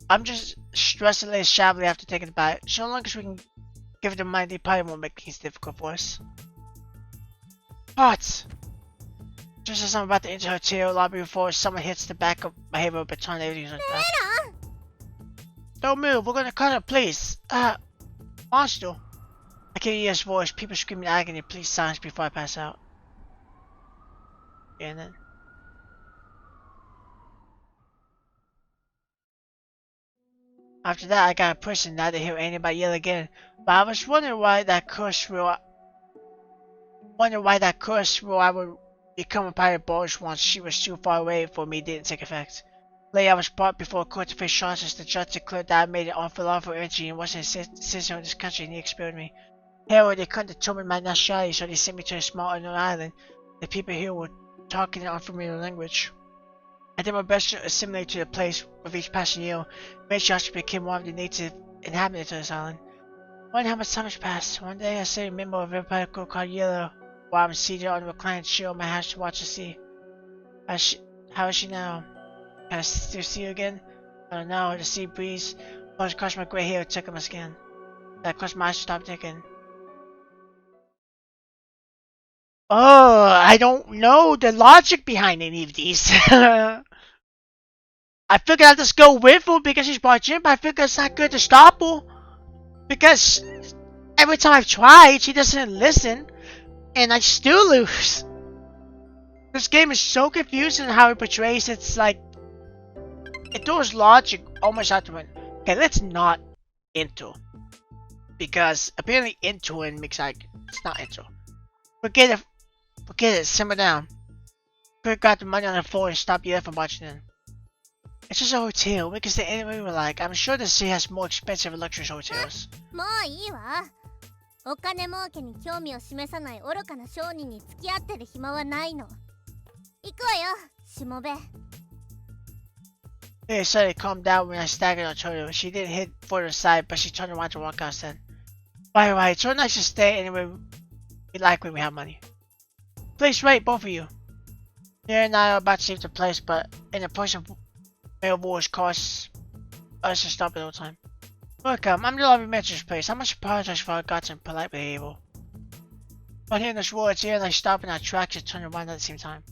I'm just stressed a little shabbily after taking a bite. So long as we can give them money, they probably won't make things difficult for us. What? Just as I'm about to enter the hotel lobby before someone hits the back of my head with a baton and everything's on top. Don't move, we're gonna cut it, please. Monster. I can hear his voice, people screaming in agony, please silence before I pass out. And then... After that, I got a push and not to hear anybody yell again. But I was wondering why that curse rule I would become a pirate barge once she was too far away for me didn't take effect. Later, I was brought before a court to face charges. The judge declared that I made an unlawful entry and wasn't a citizen of this country, and he expelled me. However, they couldn't determine my nationality, so they sent me to a small unknown island. The people here were talking an unfamiliar language. I did my best to assimilate to the place with each passing year. Eventually, I became one of the native inhabitants of this island. I wonder how much time has passed. One day, I saw a member of a vampire girl called Yellow while I'm seated on a reclined chair on my house to watch the sea. How is she now? Can I still see her again? I don't know. The sea breeze was across my gray hair took my skin. That caused my eyes to stop ticking. Oh, I don't know the logic behind any of these. I figured I'd just go with her because she's barging, but I figure it's not good to stop her. Because every time I've tried, she doesn't listen. And I still lose. This game is so confusing how it portrays it's like... It throws logic almost out the window. Okay, let's not enter. Because apparently entering makes like... It's not enter. Forget it. Forget it. Simmer down. Quick got the money on the floor and stop you from watching it. It's just a hotel. We can stay anywhere we like. I'm sure the city has more expensive luxury hotels. もういいわ。お金儲けに興味を示さない愚かな商人に付き合ってる暇はないの。行くわよ、しもべ。They suddenly calmed down when I staggered on her. She didn't hit for the side, but she turned around to walk out instead. Right, it's so nice to stay anywhere we like when we have money. Place right, both of you. Sarah and I are about to leave the place, but in the push of mail wars cause us to stop at all time. Welcome, I'm the lobby manager's place. I must apologize for our gods and polite behavior. But hearing this word, Sarah and I stopped in our tracks and turned around at the same time.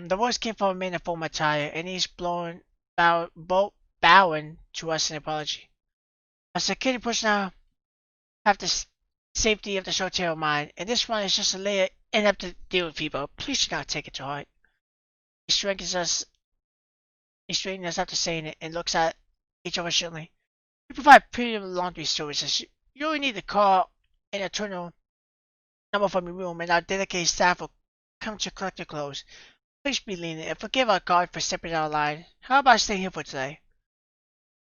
The voice came from a man in formal attire, and he's bowing to us in apology. As a security personnel have the safety of the hotel in mind, and this one is just a layer inept to deal with people. Please do not take it to heart. He straightens us after saying it and looks at each other gently. We provide premium laundry services. You only need to call an internal number from your room, and our dedicated staff will come to collect your clothes. Please be lenient and forgive our guard for stepping out of line. How about staying here for today?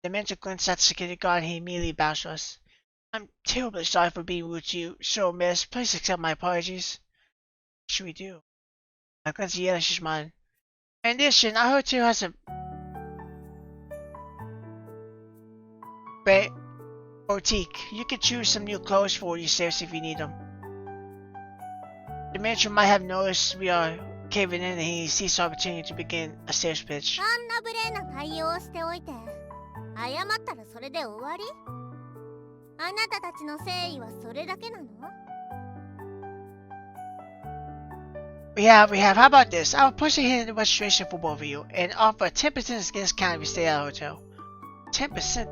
The manager glanced at the security guard and he immediately bowed to us. I'm terribly sorry for being rude to you, so miss. Please accept my apologies. What should we do? I glanced at Yella and she smiled. In addition, our hotel has a boutique. You can choose some new clothes for yourselves if you need them. The manager might have noticed we are caving in and he sees the opportunity to begin a sales pitch. あんな無礼な対応をしておいて、謝ったらそれで終わり？あなたたちの誠意はそれだけなの？ We have. How about this? I'll push ahead in the registration for both of you and offer a 10% discount if you stay at our hotel. 10%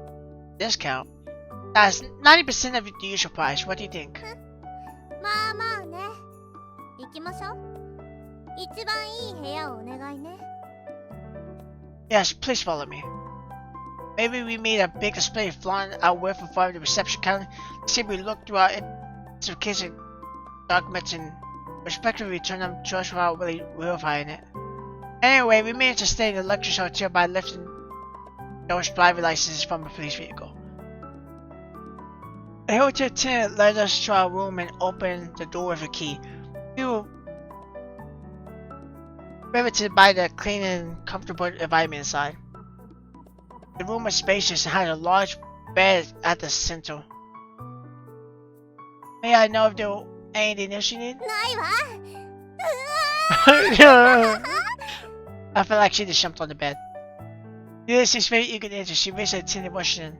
discount? That's 90% of the usual price. What do you think? まあまあね。行きましょう。一番いい部屋をお願いね。Yes, please follow me. Maybe we made a big display flaunting our worth in front of the reception counter. See, we looked through our identification documents and respectively returned them to us without really verifying it. Anyway, we managed to stay in the luxury hotel by lifting those driver licenses from a police vehicle. The hotel attendant led us to our room and opened the door with a key. We were riveted by the clean and comfortable environment inside. The room was spacious and had a large bed at the center. May I know if there were anything else you need? ないわ。I felt like she just jumped on the bed. Yes, she's very eager to answer. She raised her attendant question.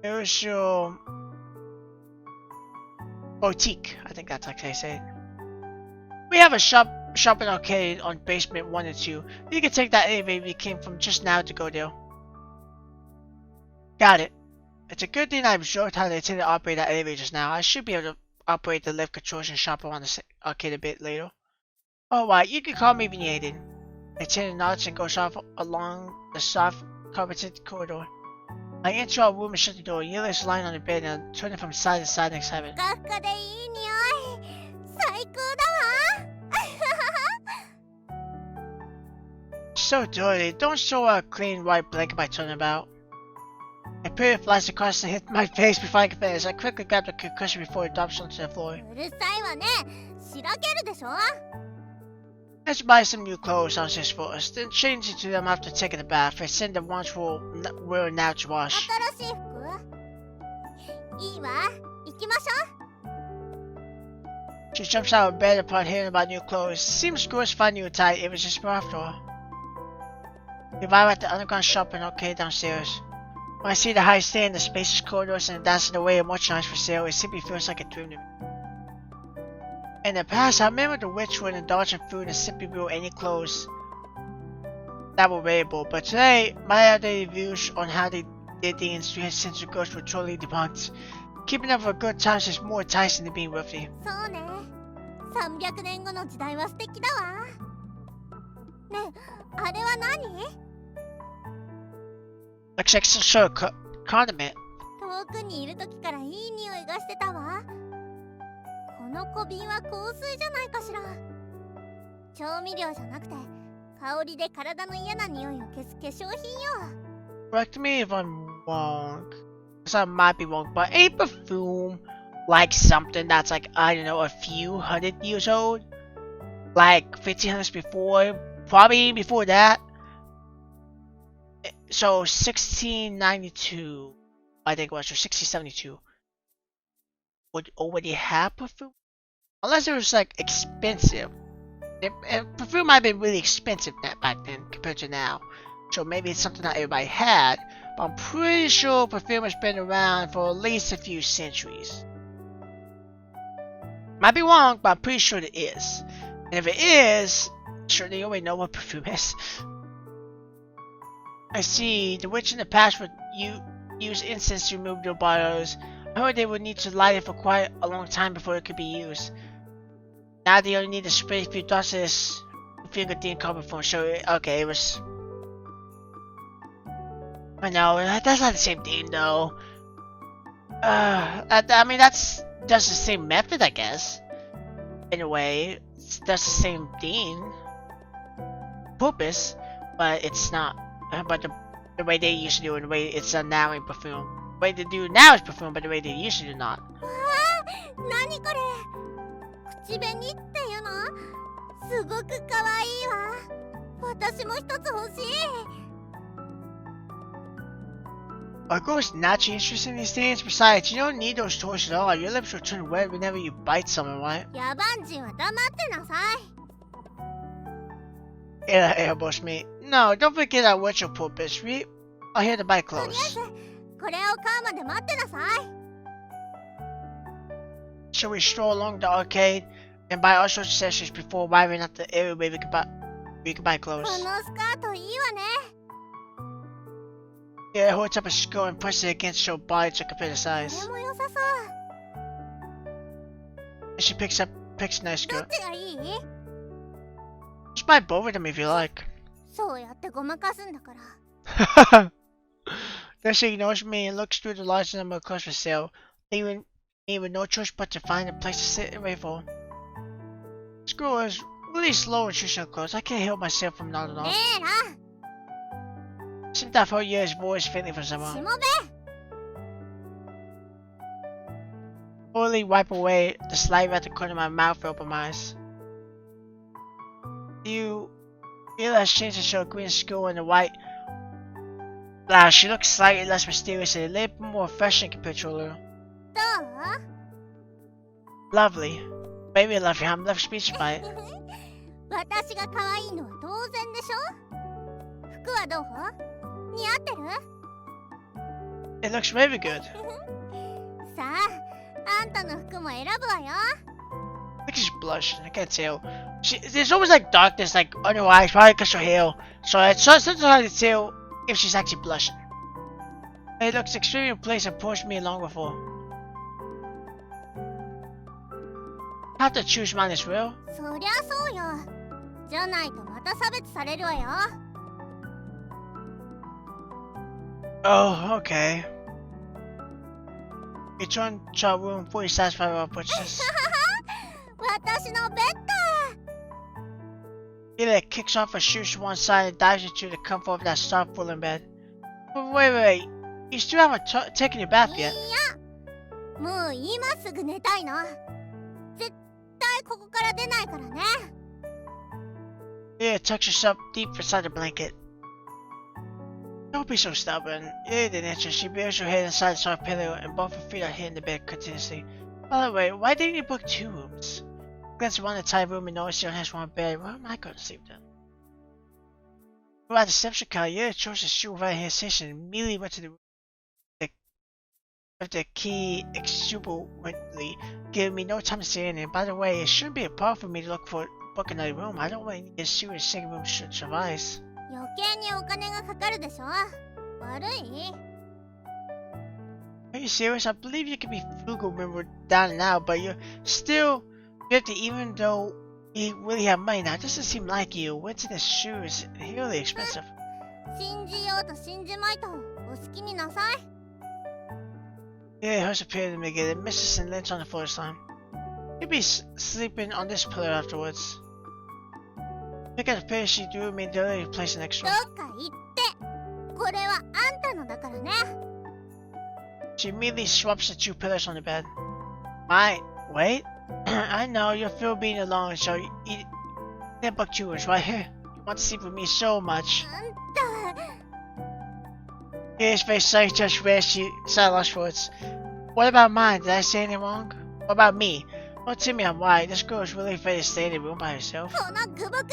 It was your boutique. I think that's like they say it. We have a shopping arcade on basement 1 and 2. You can take that elevator we came from just now to go there. Got it. It's a good thing I observed how the attendant operated that elevator just now. I should be able to operate the lift controls and shop around the arcade a bit later. Alright, you can call me if you need anything. The attendant nods and goes off along the soft carpeted corridor. I enter our room and shut the door. Yella is lying on the bed and turning from side to side in excitement. ふかふかでいい匂い。最高だわ。So dirty. Don't show a clean white blanket by turning about. A period flies across and hit my face before I can finish. I quickly grabbed a concussion before it drops onto the floor. うるさいわね。しらけるでしょ。 Let's buy some new clothes downstairs for us, then change into them after taking a bath and send the ones we're now to wash. 新しい服？いいわ。行きましょう。 She jumps out of bed upon hearing about new clothes. Seems gross finding new tight. It was just for after all. We arrive at the underground shop and arcade downstairs. When I see the high stand, the spacious corridors, and the dancing away of merchandise for sale, it simply feels like a dream to me. In the past, I remember the witch would indulge in food and simply wear any clothes that were wearable, but today, my outdated views on how they did things 300 centuries ago were totally debunked. Keeping up for good times is more enticing than being wealthy. そうね。300年後の時代は素敵だわ。ねえ、あれは何？ Looks like some sort of condiment. 遠くにいる時からいい匂いがしてたわ。この小瓶は香水じゃないかしら。調味料じゃなくて香りで体の嫌な匂いを消す化粧品よ。Correct me if I'm wrong. Because I might be wrong, but ain't perfume like something that's like, I don't know, a few hundred years old? Like 1500s before? Probably before that? So 1692, I think it was, or 1672, would already have perfume? Unless it was like expensive. Perfume might have been really expensive back then compared to now. So maybe it's something that everybody had, but I'm pretty sure perfume has been around for at least a few centuries. Might be wrong, but I'm pretty sure it is. And if it is, sure they already know what perfume is. I see. The witch in the past would use incense to remove their bottles. I heard they would need to light it for quite a long time before it could be used. Now they only need to spray a few dots of this finger thing carbon form. So okay, it was. I know that's not the same thing though. I mean that's just the same method, I guess. In a way, that's the same thing. Purpose, but it's not. But the way they used to do it, the way it's done now in perfume. The way they do it now is perfume, but the way they used to do not. 何これ？口紅っていうの？すごく可愛いわ。私も一つ欲しい。Are girls naturally interested in these things? Besides, you don't need those toys at all. Your lips will turn red whenever you bite someone, right? 野蛮人は黙ってなさい。It elbows me. No, don't forget our virtual purpose. We are here to buy とりあえ clothes. ずこれを買うまで待ってなさい。 Shall we stroll along the arcade and buy all sorts of accessories before arriving at the area where we can buy この clothes? スカートいいわね。 Yeah, it holds up a skirt and pushes it against your body to compare the こ size. れも良さそう。 And she picks a nice どっ skirt. ちがいい？ Just buy both of them if you like. そうやってごまかすんだから。 Then she ignores me and looks through the large number of clothes for sale, leaving me with no choice but to find a place to sit and wait for. This girl is really slow in choosing her clothes. I can't help myself from nodding ね off. えな。 Seems that her ear is voice faintly from し someone. もべ。 Slowly wipe away the saliva at the corner of my mouth and open my eyes. You feel has changed to show a green skull and a white blouse. She looks slightly less mysterious and a little bit more refreshing compared to earlier. ど Lovely. Baby, I love you. I'm left speechless by it. う？私が可愛いのは当然でしょ？服はどう？似合ってる？ It looks very good. さあ、あんたの服も選ぶわよ。 I think she's blushing. I can't tell. There's always like darkness like on her eyes, probably because her hair. So it's sometimes hard to tell if she's actually blushing. It looks extremely in place and pushed me along before. I have to choose mine as well. そりゃそうよ。じゃないとまた差別されるわよ。 Oh, okay. Return to our room fully satisfied with our purchases. 私のベッド。 Ila kicks off her shoes to one side and dives into the comfort of that soft woolen bed. But wait. You still haven't taken your bath いや yet. もう今すぐ寝たいの。絶対ここから出ないからね。 Ila tucks herself deep inside the blanket. Don't be so stubborn. Ila didn't answer. She buries her head inside the soft pillow and both her feet are hitting the bed continuously. By the way, why didn't you book 2 rooms? Glance around the tight room and notice she only has one bed. Where am I going to sleep then? Throughout the reception car, you chose to shoot right here station and immediately went to the room with the key exuberantly, giving me no time to say anything. By the way, it shouldn't be a problem for me to look for book another room. I don't really need a serious single room should suffice. 余計にお金がかかるでしょ。悪い？ Are you serious? I believe you can be frugal when we're down and out, but you're still 50 even though you really have money now. It doesn't seem like you. Went to the shoes. Really expensive. 信じようと信じまいとお好きになさい。 Yeah, hers appeared to me again. Mrs. and Lynch on the floor this time. You'll be sleeping on this pillow afterwards. Pick up the pillow she threw me the other place next ど room. っか行って。これはあんたのだからね。 She immediately swaps the two pillows on the bed. Wait. I know you'll feel being alone, so you eat that book too is right here. You want to sleep with me so much. あんた。 His face like just where she said last words. What about mine? Did I say anything wrong? What about me? Don't tell me I'm right. This girl is really afraid to stay in the room by herself. このグボク、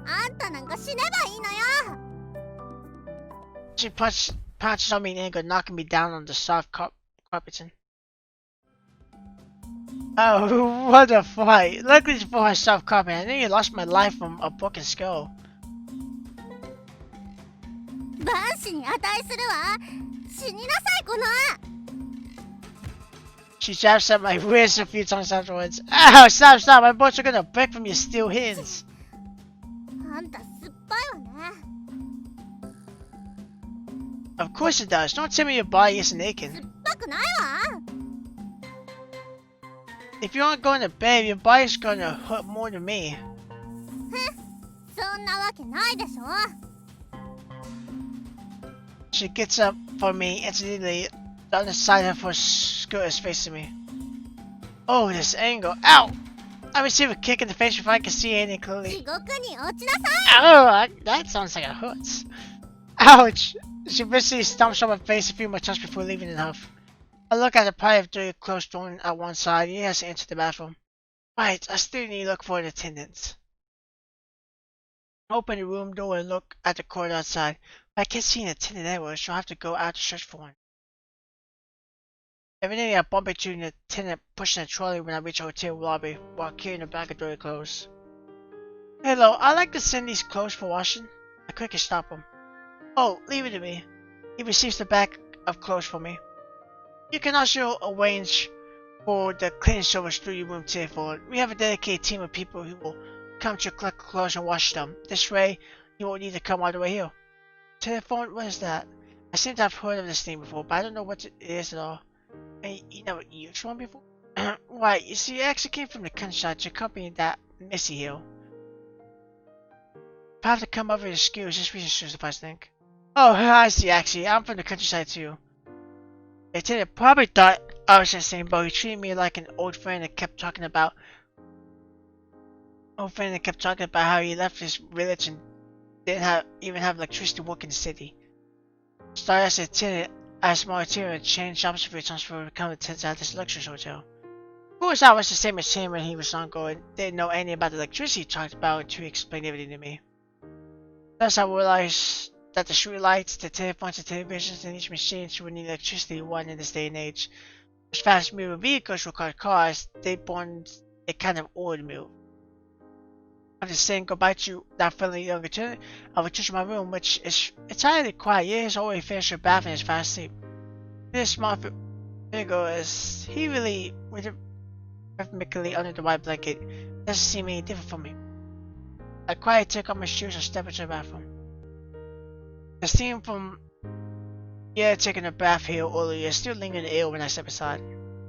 あんたなんか死ねばいいのよ。 She punches on me in anger, knocking me down on the soft carpeting. Oh, what a fight! Luckily for her soft carpet, I nearly lost my life from a broken skull. 万死に値するわ。死になさいこの。 She jabs at my wrist a few times afterwards. Ow! Stop! My bones are gonna break from your steel hands. あんた酸っぱいわね。 Of course it does. Don't tell me your body isn't 酸 aching. っぱくないわ。 If you aren't going to bed, your body's gonna hurt more than me. そんなわけないでしょ。 She gets up for me instantly. The other side of her skirt is facing me. Oh, this angle. Ow! I receive a kick in the face before I can see anything 地 clearly. 獄に落ちなさい。 Oh, that sounds like it hurts. Ouch! She basically stomps on my face a few more times before leaving the house. I look at the pile of dirty clothes thrown at one side. He has to enter the bathroom. Right, I still need to look for an attendant. Open the room door and look at the corridor outside. I can't see an attendant anywhere, so I'll have to go out to search for one. Evidently, I bump into an attendant pushing a trolley when I reach the hotel lobby while carrying a bag of dirty clothes. Hello, I'd like to send these clothes for washing. I quickly stop him. Oh, leave it to me. He receives the bag of clothes for me. You can also arrange for the cleaning service through your room telephone. We have a dedicated team of people who will come to collect clothes and wash them. This way, you won't need to come all the way here. Telephone? What is that? I seem to have heard of this name before, but I don't know what it is at all. And you never used one before? Right, you see, I actually came from the countryside to accompany that Missy Hill. If I have to come over to school, just reason should suffice, I think. Oh, I see, actually. I'm from the countryside too. The attendant probably thought I was the same, but he treated me like an old friend and kept talking about how he left his village and didn't even have electricity to work in the city. Started as an attendant at a small hotel and changed jobs a few times before becoming a attendant at this luxurious hotel. Of course, I was the same as him when he was ongoing. Didn't know anything about the electricity he talked about until he explained everything to me. Thus, I realized that the street lights, the telephones, and televisions in each machine would need electricity one in this day and age. As fast moving vehicles required cars, they born a kind of old move. After saying goodbye to that friendly young attendant, I returned to my room, which is entirely quiet. He has already finished her bath and is fast asleep. This small figure is he really rhythmically under the white blanket. Doesn't seem any different from me. I quietly took off my shoes and stepped into the bathroom. The steam from taking a bath here earlier is still lingering in the air when I step aside.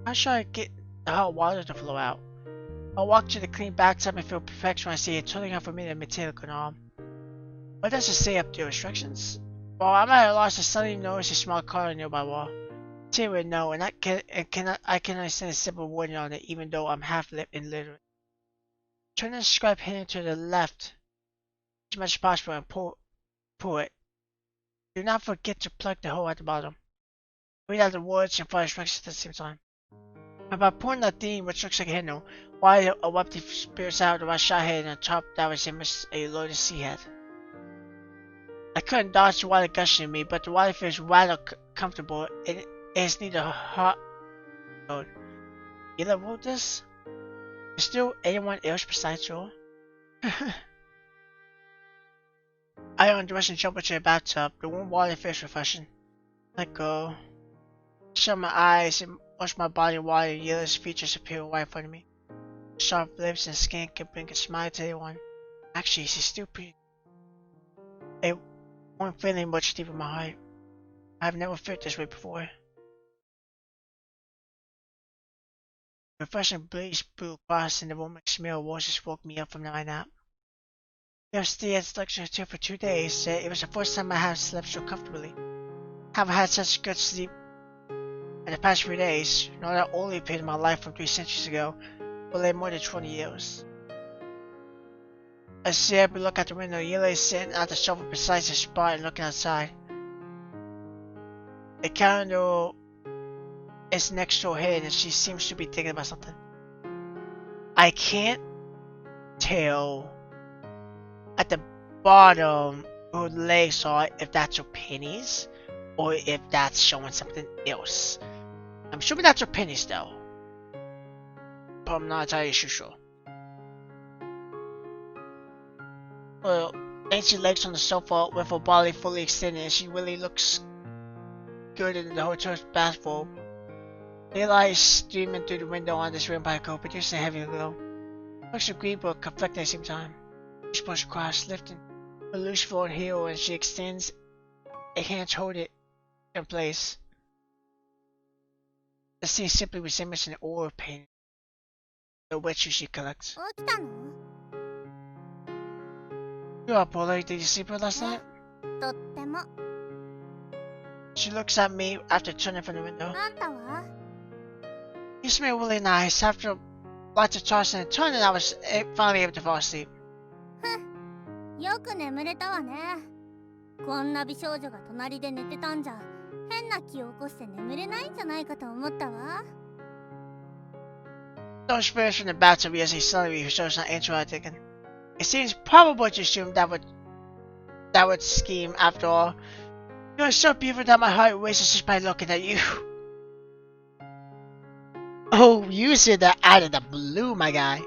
How should I get the hot water to flow out? I walk to the clean bathtub and feel perfection when I see it turning out for me the metallic arm. What does it say up the instructions? Well, I'm at a loss to suddenly notice a small car on a nearby wall. Say with no, and I can understand a simple wording on it, even though I'm half illiterate. Turn the scribe hand to the left as much as possible and pull it. Do not forget to plug the hole at the bottom. Read out the words and follow instructions at the same time. About pulling the theme, which looks like a handle, while a webty spirits out of my shot head and on top that was a loaded sea head. I couldn't dodge the water gushing at me, but the water feels rather comfortable. It is neither hot or either wrote this. Is still anyone else besides you? I undressed and jumped into the bathtub. The warm water feels refreshing. Let go. Shut my eyes and wash my body in water. Yellow's features appear right in front of me. Sharp lips and skin can bring a smile to anyone. Actually, she's still pretty. A warm feeling much deep in my heart. I've never felt this way before. The refreshing breeze blew across and the warm smell of roses woke me up from my nap. I stayed at Luxury Hotel for 2 days. It was the first time I have slept so comfortably. I haven't had such good sleep in the past few days, nor that only pain in my life from 3 centuries ago, but lay more than 20 years. I sit up and look out the window. Yella is sitting at the sofa beside the spot and looking outside. The calendar is next to her head and she seems to be thinking about something. I can't tell at the bottom her legs are if that's her pennies or if that's showing something else. I'm assuming that's her pennies though, but I'm not entirely sure. Well, dainty legs on the sofa with her body fully extended and she really looks good in the hotel's bathrobe. Daylight is streaming through the window on this vampire coat, producing a heavy glow. Looks a green but conflicting at the same time. She pushes across, lifting a loose floor heel, and she extends a hand to hold it in place. The scene simply resembles an oil painting, the wet she collects. 起きたの？ You up, Paula? Did you sleep well last night? とっても。 She looks at me after turning from the window. あんたは？ You smell really nice. After lots of tossing and turning, I was finally able to fall asleep. よく眠れたわね。こんな美少女が隣で寝てたんじゃ変な気を起こして眠れないんじゃないかと思ったわ。 Those spirits from the bathtub as he suddenly shows not interacting. It seems probable to assume that would scheme after all. You're so beautiful that my heart races just by looking at you. Oh, you said that out of the blue, my guy.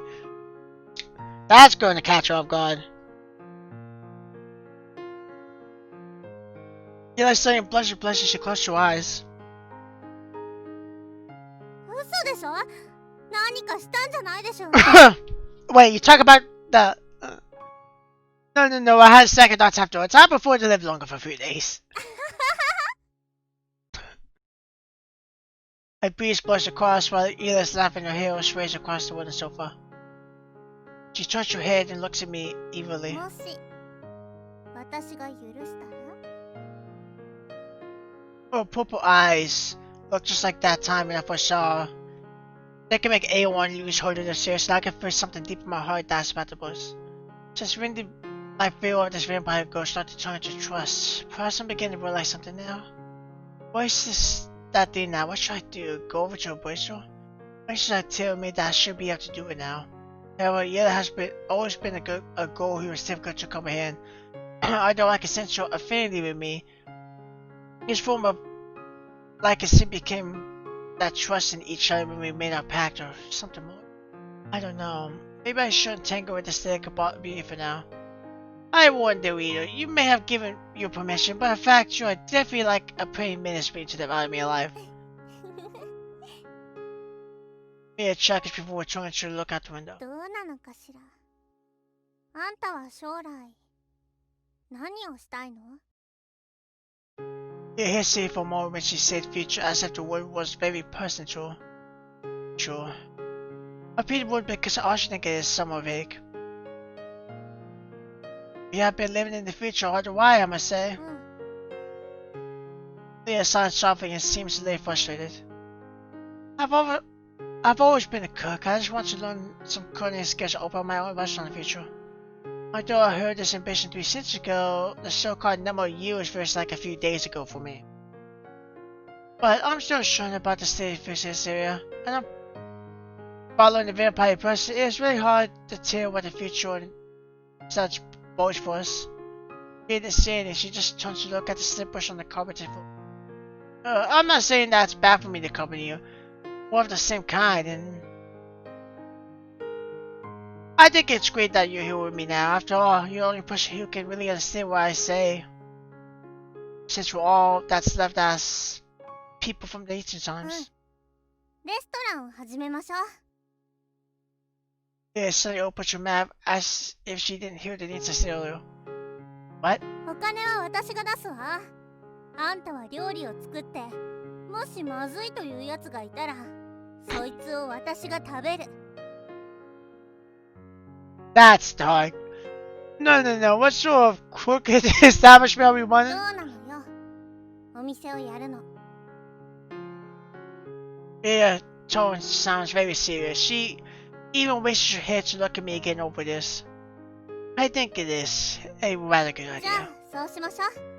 That's going to catch her off guard. You're like saying blush, she closed your eyes. 嘘でしょ？何かしたんじゃないでしょ？ Wait, you talk about the... No, I had second thoughts afterwards. I prefer to live longer for a few days. A breeze blows across while Eli's laughing her hair sways across the wooden sofa. She turns her head and looks at me evilly. もし私が許したら？ Her purple eyes look just like that time when I first saw her. They can make anyone lose hold of their serious, and I can feel something deep in my heart that's about to burst. Just when did my fear of this vampire girl start to turn to trust? Perhaps I'm beginning to realize something now. What is this that thing now? What should I do? Go over to her boyfriend? Why should I tell me that I should be able to do it now? However, Yella has always been a girl who is difficult to comprehend. Although I can sense her affinity with me, his form of like a sin became that trust in each other when we made our pact or something more. I don't know. Maybe I shouldn't tangle with the aesthetic about beauty for now. I warned the reader, you may have given your permission, but in fact you are definitely like a pretty ministry to the out of me alive. Mia checked before returning to look out the window. どうなのかしら。あんたは将来何をしたいの？ Mia hesitated for a moment when she said future as if the word was very personal to her. Sure. I repeated the word because I also think it is somewhat vague. You have been living in the future all the while, I must say. うん。 Mia sighed softly and seems a little frustrated. I've always been a cook. I just want to learn some culinary skills to open my own restaurant in the future. Although I heard this ambition 3 centuries ago, the so-called number of years feels like a few days ago for me. But I'm still unsure about the state of affairs in this area, and I'm following the vampire person. It's really hard to tell what the future and such bodes for us. She didn't say anything, she just turned to look at the slippers on the carpet. I'm not saying that it's bad for me to accompany you. We're of the same kind, and I think it's great that you're here with me now. After all, you're the only person who can really understand what I say. Since we're all that's left as people from the ancient times. レストランを始めましょう。 Yeah, suddenly opened your mouth as if she didn't hear the answer earlier. What? お金は私が出すわ。あんたは料理を作って、もしまずいというやつがいたら、そいつを私が食べる。 That's dark. No, no, no. What sort of crooked establishment are we どう running? なのよ。お店をやるの。 Yeah, tone sounds very serious. She even raises her head to look at me again over this. I think it is a rather good じゃ idea. あ、そうしましょう。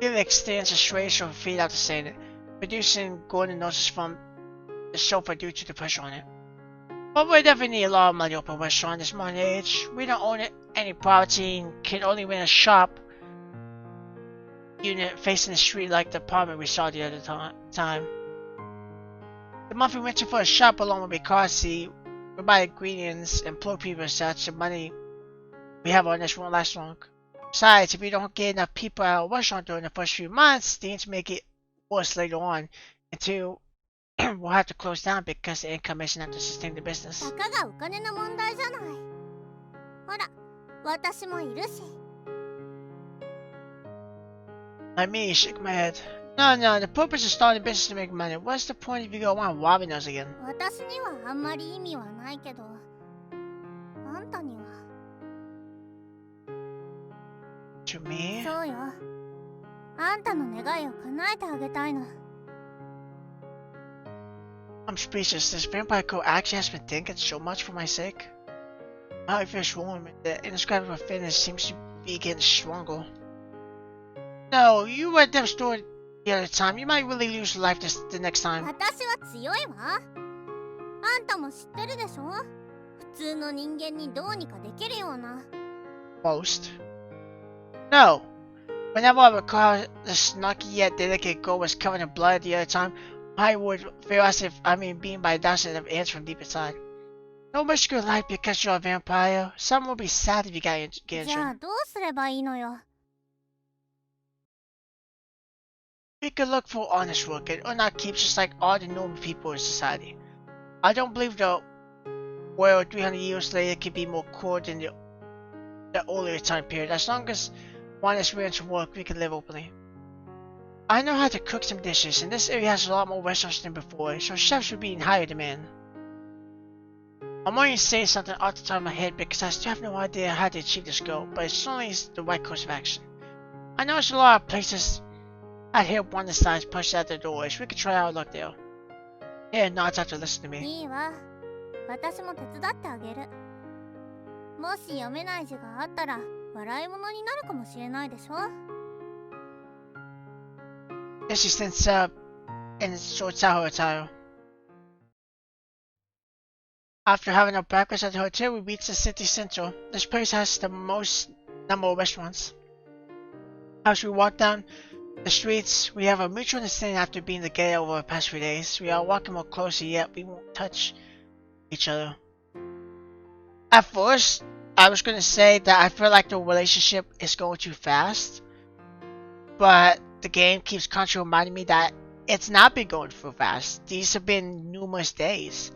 Viv extends a straight her feet after saying it, producing golden noses from the sofa due to the pressure on it. But we definitely need a lot of money open restaurant this modern age. We don't own any property and can only rent a shop unit facing the street like the apartment we saw the other time. The monthly rental for a shop alone will be costly. We buy ingredients, employ people and such. The money we have on this won't last long. Besides, if we don't get enough people at our restaurant during the first few months, things may get worse later on until we'll have to close down because the income isn't enough to sustain the business. たかがお金の問題じゃない。ほら、私もいるし。 I mean, shook my head. No, no, the purpose of starting a business is to make money. What's the point if you go around robbing us again? 私にはあんまり意味はないけど、あんたには。 To me? そうよ。あんたの願いを叶えてあげたいの。 I'm speechless. This vampire code actually has been thinking so much for my sake. My heart feels warm, and the indescribable feeling seems to be getting stronger. No, you read that story the other time. You might really lose your life the next time. 私は強いわ。あんたも知ってるでしょ。普通の人間にどうにかできるような。 Most. No. Whenever I recall the snarky yet delicate girl was covered in blood the other time, I would feel as if I'm being beaten by dozens of ants from deep inside. No risk your life because you're a vampire. Some will be sad if you get じゃ injured. あどうすればいいのよ。 We could look for honest work and earn our keeps just like all the normal people in society. I don't believe the world 300 years later can be more cruel than the earlier time period. As long as one is willing to work, we can live openly. I know how to cook some dishes, and this area has a lot more restaurants than before, so chefs will be in higher demand. I'm only saying something off the top of my head because I still have no idea how to achieve this goal, but it certainly is the right course of action. I know there's a lot of places I'd hear one of the signs pushed out the doors. We could try our luck there. Yeah, nods after listening to me. いいわ。私も手伝ってあげる。もし読めない字があったら笑い物になるかもしれないでしょ。 Then she stands up and sorts out her attire. After having our breakfast at the hotel, we reach the city center. This place has the most number of restaurants. As we walk down the streets, we have a mutual understanding after being together over the past few days. We are walking more closely, yet we won't touch each other. At first, I was going to say that I feel like the relationship is going too fast, but the game keeps constantly reminding me that it's not been going too fast. These have been numerous days.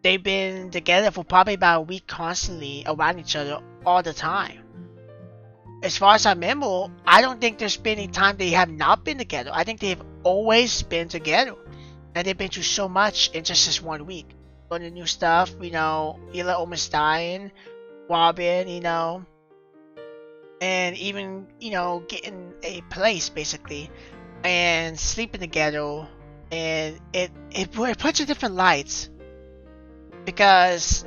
They've been together for probably about a week constantly around each other all the time. As far as I remember, I don't think there's been any time they have not been together. I think they've always been together. And they've been through so much in just this 1 week. Learning new stuff, you know, Hila almost dying, Robin, you know, and even, you know, getting a place basically, and sleeping together, and it puts a different light. Because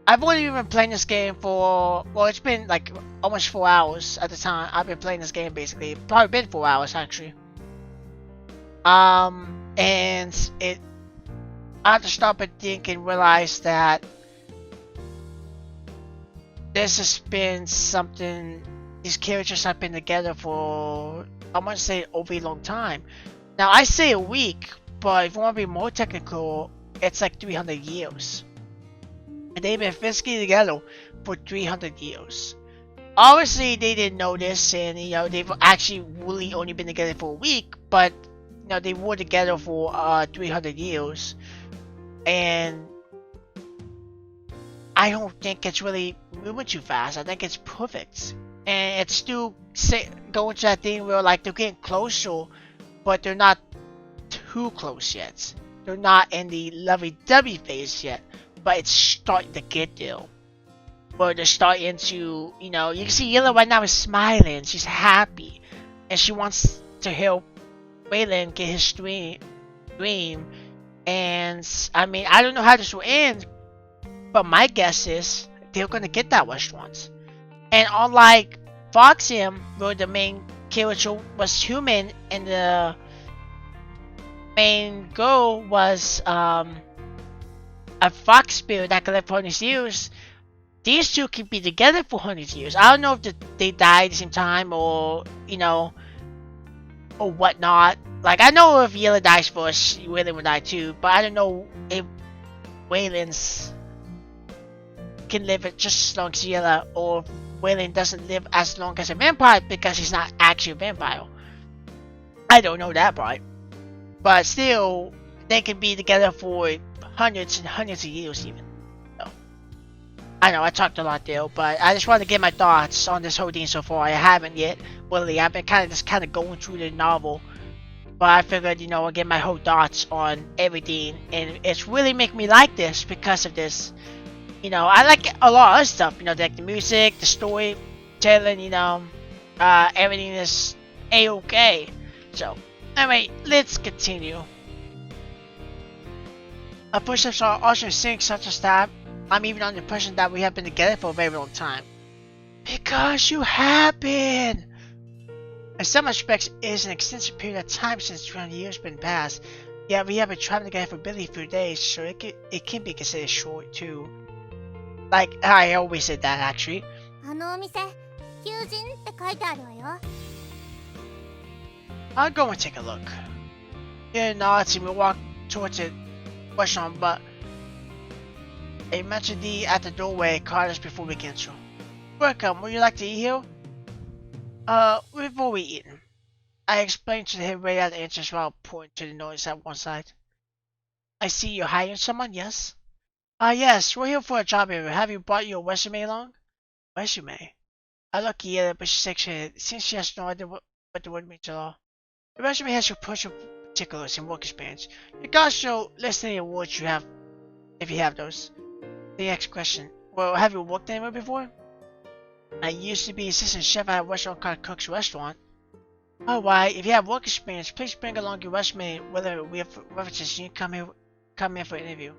I've only been playing this game for, well, it's been like almost 4 hours at the time. I've been playing this game basically. Probably been 4 hours actually. And I have to stop and think and realize that this has been something these characters have been together for, I want to say, over a long time. Now, I say a week, but if you want to be more technical, it's like 300 years. And they've been physically together for 300 years. Obviously, they didn't know this, and you know, they've actually really only been together for a week, but you know, they were together for 300 years. And I don't think it's really moving too fast. I think it's perfect. And it's still going to that thing where like they're getting closer, but they're not too close yet. They're not in the lovey-dovey phase yet, but it's starting to get there. Where they're starting to, you know, you can see Yellow right now is smiling. She's happy. And she wants to help Waylon get his dream. And, I mean, I don't know how this will end, but my guess is they're going to get that restaurant. And unlike Foxium, where the main character was human and the main girl was a fox spirit that could live for 100 years, these two could be together for 100 years. I don't know if they died at the same time or, you know, or whatnot. Like, I know if Yellow dies first, Waylon will die too, but I don't know if Waylon's can live it just as long as Yellow, or if Waylon doesn't live as long as a vampire because he's not actually a vampire. I don't know that part. But still, they can be together for hundreds and hundreds of years even. So, I know I talked a lot there, but I just wanted to get my thoughts on this whole thing so far. I haven't yet, really. I've been kind of going through the novel, but I figured, you know, I'll get my whole thoughts on everything, and it's really making me like this because of this. You know, I like a lot of other stuff, you know, like the music, the storytelling, you know, everything is a-okay. So, anyway, let's continue. Our push-ups are also sync such as that I'm even on the impression that we have been together for a very long time. Because you have been! In some aspects, it is an extensive period of time since 200 years been passed. Yeah, we have been traveling together for barely a few days, so it can be considered short too. Like, I always said that actually. あのお店、求人って書いてあるわよ。 I'll go and take a look. Yeah, nods and we walk towards the restaurant, but a Manchadi at the doorway caught us before we can enter. Welcome, would you like to eat here? We've already eaten. I explained to the head waiter at the entrance while pointing to the noise at one side. I see you're hiring someone, yes? Yes, we're here for a job interview. Have you brought your resume along? Resume? I look at it, but she's actually, since she has no idea what the word means at all. The resume has your personal particulars and work experience. You can also list any awards you have, if you have those. The next question. Well, have you worked anywhere before? I used to be assistant chef at a restaurant called Cook's Restaurant. Alright, if you have work experience, please bring along your resume, whether we have references, you can come here for an interview.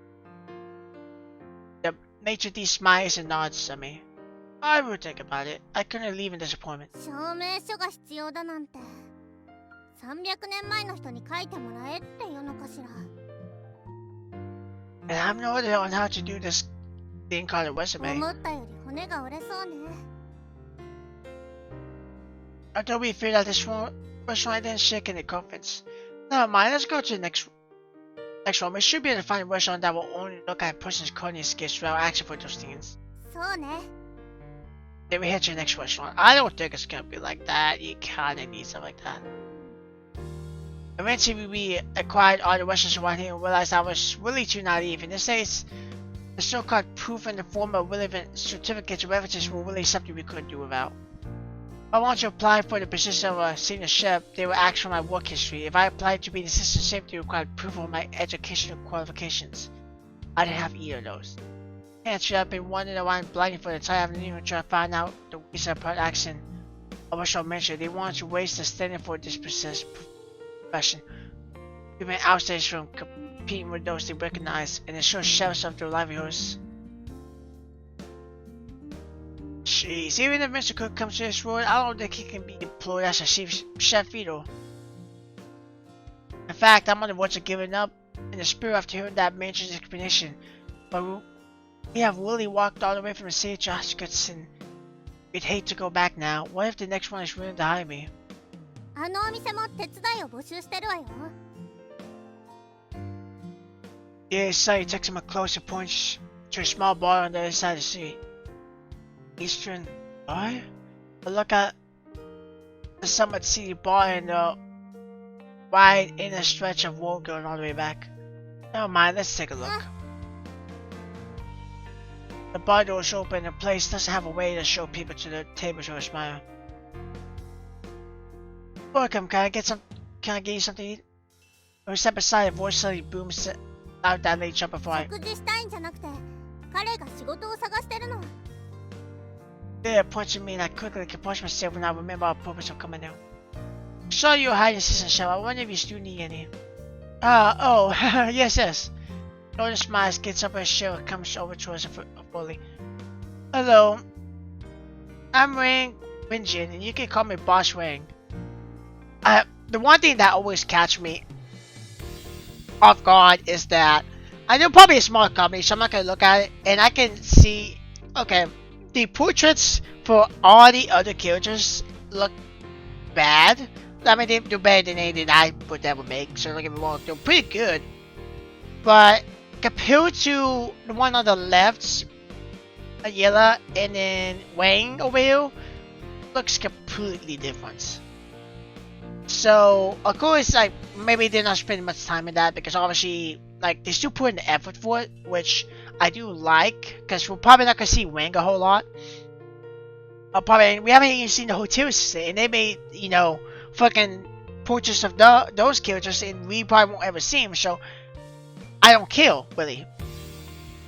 The maitre d' smiles and nods at me. I will think about it. I couldn't leave in disappointment. 証明書が必要だなんて、300年前の人に書いてもらえっていうのかしら。And I'm no idea on how to do this thing called a resume. 思ったより骨が折れそうね。Until we figured out this restaurant didn't shake in the conference. Never mind, let's go to the next one. We should be able to find a restaurant that will only look at a person's culinary skills without asking for those things. そうね。 Then we head to the next restaurant. I don't think it's gonna be like that. You kinda need something like that. Eventually we acquired all the restaurants around here and realized I was really too naive. In this case, the so-called proof in the form of relevant certificates or references were really something we couldn't do without. If I wanted to apply for the position of a senior chef, they would ask for my work history. If I applied to be an assistant chef, they required proof of my educational qualifications. I didn't have either of those. Hence, I've been wandering around blindly for the entire afternoon trying to find out the reason for the accent of what I mentioned. They wanted to raise the standard for this profession. We've been outstage from competing with those they recognize and ensure chefs of their livelihoods. Jeez, even if Mr. Cook comes to this world, I don't think he can be employed as a chef either. In fact, I'm on the verge of giving up in the spirit after hearing that mentioned explanation. But we have really walked all the way from the city to Hutchinson We'd hate to go back now. What if the next one is willing to hire me? あのお店も手伝いを募集してるわよ。 Yeah, so he takes him a closer points to a small bar on the other side of the street. Eastern Bar? A look at the Summit City Bar and the wide inner stretch of wall going all the way back. Never mind, let's take a look. The bar doors open and the place doesn't have a way to show people to the tables or a smile. Welcome, can I get you something to eat? We step aside, a voice suddenly booms out that late jump before I... 食事したいんじゃなくて、彼が仕事を探してるの。 They're punching me and I quickly compose myself when I remember our purpose of coming out. Saw you hiding assistant shop. I wonder if you still need any. Oh, yes. Northern smiles, gets up her chair and comes over to us fully. Hello. I'm Wang Winjin, and you can call me Boss Wang. The one thing that always catches me off guard is that I know probably a small company, so I'm not gonna look at it, and I can see, okay, the portraits for all the other characters look bad. I mean, they do better than anything I would ever make, so don't get me wrong, they're pretty good. But compared to the one on the left, Ayala, and then Wang over here, looks completely different. So, of course, like, maybe they're not spending much time in that because obviously, like, they still put in the effort for it, which I do like, because we're probably not going to see Wang a whole lot. We haven't even seen the hotel system, and they made, you know, fucking portraits of those characters, and we probably won't ever see them, so I don't care, really.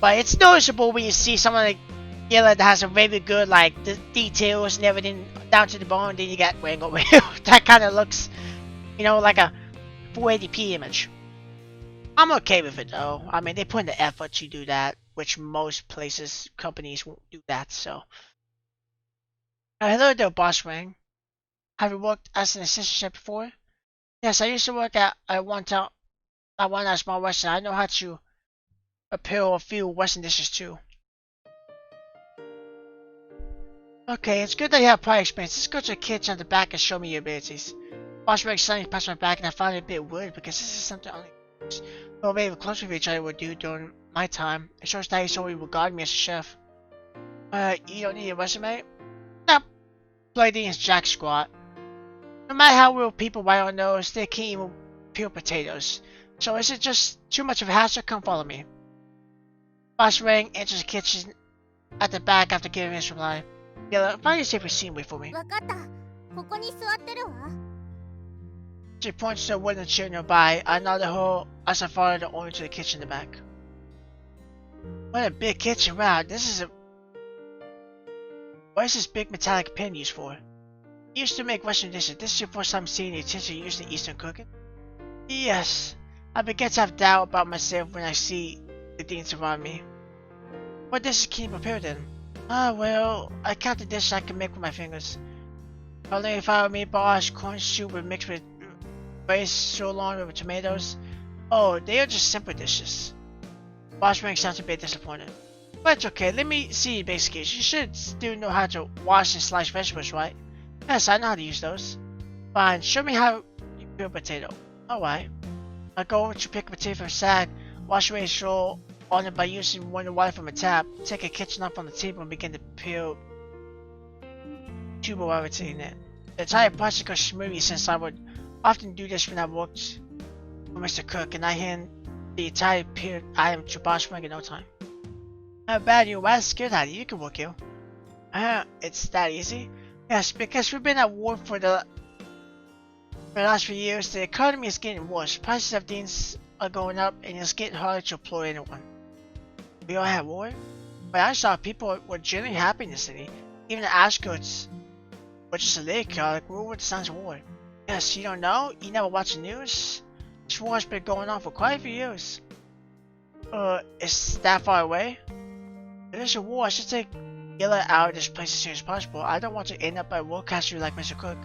But it's noticeable when you see someone like Yella that has a very good, like, the details and everything down to the bone, then you got Wang over here. That kind of looks, you know, like a 480p image. I'm okay with it, though. I mean, they put in the effort to do that, which most companies won't do that, so. Hello there, Boss Wang. Have you worked as an assistant chef before? Yes, I used to work at one small restaurant. I know how to prepare a few Western dishes too. Okay, it's good that you have prior experience. Let's go to the kitchen at the back and show me your abilities. Boss Wang suddenly passed my back and I found it a bit weird because this is something only well, very close with each other would do during my time. It shows that he's always regarded me as a chef. You don't need a resume? Nope. Bloody is jack squat. No matter how real people write on those, they can't even peel potatoes. So is it just too much of a hassle? Come follow me. Boss Wang enters the kitchen at the back after giving his reply. Yeah, find your safe scene wait for me. わかった。ここに座ってるわ。 She points to a wooden chair nearby. I nodded her as I followed her over to the kitchen in the back. What a big kitchen! Wow, what is this big metallic pan used for? You used to make Western dishes. This is your first time seeing the utensil used in Eastern cooking? Yes. I begin to have doubt about myself when I see the things around me. What dishes can you prepare then? Well, I count the dishes I can make with my fingers. Cauliflower meatballs, corn soup mixed with rice, sirloin with tomatoes. Oh, they are just simple dishes. Boss Wang sounds a bit disappointed. But it's okay, let me see your basic skills. You should still know how to wash and slice vegetables, right? Yes, I know how to use those. Fine, show me how you peel a potato. Alright. I'll go over to pick a potato from a sack, wash away its roll on it by using warm water from a tap, take a kitchen knife on the table and begin to peel tuber while rotating it. The entire process goes smoothly since I would often do this when I worked for Mr. Cook, and I hand the entire peeled item to Boss Wang in no time. Not bad, you was scared at it. You can work here. It's that easy? Yes, because we've been at war for the last few years. The economy is getting worse. Prices of things are going up, and it's getting harder to employ anyone. We all have war? But I saw people were generally happy in the city. Even the Ashcoats, which is a lake, like rule with the signs of war. Yes, you don't know? You never watch the news? This war has been going on for quite a few years. Is that far away? If there's a war, I should take Yella out of this place as soon as possible. I don't want to end up at war castle like Mr. Cook.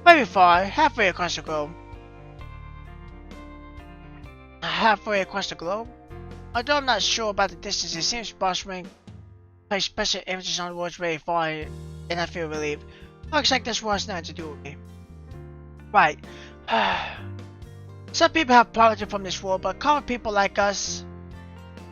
Very far, halfway across the globe. Halfway across the globe? Although I'm not sure about the distance, it seems Boss Wang placed special emphasis on the words very far and I feel relieved. Looks like this was nothing to do with me. Right. Some people have profited from this war, but common people like us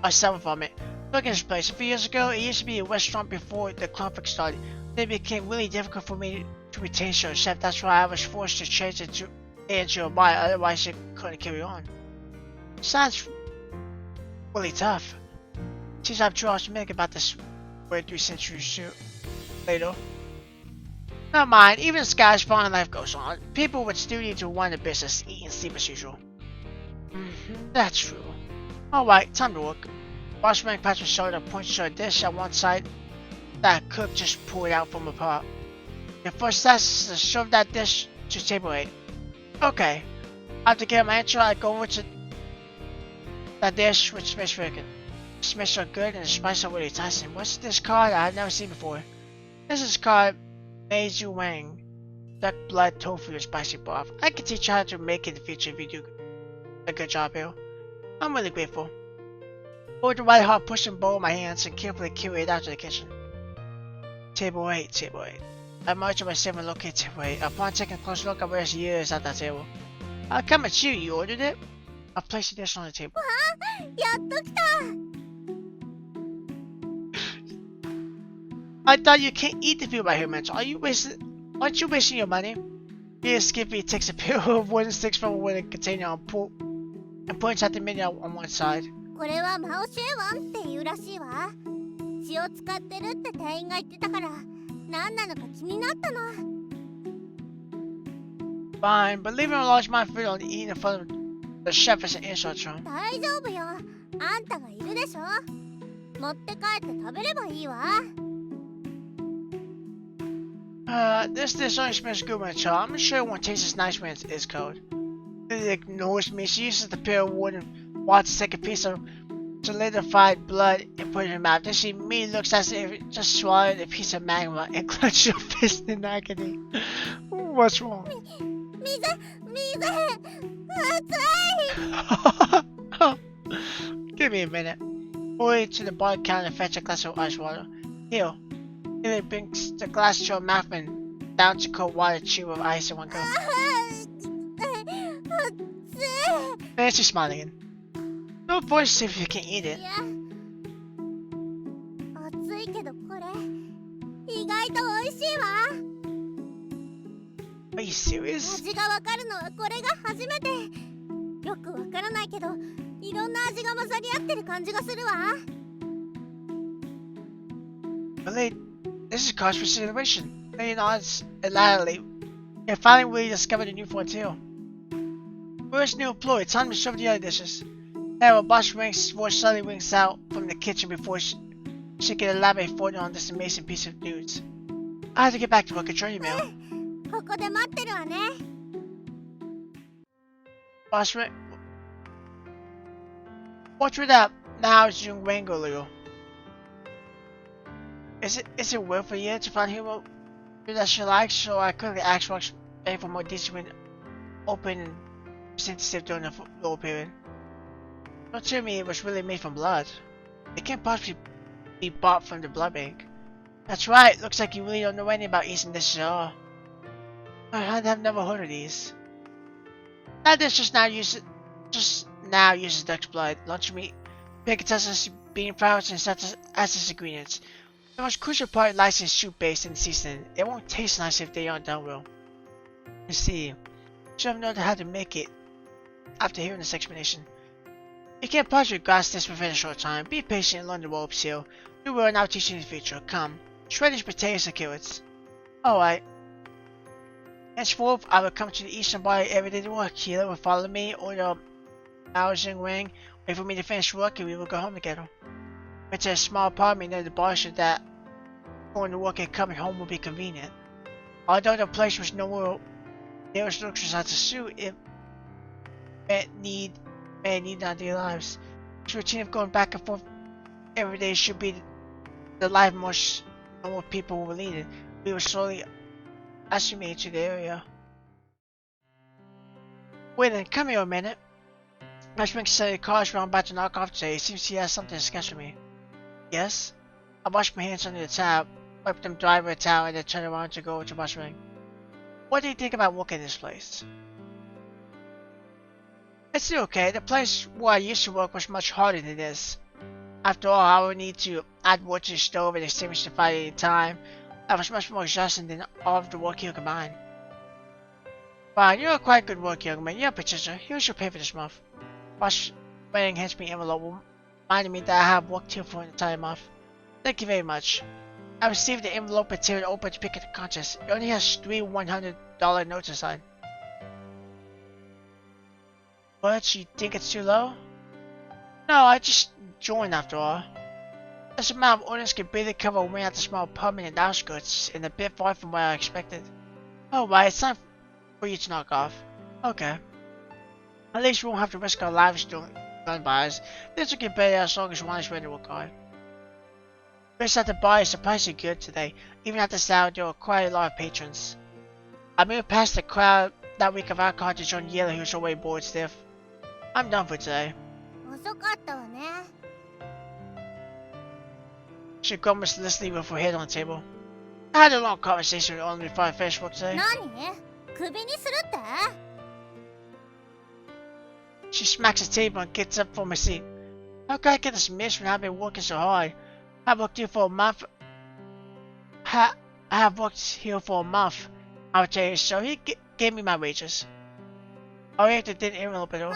are suffering from it. Look at this place. A few years ago, it used to be a restaurant before the conflict started. Then it became really difficult for me to retain so chef. That's why I was forced to change it into a bar, otherwise it couldn't carry on. Sounds really tough. Seems I'm too optimistic about this 3 centuries later. Never mind, even the sky's falling, life goes on. People would still need to run the business, eat and sleep as usual. That's true. Alright, time to work. Boss man pats his shoulder and points to a dish at one side that cook just pulled out from a pot. Your first task is to serve that dish to table 8. Okay. After getting my intro, I go over to that dish with smashed bacon. The smells are good and the spices are really enticing. What's this called? I have never seen before. This is called Meizu Wang. Duck blood tofu and spicy broth. I can teach you how to make it in the future if you do a good job here. I'm really grateful. Hold the white hot pushing bowl in my hands and carefully carry it out to the kitchen. Table 8, table 8. I march on myself and locate table 8. Upon taking a close look, I realized years at that table. I'll come at you, you ordered it? I'll place the dish on the table. やっと来た I thought you can't eat the food by here, Mitch. Aren't you wasting your money? Here, Skippy takes a pair of wooden sticks from a wooden container and points at the menu on one side. これはマオシューワンっていうらしいわ血を使ってるって店員が言ってたから何なのか気になったの Fine, but leaving a large amount of food on eating in front of the chef is an insult to him. 大丈夫よあんたがいるでしょ持って帰って食べればいいわ This dish only smells good when it's hot. I'm sure it won't taste as nice when it's cold. Lily ignores me. She uses the pair of wooden rods to take a piece of solidified blood and put it in her mouth. Then she immediately looks as if it just swallowed a piece of magma and clenches her fist in agony. What's wrong? 水熱い Give me a minute. Hurry to the bar counter and fetch a glass of ice water. Here. Lily brings the glass to her mouth and down to cold water chew with ice in one go. 熱 Nancy's smiling again. No voice if you can eat い it. いや熱いけどこれ意外と美味しいわ Are you serious? 味がわかるのはこれが初めてよくわからないけどいろんな味が混ざり合ってる感じがするわ Lily, this is cause for consideration. Lily nods elaborately and finally we discovered a new frontier. First new employee, time to serve the other dishes. Now, boss slowly winks out from the kitchen before she can elaborate further on this amazing piece of news. I have to get back to work. Enjoy your meal. ここで待ってるわね Boss Ring. What's with that now Jung Wangolio? Is it worth a year to find him that she likes, so I couldn't ask what's paying for more decent when open and sensitive during the lower period. Don't tell me it was really made from blood. It can't possibly be bought from the blood bank. That's right, looks like you really don't know anything about Eastern dishes at all. I have never heard of these. That dish just now uses duck's blood, lunch meat, bacon, bean flowers, and such as its ingredients. The most crucial part lies in soup base and seasoning. It won't taste nice if they aren't done well. You see, should have known how to make it after hearing this explanation. You can't possibly grasp this within a short time. Be patient and learn the ropes here. We will now teach you in the future. Come. Shred these potatoes and carrots. Alright. Henceforth, I will come to the eastern body every day to work. Keela will follow me, or the Mao Jing Wang. Wait for me to finish work and we will go home together. It's a small apartment near the bar so that going to work and coming home will be convenient. Although the place was nowhere near structures as a suit, it may need on their lives. This routine of going back and forth every day should be the life most normal people will lead it. We will slowly assimilate to the area. Wait then, come here a minute. Matchmaker said the car is round about to knock off today. It seems he has something to discuss with me. Yes? I wash my hands under the tap, wipe them dry with a towel, and then turn around to go to washroom. What do you think about working this place? It's still okay. The place where I used to work was much harder than this. After all, I would need to add wood to the stove and extinguish the fire at a time. That was much more exhausting than all of the work here combined. Fine, you're a quite good work, young man. You're a Patricia. Here's your pay for this month. Wash wearing hands me envelope reminding me that I have worked here for an entire month. Thank you very much. I received the envelope and tear it open to pick at the contents. It only has 3 $100 notes inside. What? You think it's too low? No, I just joined after all. This amount of orders can barely cover a wing at the small permanent outskirts and a bit far from where I expected. Oh, right, it's time for you to knock off. Okay. At least we won't have to risk our lives doing gun buys. This will get better as long as one is ready to work hard. Business at the bar is surprisingly good today. Even at this hour, there were quite a lot of patrons. I moved past the crowd that week of alcohol to join Yella, who's already bored stiff. I'm done for today. 遅かったわね。 She grumbles listlessly with her head on the table. I had a long conversation with Only before I finished work today. 何？クビにするって？ She smacks the table and gets up from her seat. How can I get dismissed when I've been working so hard? I've worked here for a month. I have worked here for a month. I'll tell you, so he gave me my wages. Orietta didn't envelope at all.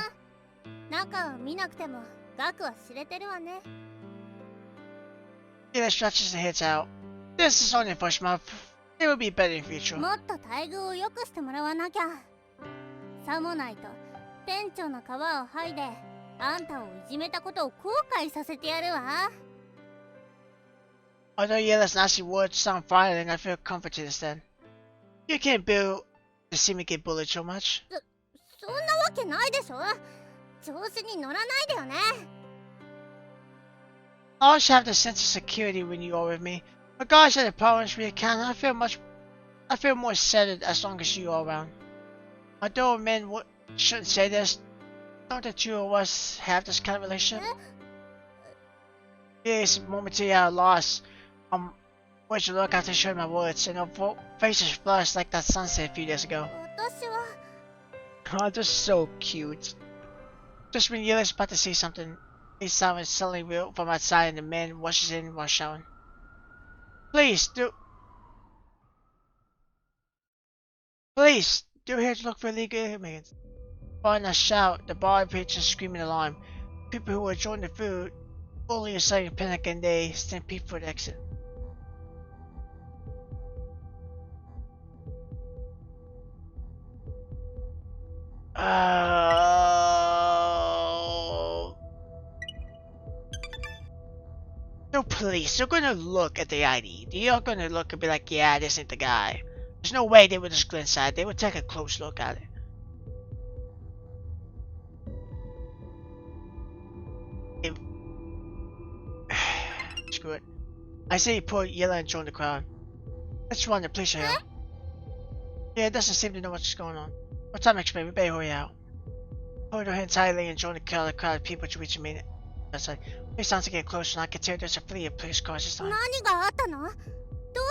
中を見なくても額は知れてるわね。 Ella stretches her heads out. This is only the first month. It will be better in the future. もっと待遇を良くしてもらわなきゃ。さもないと店長の皮を剥いであんたをいじめたことを後悔させてやるわ。 Although Yella's nasty words sound violent, I feel comforted instead. You can't bear to see me get bullied so much. そんなわけないでしょ。調子に乗らないでよね。 I always have the sense of security when you are with me. Regardless of the problems we encounter, I feel more settled as long as you are around. Although men shouldn't say this, don't the two of us have this kind of relationship? Yes, momentarily at a loss. Where'd you look after showing my words, and her face is flushed like that sunset a few days ago. 私は Oh, they're so cute. Just when Yella's about to say something, a sound is suddenly real from outside and the man rushes in while shouting. Please, do here to look for illegal immigrants. Following a shout, the bar patrons scream in alarm. People who were enjoying the food, fully inciting panic, and they stampede for the exit. No police, they're gonna look at the ID. They're gonna look and be like, yeah, this ain't the guy. There's no way they would just go inside, they would take a close look at it. Screw it. I say you put Yella and join the crowd. Let's run, the police are here. Yeah, it doesn't seem to know what's going on. What time explain? We better hurry out. Hold her hand tightly and join the crowd of people to reach a minute. Outside. Please sounds to get closer and I can tell there's a fleet of police cars this time. 何があったの？どう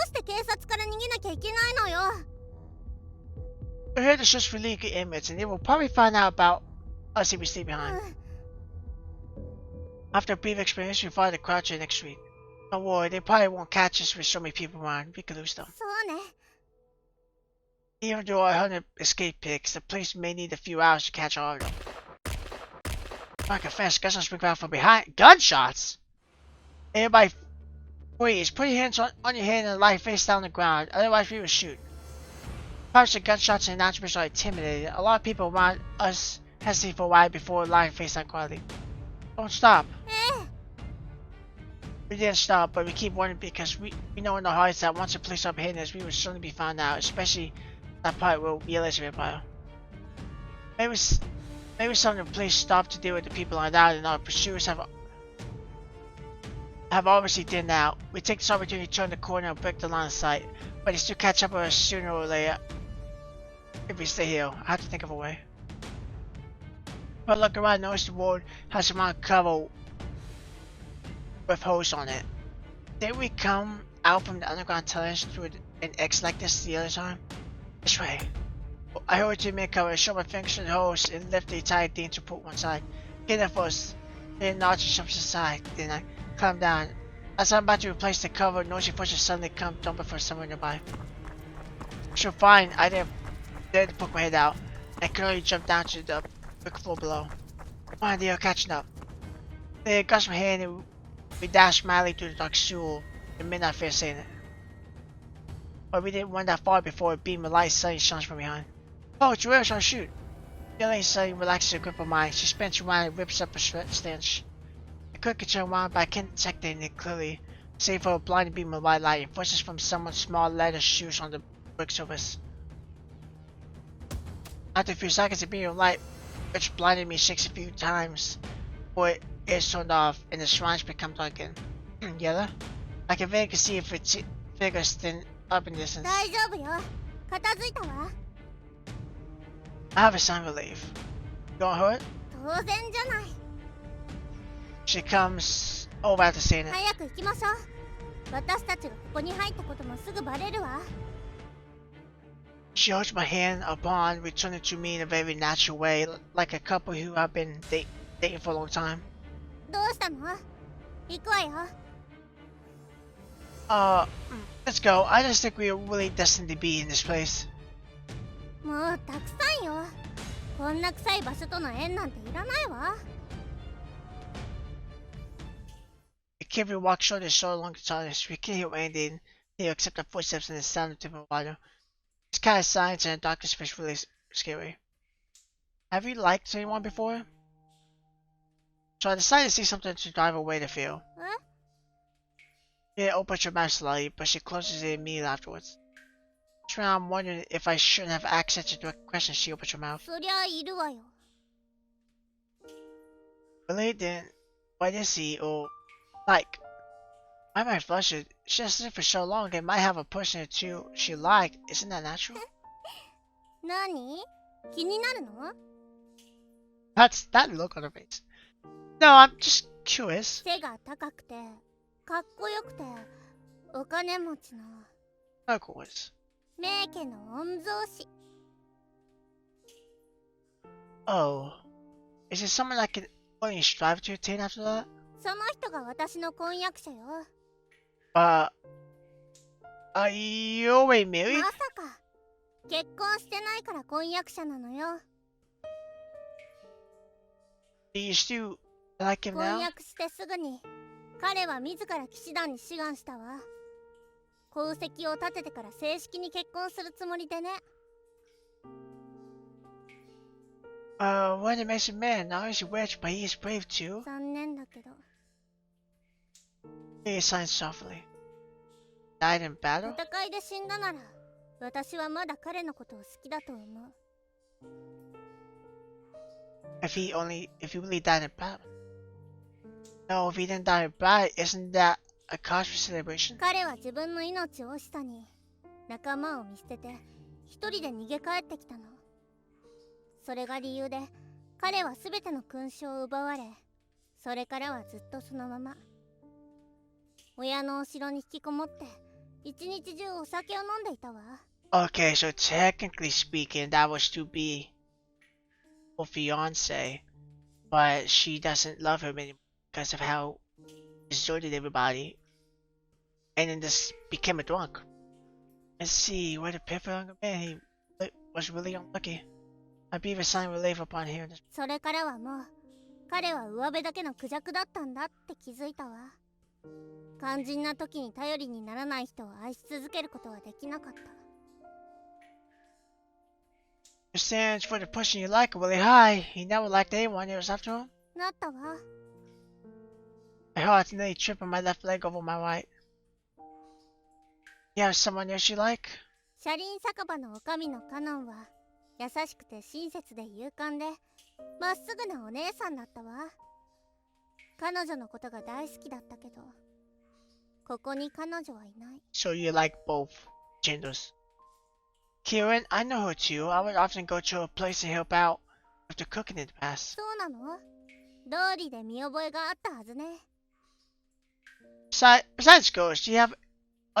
して警察から逃げなきゃいけないのよ。 We're here to search for illegal inmates and they will probably find out about us if we stay behind. After a brief explanation, we follow the crowd to the next street. Don't worry, they probably won't catch us with so many people around. We could lose them. そうね。 Even though I 100 escape picks, the police may need a few hours to catch all of them. I confess, gunshots spring out from behind. Gunshots? Everybody, please put your hands on your head and lie face down on the ground, otherwise we will shoot. Perhaps the gunshots and announcements are intimidated. A lot of people around us hesitate for a while before lying face down quietly. Don't stop. We didn't stop, but we keep running because we know in our hearts that once the police are behind us, we will certainly be found out, especially that part where we realize we're vampire. Maybe some of the police stopped to deal with the people on that and our pursuers have obviously thinned out. We take this opportunity to turn the corner and break the line of sight, but they still catch up with us sooner or later. If we stay here, I have to think of a way. But look around, notice the road has some covered with holes on it. Then we come out from the underground tunnels through an X like this the other time? This way. I heard you make cover, show my fingers to the hose, and lift the entire thing to put one side. Get that first. Then notch jumps aside. Then I climb down. As I'm about to replace the cover, noisy voices suddenly come dumping from somewhere nearby. So fine, I didn't poke my head out. I could only jump down to the brick floor below. Come on, they are catching up. They grasp my hand and we dashed madly through the dark sewer, the midnight fear saying it. But we didn't run that far before a beam of light suddenly shines from behind. Oh, it's real, so shoot! Yelling suddenly relaxes her grip of mine. She spins around and rips up a stench. I couldn't turn around, but I can't detect it clearly, save for a blinding beam of white light and voices from someone's small leather shoes on the brick surface. After a few seconds, the beam of light, which blinded me 6 a few times, before it is turned off and the shrines become dark again. Yellow? I can vaguely see if its figures thin up in the distance. 大丈夫よ。片付いたわ。I have a sign of relief. You don't hurt? 当然じゃない。She comes over after saying it. 早く行きましょう。私たちがここに入ったこともすぐバレるわ。She holds my hand, a bond returning to me in a very natural way, like a couple who have been dating for a long time. どうしたの？行くわよ。Let's go. I just think we are really destined to be in this place. もうたくさんよ。こんな臭い場所との縁なんていらないわ。The kid we walk shoulder to shoulder along the tunnels. We can't hear anything. They accept our footsteps and the sound of different water. It's kind of silence and the darkness feels really scary. Have you liked anyone before? So I decided to see something to drive away the fear. It opens her mouth slightly, but she closes it immediately afterwards. So now I'm wondering if I shouldn't have asked such a direct question. She opens her mouth. そりゃいるわよ。 Really? Then why did she or like? I might flush it. She has lived for so long and might have a person or two she liked. Isn't that natural? 何？気になるの？ That's that look on her face. No, I'm just curious. 背が高くて、かっこよくて、お金持ちの Of course. 名家の御曹司。 Oh, is it someone I can only strive to attain after that? その人が私の婚約者よ。Are you already married? まさか結婚してないから婚約者なのよ。 Do you still like him 婚 now? 約してすぐに彼は自ら騎士団に志願したわ。功績を立ててから正式に結婚するつもりでね。 When it makes a man, not only is he rich, but he is brave too. 残念だけど He sighed softly. Died in battle? 戦いで死んだなら私はまだ彼のことを好きだと思う。 If he really died in battle. No, if he didn't die in battle, isn't that a cause for celebration? 彼は自分の命を惜しさに仲間を見捨てて一人で逃げ帰ってきたの。それが理由で彼は全ての勲章を奪われ、それからはずっとそのまま親のお城に引きこもって一日中お酒を飲んでいたわ。 Okay, so technically speaking, that was to be her fiance, but she doesn't love him anymore because of how he deserted everybody, and then just became a drunk. Let's see, what a pitiful young man. He was really unlucky. I believe a sign relief upon hearing this. それからはもう彼は上辺だけのクジャクだったんだって気づいたわ。肝心な時に頼りにならない人を愛し続けることはできなかった。 The standards for the person you like are really high. He never liked anyone else after him. なったわ。 My heart's nearly tripping my left leg over my right. You have someone else you like? 車輪酒場の女将のカノンは優しくて親切で勇敢でまっすぐなお姉さんだったわ。彼女のことが大好きだったけど、ここに彼女はいない。 So you like both genders. Kieran, I know her too. I would often go to her place and help out with the cooking in the past. そうなの？道理で見覚えがあったはずね。Besides girls, do you have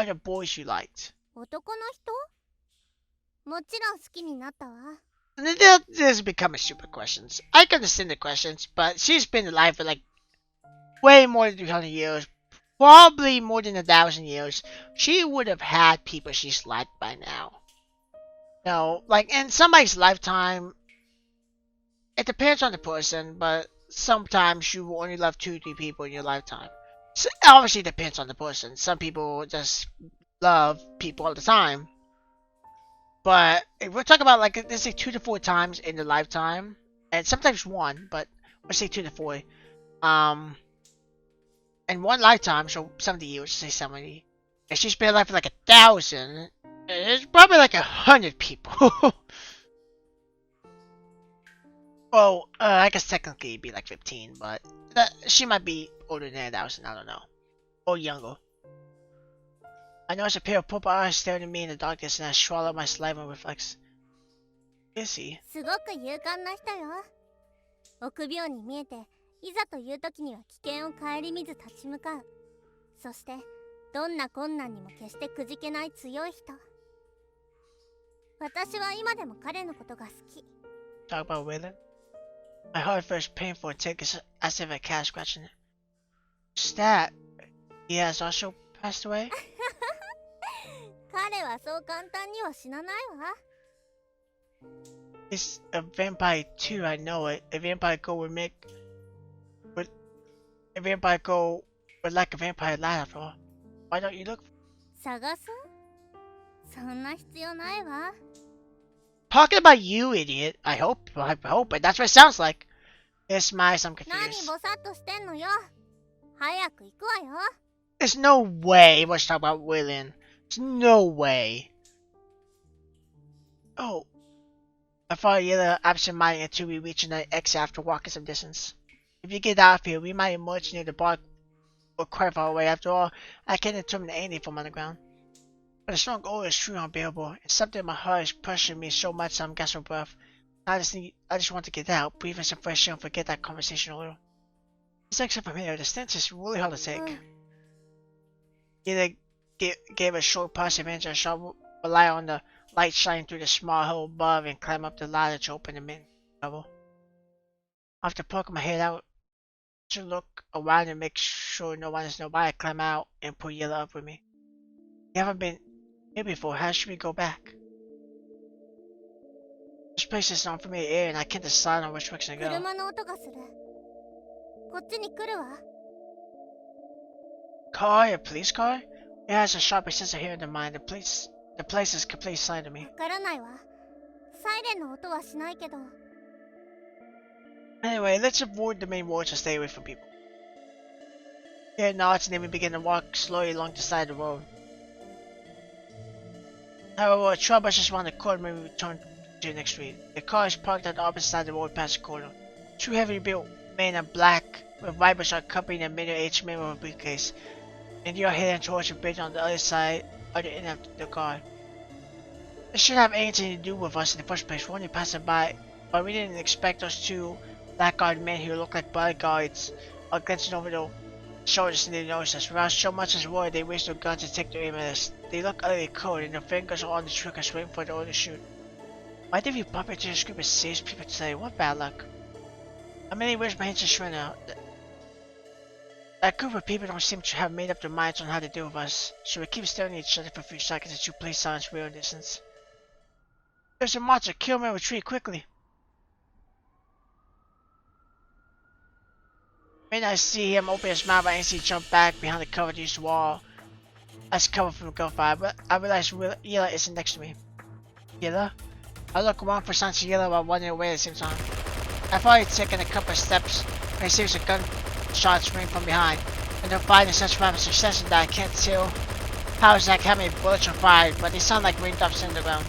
other boys you liked? 男の人？もちろん好きになったわ。This is becoming stupid questions. I can understand the questions, but she's been alive for like way more than 300 years. Probably more than 1,000 years. She would have had people she's liked by now. No, like in somebody's lifetime, it depends on the person, but sometimes you will only love 2-3 people in your lifetime. So obviously it depends on the person. Some people just love people all the time. But if we're talking about like, let's say 2 to 4 times in the lifetime, and sometimes 1, but let's say 2 to 4. In one lifetime, so 70 years, say 70. If she's been alive for like 1,000, it's probably like 100 people. Well, I guess technically it'd be like 15, but she might be older than 1,000, I don't know. Or younger. I notice a pair of purple eyes staring at me in the darkness, and I swallow my saliva and reflex. Is he? すごく勇敢な人よ。臆病に見えて、いざという時には危険を顧みず立ち向かう。そして、どんな困難にも決してくじけない強い人。私は今でも彼のことが好き。Talk about Waylon? My heart feels painful and tickles as if a cat scratching it. Stat. He has also passed away? 彼はそう簡単には死なないわ。It's a vampire too, I know it. A vampire girl would make... A vampire girl would like a vampire lad after all. Why don't you look? 探す？そんな必要ないわ。Talking about you, idiot. I hope, but that's what it sounds like. It's my, I'm 何 confused. ぼさっとしてんのよ。早く行くわよ。There's no way we're talking about Waylon. There's no way. Oh. I follow Yella absent-minded until we reach an exit after walking some distance. If you get out of here, we might emerge near the bar or quite far away. After all, I can't determine anything from underground. But the strong odor is truly unbearable, and something in my heart is pressuring me so much that I'm gasping for breath. I just want to get out, breathe in some fresh air, and forget that conversation a little. It's like something familiar. The stench is really hard to take. Yella gave a short passive answer. I shall rely on the light shining through the small hole above and climb up the ladder to open the main level. After poking my head out to look around and make sure no one is nearby, I climb out and pull Yella up with me. You haven't been here before. How should we go back? This place is unfamiliar air and I can't decide on which direction to go. 車の音がする。こっちに来るわ。Car? A police car? It has a sharp sense of hearing in mind. The place is completely silent to me. わからないわ。サイレンの音はしないけど。Anyway, let's avoid the main roads and stay away from people. Here nods and then we begin to walk slowly along the side of the road. However, a trouble is just around the corner when we return to the next street. The car is parked on the opposite side of the road past the corner. Two heavily built men in black with vipers are accompanying a middle-aged man with a briefcase. And you are heading towards the bridge on the other side of the end of the car. This shouldn't have anything to do with us in the first place. We're only passing by, but we didn't expect those two black-eyed men who look like bodyguards are glancing over the shoulders and they notice us. Without so much as a word, they raise their guns and take their aim at us. They look utterly cold and their fingers are on the triggers waiting for the order to shoot. Why did we bump into this group of serious people today? What bad luck. I mean, where's my hands right now? That group of people don't seem to have made up their minds on how to deal with us, so we keep staring at each other for a few seconds as you play silence real distance. There's a monster! Kill him and retreat quickly! When I see him open his mouth, I instantly jump back behind the cover to use the wall as cover from the gunfire, but I realize Yella isn't next to me. Yella? I look around for signs of Yella while running away at the same time. I've already taken a couple of steps when I see a gunshots ring from behind, and they're firing such rapid succession that I can't tell how exactly how many bullets are fired, but they sound like raindrops in the ground.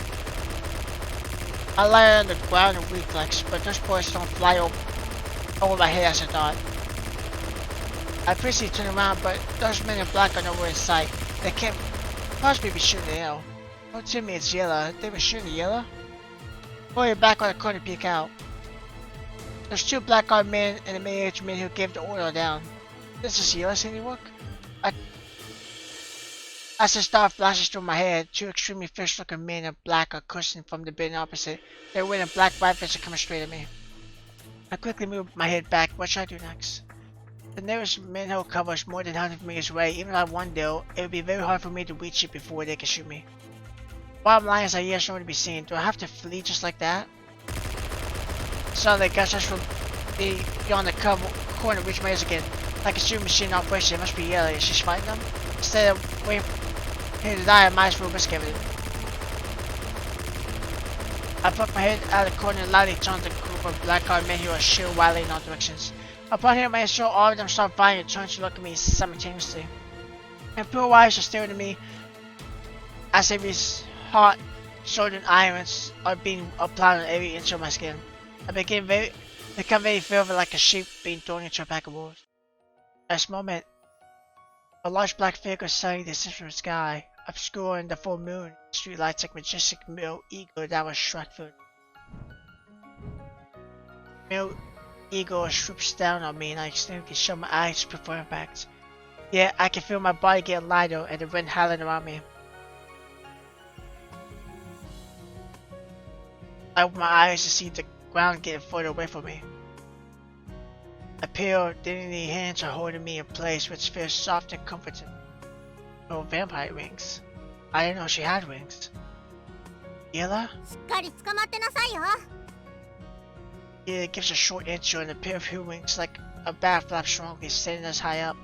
I lie on the ground in reflex, but those bullets don't fly over my head as I thought. I briefly turn around, but those men in black are nowhere in sight. They can't possibly be shooting at Yella. Don't tell me it's Yella. They were shooting at Yella? Hurry back on the corner to peek out. There's two black-eyed men and a middle-aged man who gave the order down. This is Yella's handiwork? I As the star flashes through my head, two extremely fierce-looking men in black are cursing from the building opposite. They're wearing black rifles and coming straight at me. I quickly move my head back. What should I do next? The nearest manhole covers more than 100 meters away. Even if I won though, it would be very hard for me to reach it before they can shoot me. Bottom line is I hear nowhere to be seen. Do I have to flee just like that? Suddenly, gunshots from beyond the corner reach my ears again. Like a shooting machine operation, it must be Yellow. Is she fighting them? Instead of waiting for him to die, I might as well risk everything. I put my head out of the corner and loudly taunted the group of black-eyed men who are shooting wildly in all directions. Upon hearing my intro, all of them start firing and turn to look at me simultaneously. And blue eyes are staring at me as if these hot, sodden irons are being applied on every inch of my skin. I become very fearful, like a sheep being thrown into a pack of wolves. At this moment, a large black figure suddenly descends from the sky, obscuring the full moon. Street lights like majestic male eagle that was struck through. Male eagle swoops down on me and I instantly shut my eyes before impact. Yeah, I can feel my body getting lighter and the wind howling around me. I open my eyes to see the ground getting further away from me. A pale, dainty hands are holding me in place, which feels soft and comforting. Oh, vampire wings. I didn't know she had wings. Yella? しっかり捕まってなさいよ。 Yella gives a short intro and a pair of her wings like a bat flaps strongly, standing us high up.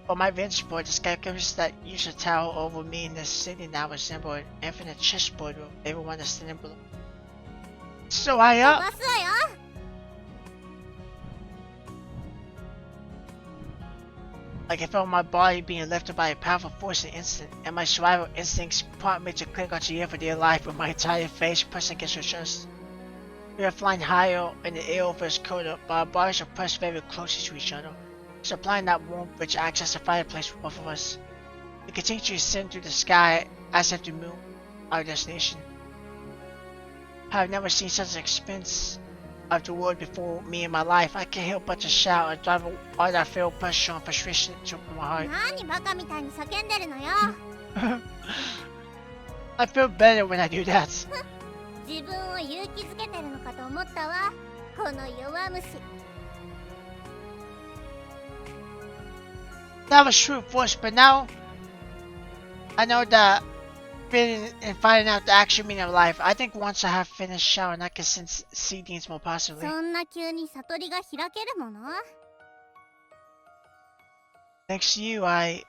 From my vantage point, the skyscrapers that used to tower over me in the city now resemble an infinite chessboard with everyone is standing below. So high 飛 up! ばすわよ。 Like I felt my body being lifted by a powerful force in an instant, and my survival instincts prompt me to click onto you for dear life with my entire face pressed against her chest. We are flying higher in the air over his coda, but our bodies are pressed very closely to each other, supplying that warmth which acts as a fireplace for both of us. We continue to ascend through the sky as if to move our destination. I have never seen such an expense of the world before me in my life. I can't help but to shout and drive all that feel pressure and frustration into my heart. 何バカみたいに叫んでるのよ。 I feel better when I do that. 自分を勇気づけてるのかと思ったわ。この弱虫。 That was true at first, but now I know that feeling and finding out the actual meaning of life. I think once I have finished showering, I can see things more possibly. そんな急に悟りが開けるもの？ Thanks to you, I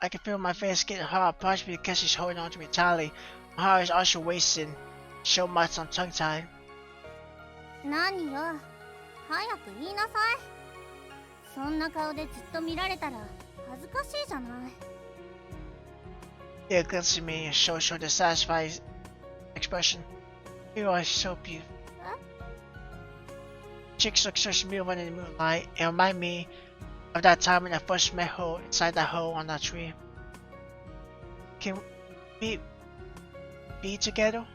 can feel my face getting hard, partially because she's holding on to me tightly. My heart is also wasting so much I'm tongue-tied. 何よ。早く言いなさい。そんな顔でずっと見られたら恥ずかしいじゃない。 It glances at me and shows her the satisfied expression. You are so beautiful. Chicks look so smooth under the moonlight and remind me of that time when I first met her inside that hole on that tree. Can we be together?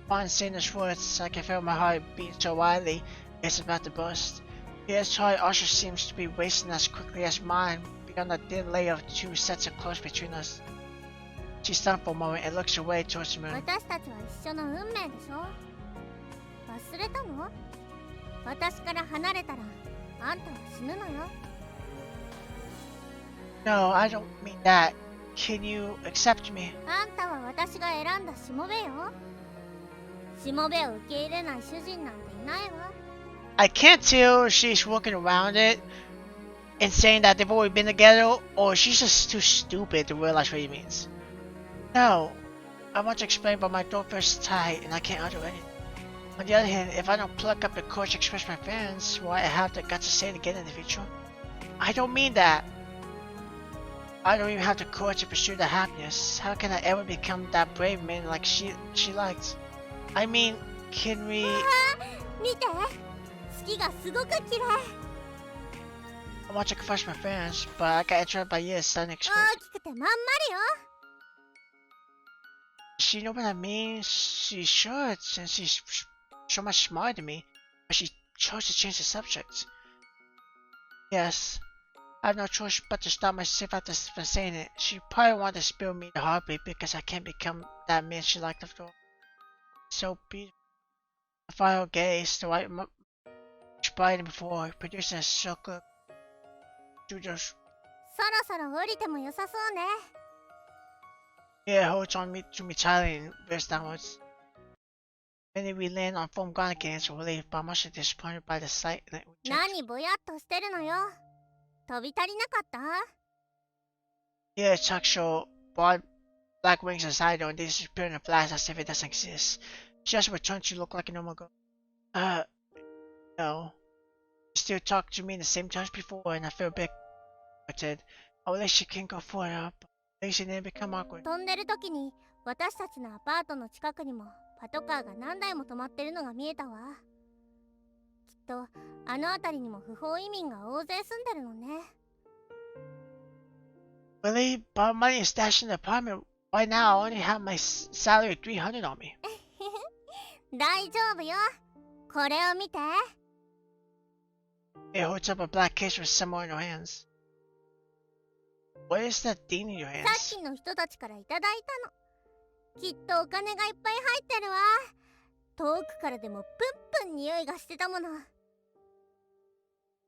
Upon saying those words, I can feel my heart beating so wildly it's about to burst. His heart also seems to be racing as quickly as mine, beyond the thin layer of two sets of clothes between us. She stops for a moment and looks away towards the moon. 私たちは一緒の運命でしょ。忘れたの？私から離れたらあんたは死ぬのよ。 No, I don't mean that. Can you accept me? あんたは私が選んだしもべよ。しもべを受け入れない主人なんていないわ。 I can't tell if she's working around it and saying that they've already been together, or she's just too stupid to realize what he means. No, I want to explain, but my throat feels tight and I can't utter anything. On the other hand, if I don't pluck up the courage to express my feelings, will I have the guts to say it again in the future? I don't mean that. I don't even have the courage to pursue the happiness. How can I ever become that brave man like she liked? I mean, can we... 見て、月がすごく綺麗。 I want to confess my feelings, but I got interrupted by Ye's sudden 大 expression. きくてまんまりよ。 She know what I mean? She should, since she's so much smarter than me, but she chose to change the subject. Yes, I had no choice but to stop myself after saying it. She probably wanted to spill me the heartbeat because I can't become that man she liked after all. So beautiful. The final gaze, the white much brighter before, producing a circle studios. そろそろ降りても良さそうね。 Yeah, holds on me to me tightly and veers downwards. Then we land on firm ground again, so relieved, but much disappointed by the sight that we checked. 何ぼやっとしてるのよ。飛び足りなかった？ Yeah, Chuck show broad black wings aside and they disappear in a flash as if it doesn't exist. She just returned to look like a normal girl. No. She still talked to me in the same terms before, and I feel a bit awkward. I wish she can go for it up. She didn't become awkward. 飛んでる時に私たちのアパートの近くにもパトカーが何台も止まってるのが見えたわ。きっとあの辺りにも不法移民が大勢住んでるのね。 Really? But money is stashed in the apartment. Right now, I only have my salary of 300 on me. 大丈夫よ。これを見て。 It holds up a black case with some more in her hands. What is that thing in your さっ hands? きの人たちからいただいたの。きっとお金がいっぱい入ってるわ。遠くからでもプンプン匂いがしてたもの。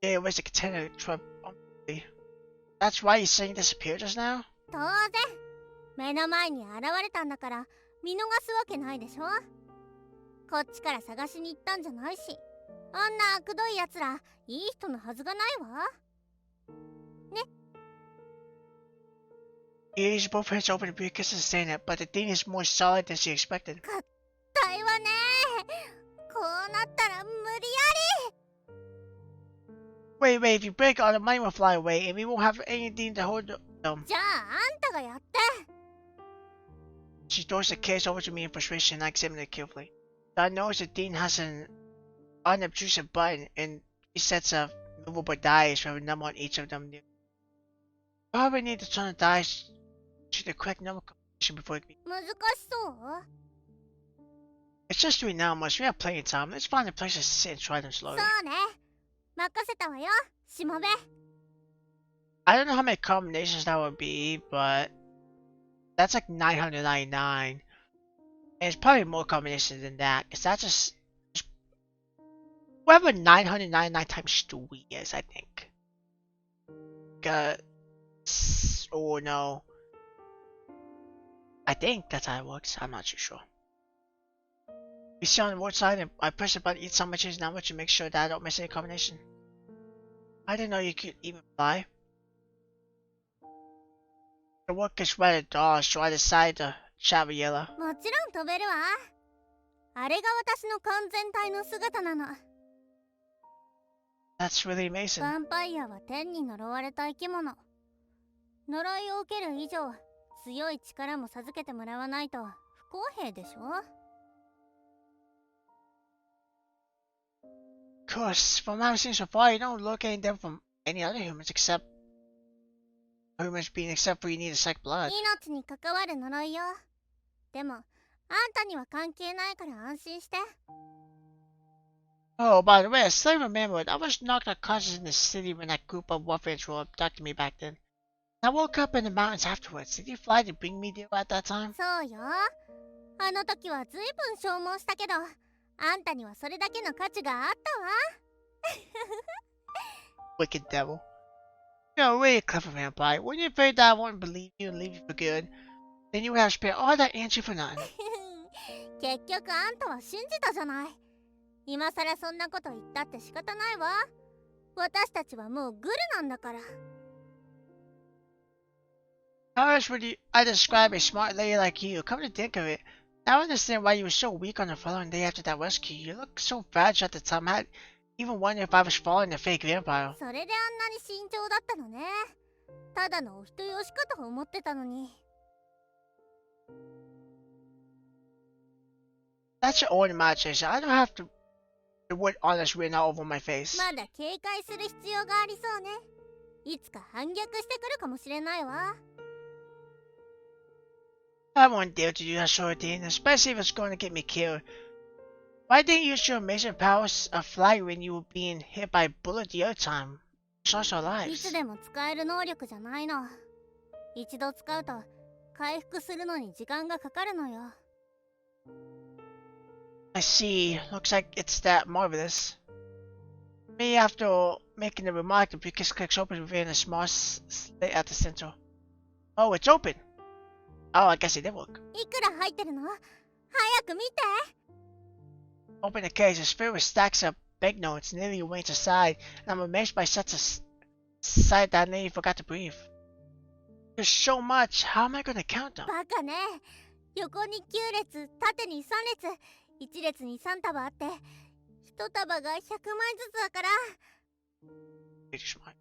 Yeah, it was a container truck. That's why you saying disappeared just now? 当然。目の前に現れたんだから見逃すわけないでしょ。こっちから探しに行ったんじゃないし。あんなあくどいやつらいい人のはずがないわ。 He used both hands to open the briefcase and saying it, but the thing is more solid than she expected. だいわね。こうなったら無理やり。 Wait, if you break all the money will fly away and we won't have anything to hold them. じゃああんたがやって。 She throws the case over to me in frustration and I examine it carefully. I notice the thing has an unobtrusive button and 3 sets of movable dice with a number on each of them. Probably need to turn the dice to the correct number combination before it can be. 難しそう？ It's just 3 numbers, we have plenty of time. Let's find a place to sit and try them そ slowly. うね。任せたわよ、しもべ。 I don't know how many combinations that would be, but that's like 999. And it's probably more combinations than that, because that's just whatever 999 times 3 is, I think. Or no. I think that's how it works. I'm not too sure. We see on the roadside and I press the button each time I change number to make sure that I don't miss any combination. I didn't know you could even fly. The work is rather dull, so I decided to travel yellow. もちろん飛べるわ。あれが私の完全体の姿なの。 That's really amazing. ヴァンパイアは天に呪われた生き物。呪いを受ける以上、強い力も授けてもらわないと不公平でしょ。 Of course, from what I've seen so far, you don't look any different from any other humans except for you need a second blood. 命に関わる呪いよ。でも、あんたには関係ないから安心して。 Oh, by the way, I still remembered I was knocked unconscious in the city when that group of warfare abducted me back then. I woke up in the mountains afterwards. Did you fly to bring me there at that time? そうよ。あの時はずいぶん消耗したけど、あんたにはそれだけの価値があったわ。 Wicked devil. You're a really clever vampire. Weren't you afraid that I wouldn't believe you and leave you for good? Then you would have spent all that energy for nothing. 結局あんたは信じたじゃない。今さらそんなこと言ったって仕方ないわ。私たちはもうグルなんだから。 How else would I describe a smart lady like you? Come to think of it, I don't understand why you were so weak on the following day after that rescue. You looked so fragile at the time. I even wondered if I was following a fake vampire. それであんなに慎重だったのね。ただのお人よしかと思ってたのに。 That's your own imagination. I don't have to. The word honest written all over my face. まだ警戒する必要がありそうね。いつか反逆してくるかもしれないわ。 I won't dare to do that sort of thing, especially if it's going to get me killed. Why didn't you use your amazing powers of flight when you were being hit by a bullet the other time? Starts our いつ lives. でも使える能力じゃないの。一度使うと回復するのに時間がかかるのよ。I see. Looks like it's that marvelous. Me, after making the remark, the briefcase clicks open, revealing a small slate at the center. Oh, it's open. Oh, I guess it did work. いくら入ってるの？早く見て。 Open the case, it's filled with stacks of banknotes, nearly arranged aside, and I'm amazed by such a sight that I nearly forgot to breathe. There's so much. How am I going to count them? バカね。横に9列、縦に3列、1列に3束あって、1束が100枚ずつだから。Pretty smart.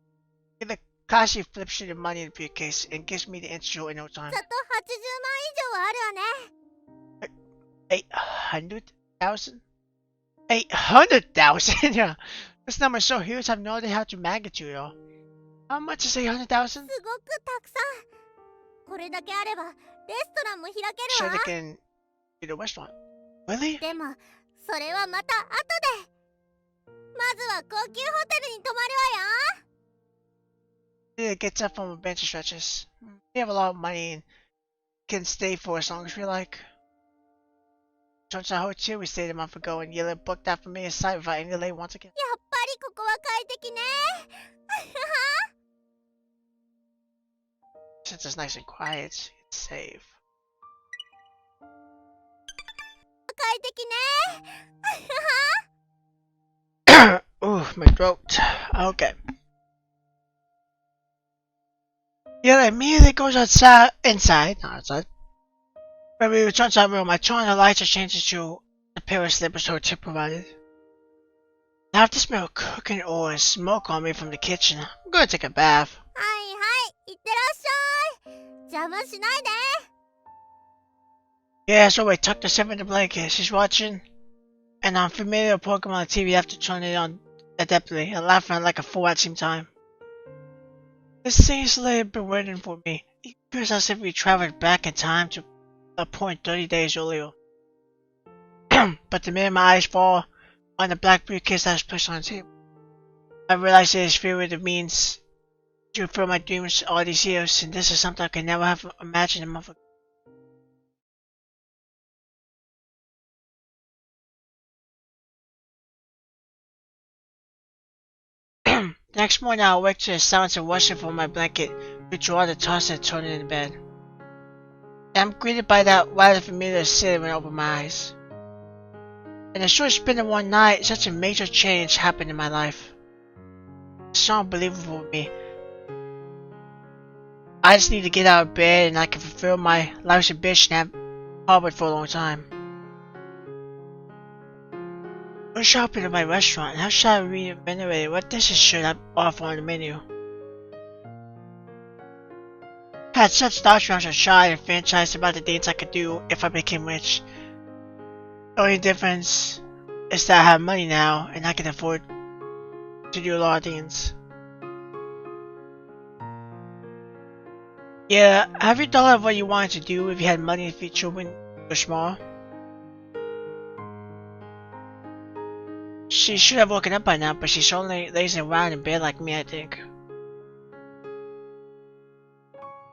The Kashi flips through the money in the briefcase and gives me the intro in no time. ざっと80万以上はあるわね。 800,000? 800,000? Yeah. This number is so huge, I have no idea how to magnitude it all. How much is 800,000? すごくたくさん。これだけあれば、レストランも開け Sure るわ。 they can do the restaurant. Really? でも、それはまた後で。まずは高級ホテルに泊まるわよ。 It gets up from a bench and stretches. We have a lot of money and can stay for as long as we like. Turns out hotel we stayed a month ago and Yella booked that for me aside without any delay once again. やっぱりここは快適ね。 Since it's nice and quiet, it's safe. 快適ね。 Ooh, my throat. Okay. Yella immediately goes inside, not outside. When we return to our room, I turn on the lights and change to the pair of slippers her tip provided. I have to smell cooking oil and smoke on me from the kitchen. I'm gonna take a bath. はいはい、いってらっしゃい。邪魔しないで。 Yeah, so I tucked herself in the blanket. She's watching an unfamiliar program on the TV after turning it on adeptly and laughing like a fool at the same time. This seriously had been waiting for me. It appears as if we traveled back in time to a point 30 days earlier. But the minute my eyes fall on the black briefcase that is placed on the table, I realize it is filled with the means to fulfill my dreams all these years, and this is something I could never have imagined a month ago. The next morning, I awake to the sounds of washing from my blanket, which draw the toss and turning in bed. And I'm greeted by that rather familiar city when I open my eyes. In a short span of one night, such a major change happened in my life. It's so unbelievable to me. I just need to get out of bed and I can fulfill my life's ambition I've harbored for a long time. We're shopping at my restaurant. How should I reiterate it? What dishes should I offer on the menu? I had such thoughts when I was a child and fantasized about the things I could do if I became rich. The only difference is that I have money now and I can afford to do a lot of things. Yeah, have you thought of what you wanted to do if you had money in the future when you were small? She should have woken up by now, but she's only lazing around in bed like me, I think.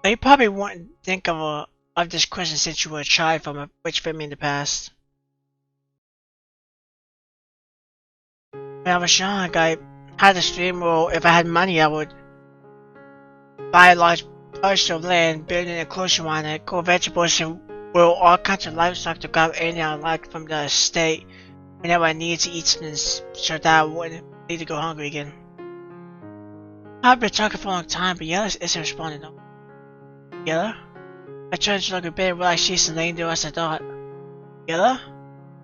But you probably wouldn't think of this question since you were a child from a rich family in the past. When I was young, I had this dream where if I had money, I would buy a large parcel of land, build an enclosure on it, grow vegetables, and grow all kinds of livestock to grab anything I liked from the estate whenever I needed to eat something so that I wouldn't need to go hungry again. I've been talking for a long time, but Yella isn't responding though. Yella? I turned to look at bed and realized she's laying there as I thought. Yella?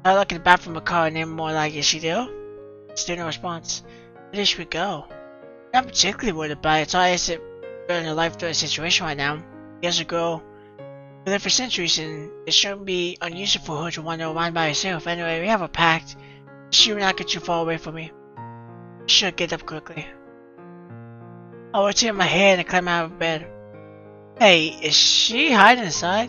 I look at the back from the car and then more like, is she there? Still no response. Where did she go? I'm not particularly worried about it. It's always a in a life-threatening situation right now. Years ago, we lived for centuries and it shouldn't be unusual for her to wander around by herself. Anyway, we have a pact. She will not get too far away from me. She should get up quickly. I will tip my head and climb out of bed. Hey, is she hiding inside?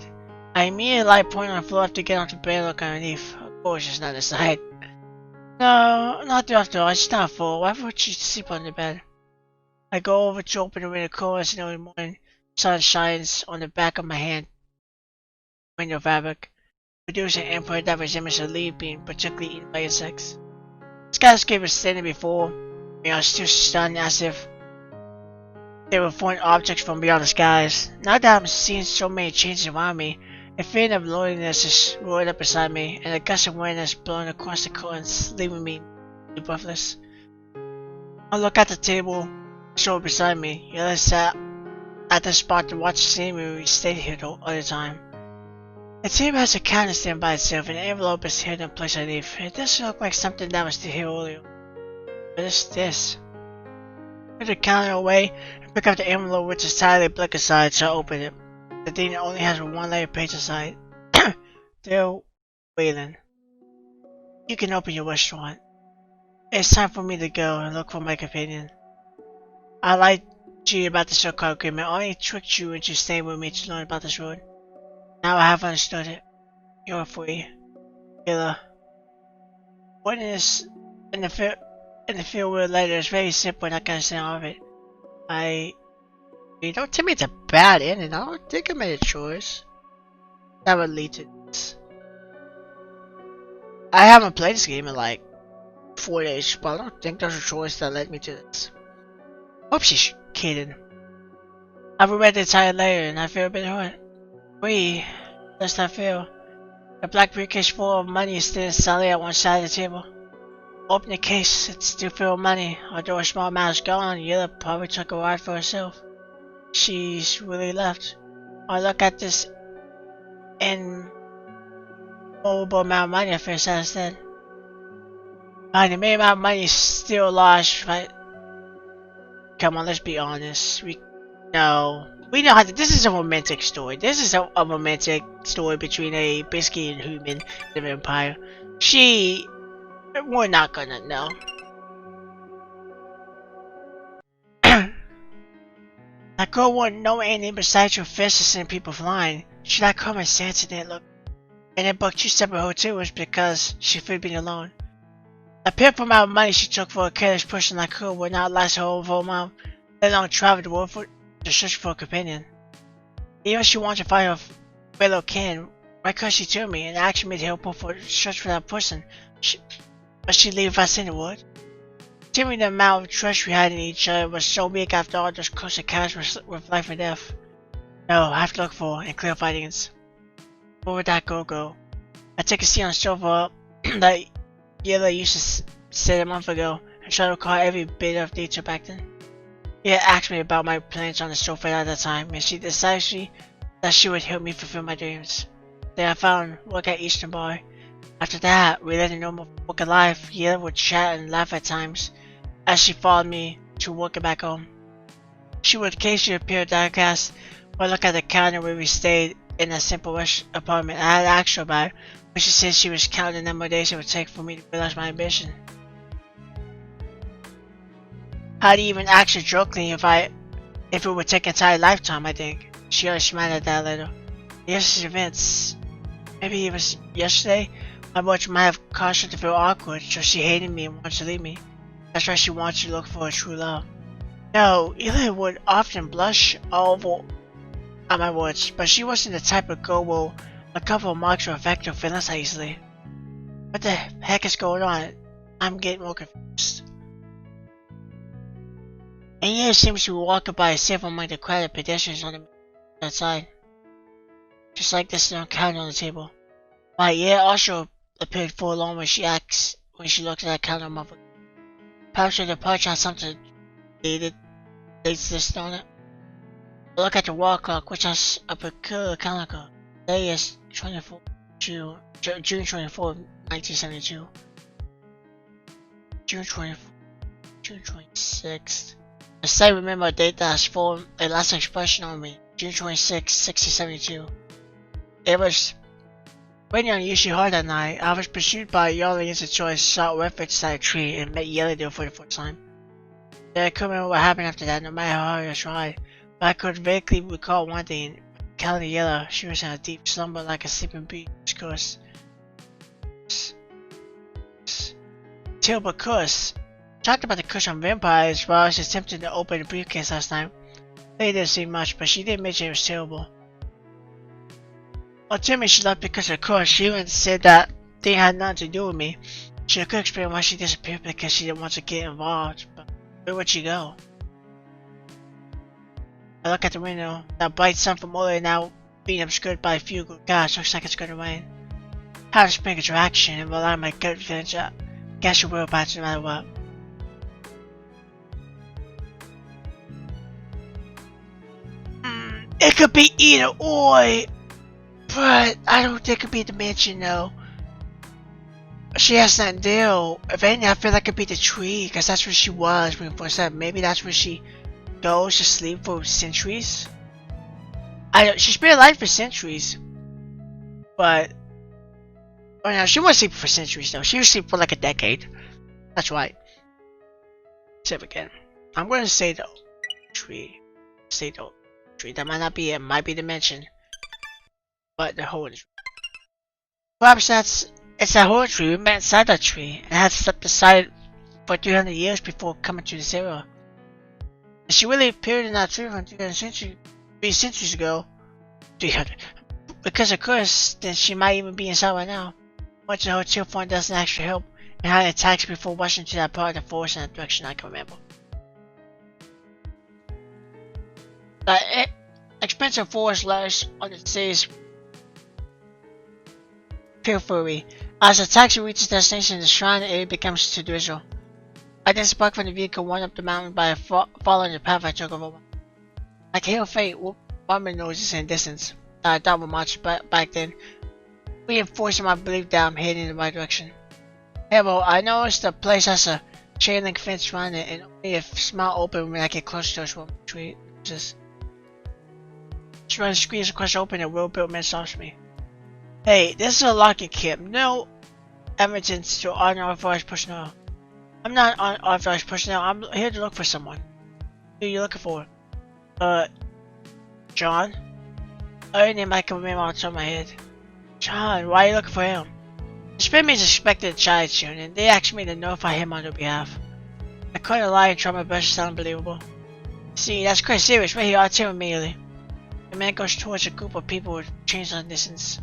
I immediately light point on the floor after getting off the bed and look underneath. Of course she's not inside. No, not there after all. She's not full. Why would she sleep on the bed? I go over to open the window corners and early morning sun shines on the back of my hand. Window fabric, producing an imprint that resembles a leaf being particularly eaten by insects. Skyscrapers standing before me are still stunned as if they were foreign objects from beyond the skies. Now that I'm seeing so many changes around me, a feeling of loneliness is roaring up inside me, and a gust of wind is blowing across the curtains, leaving me breathless. I look at the table, shoulder beside me. Yella sat at the spot to watch the scenery we stayed here the other time. The table has a counter stand by itself, and an envelope is hidden in place underneath. It doesn't look like something that was still here earlier. What is this? Put the counter away and pick up the envelope which is tightly black inside, so I open it. The thing only has one layer page inside. Dear Waylon, you can open your restaurant. It's time for me to go and look for my companion. I lied to you about the so-called agreement. I only tricked you into staying with me to learn about this road. Now I have understood it. You're free. Yella. What is in the field word letter is very simple and I can understand all of it. You don't tell me it's a bad ending. I don't think I made a choice that would lead to this. I haven't played this game in like 4 days, but I don't think there's a choice that led me to this. Hope she's kidding. I've read the entire letter and I feel a bit hurt. Does not feel. The black briefcase full of money is still solid at one side of the table. Open the case, it's still full of money. Although a small amount is gone, Yella probably took a ride for herself. She's really left. I look at this immovable amount of money I feel sad instead. Fine, the main amount of money is still large, right? Come on, let's be honest. We know how this is a romantic story. This is a romantic story between a biscuit and human, the vampire. We're not gonna know. That girl wouldn't know anything besides your fists to send people flying. Should I come and sense it look? And then book 2 separate hotels because she feared being alone. The pitiful amount of money she took for a careless person like her would not last her whole amount, let alone travel the world to search for a companion. Even if she wanted to find her fellow kin, why couldn't she tell me and actually made help her for search for that person? But she'd leave if I sent a word. Tell me the amount of trust we had in each other was so big after all those close encounters with life and death. No, I have to look for and clear findings. Where would that girl go? I take a seat on the sofa that Yella used to sit a month ago and try to recall every bit of detail back then. Yella asked me about my plans on the sofa at that time, and she decided that she would help me fulfill my dreams. Then I found work at Eastern Bar. After that, we led a normal walk of life. Yella would chat and laugh at times as she followed me to work and back home. She would occasionally appear downcast or look at the counter where we stayed in a simple apartment. I had asked her about it, but she said she was counting the number of days it would take for me to realize my ambition. I'd even asked her jokingly if it would take an entire lifetime, I think. She only smiled at that a little. Yesterday's events. Maybe it was yesterday? My watch might have caused her to feel awkward, so she hated me and wanted to leave me. That's why she wanted to look for a true love. No, Yella would often blush over at my words, but she wasn't the type of girl where a couple of marks will affect her feelings that easily. What the heck is going on? I'm getting more confused. And Yella seems to be walking by herself among the crowded pedestrians on the outside. Just like this little counter on the table. My Yella also appeared forlorn when she looked at that counter a month ago. Perhaps her departure has something dates listed on it. I look at the wall clock, which has a peculiar calendar. Today is June 24, 1972. June 26th. I still remember a date that has formed a lasting expression on me. June 26, 1672. It was raining unusually hard that night. I was pursued by a yellow against choice, saw refuge inside a tree, and met Yella there for the first time. Then I couldn't remember what happened after that, no matter how hard I tried. But I could vaguely recall one thing. Calendar Yella, she was in a deep slumber like a sleeping beach curse. Terrible curse. Talked about the crush on vampires while I was attempting to open the briefcase last night. Lady didn't say much, but she did mention it was terrible. Well, tell me she left because of the crush. She even said that they had nothing to do with me. She could explain why she disappeared because she didn't want to get involved, but where would she go? I look at the window. That bright sun from earlier now being obscured by a few good clouds. Looks like it's gonna rain. How to spring into action and rely on my gut feelings. Guess your whereabouts no matter what. It could be either or, but I don't think it could be the mansion though. She has nothing to do. If anything, I feel like it could be the tree, because that's where she was when we first met. Maybe that's where she goes to sleep for centuries. She's been alive for centuries, but oh no, she wasn't sleeping for centuries though. She was sleeping for like a decade. That's right. Save again. I'm gonna say the tree. Say the tree. That might not be it. Might be the mansion, but the whole tree. Perhaps it's that whole tree. We met inside that tree and had slept beside it for 300 years before coming to this area. And she really appeared in that tree from 3 centuries ago. 300. Because of course, then she might even be inside right now. Much the hotel phone doesn't actually help, and had attacks before rushing to that part of the forest in that direction I can remember. The expensive forest lies on the city's periphery. As the taxi reaches destination, the shrine area becomes too visual. I then spark from the vehicle, went up the mountain by following the path I took over. I can hear faint woman noises in the distance that I thought were much back then, reinforcing my belief that I'm heading in the right direction. However, I noticed the place has a chain link fence around it and only a small open when I get close to this tree. She runs screams across the open and well-built man stops me. Hey, this is a locking camp. No evidence to unauthorized personnel. I'm not unauthorized personnel. I'm here to look for someone. Who are you looking for? John? Her name I can remember on top of my head. John, why are you looking for him? The Spinman is expected to child soon, and they asked me to notify him on their behalf. I couldn't lie and try my best to sound believable. See, that's quite serious. Right here, I'll tell him immediately. The man goes towards a group of people with chains on distance.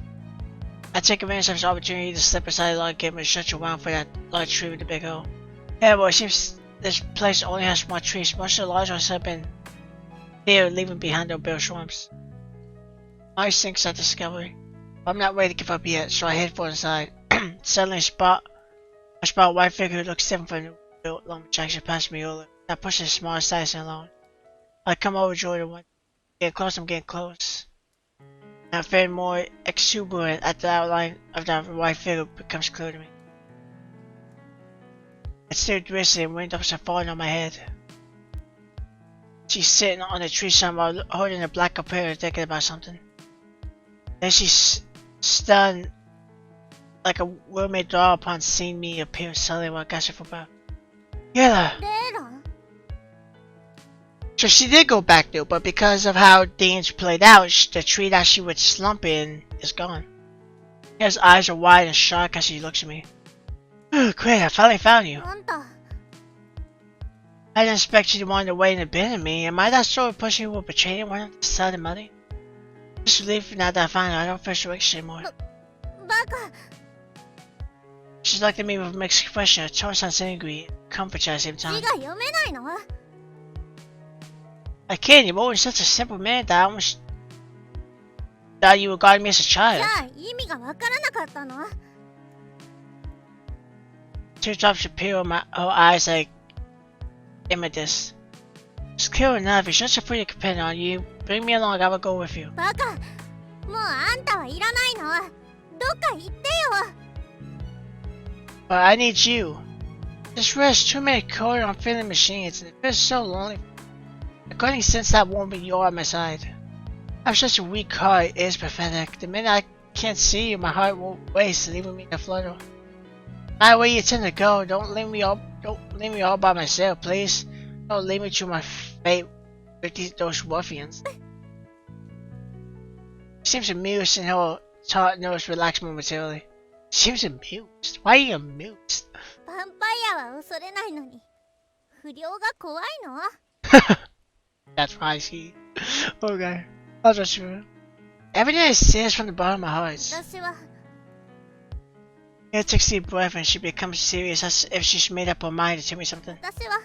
I take advantage of this opportunity to slip aside the log cabin and search around for that large tree with the big hole. However, it seems this place only has small trees. Most of the large ones have been here, leaving behind their bare swamps. My sinks at discovery. I'm not ready to give up yet, so I head for inside. Suddenly, I spot a white figure who looks different from the built lumber jackson past me earlier. I push the small size alone. I come overjoyed and get close. I'm getting close. And I feel more exuberant as the outline of that white figure becomes clear to me. It's still drizzling and raindrops are falling on my head. She's sitting on a tree somewhere holding a black computer thinking about something. Then she's stunned like a well-made doll upon seeing me appear suddenly while gasping for breath. Yella! So she did go back though, but because of how things played out, the tree that she would slump in is gone. His eyes are wide and shocked as she looks at me. Oh great, I finally found you. I didn't expect you to want to wait and abandon me. Am I that sort of person who will betray anyone to sell the money? Just relief now that I found her, I don't feel so anxious anymore. She looked at me with a mixed expression. Her tone sounds angry and comforts at the same time. I can't, you've always such a simple man that I almost thought you regarded me as a child. Teardrops appear in her eyes like images. It's clear enough, it's just a free companion on you. Bring me along, I will go with you. But I need you. This rest too many cold on feeling machines and it feels so lonely. I couldn't sense that won't be you on my side. I have such a weak heart, it is pathetic. The minute I can't see you, my heart won't waste, leaving me in a flutter. My way you tend to go, don't leave me all by myself, please. Don't leave me to my fate with those ruffians. She seems amused and her taut nose relaxed momentarily. She seems amused? Why are you amused? 不良が怖いの？ That's pricey. Okay. I'll trust you. Everything I say is from the bottom of my heart. 私は It takes a deep breath and she becomes serious as if she's made up her mind to tell me something. 私は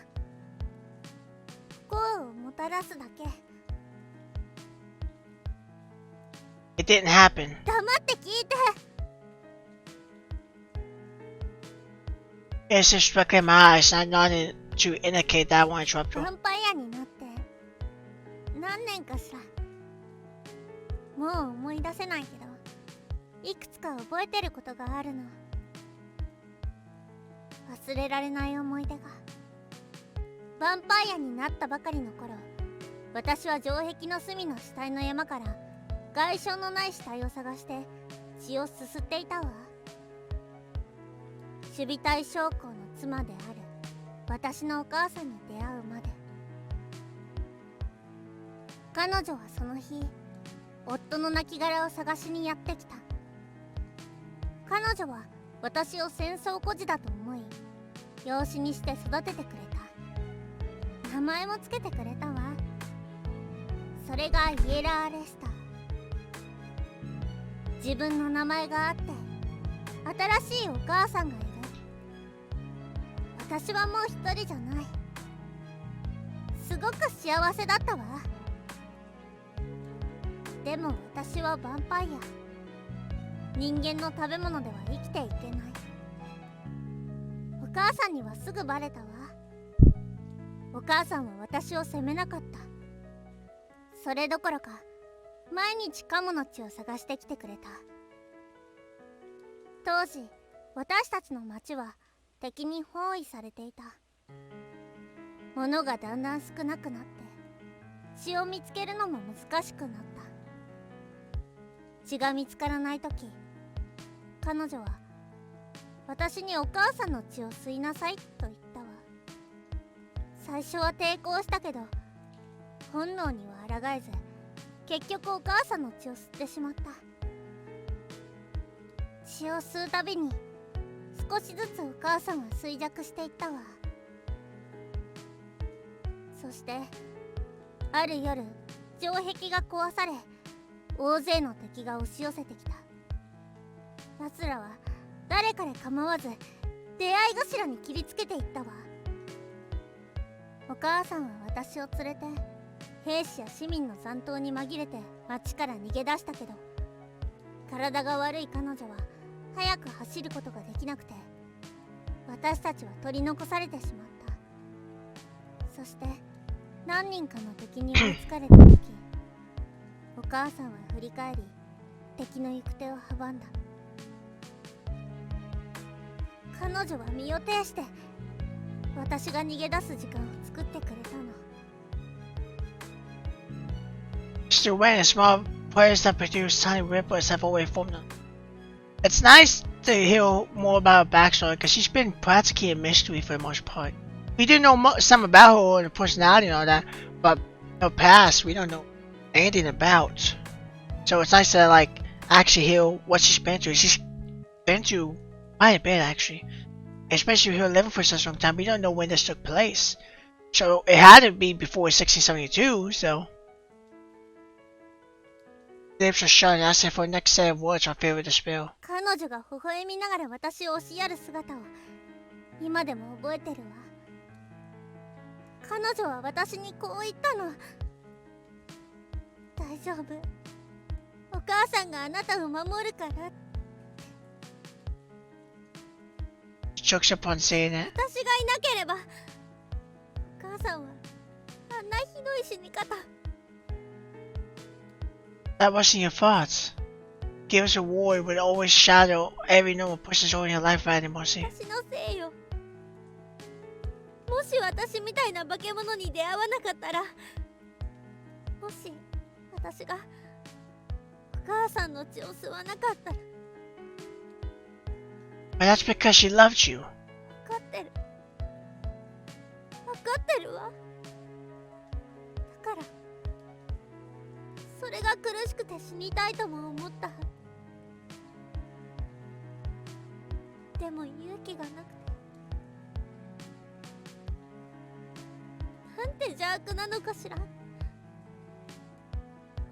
不幸をもたらすだけ。 It didn't happen. 黙って聞いて。 It's just struck in my eyes, not nodding to indicate that I want to interrupt ヴァ her. ンパイアになって何年かしら。もう思い出せないけど、いくつか覚えてることがあるの。忘れられない思い出が。ヴァンパイアになったばかりの頃、私は城壁の隅の死体の山から外傷のない死体を探して血をすすっていたわ。守備隊将校の妻である私のお母さんに出会うまで。彼女はその日、夫の亡骸を探しにやってきた。彼女は私を戦争孤児だと思い、養子にして育ててくれた。名前もつけてくれたわ。それがイエラー・レスター。自分の名前があって新しいお母さんがいる。私はもう一人じゃない。すごく幸せだったわ。でも私はヴァンパイア。人間の食べ物では生きていけない。お母さんにはすぐバレたわ。お母さんは私を責めなかった。それどころか毎日カモの血を探してきてくれた。当時私たちの町は敵に包囲されていた。物がだんだん少なくなって血を見つけるのも難しくなった。血が見つからないとき、彼女は私にお母さんの血を吸いなさいと言ったわ。最初は抵抗したけど本能には抗えず、結局お母さんの血を吸ってしまった。血を吸うたびに少しずつお母さんは衰弱していったわ。そしてある夜、城壁が壊され大勢の敵が押し寄せてきた。奴らは誰彼構わず出会い頭に切りつけていったわ。お母さんは私を連れて兵士や市民の残党に紛れて町から逃げ出したけど、体が悪い彼女は早く走ることができなくて、私たちは取り残されてしまった。そして何人かの敵に追いつかれた時、お母さんは振り返り敵の行く手を阻んだ。彼女は身を挺して私が逃げ出す時間を作ってくれたの。Still when small players that produce tiny ripples have always formed them. It's nice to hear more about her backstory because she's been practically a mystery for the most part. We do know some about her and her personality and all that, but her past we don't know anything about. So it's nice to like actually hear what she's been through. She's been through quite a bit actually, especially her living for such a long time. We don't know when this took place, so it had to be before 1672. So. Lips are shut and asking for the next set of words on favorite to spell. 彼女が微笑みながら私を押しやる姿を今でも覚えてるわ。彼女は私にこう言ったの。大丈夫。お母さんがあなたを守るから。 She chokes upon saying it. 私がいなければ、お母さんはあんなひどい死に方。 That wasn't your fault. Givers of war would always shadow every normal person's joy in your life right anymore. See? 私のせいよ。もし私みたいな化け物に出会わなかったら、もし私がお母さんの血を吸わなかったら。 But that's because she loved you. 分かってる。分かってるわ。だからそれが苦しくて死にたいとも思った。でも勇気がなくて。なんて邪悪なのかしら。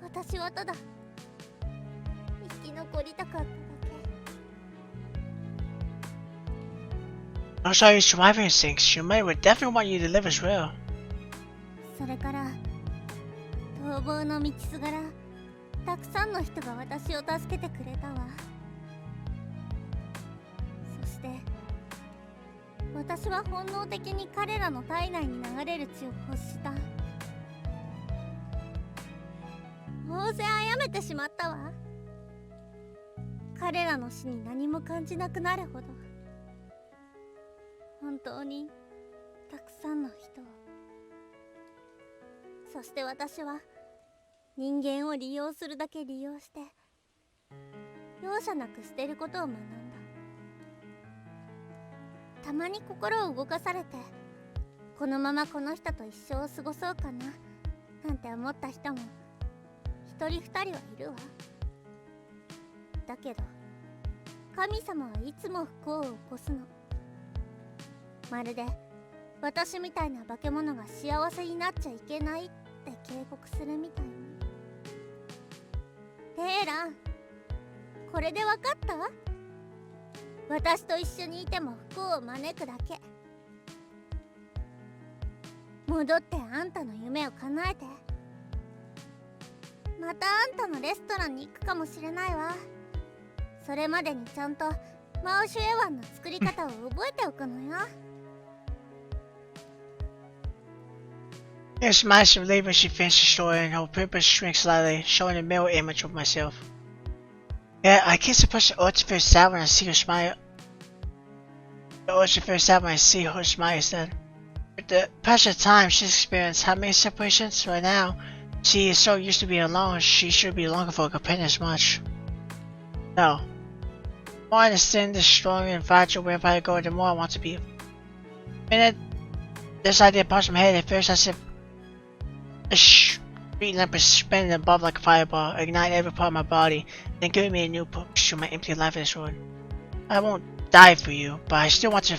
私はただ生き残りたかっただけ。 Those are your survivor instincts. Your mother would definitely want you to live as well. それから逃亡の道すがらたくさんの人が私を助けてくれたわ。そして私は本能的に彼らの体内に流れる血を欲した。大勢殺めてしまったわ。彼らの死に何も感じなくなるほど本当にたくさんの人を。そして私は人間を利用するだけ利用して容赦なく捨てることを学んだ。たまに心を動かされてこのままこの人と一生を過ごそうかななんて思った人も一人二人はいるわ。だけど神様はいつも不幸を起こすの。まるで私みたいな化け物が幸せになっちゃいけないって警告するみたいに。テーラン、これでわかった？私と一緒にいても不幸を招くだけ。戻ってあんたの夢を叶えて。またあんたのレストランに行くかもしれないわ。それまでにちゃんとマウシュエワンの作り方を覚えておくのよ。There's smiles of relief when she finished the story, and her pupils shrink slightly, showing a mirror image of myself. Yeah, I can't suppress the urge to feel sad when I see her smile. The urge to feel sad when I see her smile instead. With the passage of time she's experienced how many separations right now, she is so used to being alone, she should be longing for a companion as much. No. The more I understand this strong and fragile wherever I go, the more I want to be. The minute this idea pops in my head, it feels as if a street lamp is spinning above like a fireball, igniting every part of my body, then giving me a new push to my empty life in this world. I won't die for you, but I still want you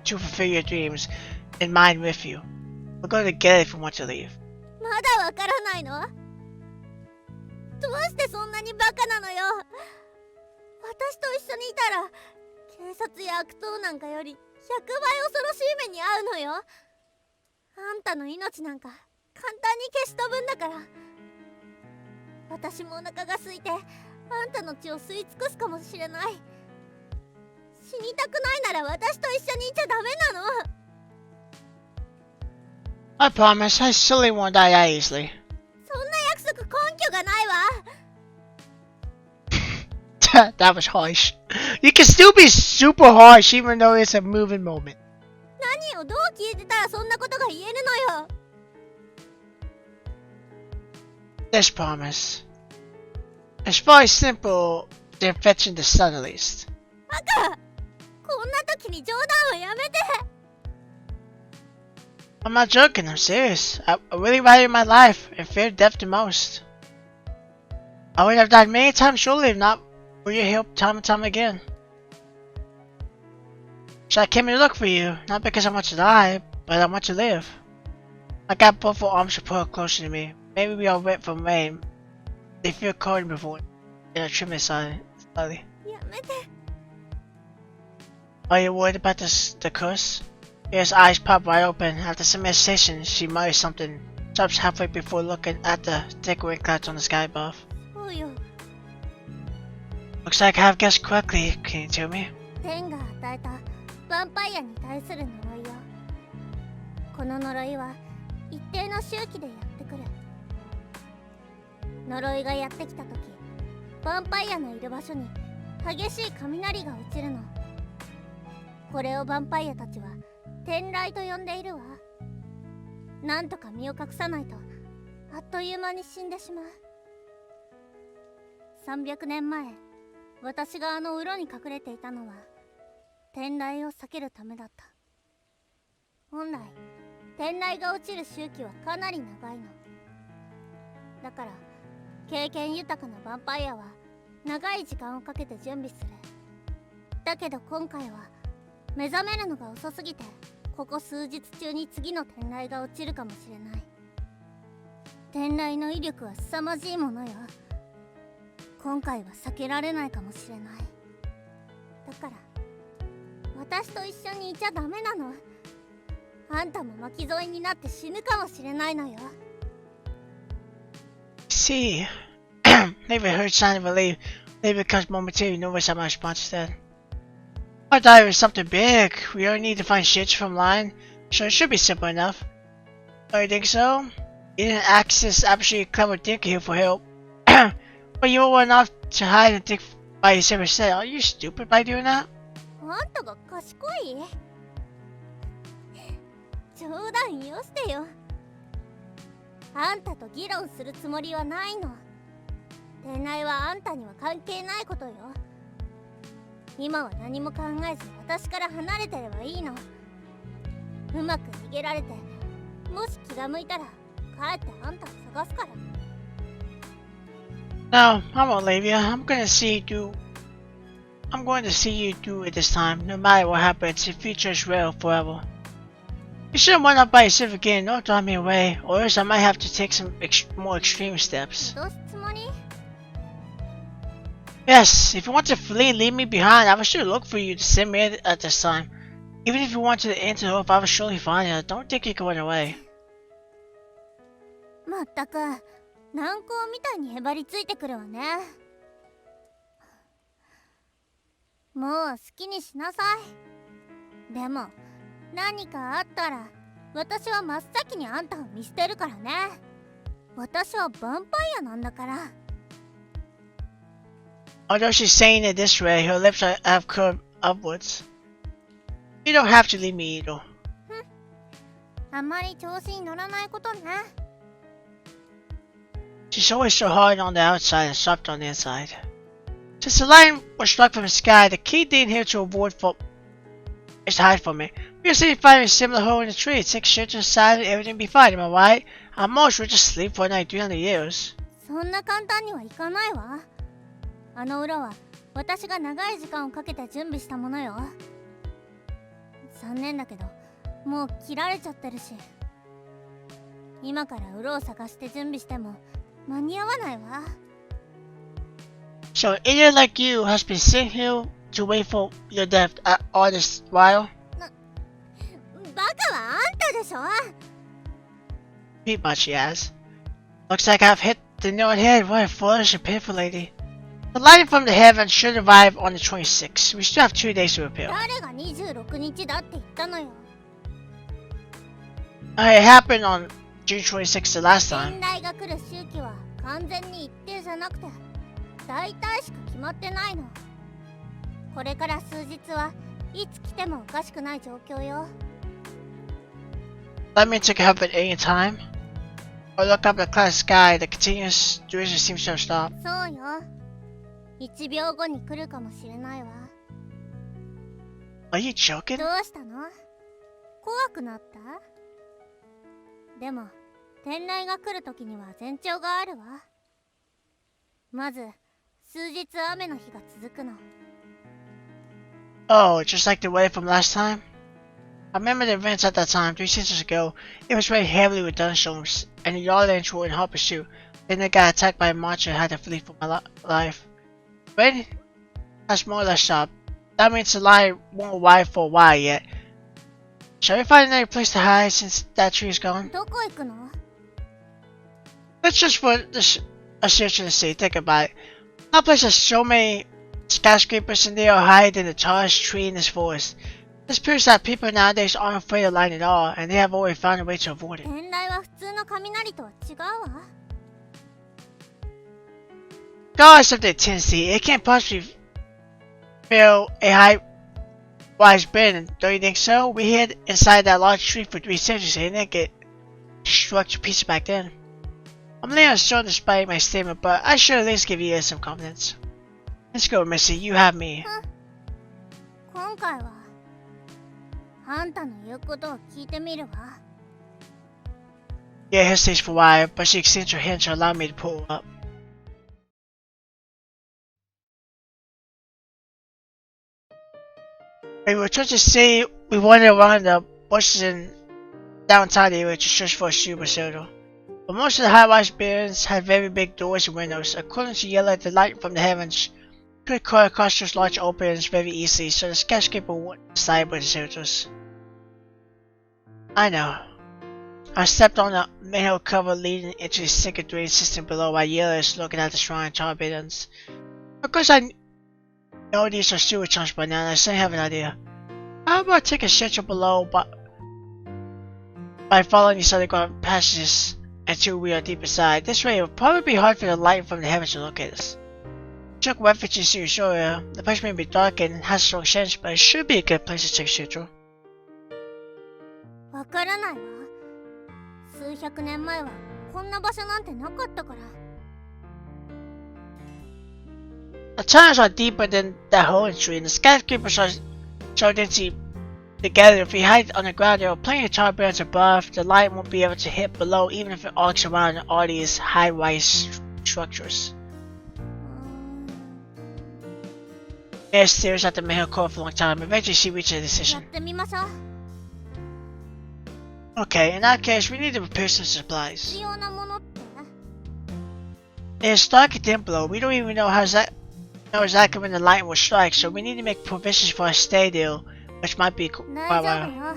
to fulfill your dreams and mine with you. We'll go together if you want to leave. まだわからないの？どうしてそんなにバカなのよ。私と一緒にいたら警察や悪党なんかより100倍恐ろしい目に遭うのよ。あんたの命なんか簡単に消し飛ぶんだから。私もお腹が空いてあんたの血を吸い尽くすかもしれない。死にたくないなら私と一緒にいちゃダメなの。 I promise, I certainly won't die that easily. そんな約束根拠がないわ。That was harsh. You can still be super harsh even though it's a moving moment. 何をどう聞いてたらそんなことが言えるのよ。 This promise. It's probably simple than fetching the sun at least. バカ！こんな時に冗談はやめて。 I'm not joking, I'm serious. I really value my life and fear death the most. I would have died many times surely if not for your help time and time again. So I came to look for you, not because I want to die, but I want to live. I got both your arms pulled closer to me. Maybe we are wet from rain. They feel cold before, and I trim it slightly. やめて。 Are you worried about the curse? His eyes pop wide open. After some hesitation, she mutters something, stops halfway before looking at the thick rain clouds on the sky above. そうよ。 Looks like I have guessed correctly. Can you tell me? 天が与えたヴァンパイアに対する呪いよ。この呪いは一定の周期でやってくる。呪いがやってきた時、ヴァンパイアのいる場所に激しい雷が落ちるの。これをヴァンパイアたちは天雷と呼んでいるわ。なんとか身を隠さないとあっという間に死んでしまう。300年前、私があの洞に隠れていたのは天雷を避けるためだった。本来天雷が落ちる周期はかなり長いの。だから経験豊かなヴァンパイアは長い時間をかけて準備する。だけど今回は目覚めるのが遅すぎてここ数日中に次の天雷が落ちるかもしれない。天雷の威力は凄まじいものよ。今回は避けられないかもしれない。だから私と一緒にいちゃダメなの。あんたも巻き添えになって死ぬかもしれないのよ。See, maybe I heard sign of relief. Maybe it becomes momentarily nervous at my response then. I thought it was something big. We only need to find shits from line, so it should be simple enough. Oh, you think so? You didn't ask this absolutely clever thinker here for help. But you went off to hide and think by yourself instead. Are you stupid by doing that? あんたが賢い？冗談よしてよ。あんたと議論するつもりはないの。天雷はあんたには関係ないことよ。今は何も考えず私から離れてればいいの。うまく逃げられて、もし気が向いたら帰ってあんたを探すから。No, I won't leave you. I'm going to see you through it this time, no matter what happens. The future is real forever. You shouldn't run up by yourself again. Don't drive me away, or else I might have to take some more extreme steps. どうすつもり？ Yes, if you want to flee, leave me behind. I will sure look for you to send me at this time. Even if you want to enter the earth, I will surely find you. Don't think you can run away. まったく軟膏みたいにへばりついてくるわね。もう好きにしなさい。でも何かあったら私は真っ先にあんたを見捨てるからね。私はヴァンパイアなんだから。Although she's saying it this way, her lips have curved upwards. You don't have to leave me either. あんまり調子に乗らないことね。She's always so hard on the outside and soft on the inside. Since the line was struck from the sky, the key thing here to avoid is to hide from it. We can find a similar hole in the tree, take shelter inside and everything will be fine, am I right? At most, we'll just sleep for another 300 years. そんな簡単にはいかないわ。あの裏は私が長い時間をかけて準備したものよ。残念だけどもう切られちゃってるし、今から裏を探して準備しても間に合わないわ。So, an idiot like you has been sitting here to wait for your death all this while? バカはあんたでしょ。 Pretty much, she has. Looks like I've hit the nail on the head. What a foolish and pitiful lady. The lightning from the heavens should arrive on the 26th. We still have 2 days to repair. 誰が26日だって言ったのよ。It happened on June 26th the last 天 time. 雷が来る周期は完全に一定じゃなくて大体しか決まってないの。これから数日はいつ来てもおかしくない状況よ。That means it can happen any time. Or look up at the cloud sky. The continuous duration seems to have stopped. そうよ。1秒後に来るかもしれないわ。 Are you joking? どうしたの？怖くなった？でも天雷が来る時には前兆があるわ。まず数日雨の日が続くの。 Oh, just like the weather from last time? I remember the events at that time, 3 seasons ago. It was raining heavily with thunderstorms, and the Yarlands were in hot pursuit. Then they got attacked by a monster and had to flee for my life. Rain has more or less stopped. That means the line won't arrive for a while yet. Shall we find another place to hide since that tree is gone? どこ行くの？ Let's just put a search in the sea. Think about it. That place has so many skyscrapers in there or hide in the tallest tree in this forest. This proves that people nowadays aren't afraid of light at all, and they have always found a way to avoid it. 天雷は普通の雷とは違うわ。 Regardless of the intensity, it can't possibly fail a high-wise bend, don't you think so? We hid inside that large tree for 3 centuries and it get struck to pieces back then. I'm laying on stone despite my statement, but I should at least give you some confidence. Let's go, Missy. You have me. 今回はあんたの言うことを聞いてみるわ。 Yeah, he hesitates for a while, but she extends her hand to allow me to pull her up. We were trying to say we wandered around the Washington downtown area to search for a super shuttle. But most of the high-rise buildings had very big doors and windows. According to Yellow, the light from the heavens could cut across those large openings very easily, so the skyscraper wouldn't decide where the shelters. I know. I stepped on the manhole cover leading into the secret drain system below while Yellow is looking at the shrine tower buildings. Of course I know these are sewer chunks by now, and I still have an idea. How about I take a shelter below by following these underground passages until we are deep inside. This way it will probably be hard for the light from the heavens to locate us. Took refuge in serious area. The place may be dark and has strong shadows, but it should be a good place to take shelter. わからないわ。数百年前はこんな場所なんてなかったから。The tunnels are deeper than that hole in the tree, and the skyscrapers are so densely together. If we hide underground, there are plenty of tall buildings above. The light won't be able to hit below, even if it arcs around all these high-rise structures. Mayor stares at the manhole cover for a long time. Eventually, she reaches a や decision. ってみましょう。 Okay, in that case, we need to prepare some 必 supplies. 要なものって？ It's dark and dim below. We don't even know exactly when the light will strike, so we need to make provisions for a stay there, which might be quite 大丈 a 夫 while. よ。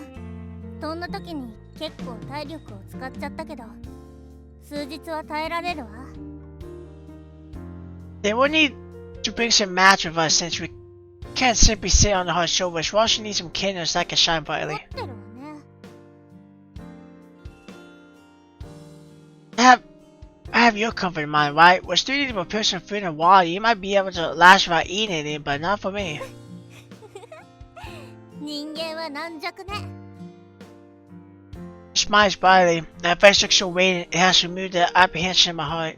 そんな時に結構体力を使っちゃったけど、数日は耐えられるわ。 They will need to bring some mats with us since we can't simply sit on the hard shoulders. We also need some candles that can shine 持 brightly. ってるわね。 I have your comfort in mind, right? We're still needing to prepare some food and water. You might be able to last without eating anything, but not for me. 人間は軟弱ね。 She smiles brightly. That face looks so radiant, it has removed the apprehension in my heart.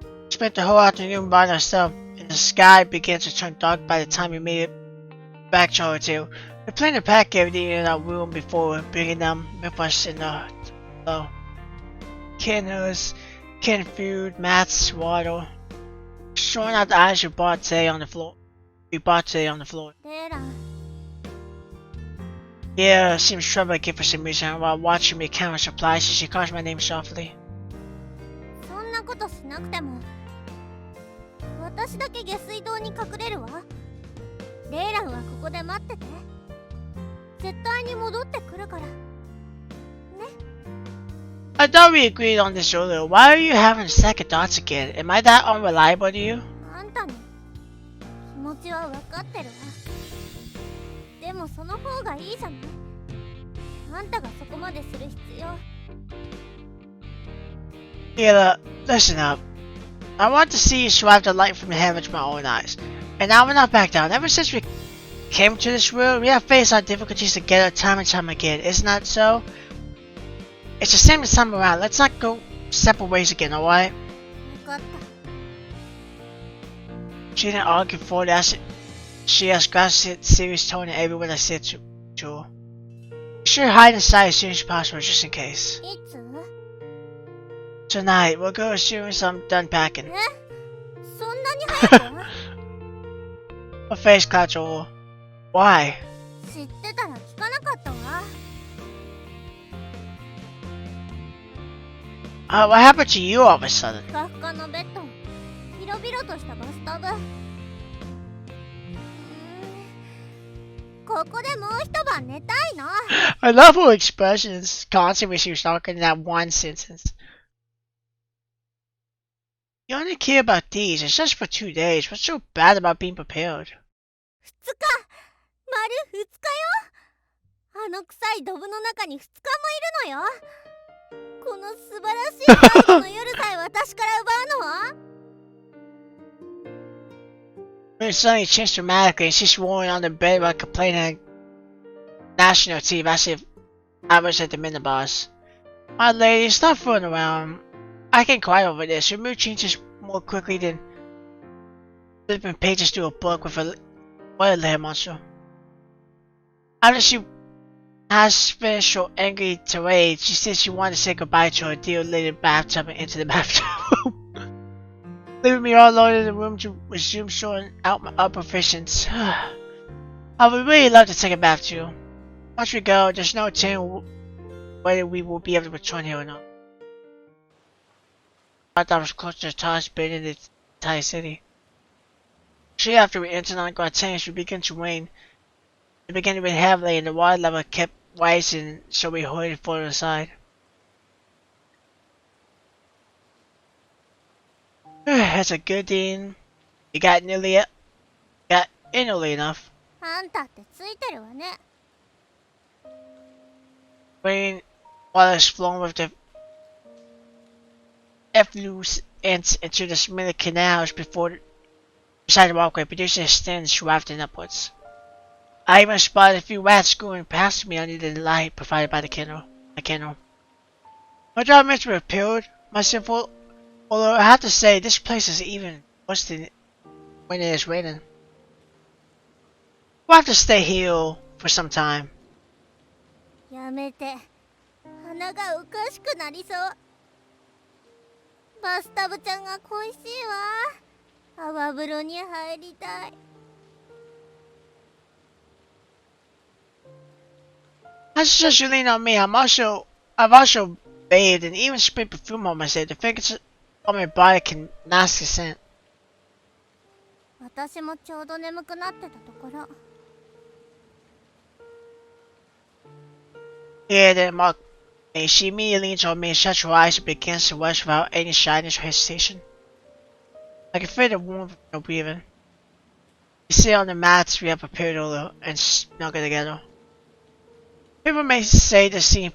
We spent the whole afternoon by ourselves, and the sky began to turn dark by the time we made it back to our hotel. We planned to pack everything in our room before bringing them with us in the below. Candles, canned food, mats, water. Showing out the items we bought today on the floor. レーラン、 Yeah, seems trouble again for some reason. While watching me count her supplies, she calls my name softly. そんなことしなくても。私だけ下水道に隠れるわ。レーランはここで待ってて。絶対に戻ってくるから。 I thought we agreed on this earlier. Why are you having second thoughts again? Am I that unreliable to you? あんたの気持ちは分かってるわ。でもその方がいいじゃない。あんたがそこまでする必要。 Yeah, listen up. I want to see you swipe the light from the heavens with my own eyes. And I will not back down. Ever since we came to this world, we have faced our difficulties together time and time again. Isn't that so? It's the same this time around. Let's not go separate ways again, alright? 分かった。 She didn't argue for that. She has grasped serious tone in every word I said to her. We should hide inside as soon as possible, just in case. いつ？ Tonight, we'll go as soon as I'm done packing. え？そんなに早く？ Her face clouds over. Why? 知ってたら聞かなかったわ。 What happened to you all of a sudden? ふかふかのベッド、広々としたバスタブ。ここでもう一晩寝たいの。 I love her expressions constantly when she was talking in that one sentence. You only care about these. It's just for 2 days. What's so bad about being prepared? 2日、丸2日よ。あの臭いドブの中に2日もいるのよ。この素晴らしい最後の夜さえ私から奪うのは？ Moon suddenly changed dramatically and she's rolling on the bed while complaining national TV as if I was at the minibus. My lady, stop fooling around. I can cry over this. Your mood changes more quickly than flipping pages through a book with a layer monster. After she has finished her angry tirade, she said she wanted to say goodbye to her dear lady bathtub and into the bathtub. Leaving me all alone in the room to resume sorting out my upper visions. I would really love to take a bath too. Once we go, there's no telling whether we will be able to return here or not. I thought it was close to the tallest building in the entire city. Shortly after we entered on Guatemala, it began to rain. It began to rain heavily and the water level kept rising, so we hurried further aside. That's a good thing. You got in early enough. あんたってついてるわね。 Rain water is flowing with the effluent into the smaller canals beside the walkway, producing a stench wafting upwards. I even spotted a few rats going past me under the light provided by the candle. My job meant to be repaired, although I have to say this place is even worse than when it is raining. We'll have to stay here for some time. やめて。鼻がおかしくなりそう。バスタブちゃんが恋しいわ。泡風呂に入りたい。That's just you lean on me. I've also bathed and even sprayed perfume on myself. The fragrance on my body can mask the scent. 私もちょうど眠くなってたところ。 Yeah, then Mark, and she immediately leans on me and shuts her eyes and begins to rush without any shyness or hesitation. I can feel the warmth of no breathing. We sit on the mats we have prepared earlier and snuggle together. People may say the scene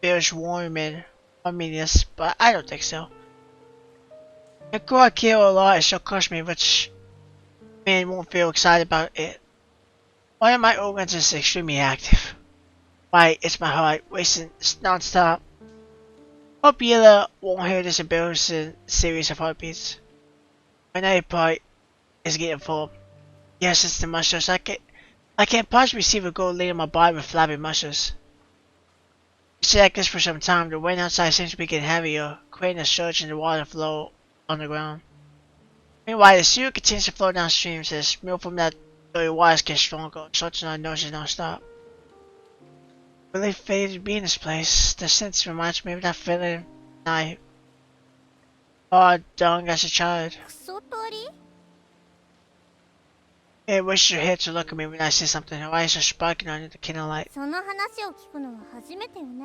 feels warm and harmonious, but I don't think so. The girl I kill a lot is so close to me, which men won't feel excited about it. One of my organs is extremely active. Why, it's my heart racing non-stop. Hope Yella won't hear this embarrassing series of heartbeats. Another part is getting full. Yes, it's the muscles. I can't possibly see the girl laying my body with flabby muscles. It's like this for some time. The wind outside seems to be getting heavier, creating a surge in the water flow on the ground. Meanwhile, the sewer continues to flow downstream as the smell from that dirty water gets stronger, searching our noses non-stop. Really faded to be in this place. The sense reminds me of that feeling I dung as a child. クソ鳥 It wishes her head to look at me when I say something. Her eyes are sparkling under the candlelight. その話を聞くのは初めてよね。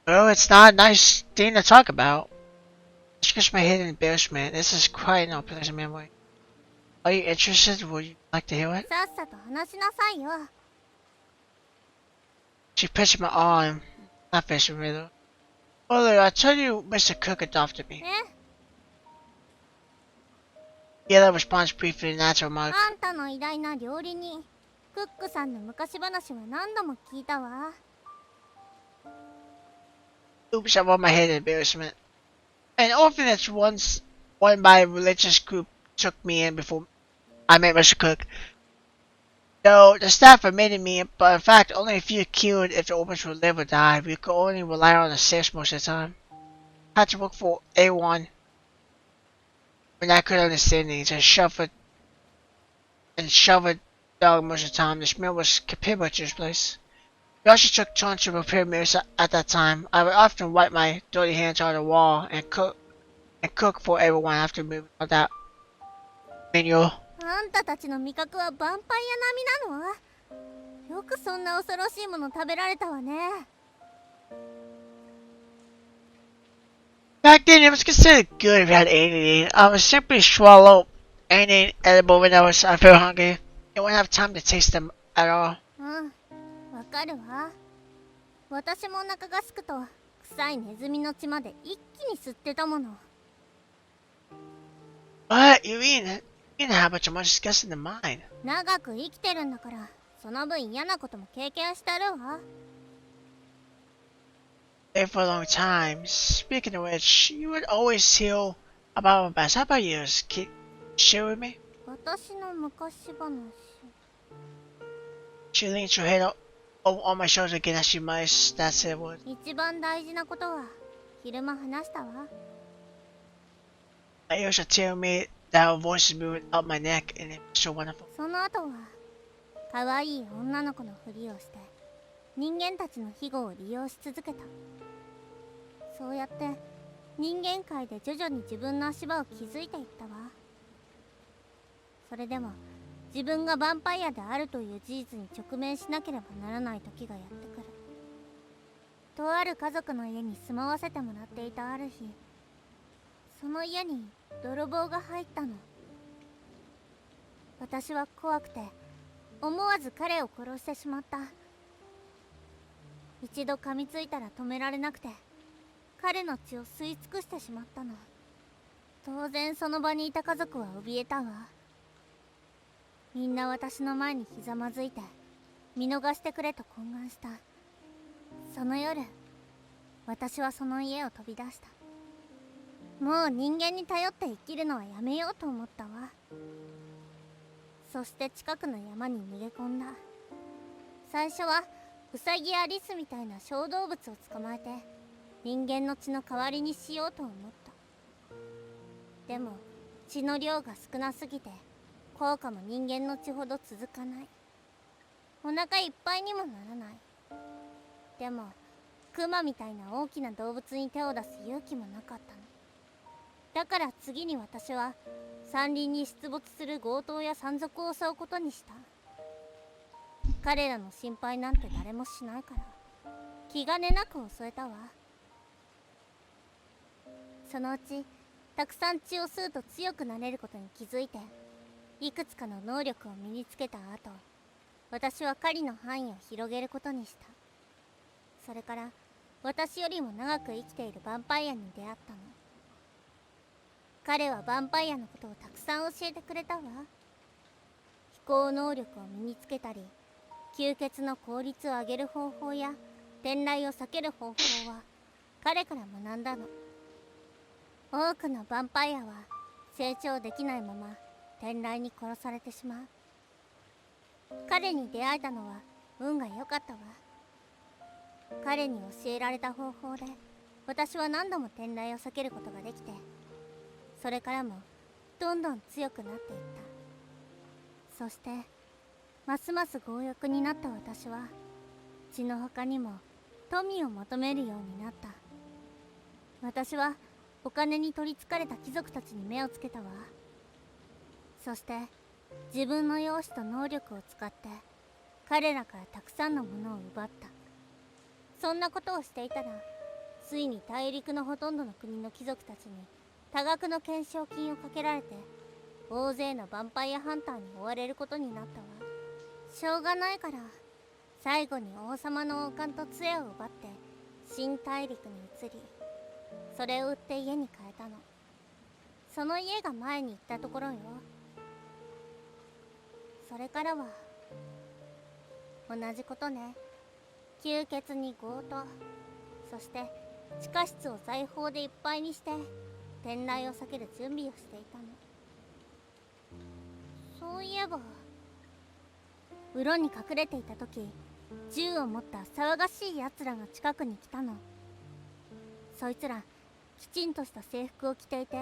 Well, it's not a nice thing to talk about. I scratch my head in embarrassment. This is quite an unpleasant memory. Are you interested? Would you like to hear it? さっさと話しなさいよ。 She pinches my arm. Not finishing with her. Earlier, I told you Mr. Cook adopted me. え Yella responds briefly and that's a remark. あんたの偉大な料理人クックさんの昔話は何度も聞いたわ。 Oops, I rolled my head in embarrassment. An orphanage once run by a religious group took me in before I met Mr. Cook. Though the staff admitted me, but in fact only a few killed if the orphans would live or die. We could only rely on the safe most of the time. I had to work for A1 when I couldn't understand things and shove it dog most of the time. The smell was comparable to this place. We also took turns to prepare meals at that time. I would often wipe my dirty hands on the wall and cook for everyone after moving on that menu. あんたたちの味覚はヴァンパイア並みなの？よくそんな恐ろしいもの食べられたわね。 Back then, it was considered good if you had anything. I would simply swallow anything edible when I felt hungry. I wouldn't have time to taste them at all. うん、わかるわ。私もお腹がすくと臭いネズミの血まで一気に吸ってたもの。 What? You didn't have much more disgusting than mine. 長く生きてるんだからその分嫌なことも経験してるわ。 There for a long time. Speaking of which, you would always hear about my past. How about yours? Can you share with me? 私の昔話。 She leans her head on my shoulder again as she mutters that said word. 一番大事なことは昼間話したわ。 My ears are telling me that her voice is moving up my neck, and it was so wonderful. その後は可愛い女の子のふりをして人間たちの庇護を利用し続けた。そうやって人間界で徐々に自分の足場を築いていったわ。それでも自分がヴァンパイアであるという事実に直面しなければならない時がやってくる。とある家族の家に住まわせてもらっていたある日、その家に泥棒が入ったの。私は怖くて思わず彼を殺してしまった。一度噛みついたら止められなくて彼の血を吸い尽くしてしまったの。当然その場にいた家族は怯えたわ。みんな私の前にひざまずいて見逃してくれと懇願した。その夜私はその家を飛び出した。もう人間に頼って生きるのはやめようと思ったわ。そして近くの山に逃げ込んだ。最初はウサギやリスみたいな小動物を捕まえて人間の血の代わりにしようと思った。でも血の量が少なすぎて効果も人間の血ほど続かない。お腹いっぱいにもならない。でもクマみたいな大きな動物に手を出す勇気もなかったの。だから次に私は山林に出没する強盗や山賊を襲うことにした。彼らの心配なんて誰もしないから気兼ねなく襲えたわ。そのうちたくさん血を吸うと強くなれることに気づいていくつかの能力を身につけた後、私は狩りの範囲を広げることにした。それから私よりも長く生きているヴァンパイアに出会ったの。彼はヴァンパイアのことをたくさん教えてくれたわ。飛行能力を身につけたり、吸血の効率を上げる方法や天雷を避ける方法は彼から学んだの。多くのヴァンパイアは成長できないまま天雷に殺されてしまう。彼に出会えたのは運が良かったわ。彼に教えられた方法で私は何度も天雷を避けることができて、それからもどんどん強くなっていった。そしてますます強欲になった私は血の他にも富を求めるようになった。私はお金に取りつかれた貴族たちに目をつけたわ。そして自分の容姿と能力を使って彼らからたくさんのものを奪った。そんなことをしていたらついに大陸のほとんどの国の貴族たちに多額の懸賞金をかけられて大勢のヴァンパイアハンターに追われることになったわ。しょうがないから最後に王様の王冠と杖を奪って新大陸に移り、それを売って家に変えたの。その家が前に行ったところよ。それからは同じことね。吸血に強盗、そして地下室を財宝でいっぱいにして天雷を避ける準備をしていたの。そういえばうろに隠れていた時、銃を持った騒がしいやつらが近くに来たの。そいつらきちんとした制服を着ていて、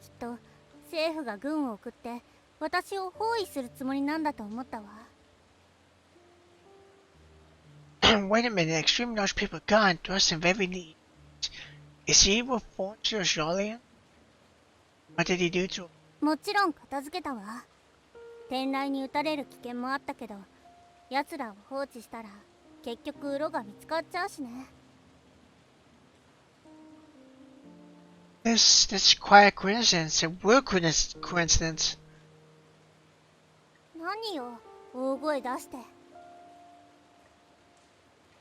きっと政府が軍を送って私を包囲するつもりなんだと思ったわ。Wait a minute, extreme large people gone, dressed in very neat. Is he evil form to Australian? What did he do to him? もちろん片付けたわ。天雷に撃たれる危険もあったけど、奴らを放置したら結局ウロが見つかっちゃうしね。This quiet coincidence, a weird coincidence. 何よ、大声出して。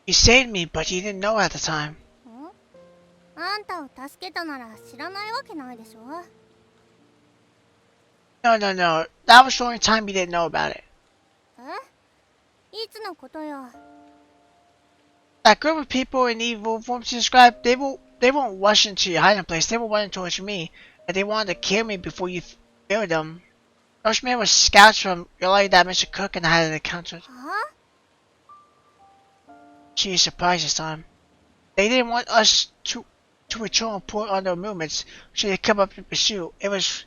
He saved me, but he didn't know at the time. あんたを助けたなら知らないわけないでしょ。No. That was the only time he didn't know about it. いつのことよ。That group of people in evil forms you described, they won't rush into your hiding place. They were running towards me, and they wanted to kill me before you killed them. Those men were scouts from earlier that Mr. Cook and I had encountered. She is surprised this time. They didn't want us to patrol and report on their movements, so they come up in pursuit. It was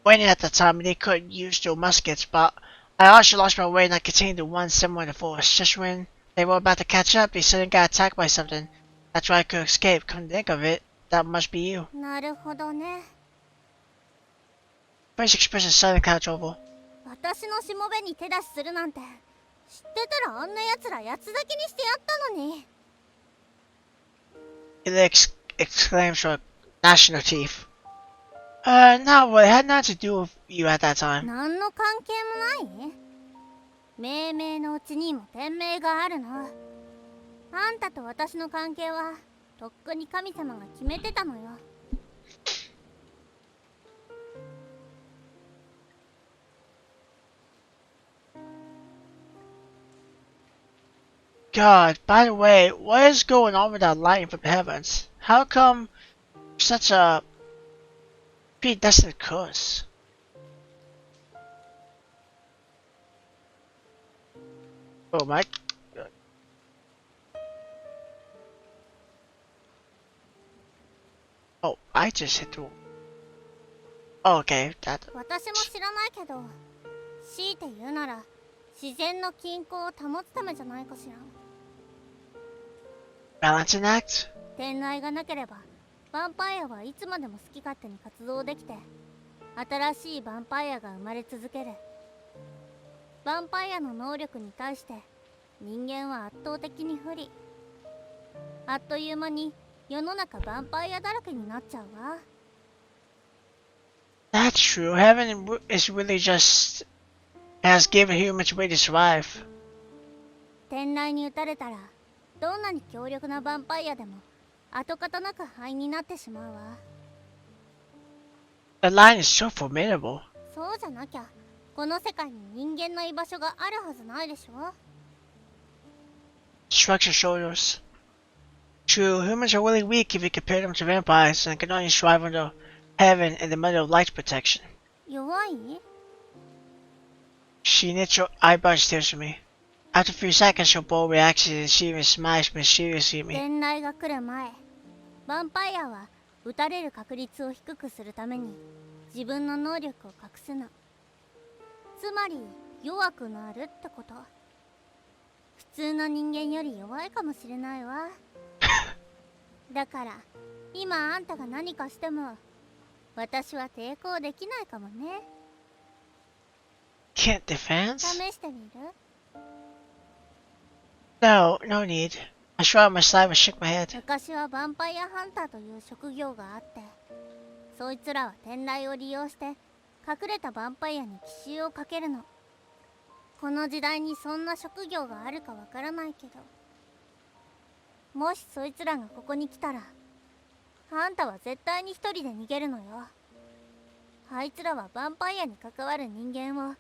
waiting at the time and they couldn't use their muskets, but I also lost my way and I continued to run somewhere in the forest. Just when they were about to catch up, they suddenly got attacked by something. That's why I could escape. Come to think of it, that must be you. なるほどね。 Face expression suddenly kind of trouble. 私のしもべに手出しするなんて、知ってたらあんな奴ら八つ咲きにしてやったのに。It exclaims for a national chief. No, well, it had nothing to do with you at that time. 何の関係もない？命名のうちにも店名があるの。あんたと私の関係はとっくに神様が決めてたのよ。God, by the way, what is going on with that lightning from the heavens? How come such a predestined curse? Oh my God. Oh, I just hit the wall. Oh, okay, that. 私も知らないけど、強いて言うなら自然の均衡を保つためじゃないかしら。 Balancing act? 天内がなければヴァンパイアはいつまでも好き勝手に活動できて、新しいヴァンパイアが生まれ続ける。ヴァンパイアの能力に対して人間は圧倒的に不利。あっという間に世の中ヴァンパイアだらけになっちゃうわ。 That's true. Heaven is really just has given humans a way to survive. 天内に撃たれたらどんなに強力なヴァンパイアでも跡形なく灰になってしまうわ。 The line is so formidable. そうじゃなきゃこの世界に人間の居場所があるはずないでしょ。 Shrugs her shoulders. True, humans are really weak if you compare them to vampires and can only strive under heaven in the middle of light protection. 弱い？ She knits her eyebrows tears for me. After a few seconds, her bold reacts and she even smiles mysteriously at me. 天雷が来る前、ヴァンパイアは撃たれる確率を低くするために自分の能力を隠すの。つまり弱くなるってこと。普通の人間より弱いかもしれないわ。だから今あんたが何かしても私は抵抗できないかもね。 Can't defend? 試してみる？ No, no need. I shrugged my side and shook my head. 昔はヴァンパイアハンターという職業があって、そいつらは天雷を利用して隠れたヴァンパイアに奇襲をかけるの。この時代にそんな職業があるかわからないけど、もしそいつらがここに来たらあんたは絶対に一人で逃げるのよ。あいつらはヴァンパイアに関わる人間を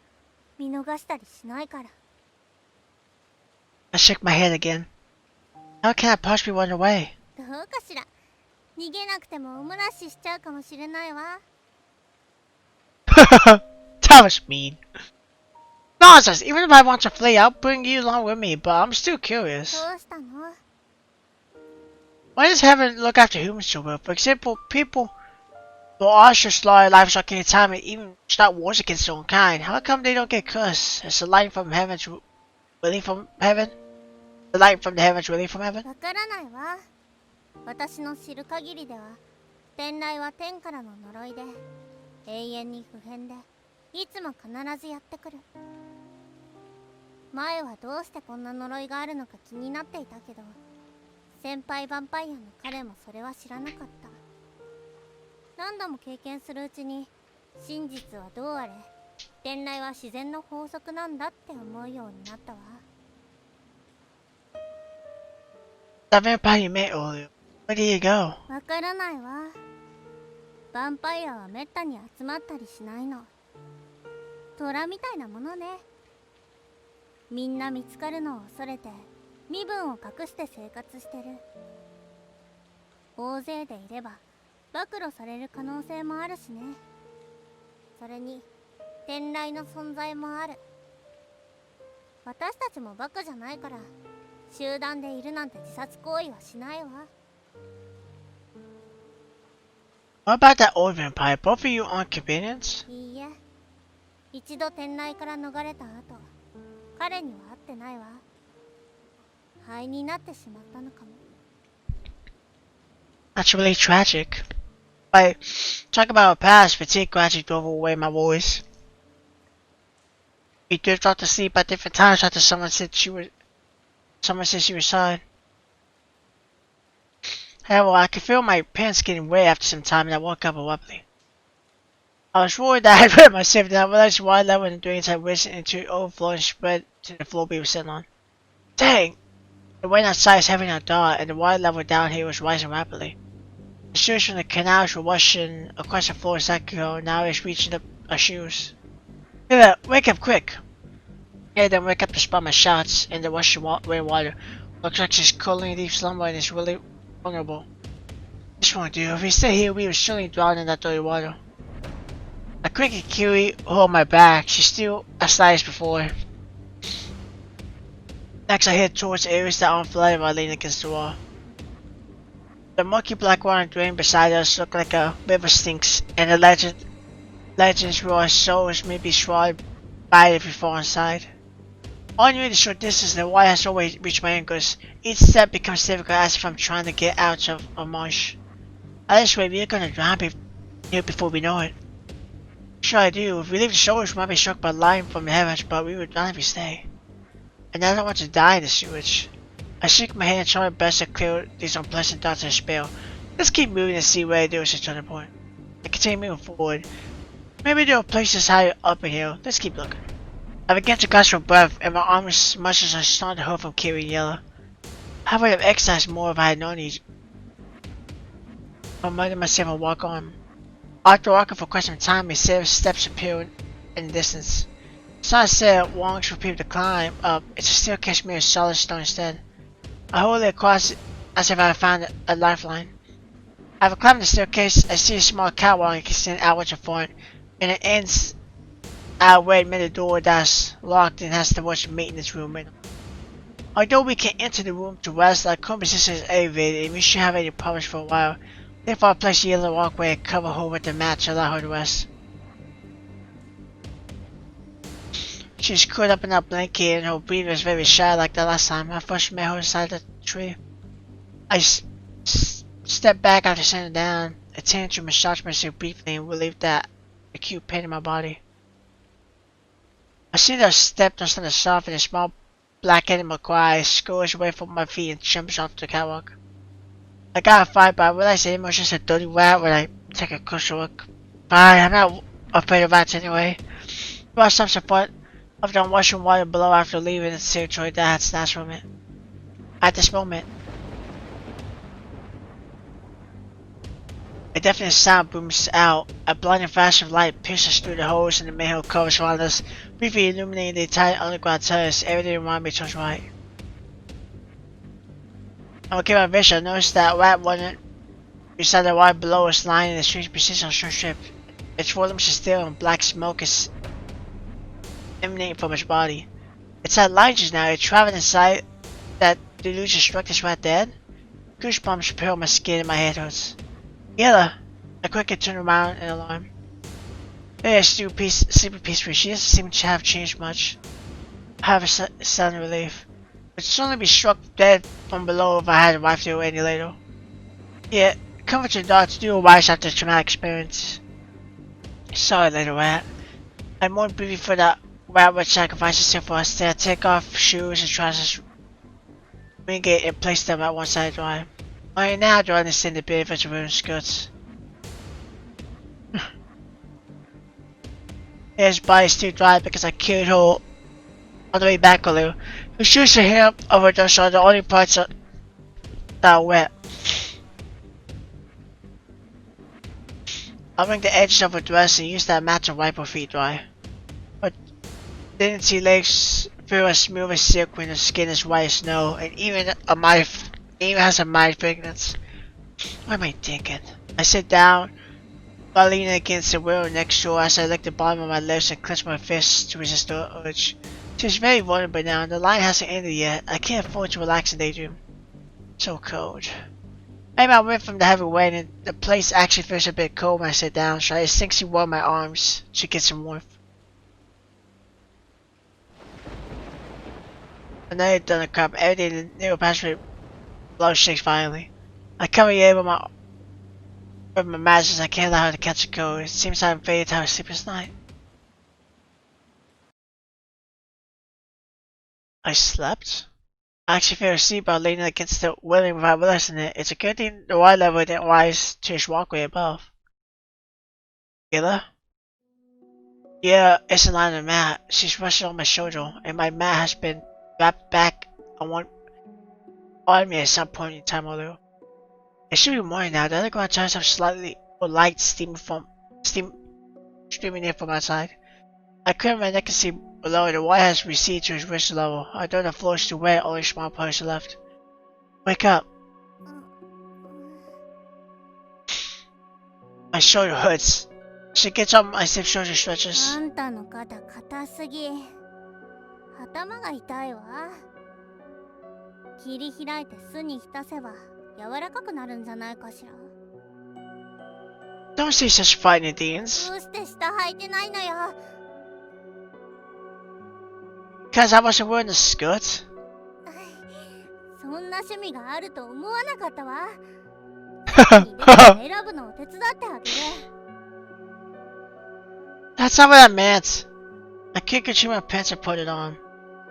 見逃したりしないから。 I shook my head again. How can I possibly run away? どうかしら。逃げなくてもおむなししちゃうかもしれないわ。 That was mean. Nonsense! Even if I want to flee, I'll bring you along with me, but I'm still curious. どうしたの？ Why does heaven look after humans so well? For example, people will also slaughter livestock any time and even start wars against their own kind. How come they don't get cursed? Is the light from heaven really from heaven? The light from the heavens really from heaven? わからないわ。私の知る限りでは、天雷は天からの呪いで、永遠に不変で、いつも必ずやってくる。前はどうしてこんな呪いがあるのか気になっていたけど、先輩ヴァンパイアの彼もそれは知らなかった。何度も経験するうちに、真実はどうあれ、天雷は自然の法則なんだって思うようになったわ。 That vampire you met earlier. Where did he go? わからないわ。ヴァンパイアはめったに集まったりしないの。虎みたいなものね。みんな見つかるのを恐れて身分を隠して生活してる。大勢でいれば暴露される可能性もあるしね。それに天雷の存在もある。私たちもバカじゃないから集団でいるなんて自殺行為はしないわ。What about that old vampire? Both of you on companions? いいえ、一度店内から逃れた後、彼には会ってないわ。灰になってしまったのかも。That's really tragic. Like, talk about a past, fatigue gradually drove away my voice. We drift off to sleep at different times after someone said she was sorry. However, I could feel my pants getting wet after some time and I woke up abruptly. I was worried that I had wet myself and I realized the water level in the drains had risen into overflow and spread to the floor we were sitting on. Dang! The rain outside is having a dart and the water level down here was rising rapidly. The sewage from the canals were washing across the floor as I could go, now it's reaching up our shoes. Miller, wake up quick! Yeah, then wake up to spot my shots in the rushing rainwater. Looks like she's curling in deep slumber and is really vulnerable. This won't do. If we stay here, we will surely drown in that dirty water. I quickly Kiwi hold my back. She's still as light as before. Next, I head towards the areas that aren't flooded while leaning against the wall. The murky black water drain beside us looked like a river Styx, and the legends were our souls may be shrouded by it if we fall inside. Only in a short distance, the water has always reached my ankles. Each step becomes difficult as if I'm trying to get out of a marsh. At this rate, we're gonna drown here before we know it. Sure I do. If we leave the shores, we might be struck by lightning from the heavens, but we would drown if we stay. And I don't want to die in the sewage. I shake my head and try my best to clear these unpleasant thoughts and spell. Let's keep moving and see where there is a turning point. I continue moving forward. Maybe there are places higher up in here. Let's keep looking. I began to gasp for breath, and my arm as much as I started to hurt from carrying Yellow. I would have exercised more if I had known these. I muttered myself and walk on. After walking for quite some time, a set of steps appeared in the distance. Sunset walks for people to climb up. It's a staircase made of solid stone instead. I hold it across as if I had found a lifeline. After climbing the staircase, I see a small catwalk extend outwards in front, and it ends at where it made a door that's locked and has the word maintenance room in it. Although we can enter the room to rest, our current position is elevated and we shouldn't have any problems for a while. Therefore, I place the yellow walkway and cover her with the mat to allow her to rest. She's curled up in that blanket and her breathing is very shy like the last time I first met her inside the tree. I step back after sitting down, attend to massage myself briefly and relieve that acute pain in my body. I see that I stepped on something soft and a small black animal cries, scurries away from my feet and jumps off the catwalk. I got a fight, but I realized the animal was just a dirty rat when I take a closer look. Fine, I'm not afraid of rats anyway. Brought some support of the washing water below after leaving the territory that had snatched from it. At this moment, a definite sound booms out. A blinding flash of light pierces through the holes in the manhole covers around us, briefly illuminating the entire underground terrace. Everything around me turns white. On looking at my vision, I noticed that rat wasn't beside the water below us, lying in a strange position on a stone strip. Its volumes are still and black smoke is emanating from its body. It's had lunges now. It's traveling inside that delusion struck this rat dead. Goosebumps appear on my skin and my head hurts. Yella! I quickly turn around in alarm. There, sleeping peacefully. She doesn't seem to have changed much. I have a sudden relief. I'd certainly be struck dead from below if I had arrived here any later. Yet, comforting thoughts do arise after a traumatic experience. Sorry, little rat. I mourn briefly for that rat would sacrifice itself for us. Then I take off shoes and trousers, ring it, and place them at one side of the drive. Only now do I understand the benefits of wearing skirts. His body is still dry because I carried her on the way back a little. Her shoes and hair of her dress are the only parts that are wet. I wring the edges of her dress and use that mat to wipe her feet dry. Her dainty legs feel as smooth as silk when her skin is white as snow, and even has a mild fragrance. What am I thinking? I sit down while leaning against the window next door as I lick the bottom of my lips and clench my fists to resist the urge. She's very vulnerable now, and the line hasn't ended yet. I can't afford to relax and daydream. So cold. Maybe I'm away from the heavy weight and the place actually feels a bit cold when I sit down, so I instinctively warm my arms to get some warmth. Another done a cup, everything in the new passage blow shakes violently. I cover the air with my mattress. I can't allow her to catch a cold. It seems I'm fated to have a sleepless night. I slept? I actually fell asleep while leaning against the railing without realizing it. It's a good thing the water level didn't rise to its walkway above. Kayla? Yeah, it's a line of mat. She's rushing on my shoulder, and my mat has been wrapped back on me at some point in time or other. It should be morning now. The underground turns up slightly or light steam streaming in from outside. I cramp my neck and see below. The water has receded to its wrist level. I know the floor is too wet, only small parts are left. Wake up. My shoulder hurts. She gets up, my stiff shoulder stretches. あんたの肩硬すぎ。頭が痛いわ。切り開いて巣に浸せば柔らかくなるんじゃないかしら。Don't say such frightening things. どうして下履いてないのよ。Because I wasn't wearing a skirt? そんな趣味があると思わなかったわ。選ぶのを手伝ってあげる。That's not what I meant. I kicked her to my pants and put it on.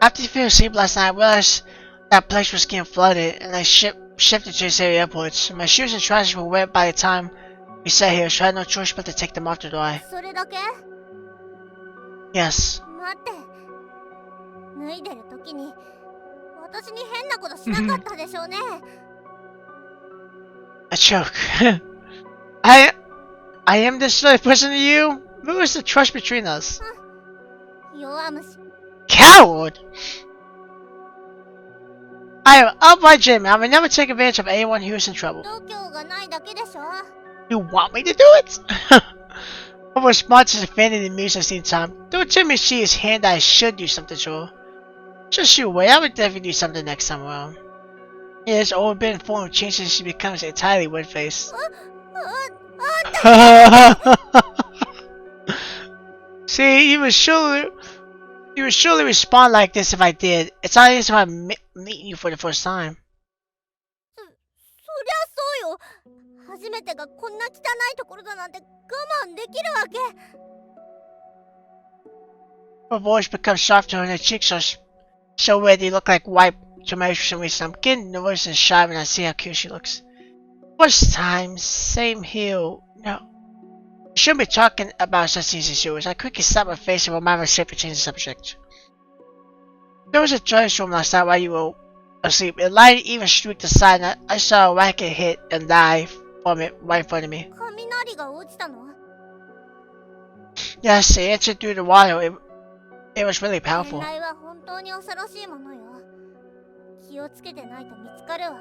After you fell asleep last night, I realized that place was getting flooded, and I shifted to this area upwards. My shoes and trousers were wet by the time we sat here, so I had no choice but to take them off to dry. それだけ？ Yes. 待って。脱いでる時に私に変なことしなかったでしょうね。A choke. I am this sort of person to you? Who is the trust between us? 弱虫。 Coward! I am upright Jim. I will never take advantage of anyone who is in trouble. 度胸がないだけでしょ。 You want me to do it? Her response is offended and amused at the same time. Don't tell me she is hand that I should do something to her. Just you wait, I would definitely do something next time around. Yes, all been form of change since she becomes entirely red-faced. See, you would surely respond like this if I did. It's not as if I'm meeting you for the first time. そりゃそうよ。初めてがこんな汚いところだなんて我慢できるわけ。 Her voice becomes softer and her cheeks are so red they look like white tomatoes for some reason. I'm getting nervous and shy when I see how cute she looks. First time, same here. No. I shouldn't be talking about such things as yours. I quickly slapped my face and reminded myself to change the subject. There was a toilet room last night while you were asleep. The light even streaked aside and I saw a racket hit and die from it right in front of me. 雷が落ちたの？ Yes, it entered through the water. It was really powerful. 天雷は本当に恐ろしいものよ。気をつけてないと見つかるわ。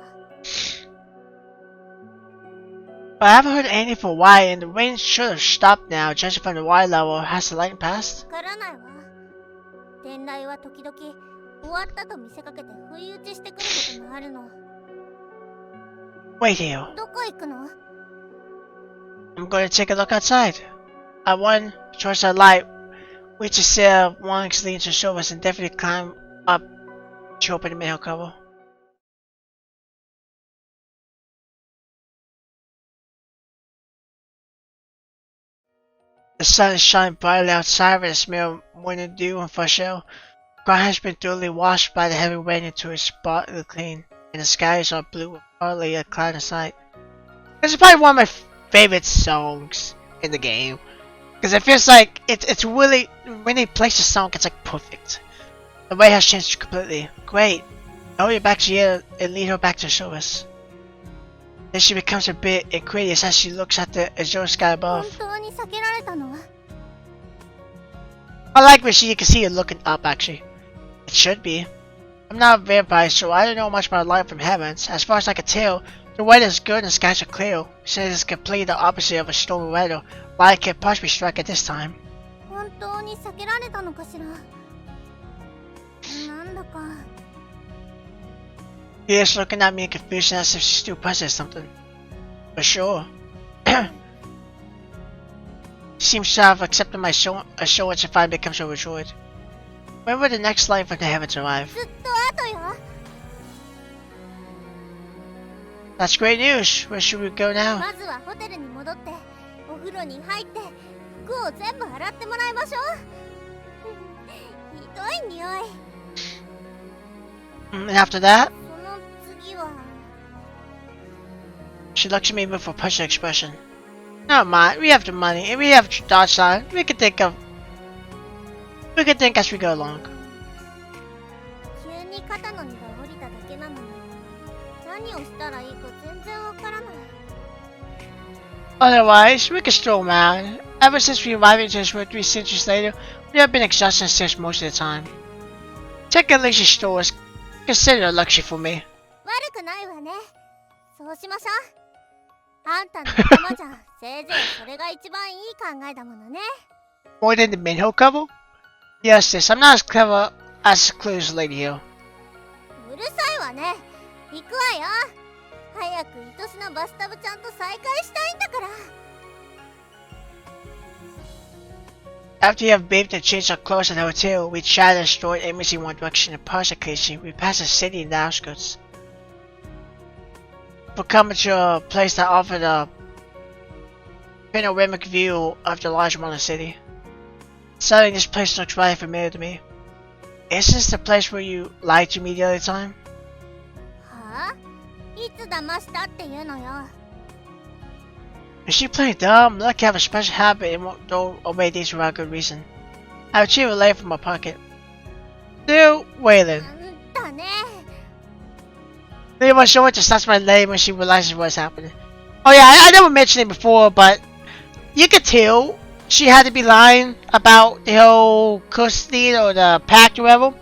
But I haven't heard anything for a while, and the rain should have stopped now, judging from the water level. Has the lightning passed? わからないわ。天雷は時々終わったと見せかけて不意打ちしてくることもあるの。 Wait here. どこ行くの？ I'm going to take a look outside. I run towards the light, which is still one leading to surface, and definitely climb up to open the manhole cover. The sun is shining brightly outside with a smell of morning dew and fresh air. The ground has been thoroughly washed by the heavy rain until it's spotlessly clean, and the skies are blue with hardly a cloud in sight. This is probably one of my favorite songs in the game, because it feels like it's really, when they place the song, it's like perfect. The way has changed completely. Great. I hold you back to here and lead her back to the surface. Then she becomes a bit incredulous as she looks at the azure sky 本 above. 当に避けられたの？ I like when you can see her looking up, actually. It should be. I'm not a vampire, so I don't know much about light from heavens. As far as I can tell, the weather is good and the skies are clear. Since it's completely the opposite of a stormy weather, light can possibly strike at this time. 本当に避けられたのかしら？なんだか。 She is looking at me in confusion as if she's still processing something. For sure. Seems to have accepted my assurance if I become overjoyed. When will the next light from the heavens arrive? ずっと後よ。 That's great news. Where should we go now? まずはホテルに戻ってお風呂に入って服を全部洗ってもらいましょう。ひどい匂い。 And after that, その次は she looks at me with a puzzled expression. Never mind, we have the money and we have Dodge. We can think as we go along. 急に肩の荷が下りただけなのに何をしたらいいか全然わからない。 Otherwise, we can stroll around. Ever since we arrived into this world 3 centuries later, we have been exhausted and stressed most of the time. Taking a leisure stroll is considered a luxury for me. 悪くないわね。そうしましょう。あんたの仲間じゃせいぜいそれが一番いい考えだものね。 More than the Minho couple? Yes, sis, I'm not as clever as the clues lady here. うるさいわね。行くわよ。早く愛しのバスタブちゃんと再会したいんだから。 After you have bathed and changed our clothes at the hotel, we chatted and strolled aimlessly in one direction and past occasionally. We passed a city in the outskirts. We're coming to a place that offered a panoramic view of the large modern city. Suddenly, this place looks rather familiar to me. Is this the place where you lied to me the other time? はあ？いつ騙したっていうのよ。 Is she playing dumb? Lucky I have a special habit and won't throw away these without good reason. I retrieve a letter from my pocket. Still Waylon. なんだね。 They were sure to snatch my leg when she realizes what's happening. Oh yeah, I never mentioned it before, but you could tell she had to be lying about the whole custody or the pact or whatever.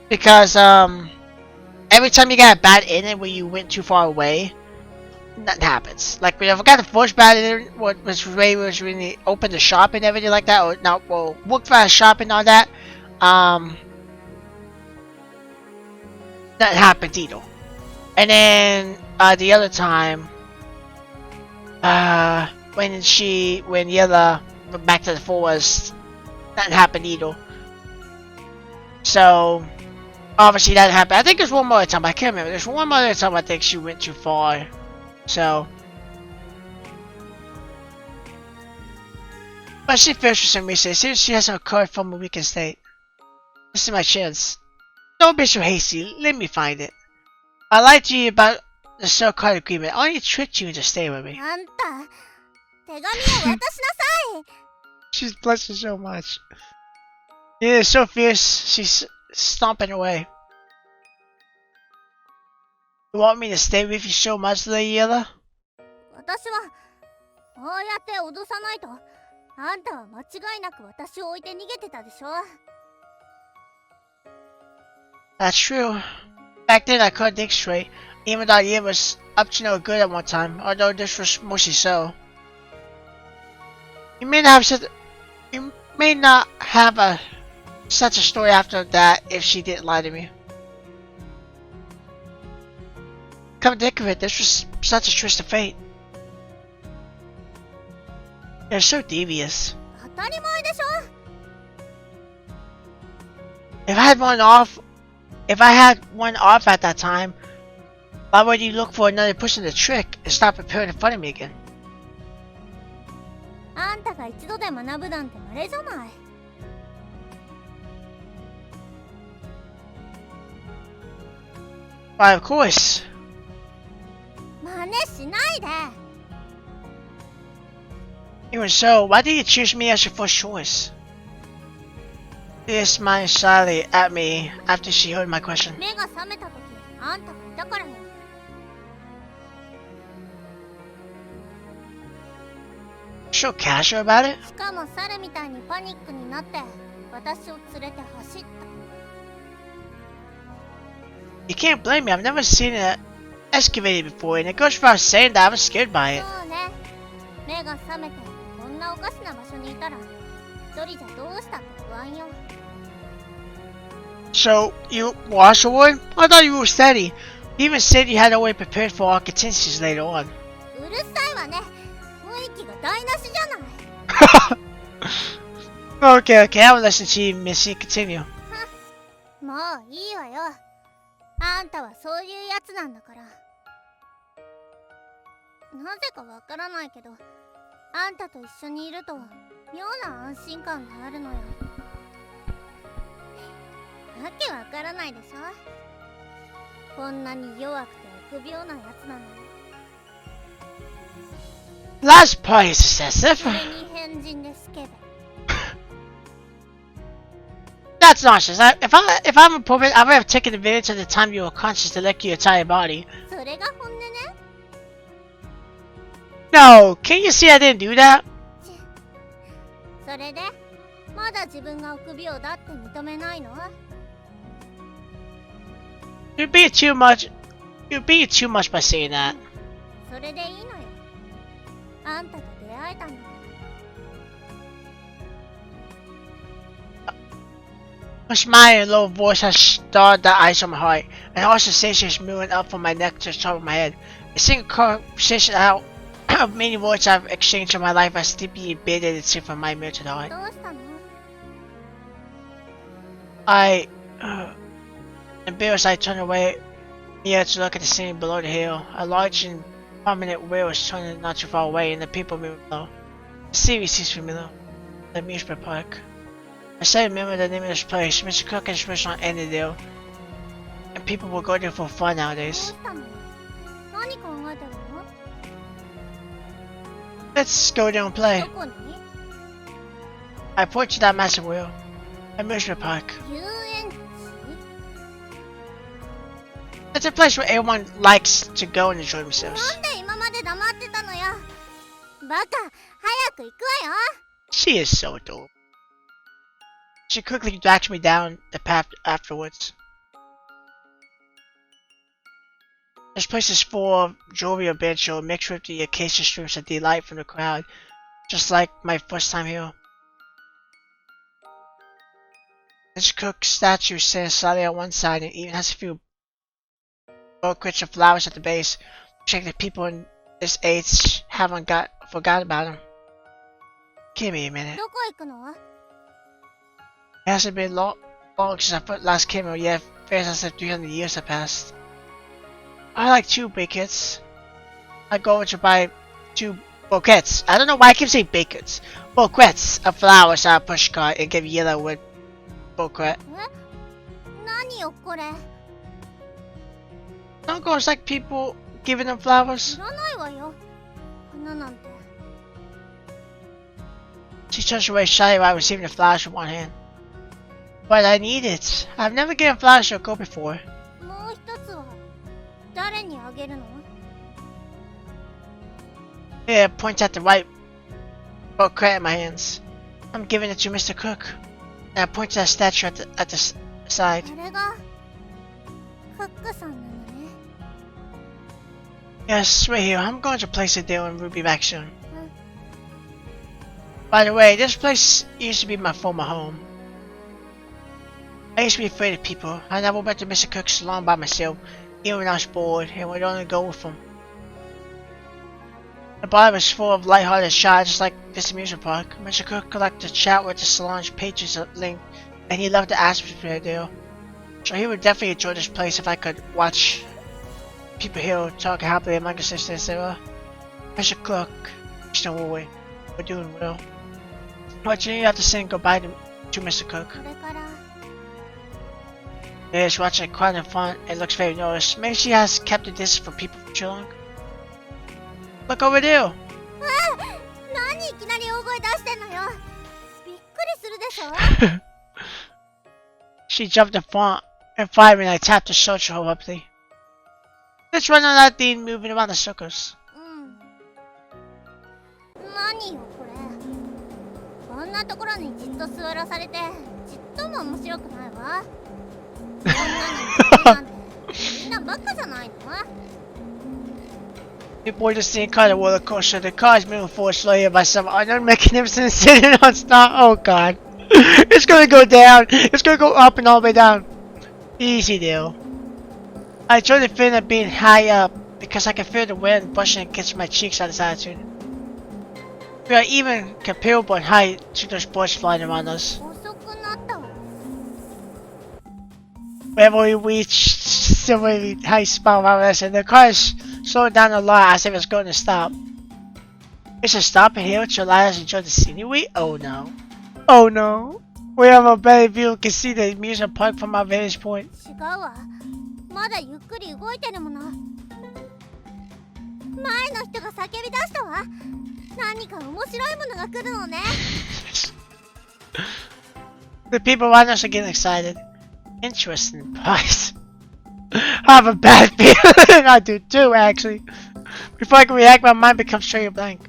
Because every time you got a bad ending when you went too far away, nothing happens. Like when I got the first bad ending, was when they opened the shop and everything like that, or not, well, worked for a shop and all that. That happened either. And then the other time, when Yella went back to the forest, that happened either. So obviously that happened. I think there's one more time. I can't remember. There's one more time I think she went too far. So, but she feels for some reason. It seems she has no card from a weakened state. This is my chance. Don't be so hasty. Let me find it. I lied to you about the so-called agreement. I only tricked you into staying with me. あんた、手紙を渡しなさい。 She's blushing so much. Yeah, it's so fierce. She's stomping away. You want me to stay with you so much, Lady Yella? 私はこうやって脅さないと、あんたは間違いなく私を置いて逃げてたでしょ。 That's true. Back then I couldn't think straight, even though Yella was up to no good at one time, although this was mostly so. You may not have such a story after that if she didn't lie to me. Come to think of it, this was such a twist of fate. They're so devious. 当たり前でしょ。 If I had one off at that time, why would you look for another person to trick and stop preparing in front of me again? あんたが一度で学ぶなんて稀じゃない。 Why, of course. 真似しないで。 Even so, why did you choose me as your first choice? She smiled slyly at me after she heard my question. 目が覚めた時、あんたがいたからよ。 So casual about it? しかも猿みたいにパニックになって私を連れて走った。 You can't blame me, I've never seen it excavated before, and it goes without saying that I was scared by it. そうね。目が覚めてこんなおかしな場所にいたら一人じゃどうしたって不安よ。 So, you wash away? I thought you were steady. You even said you had already prepared for all contingencies later on. うるさいわね。雰囲気が台無しじゃない。Okay, okay, I will listen to you, Missy. Continue. もういいわよ。あんたはそういうやつなんだから。なぜかわからないけど、あんたと一緒にいると妙な安心感があるのよ。わけわからないでしょ。こんなに弱くて臆病なやつなのに。 Last part is excessive. それに変人でスケベ。 That's nonsense. If I'm a puppet, I would have taken advantage of the time you were conscious to lick your entire body. それが本音ね。 No, can't you see I didn't do that? それでまだ自分が臆病だって認めないの？ You're being too much. You're being too much by saying that. それでいいのよ。あんたと出会えたんだから。 A smiling low voice has starred the ice on my heart. An harsh sensation is moving up from my neck to the top of my head. A single conversation out of many words I've exchanged in my life has deeply embedded itself in my mental heart. どうしたの？ Embarrassed, I turned away here to look at the scene below the hill. A large and prominent wheel was turning not too far away, and the people moving below. The city seems familiar. The amusement park. I still remember the name of this place. Mr. Cook and his restaurant ended there, and people will go there for fun どう nowadays. したの？何考えてるの？ Let's go there and play. どこに？ I point to that massive wheel. Amusement park. 遊園地？ It's a place where everyone likes to go and enjoy な themselves. んで今まで黙ってたのよ。バカ、早く行くわよ。 She is so dope. She quickly dragged me down the path afterwards. This place is full of jovial banjo mixed with the occasional streams of delight from the crowd, just like my first time here. This Cook statue stands slightly on one side and even has a few bouquets of flowers at the base, showing that people in this age haven't forgot about him. Give me a minute. どこ行くの？ It hasn't been long since I last came here yet. Feels as if 300 years have passed. I like 2 bouquets. I go over to buy 2 bouquets. I don't know why I keep saying bouquets. Bouquets of flowers out of push cart and give yellow with bouquet. 何よこれ。い Don't go, it's like people giving them flowers. らないわよ。花なんて。 She turns away shyly while receiving the flowers from one hand. But I need it. I've never given flowers to a girl before. もう一つは誰にあげるの？ Here, points at the white bouquet in my hands. I'm giving it to Mr. Cook. And I point to that statue at the side. あれがクックさんなのね。 Yes, right here. I'm going to place it there and we'll be back soon. By the way, this place used to be my former home. I used to be afraid of people. I never went to Mr. Cook's salon by myself, even when I was bored, and would only go with him. The bar was full of light-hearted shots, just like this amusement park. Mr. Cook liked to chat with the salon's patrons at length, and he loved the atmosphere there. So he would definitely enjoy this place if I could watch people here talking happily among themselves and say, Mr. Cook, Mr. Woolway, we're doing well. But you have to say goodbye to Mr. Cook. これから Yes, watching quite in fun. It looks very nervous. Maybe she has kept a distance from people for too long. Look over there. 何いきなり大声出してんのよ。びっくりするでしょ。 She jumped in front and fired when I tapped her shoulder abruptly. Let's run on that thing moving around the circles. 何よこれ。こんなところにじっと座らされてちっとも面白くないわ。こんなになんてみんなバカじゃないの？ We board this thing called a roller coaster. The car is moving forward slowly by some unknown mechanism sitting on stop. Oh god. It's gonna go down. It's gonna go up and all the way down. Easy deal. I enjoy the feeling of being high up because I can feel the wind brushing against my cheeks at this attitude. We are even comparable in height to those birds flying around us. 遅くなったわ。 Whenever we reach some really high spot around us, and the car is slowing down a lot as if it's going to stop. We should stop here to let us enjoy the scenery? Oh no. Oh no. We have a better view and can see the amusement park from our vantage point. 違うわ。まだゆっくり動いてるもの。前の人が叫び出したわ。何か面白いものが来るのね。The people around us are getting excited. Interesting price. I have a bad feeling. I do too, actually. Before I can react, my mind becomes straight blank.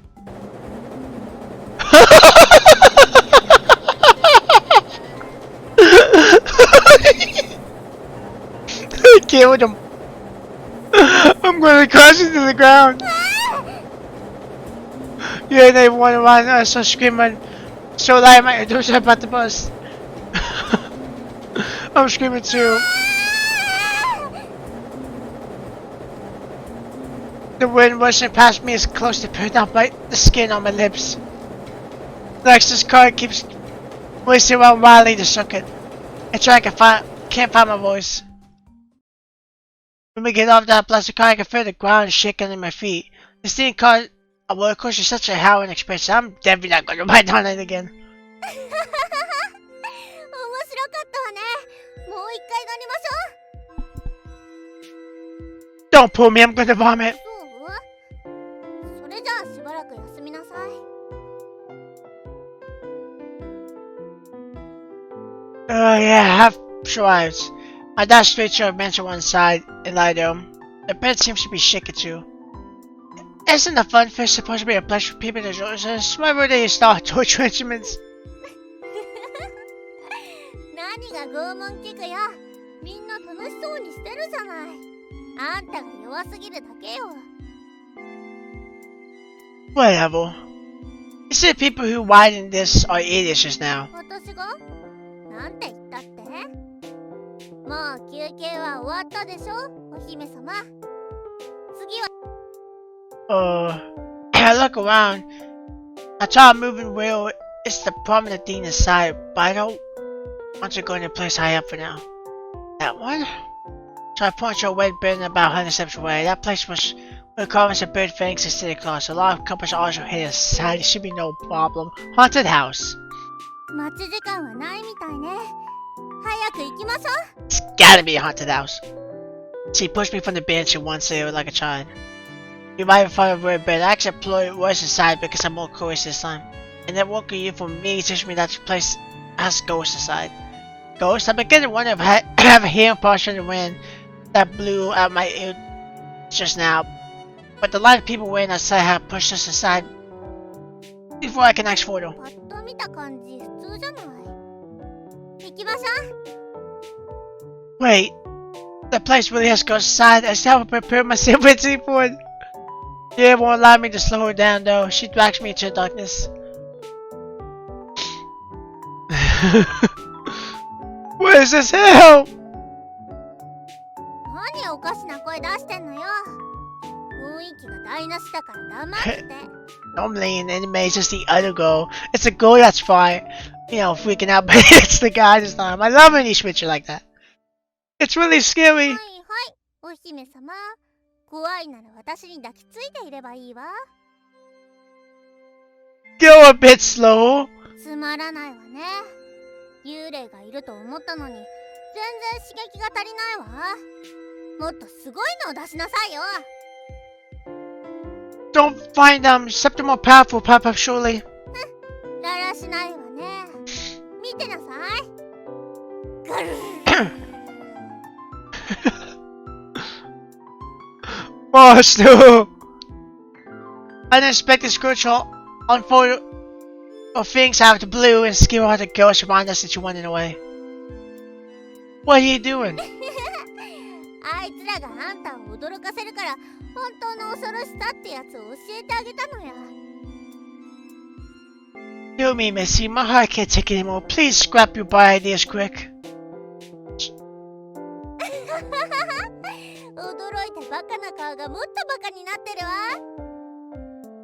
I killed him. I'm going to crash into the ground. Yeah, they went around us so screaming so loud my ears are about to bust. I'm screaming too. The wind rushing past me is close to pulling out the skin on my lips. Lex's car keeps racing around wildly to shook it. I can't find my voice. When we get off that plastic car, I can feel the ground shaking in my feet. The steam car, a roller coaster is such a harrowing experience. I'm definitely not going to ride on it again. 面白かったわね。もう一回乗りましょう。 Don't pull me, I'm going to vomit. そう？それじゃあしばらく休みなさい。Yeah, have strides. I dash straight to a bench on one side and lie down. The bed seems to be shaking too. Isn't the fun fish supposed to be a place for people to join us? Why would they install torture instruments? 何が拷問器具よ。みんな楽しそうにしてるじゃない。あんたが弱すぎるだけよ。 Whatever. You see, the people who widen this are idiots just now. 私が？なんて言ったって？もう休憩は終わったでしょ、お姫様。次は。I look around. I try moving wheel. It's the prominent thing inside, but I don't want to go in a place high up for now. That one? So I point to a red building about 100 steps away. That place was where carvings of bird fangs and city claws. A lot of companies also hit inside. It should be no problem. Haunted house. 待ち時間はないみたいね。早く行きましょう。 It's gotta be a haunted house. She pushed me from the bench and once there like a child. We right in front of a red bed. I actually employed worse inside because I'm more curious this time. And then working you for me teach me that the place has ghosts inside. Ghosts? I'm beginning to wonder if I have a hearing portion of the wind that blew out my ear just now. But the line of people waiting outside have pushed us aside before I can ask for them. パッと見た感じ普通じゃない。行きましょう。 Wait, the place really has ghosts inside. I still haven't prepared myself mentally for it. Yeah, won't allow me to slow her down though. She drags me into the darkness. What is this hell? 何おかしな声出してんのよ。雰囲気が台無しだから黙って。 Normally in anime it's just the other girl. It's the girl that's fine. You know, freaking out, but it's the guy this time. I love when he switches like that. It's really はい scary. はい、お姫様。怖いなら私に抱きついていればいいわ。 Go a bit slow. つまらないわね。幽霊がいると思ったのに全然刺激が足りないわ。もっとすごいのを出しなさいよ。 Don't find them. Something more powerful pop up surely. だらしないわね。見てなさい。ぐるー。 Watch no. Unexpected spiritual unfold of things out of the blue and scare all the ghosts around us into running away. What are you doing? あいつらがあんたを驚かせるから本当の恐ろしさってやつを教えてあげたのや。 Do me, Missy. My heart can't take it anymore. Please scrap your bad ideas quick. 驚いてバカな顔がもっとバわ。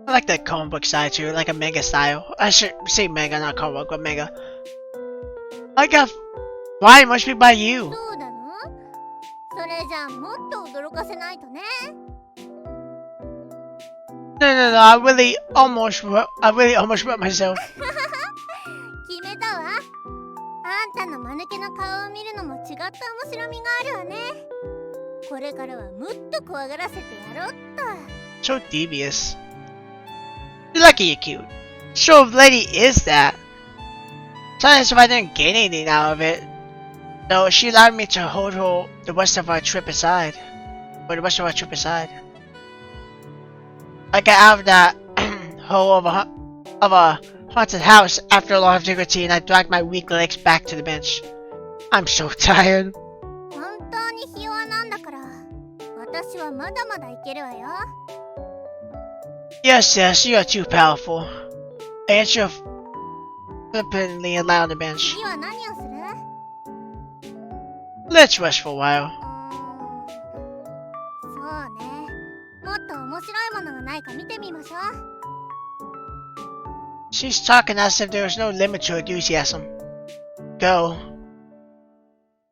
I like the comic book side too, like a manga style. I should say manga, not comic book, but manga. I got. Why must be by you? そうだの？それじゃあもっと驚かせないとね。 No, I really almost wrote myself. 決めたわ。あんたの間抜けな顔を見るのも違った面白みがあるわね。これからはもっと怖がらせてやろうっと。 So devious. You're lucky you're cute. Sure, lady is that. Sometimes if I didn't get anything out of it, though, she allowed me to hold her the rest of our trip aside. For the rest of our trip aside. I got out of that hole of a haunted house after a long difficulty, and I dragged my weak legs back to the bench. I'm so tired. 本当にひ弱なんだから、私はまだまだいけるわよ。 Yes, you are too powerful. I answer flippantly and lie on the bench. 次は何をする？ Let's rest for a while. そうね。もっと面白いものがないか見てみましょう。 She's talking as if there was no limit to her enthusiasm. Go.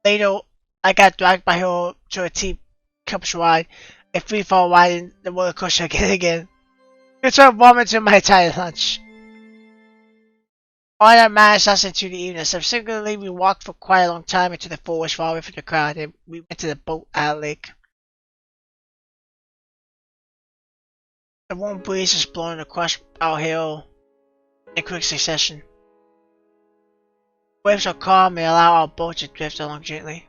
Later, I got dragged by her to a teacups ride, a free fall ride in the roller coaster again. It's a vomit to my entire lunch. All that managed us into the evening. Subsequently, we walked for quite a long time into the forest far away from the crowd, and we went to the boat at a lake. The warm breeze was blowing across our hill in quick succession. Waves are calm and allow our boat to drift along gently.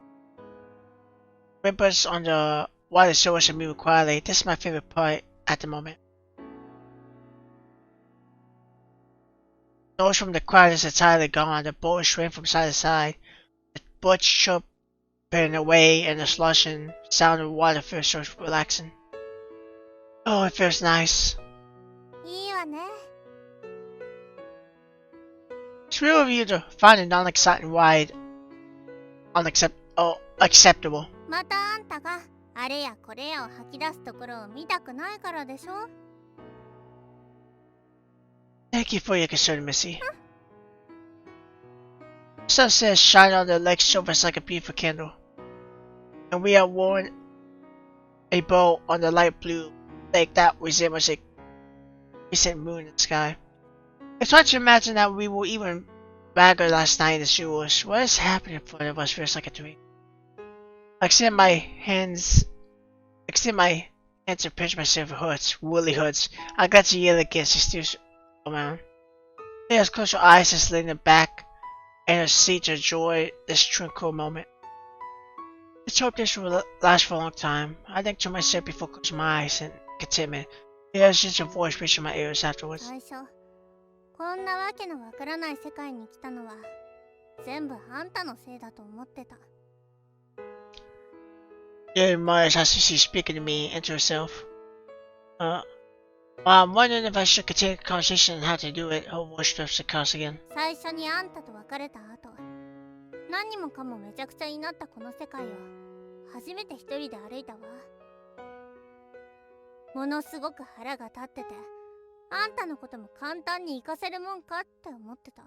Ripples on the water surface and move quietly. This is my favorite part at the moment. Noise from the crowd is entirely gone. The boat swaying from side to side. The boat chirping away and the sloshing sound of water feels so relaxing. Oh, it feels nice. いいわね。 It's real of you to find a non-exciting ride acceptable. またあんたがあれやこれやを吐き出すところを見たくないからでしょ。 Thank you for your concern, Missy. Sunset shine on the lake surface like a beautiful candle, and we are worn a bow on the light blue lake that resembles a recent moon in the sky. It's hard to imagine that we were even bagger last night in the sewers. What is happening in front of us feels like a dream. I extend my hands to pinch myself hoods, woolly hoods. I got to yell against the steel around. Let's close your eyes and lean back and see to enjoy this tranquil moment. Let's hope this will last for a long time. I think to myself before closing my eyes in contentment. There's just a voice reaching my ears afterwards. 最初こんなわけのわからない世界に来たのは全部あんたのせいだと思ってた。 Yeah, Mars has to see speaking to me and to herself. I'm wondering if I should continue the conversation and how to do it. Her voice drifts across again. 最初にあんたと別れた後、何もかもめちゃくちゃになったこの世界を初めて一人で歩いたわ。ものすごく腹が立ってて、あんたのことも簡単に活かせるもんかって思ってた。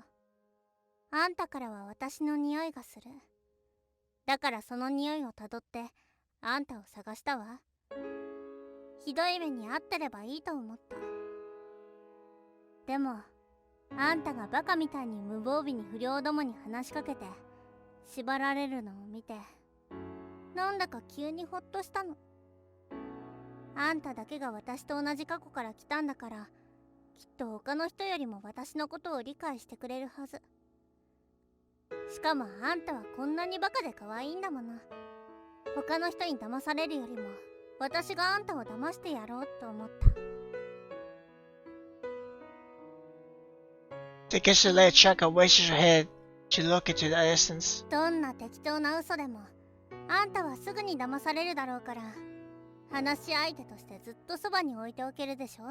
あんたからは私の匂いがする。だからその匂いをたどってあんたを探したわ。ひどい目に遭ってればいいと思った。でもあんたがバカみたいに無防備に不良どもに話しかけて縛られるのを見て、なんだか急にほっとしたの。あんただけが私と同じ過去から来たんだから、きっと他の人よりも私のことを理解してくれるはず。しかもあんたはこんなにバカで可愛いんだもの。他の人に騙されるよりも私があんたを騙してやろうと思った。 The guest lay a check and raises her head to look into the distance. どんな適当な嘘でもあんたはすぐに騙されるだろうから、話し相手としてずっとそばに置いておけるでしょ。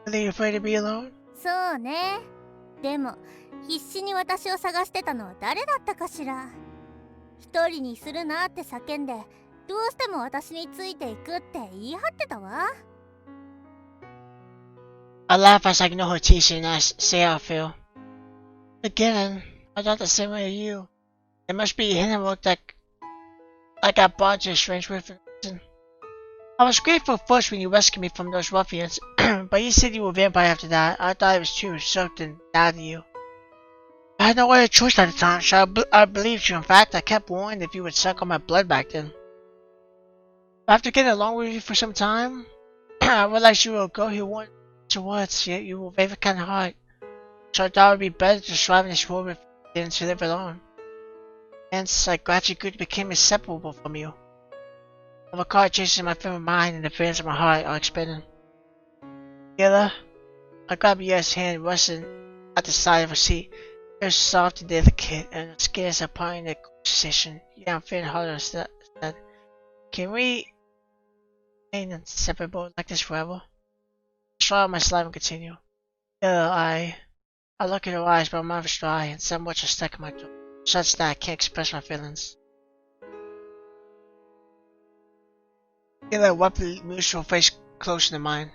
Are you afraid to be alone? そうね。でも必死に私を探してたのは誰だったかしら。一人にするなって叫んでどうしても私についていくって言い張ってたわ。I laugh as I ignore her teasing and I say how I feel. Again, I thought the same way as you. It must be him who looked like I got brought to a strange world for a reason. I was grateful first when you rescued me from those ruffians, but you said you were a vampire after that. I thought it was too something out of you. I had no other choice at the time, so I believed you. In fact, I kept worrying if you would suck on my blood back then. After getting along with you for some time, I realized you were a girl who wanted to words, yet you were very kind of heart. So I thought it would be better to survive in this world than to live alone. Hence, I gradually became inseparable from you. All the car chases in my frame of mind and the feelings of my heart are expanding. Together, I grabbed Ya's hand, resting at the side of her seat. It was soft and delicate, and the skin is upon in the conversation. Yeah, I'm feeling harder instead. Can we remain inseparable like this forever? I swallow my saliva and continue. Together, I look at her eyes, but my mouth is dry, and some words are stuck in my throat, such that I can't express my feelings. Kayla abruptly moves her face closer to mine.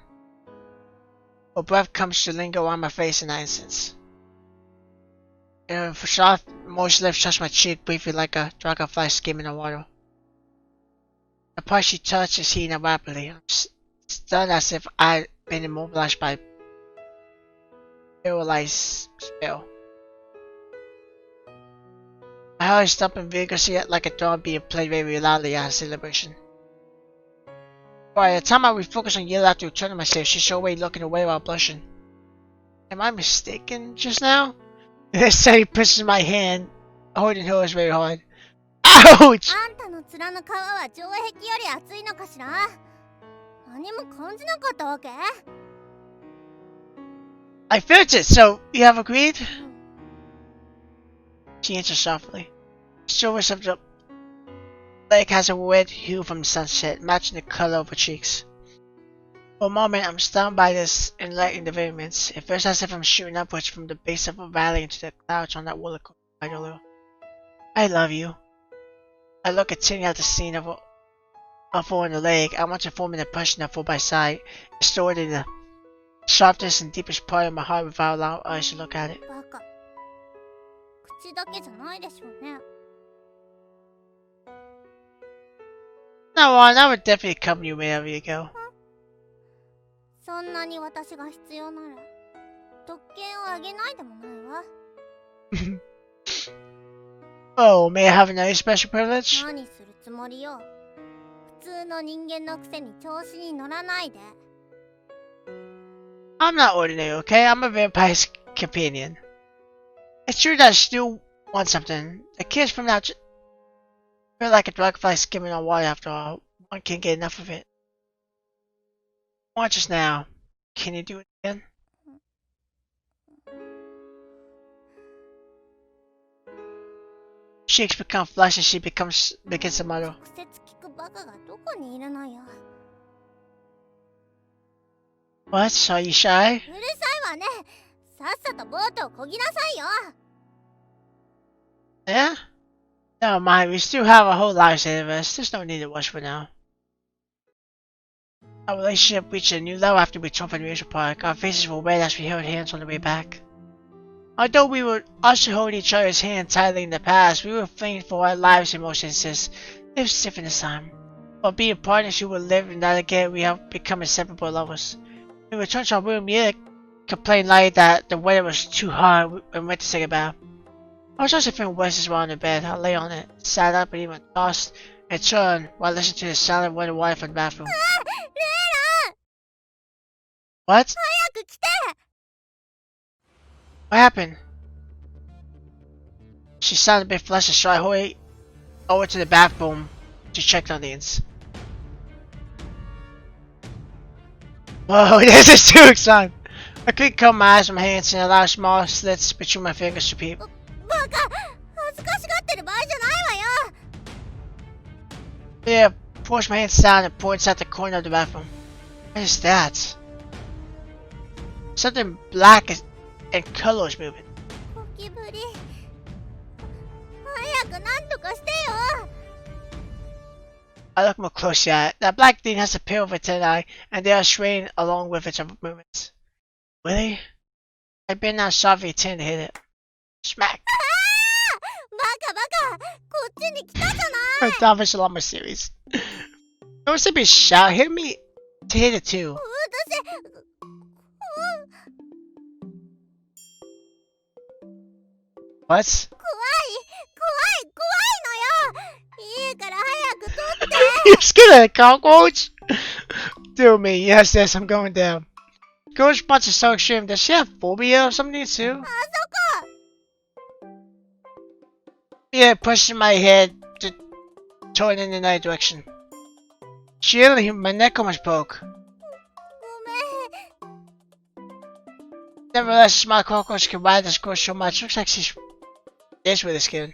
Her breath comes to linger on my face in that instant. Her soft, moist lips touch my cheek briefly like a dragonfly skimming the water. The part she touches is heating up rapidly. I'm stunned as if I'd been immobilized by a paralyzed spell. My heart is thumping vigorously like a drum being played very loudly at a celebration. By the time I refocus on Yale after returning myself, she's already looking away while blushing. Am I mistaken just now? Sadie pushes my hand, holding hers very hard. Ouch! あんたの面の皮は城壁より厚いのかしら。何も感じなかったわけ？ I felt it, so you have agreed? She answers softly. The surface of the lake has a red hue from the sunset, matching the color of her cheeks. For a moment, I'm stunned by this enlightening developments. It feels as if I'm shooting upwards from the base of a valley into the clouds on that roller coaster ride earlier. I love you. I look continually at the scene of her in the lake. I want to form an impression of her by sight, stored in the softest and deepest part of my heart without allowing eyes to look at it. バカ。口だけじゃないでしょうね。Now on, I would definitely accompany you wherever you go. そんなに私が必要なら特権をあげないでもないわ。Oh, may I have any special privilege? 何するつもりよ。普通の人間のくせに調子に乗らないで。I'm not ordinary, okay? I'm a vampire's companion. It's true that I still want something. The kids from now feel like a dragonfly skimming on water after all. One can't get enough of it. Watch us now. Can you do it again? Cheeks become flushed and she begins to mutter. 直接聞くバカがどこにいるのよ。 What? Are you shy? うるさいわね。さっさとボートを漕ぎなさいよ。 Yeah? Never mind, we still have a whole life ahead of us. There's no need to rush for now. Our relationship reached a new level after we returned from the amusement park. Our faces were red as we held hands on the way back. Although we would also hold each other's hand tightly in the past, we were fleeing for our lives and most instances. It was different this time. While being partners who would live in that again, we have become inseparable lovers. When we returned to our room, Mia complained lightly that the weather was too hot and went to take a bath. I was also feeling worse as well in the bed. I lay on it, sat up, and even tossed and turned while listening to the sound of running water from the bathroom. レイラ What? 早く来て。 What happened? She sounded a bit flustered, so I hurried over to the bathroom to check on things. Whoa, this is too exciting! I quickly covered my eyes with my hands and allowed small slits between my fingers to peep. バカ、恥ずかしがってる場合じゃないわよ。 Yeah, pushed my hands down and points at the corner of the bathroom. What is that? Something black and colors moving. ゴキブリ。早くなんとかしてよ。I look more closely at it. That black thing has a pair of antennae, and they are swaying along with its movements. Really? I better not shove your tin to hit it. Smack! バカバカこっちに来たじゃない Dolphin Llama series. Don't say be shout, hit me to hit it too. 私What? 怖いのよいいから早く取って You're scared of a cockroach? Do me, yes, I'm going down. Ghost Punch is so extreme. Does she have phobia or something too? あそこ Yeah, pushing my head to turn in the night direction. Surely my neck almost broke. ごめん Nevertheless, small cockroach can ride this ghost so much. Looks like she's this with the skin.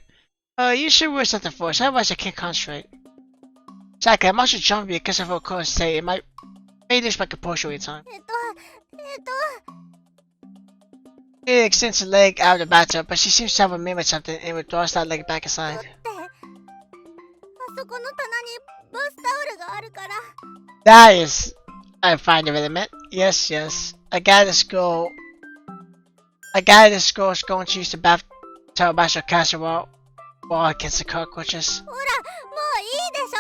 You should wear something for us, otherwise I can't concentrate. Exactly, I'm also jumping because of her current state. It might lose my composure any time. It extends her leg out of the bathtub, but she seems to have a meme or something and withdraws that leg back だ aside. ってあそこの棚にバスタオルがあるから That is, I find it element. Yes. A guy this girl is going to use the bathtub as her casserole while against the cockroaches. ほらもういいでしょ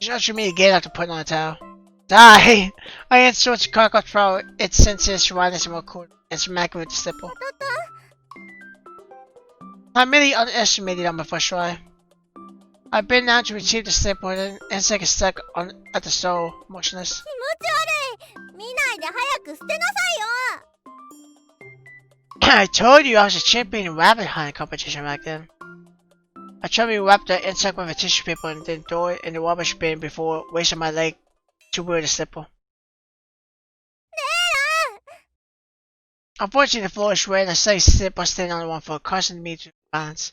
She's ushering me again after putting on a towel. Die! I answer its cockroach throw its senses awareness and more cool and smack it with the slipper. I merely underestimated on my first try. I bent down to retrieve the slipper and the insect is stuck on at the stove, motionless. 気持ち悪い見ないで早く捨てなさいよ I told you I was a champion in rabbit hunting competition back then. I tried to wrap the insect with a tissue paper and then throw it in the rubbish bin before wasting my leg to wear the slipper. Unfortunately, the floor is wet and I saw a slipper standing on one foot, causing me to balance.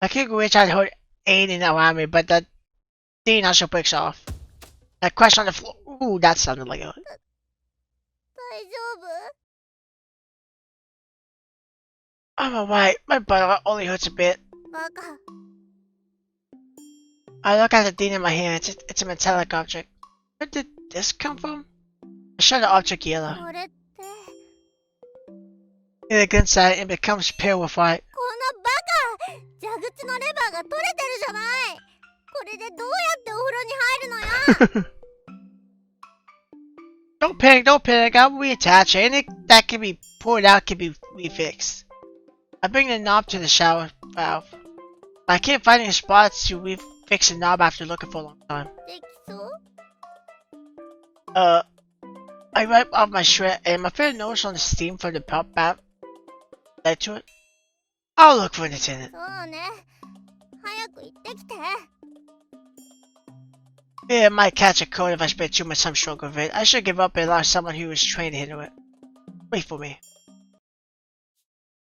I can't go reach out to hold anything around me, but the thing also breaks off. I crashed on the floor. Ooh, that sounded like a... 大丈夫 I'm alright, my butt only hurts a bit. バカ I look at the thing in my hand. It's a metallic object. Where did this come from? I show the object yellow. これって In the inside, it becomes pale with white. このバカ蛇口のレバーが取れてるじゃないこれでどうやってお風呂に入るのよ Don't panic. I'll reattach. Anything that can be pulled out can be refixed. I bring the knob to the shower valve. But I can't find any spots to refix the knob after looking for a long time. できそう I wipe off my shirt and my favorite notice on the steam from the pop bath led to it. I'll look for it in it. そうね早く行ってきて Yeah, it might catch a cold if I spend too much time struggling with it. I should give up and allow someone who is trained to handle it. Wait for me.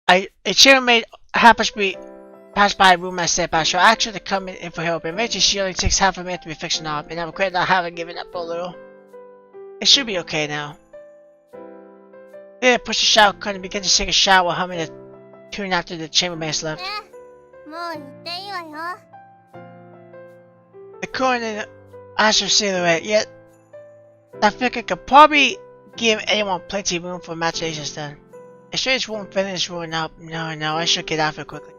A chambermaid happens to be passed by a room I step out, so I asked her to come in for help. And eventually she only takes half a minute to be fixed the knob, and I regret not having given up a little. It should be okay now. Yeah, push the shower curtain and begin to take a shower, humming a tune after the chambermaid's left. ねもう行っていいわよ The curtain has her silhouette, yet I think it could probably give anyone plenty of room for imaginations then. A strange warm feeling is rolling up. No, I should get out of it quickly.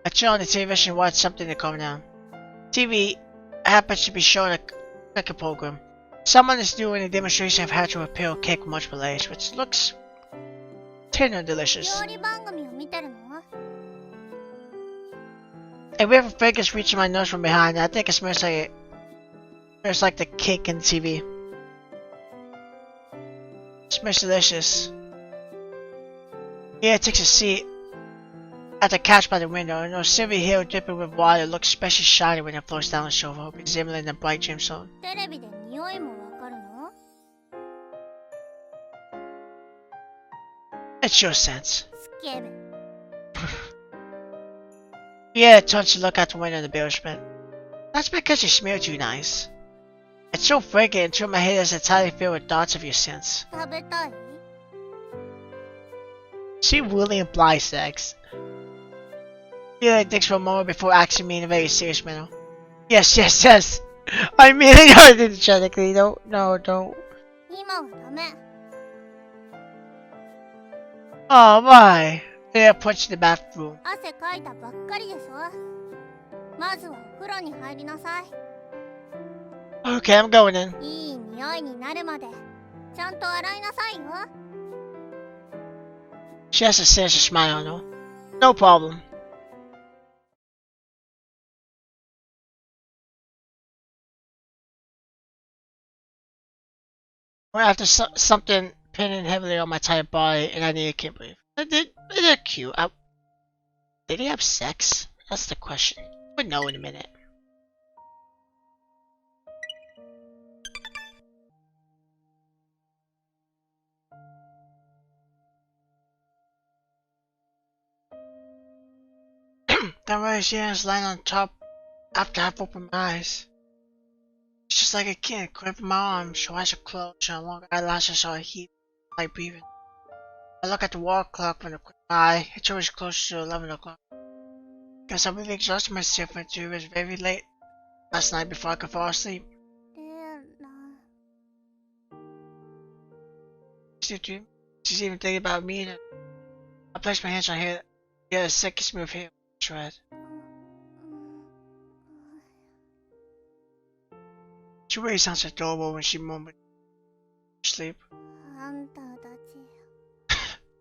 I turn on the television and watch something to calm down. TV happens to be showing a cricket program. Someone is doing a demonstration of how to repair a cake with multiple layers, which looks tender and delicious. 料理番組を見てるの A whiff of fragrance reaching my nose from behind, and I think it smells like the cake in the TV. It smells delicious. Yeah, takes a seat at the couch by the window, and a silvery hill dripping with water looks especially shiny when it flows down the shoulder, resembling a bright gemstone. テレビで匂いもわかるの It's your sense. スケベ Yeah, it turns to look out the window in the embarrassment. That's because you smell too nice. It's so fragrant until my head is entirely filled with thoughts of your scents. 食べたい She really implies sex. Feeling thinks for a moment before asking me in a very serious manner. Yes, yes, yes. I'm meaning her energetically. No, don't. 今はダメ。 Oh my. They are punched in the bathroom. 汗かいたばっかりでしょ。まずはお風呂に入りなさい。 Okay, I'm going in. いい匂いになるまでちゃんと洗いなさいよ。 She has a sinister smile on her. No problem. Well, after something pinning heavily on my tight body, and I nearly can't breathe. They're cute. Did they have sex? That's the question. We'll know in a minute. That way she is lying on top after I've opened my eyes. It's just like a kid, gripping my arm, her eyes are closed, her long eyelashes are heaving, light breathing. I look at the wall clock with a quick eye. It's always close to 11 o'clock. Guess I really exhausted myself and it was very late last night before I could fall asleep. レナ。 She's even thinking about me and I placed my hands on her. Yeah, a silky smooth hair shred. She really sounds adorable when she murmured sleep. あんたたち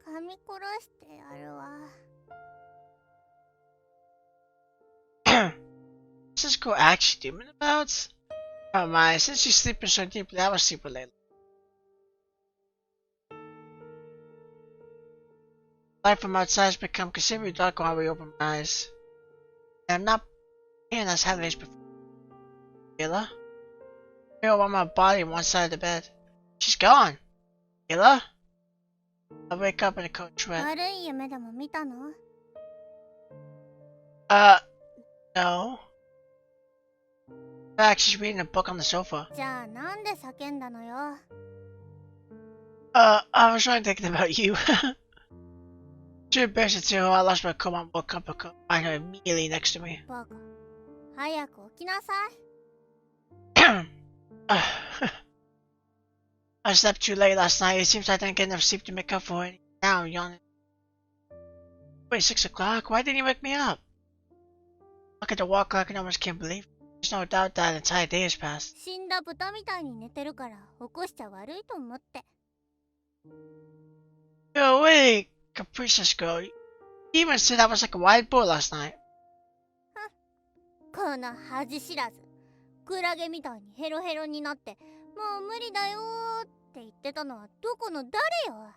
噛み殺してやるわ。 What's this girl actually dreaming about? Oh my, since she's sleeping so deeply, I was sleeping late. Light from outside has become considerably darker while we open my eyes. And I'm not hearing as heavily as before. Kayla? I feel on my body on one side of the bed. She's gone! Kayla? I wake up in a cold sweat. 悪い夢でも見たの？ No. In fact, she's reading a book on the sofa. じゃあなんで叫んだのよ。 I was only thinking about you. She embarrassed it too. I lost my comb and woke up and find her immediately next to me. バカ。早く起きなさい。 I slept too late last night. It seems I didn't get enough sleep to make up for it. Now I'm yawning. Wait, 6 o'clock? Why didn't you wake me up? Look at the wall clock and I almost can't believe it. There's no doubt that an entire day has passed. 死んだ豚みたいに寝てるから起こしちゃ悪いと思って。 Yo, wait, capricious girl. You even said I was like a wild boar last night. この恥知らず。クラゲみたいにヘロヘロになってもう無理だよーって言ってたのはどこの誰よ。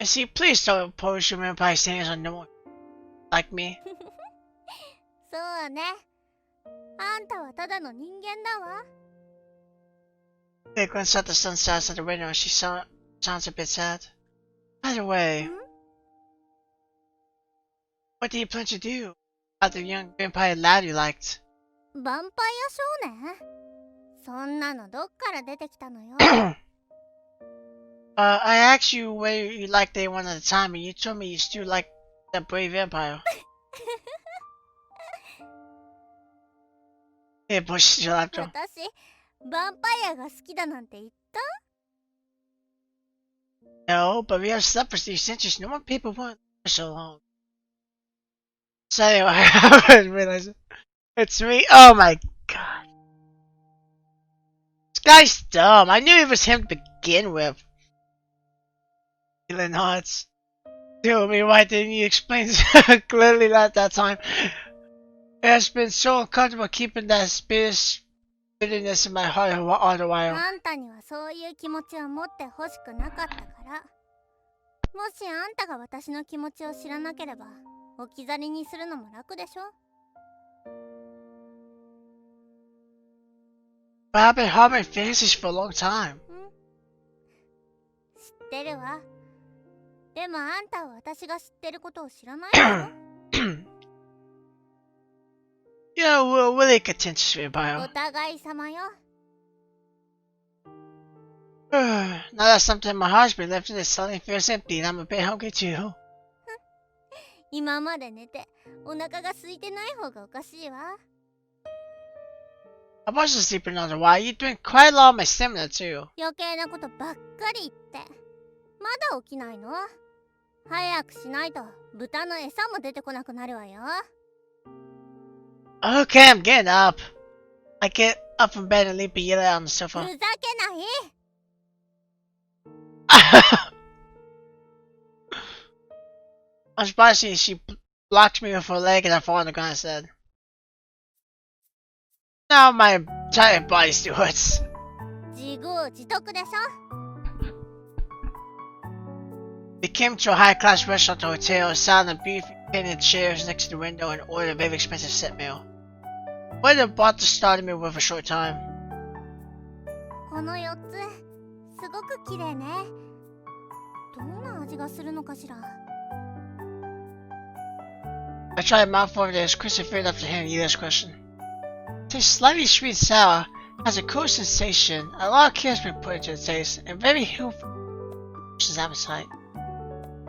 And see, please don't impose your vampire standards on no one like me. そうね。あんたはただの人間だわ。 They glanced at the sunset outside the window and she sounds a bit sad. By the way, what did you plan to do about the young vampire lad you liked? ヴァンパイア少年？そんなのどっから出てきたのよ。I asked you whether you liked day one at a time and you told me you still like that brave vampire. Yeah, but she laughed. 私、ヴァンパイアが好きだなんて言った？ No, but we have slept for 3 centuries. No more people want so long. So anyway, I didn't realize it. It's me. Oh my god. This guy's dumb. I knew it was him to begin with. Feeling nuts. Tell me, why didn't you explain clearly at that time? It has been so uncomfortable keeping that bitterness in my heart all the while. あんたにはそういう気持ちを持ってほしくなかったから。もしあんたが私の気持ちを知らなければ置き去りにするのも楽でしょ。 But I've been harboring fantasies for a long time. 知ってるわ。でもあんたは私が知ってることを知らないの？ Yeah, we're really contentious vampire. お互い様よ。Now that something in my heart's been lifted, it suddenly feels empty and I'm a bit hungry too. 今まで寝てお腹が空いてない方がおかしいわ。 I wasn't sleeping another while. You drink quite a lot of my stamina too. 余計なことばっかり言って。まだ起きないの？早くしないと豚の餌も出てこなくなるわよ。 Okay, I'm getting up. I get up from bed and leave Bella on the ふ sofa. ざけない。 I'm surprised she blocked me with her leg and I fall on the ground instead. Now my entire body still hurts. 自業自得でしょ。 We came to a high-class restaurant at the hotel, sat on the beautifully painted chairs next to the window and ordered a very expensive set meal. Waiter brought the starter meal with a short time. この4つすごく綺麗ね。どんな味がするのかしら。 I tried a mouthful of this. Chris feared after hearing Yila's question. Tastes slightly sweet and sour, has a cool sensation, a lot of care has been put into the taste, and very helpful to his appetite.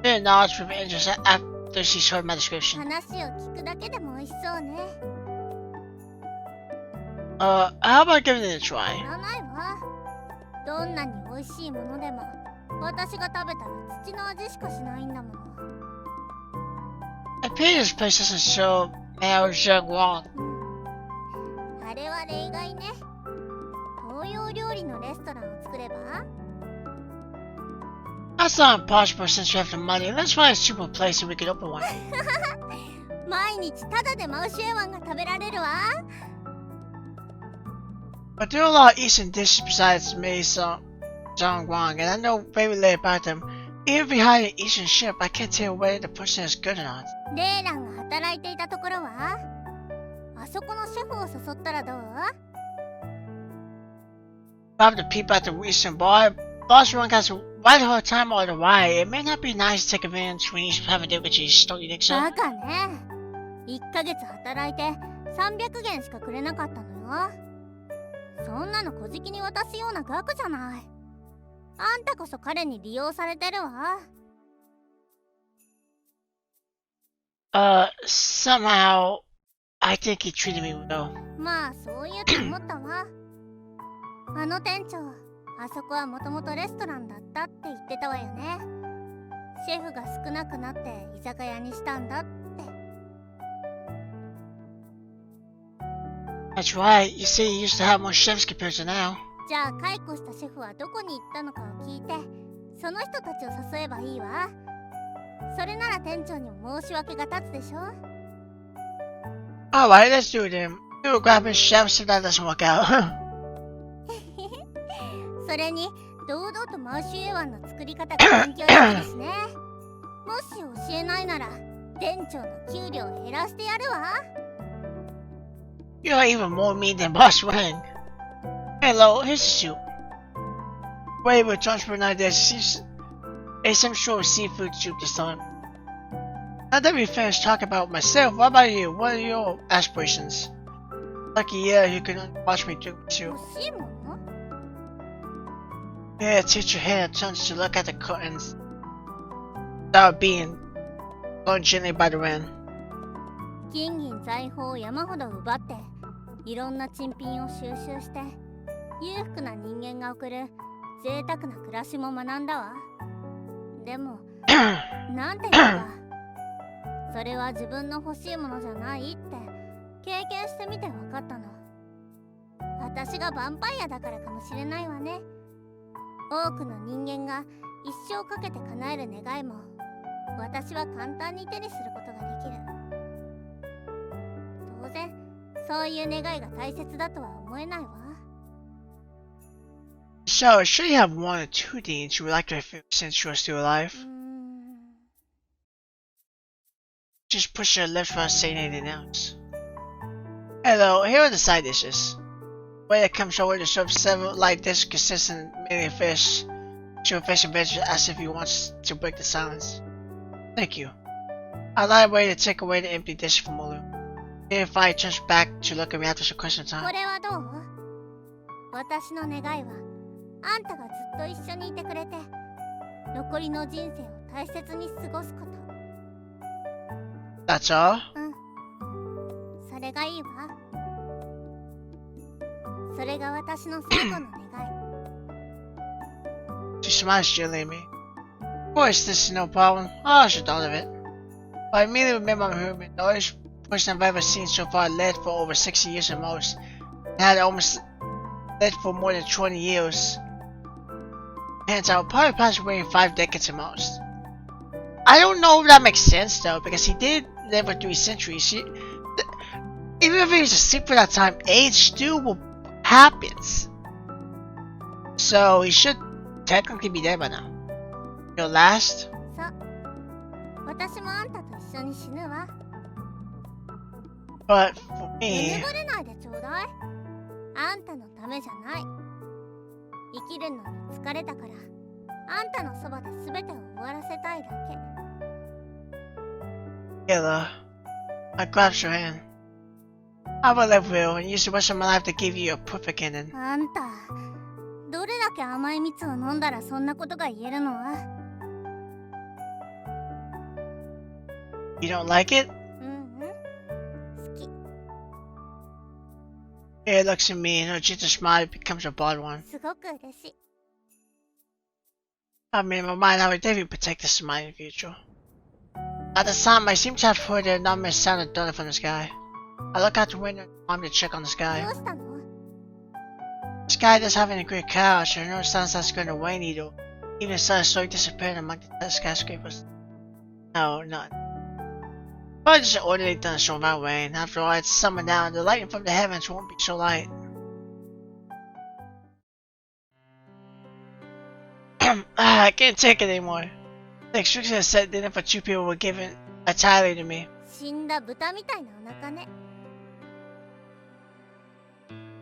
Very knowledge with interest after she heard my description. 話を聞くだけでも美味しそうね。 How about giving it a try? いらないわ。どんなに美味しいものでも私が食べたら土の味しかしないんだもの。 I pity this place doesn't show Mao Zhengguang. あれは例外ね。東洋料理のレストランを作れば？ That's not impossible since we have the money. Let's find a suitable place and we can open one. 毎日タダでマウシュエワンが食べられるわ。 But there are a lot of Eastern dishes besides Mei Zhongguang, and I know very little about them. Even if we hire an Eastern chef, I can't tell whether the person is good or not. レイランが働いていたところは？あそこのシェフを誘ったらどう？ Bob to peep at the Eastern bar. Boss one has a white hard time all the way. It may not be nice to take advantage when he's having difficulties, don't you think so? バカね。1ヶ月働いて300元しかくれなかったのよ。そんなの小じに渡すような額じゃない。あんたこそ彼に利用されてるわ。 Somehow, I think he treated me well. まあそう言うと思ったわ。あの店長、あそこはもともとレストランだったって言ってたわよね。シェフが少なくなって居酒屋にしたんだって。 That's right. You see, he used to have more chefs compared to now. じゃあ解雇したシェフはどこに行ったのかを聞いて、その人たちを誘えばいいわ。それなら店長にも申し訳が立つでしょ。 Alright, let's do it then. We will grab his chefs if that doesn't work out. それに堂々とマウシュエワンの作り方が勉強できるしね。もし教えないなら店長の給料を減らしてやるわ。 You're even more mean than Boss Wang. Hello, here's the soup. Wait, we're transferring ideas. It's some sort of seafood soup this time. Now that we finished talking about myself, what about you? What are your aspirations? Lucky yeah, you can watch me drink the soup. 欲しいもの？ Yeah, tilt your head and turns to look at the curtains. Without being blown gently by the wind. 金銀財宝を山ほど奪っていろんな珍品を収集して裕福な人間が送る贅沢な暮らしも学んだわ。でもなんていうかそれは自分の欲しいものじゃないって経験してみて分かったの。私がヴァンパイアだからかもしれないわね。多くの人間が一生かけて叶える願いも私は簡単に手にすることができる。当然そういう願いが大切だとは思えないわ。 So, sure you have one or two things you would like to have since you are still alive? Just push your lips without saying anything else. Hello, here are the side dishes. Waiter comes over to serve several light dishes consisting mainly of fish. Show fish and veggies as if he wants to break the silence. Thank you. I'd like waiter to take away the empty dish from Olu. Then finally turns back to look at me after some question こ time. れはどう？私の願いはあんたがずっと一緒にいてくれて、残りの人生を大切に過ごすこと。 That's all? それがいいわ。それが私の最後の願い。 She smiles gently at me. Of course, this is no problem. Oh, I should thought of it. But I immediately remember her being the only person I've ever seen so far lived for over 60 years at most. And had almost lived for more than 20 years. Hands out, probably passed away in 5 decades at most. I don't know if that makes sense though, because he did live for 3 centuries. Even if he was asleep for that time, age still happens. So he should technically be dead by now. Your last? そう。私もあんたと一緒に死ぬわ。 But for 寝 me, ぼれないでちょうだい。あんたのためじゃない。生きるのに疲れたから、あんたのそばで全てを終わらせたいだけ。 Kayla, I grabbed your hand. I will live well and use the rest of my life to give you a perfect ending. あんた、どれだけ甘い蜜を飲んだらそんなことが言えるの？ You don't like it? 好き。 Kayla looks at me and her gentle smile becomes a broad one. すごく嬉しい。 I made my mind I would definitely protect this smile in the future. At the time, I seem to have heard the enormous sound of thunder from the sky. I look out the window and I'm to check on the ど sky. うしたの？ The sky does having a great clouds, and no sounds that's going away neither. Even the sun slowly disappeared among the skyscrapers. No, none. Probably just an ordinary thunderstorm without rain. After all, it's summer now, and the lightning from the heavens won't be so light. I can't take it anymore. The instructions said dinner for 2 people were given entirely to me. 死んだ豚みたいなお腹ね。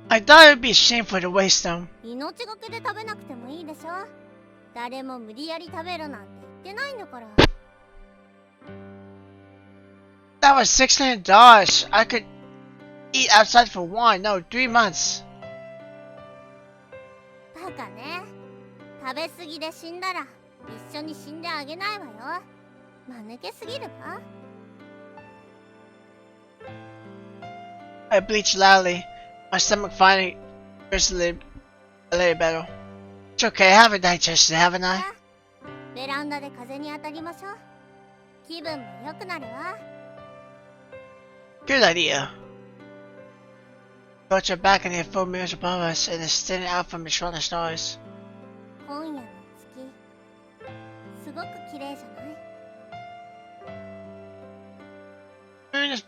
I thought it would be shameful to waste them. 命がけで食べなくてもいいでしょ。誰も無理やり食べるなんて言ってないんだから。 That was $600. I could eat outside for 3 months. バカね。食べ過ぎで死んだら一緒に死んであげないわよ。間抜けすぎるわ。 I bleached loudly. My stomach finally hurts a little better. It's okay, I haven't digested, haven't I? ベランダで風に当たりましょう。気分も良くなるわ。 Good idea. Boats are back in the full mirrors above us and extending out from between the stars. 今夜の月、すごく綺麗じゃない？ Moon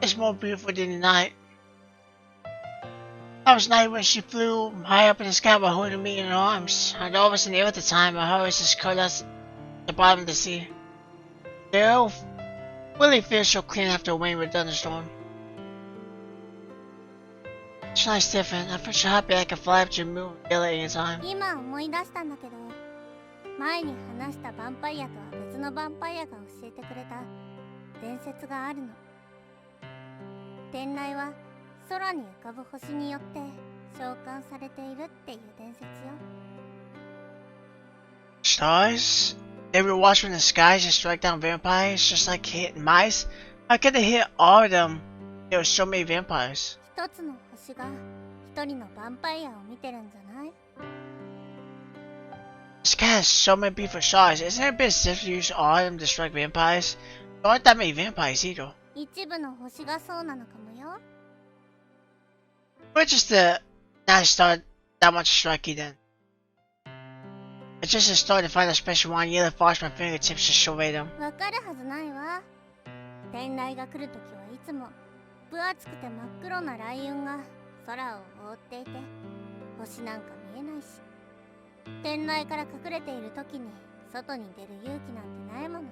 is more beautiful than the night. That was night when she flew high up in the sky while holding me in her arms. I know I was in the air at the time, but her was as cold as the bottom of the sea. The air really feels so clean after a rain with a thunderstorm. Tonight's different. I feel so happy I can fly up to the moon at any time. 今思い出したんだけど、前に話したヴァンパイアとは別のヴァンパイアが教えてくれた伝説があるの。天内は空に浮かぶ星によって召喚されているっていう伝説よ。 Stars? They would watch from the skies and strike down vampires just like hitting mice? How could they hit all of them? There were so many vampires. 一つの星が一人のヴァンパイアを見てるんじゃない？ The sky has so many beautiful stars. Isn't it a bit silly to use all of them to strike vampires? There aren't that many vampires either. 一部の星がそうなのかもよ。 We're just not a star that much to strike you then. It's just a star to find a special one yellow falls from my fingertips to show them. わかるはずないわ。天雷が来るときはいつも分厚くて真っ黒な雷雲が空を覆っていて、星なんか見えないし、天雷から隠れているときに外に出る勇気なんてないもの。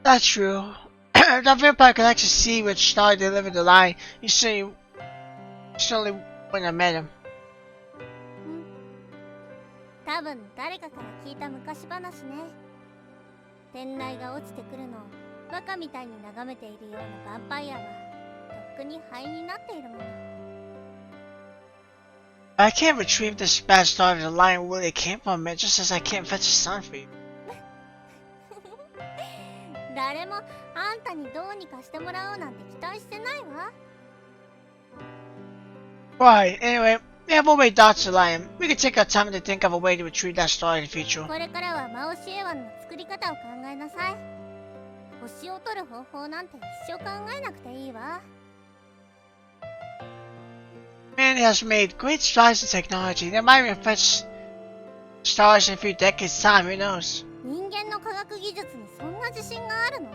That's true. That vampire could actually see which star delivered the line. You certainly when I met him. 多分誰かから聞いた昔話ね。天雷が落ちてくるのをバカみたいに眺めているようなヴァンパイアはとっくに灰になっているもの。I can't retrieve this bad star of the lion where it came from, man, just as I can't fetch the sun for you. 誰もあんたにどうにかしてもらおうなんて期待してないわ。 Right, anyway, we have already dodged the lion. We could take our time to think of a way to retrieve that star in the future. これからはマオシエワンの作り方を考えなさい。星を取る方法なんて一生考えなくていいわ。 Man has made great strides in technology. They might even fetch stars in a few decades' time, who knows? 人間の科学技術にそんな自信があるの？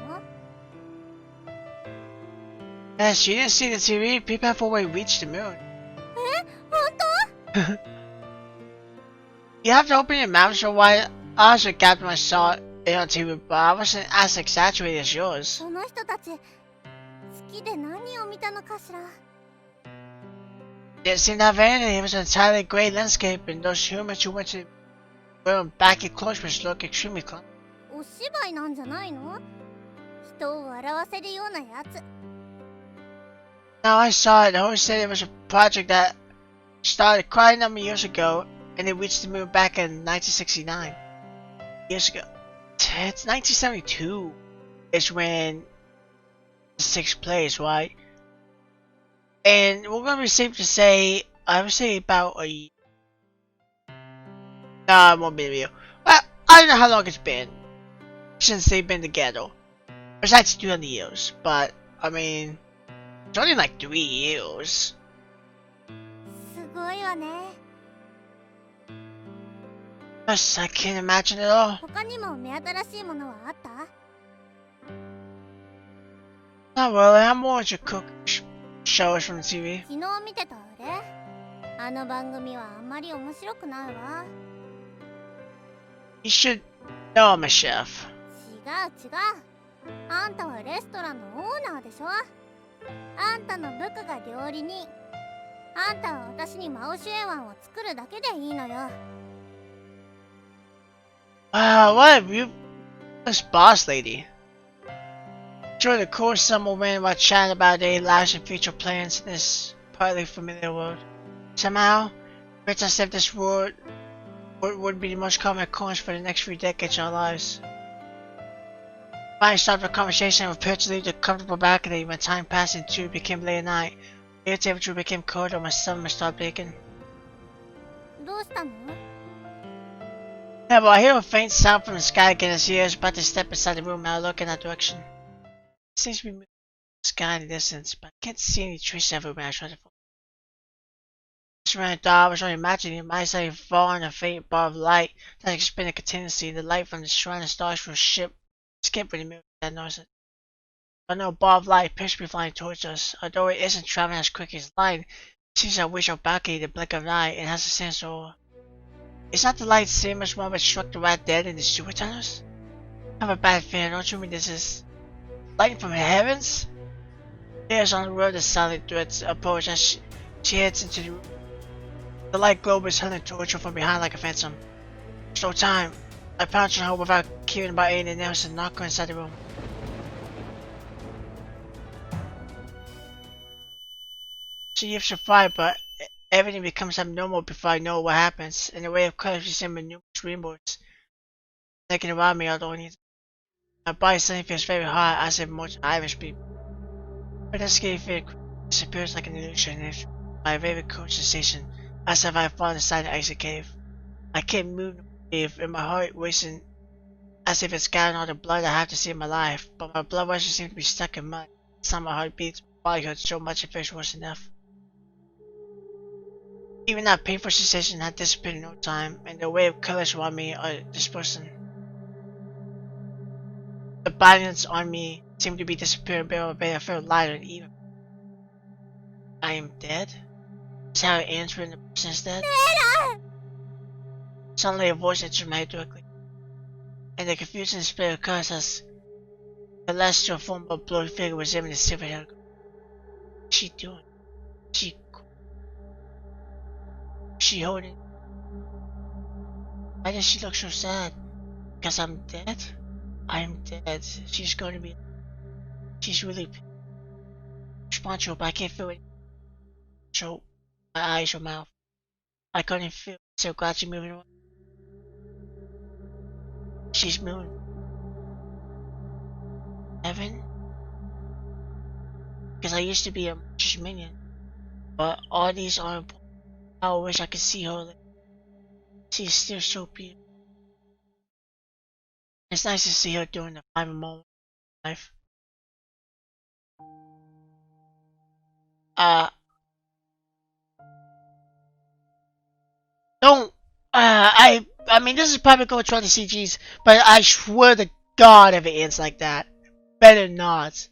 Yes, you didn't see the TV. People have already reached the moon. 本当？ You have to open your mouth so wide. I also gathered when I saw it on TV, but I wasn't as exaggerated as yours. その人たち月で何を見たのかしら？ Didn't seem to have anything. It was an entirely grey landscape, and those humans who went to the room back in close which looked extremely close. お芝居なんじゃないの？人を笑わせるようなやつ。 Now I saw it. The host said it was a project that started quite a number of years ago, and it reached the moon back in 1969. Years ago. It's 1972 is when this takes place, right? And we're gonna be safe to say, I would say about a year. Nah, it won't be a year. Well, I don't know how long it's been since they've been together. Besides 200 years, but I mean, it's only like 3 years. すごいわね。 Yes, I can't imagine it all. 他にも目新しいものはあった？ Not really, I'm more into cook shows from the TV. 昨日見てたあれ？あの番組はあんまり面白くないわ。 You should know I'm a chef. 違う違う。あんたはレストランのオーナーでしょ？あんたの部下が料理人。あんたは私にマオシュエワンを作るだけでいいのよ。 Wow, what a this boss lady. Sure, the cool summer wind while chatting about their lives and future plans in this partly familiar world. Somehow, it's as if this world would be the most common occurrence for the next few decades of our lives. Finally stopped the conversation and prepared to leave the comfortable balcony when time passed and it became late at night. The air temperature became colder and my stomach started baking. どうしたの？ Yeah, but I hear a faint sound from the sky again as he is about to step inside the room and I look in that direction. It seems to be moving in the sky in the distance, but I can't see any traces of it when I try to focus. Just when I thought I was only imagining my eyes had fallen on a faint bar of light that expanded continuously and the light from the shrine of stars from the ship skipped when the moon that noticed it. But no bar of light appears to be flying towards us, although it isn't traveling as quick as light. It seems to reach our balcony in the blink of an eye and has the same soul. Is not the light the same as one which struck the rat dead in the sewer tunnels? I have a bad feeling, don't you mean this is light from the heavens? There's on the road the silent threats approach as she heads into the room. The light globe is hurling towards her from behind like a phantom. There's no time. I pounced on her without caring about anything else and knocked her inside the room. She yips her fire, but everything becomes abnormal before I know what happens. In a way of color, she sends me numerous rainbows. Taking around me, although my body suddenly feels very hot as if more Irish people. But that scary fear disappears like an illusion, and it's my very cool sensation, as if I had fallen inside an icy cave. I can't move the cave, and my heart racing as if it's gotten all the blood I have to see in my life, but my blood pressure seems to be stuck in mud. It's time my heart beats, my body hurts so much it feels worse than death. Even that painful sensation had disappeared in no time, and the wave of colors around me are dispersing. The bodies on me seem to be disappearing bit by bit. I feel lighter and even. I am dead? Is how it ends when the person is dead? Suddenly a voice enters my head directly, and the confusion display occurs as the celestial form of a blurry figure resembling a silver hair. What's she doing? She holding? Why does she look so sad? Because I'm dead? I'm dead. She's going to be. She's really responsible, but I can't feel it. So my eyes or mouth. I couldn't feel. So glad she's moving away. She's moving. Heaven? Because I used to be a March's minion. But all these are. I wish I could see her. She's still so beautiful. It's nice to see her during the final moment of life. Don't. I mean, this is probably going to try the CGs, but I swear to God, if it ends like that, better not.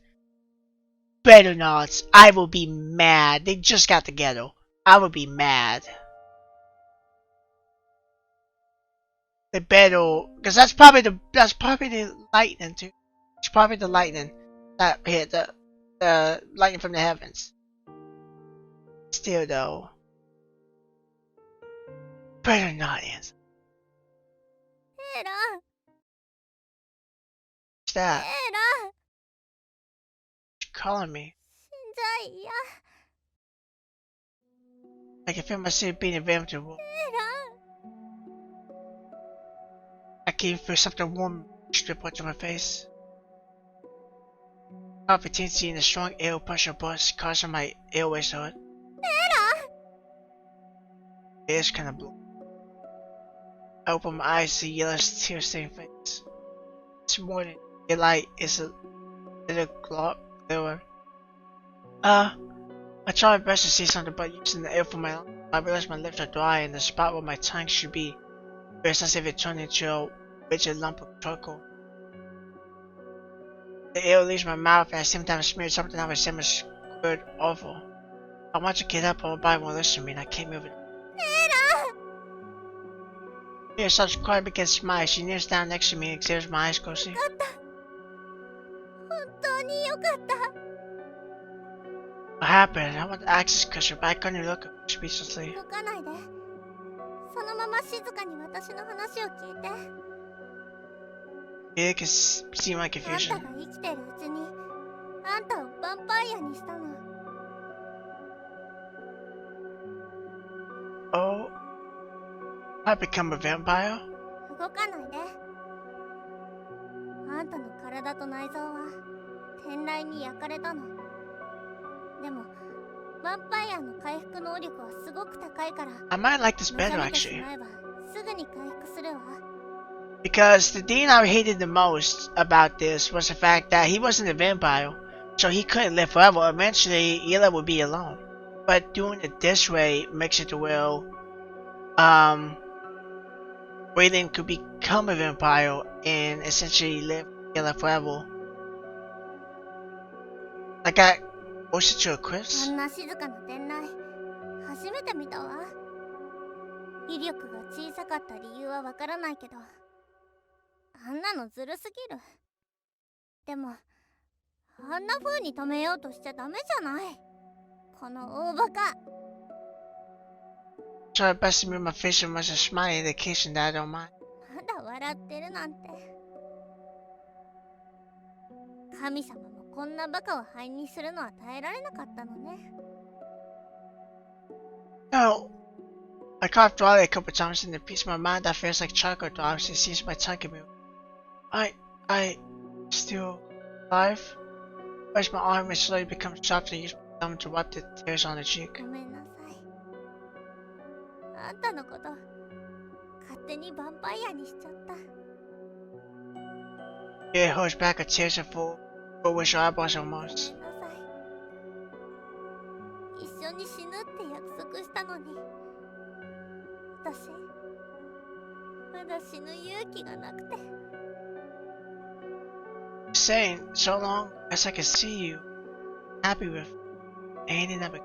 Better not. I will be mad. They just got together. I will be mad. They better, because that's probably the lightning too. It's probably the lightning that hit the lightning from the heavens. Still though, better not answer. エラ、 What's that? エラ、 She's calling me. 死んじゃいや。 I can feel myself being inevitable. エラ、 I can feel something warm strip onto my face. Competency in the strong air pressure burst causing my airways to hurt. エラ、 The air's kind of blue. I open my eyes to see Yella's tear-stained face. This morning, the light is a little clearer. I try my best to see something, but using the air for my lungs, I realize my lips are dry and the spot where my tongue should be feels as if it turned into a rigid lump of charcoal. The air leaves my mouth and I sometimes smear something on my stomach squared awful. I want to get up, but my body won't listen to me and I can't move it. エラ、 She starts crying against my eyes. She kneels down next to me and examines my eyes closely. よかった。本当によかった。 What happened? I want the access cushion, but I couldn't look at her speechlessly. 動かないで。そのまま静かに私の話を聞いて。 You can see my あんた confusion. が生きてるうちに、あんたをヴァンパイアにしたの。 Oh, I become a vampire? 動かないで。あんたの体と内臓は天雷に焼かれたの。でも、ヴァンパイアの回復能力はすごく高いから、 I might like this 目 better 覚めてし actually. まえばすぐに回復するわ。 Because the thing I hated the most about this was the fact that he wasn't a vampire, so he couldn't live forever. Eventually, Yella would be alone. But doing it this way makes it to where, Waylon could become a vampire and essentially live with Yella forever. I got roasted to a あ crisp. んな静かな天雷、初めて見たわ。威力が小さかった理由はわからないけど、あんなのずるすぎる。でも、あんな風に止めようとしちゃダメじゃない。この大バカ。 Try my best to move my face and much a smile indication that I don't mind. まだ笑ってるなんて。神様もこんなバカを灰にするのは耐えられなかったのね。 No. I coughed dryly a couple times in the piece of my mind that feels like chocolate drops. It seems my tongue can move. I still alive? Where's my arm and slowly becomes soft and use my thumb to wipe the tears on the cheek. ごめんなさい。あんたのこと勝手にヴァンパイアにしちゃった。 It holds back a tears that fall, but with your eyeballs ごめ almost. んなさい。一緒に死ぬって約束したのに、私まだ死ぬ勇気がなくて。 Saying so long as I can see you, happy with, and it never.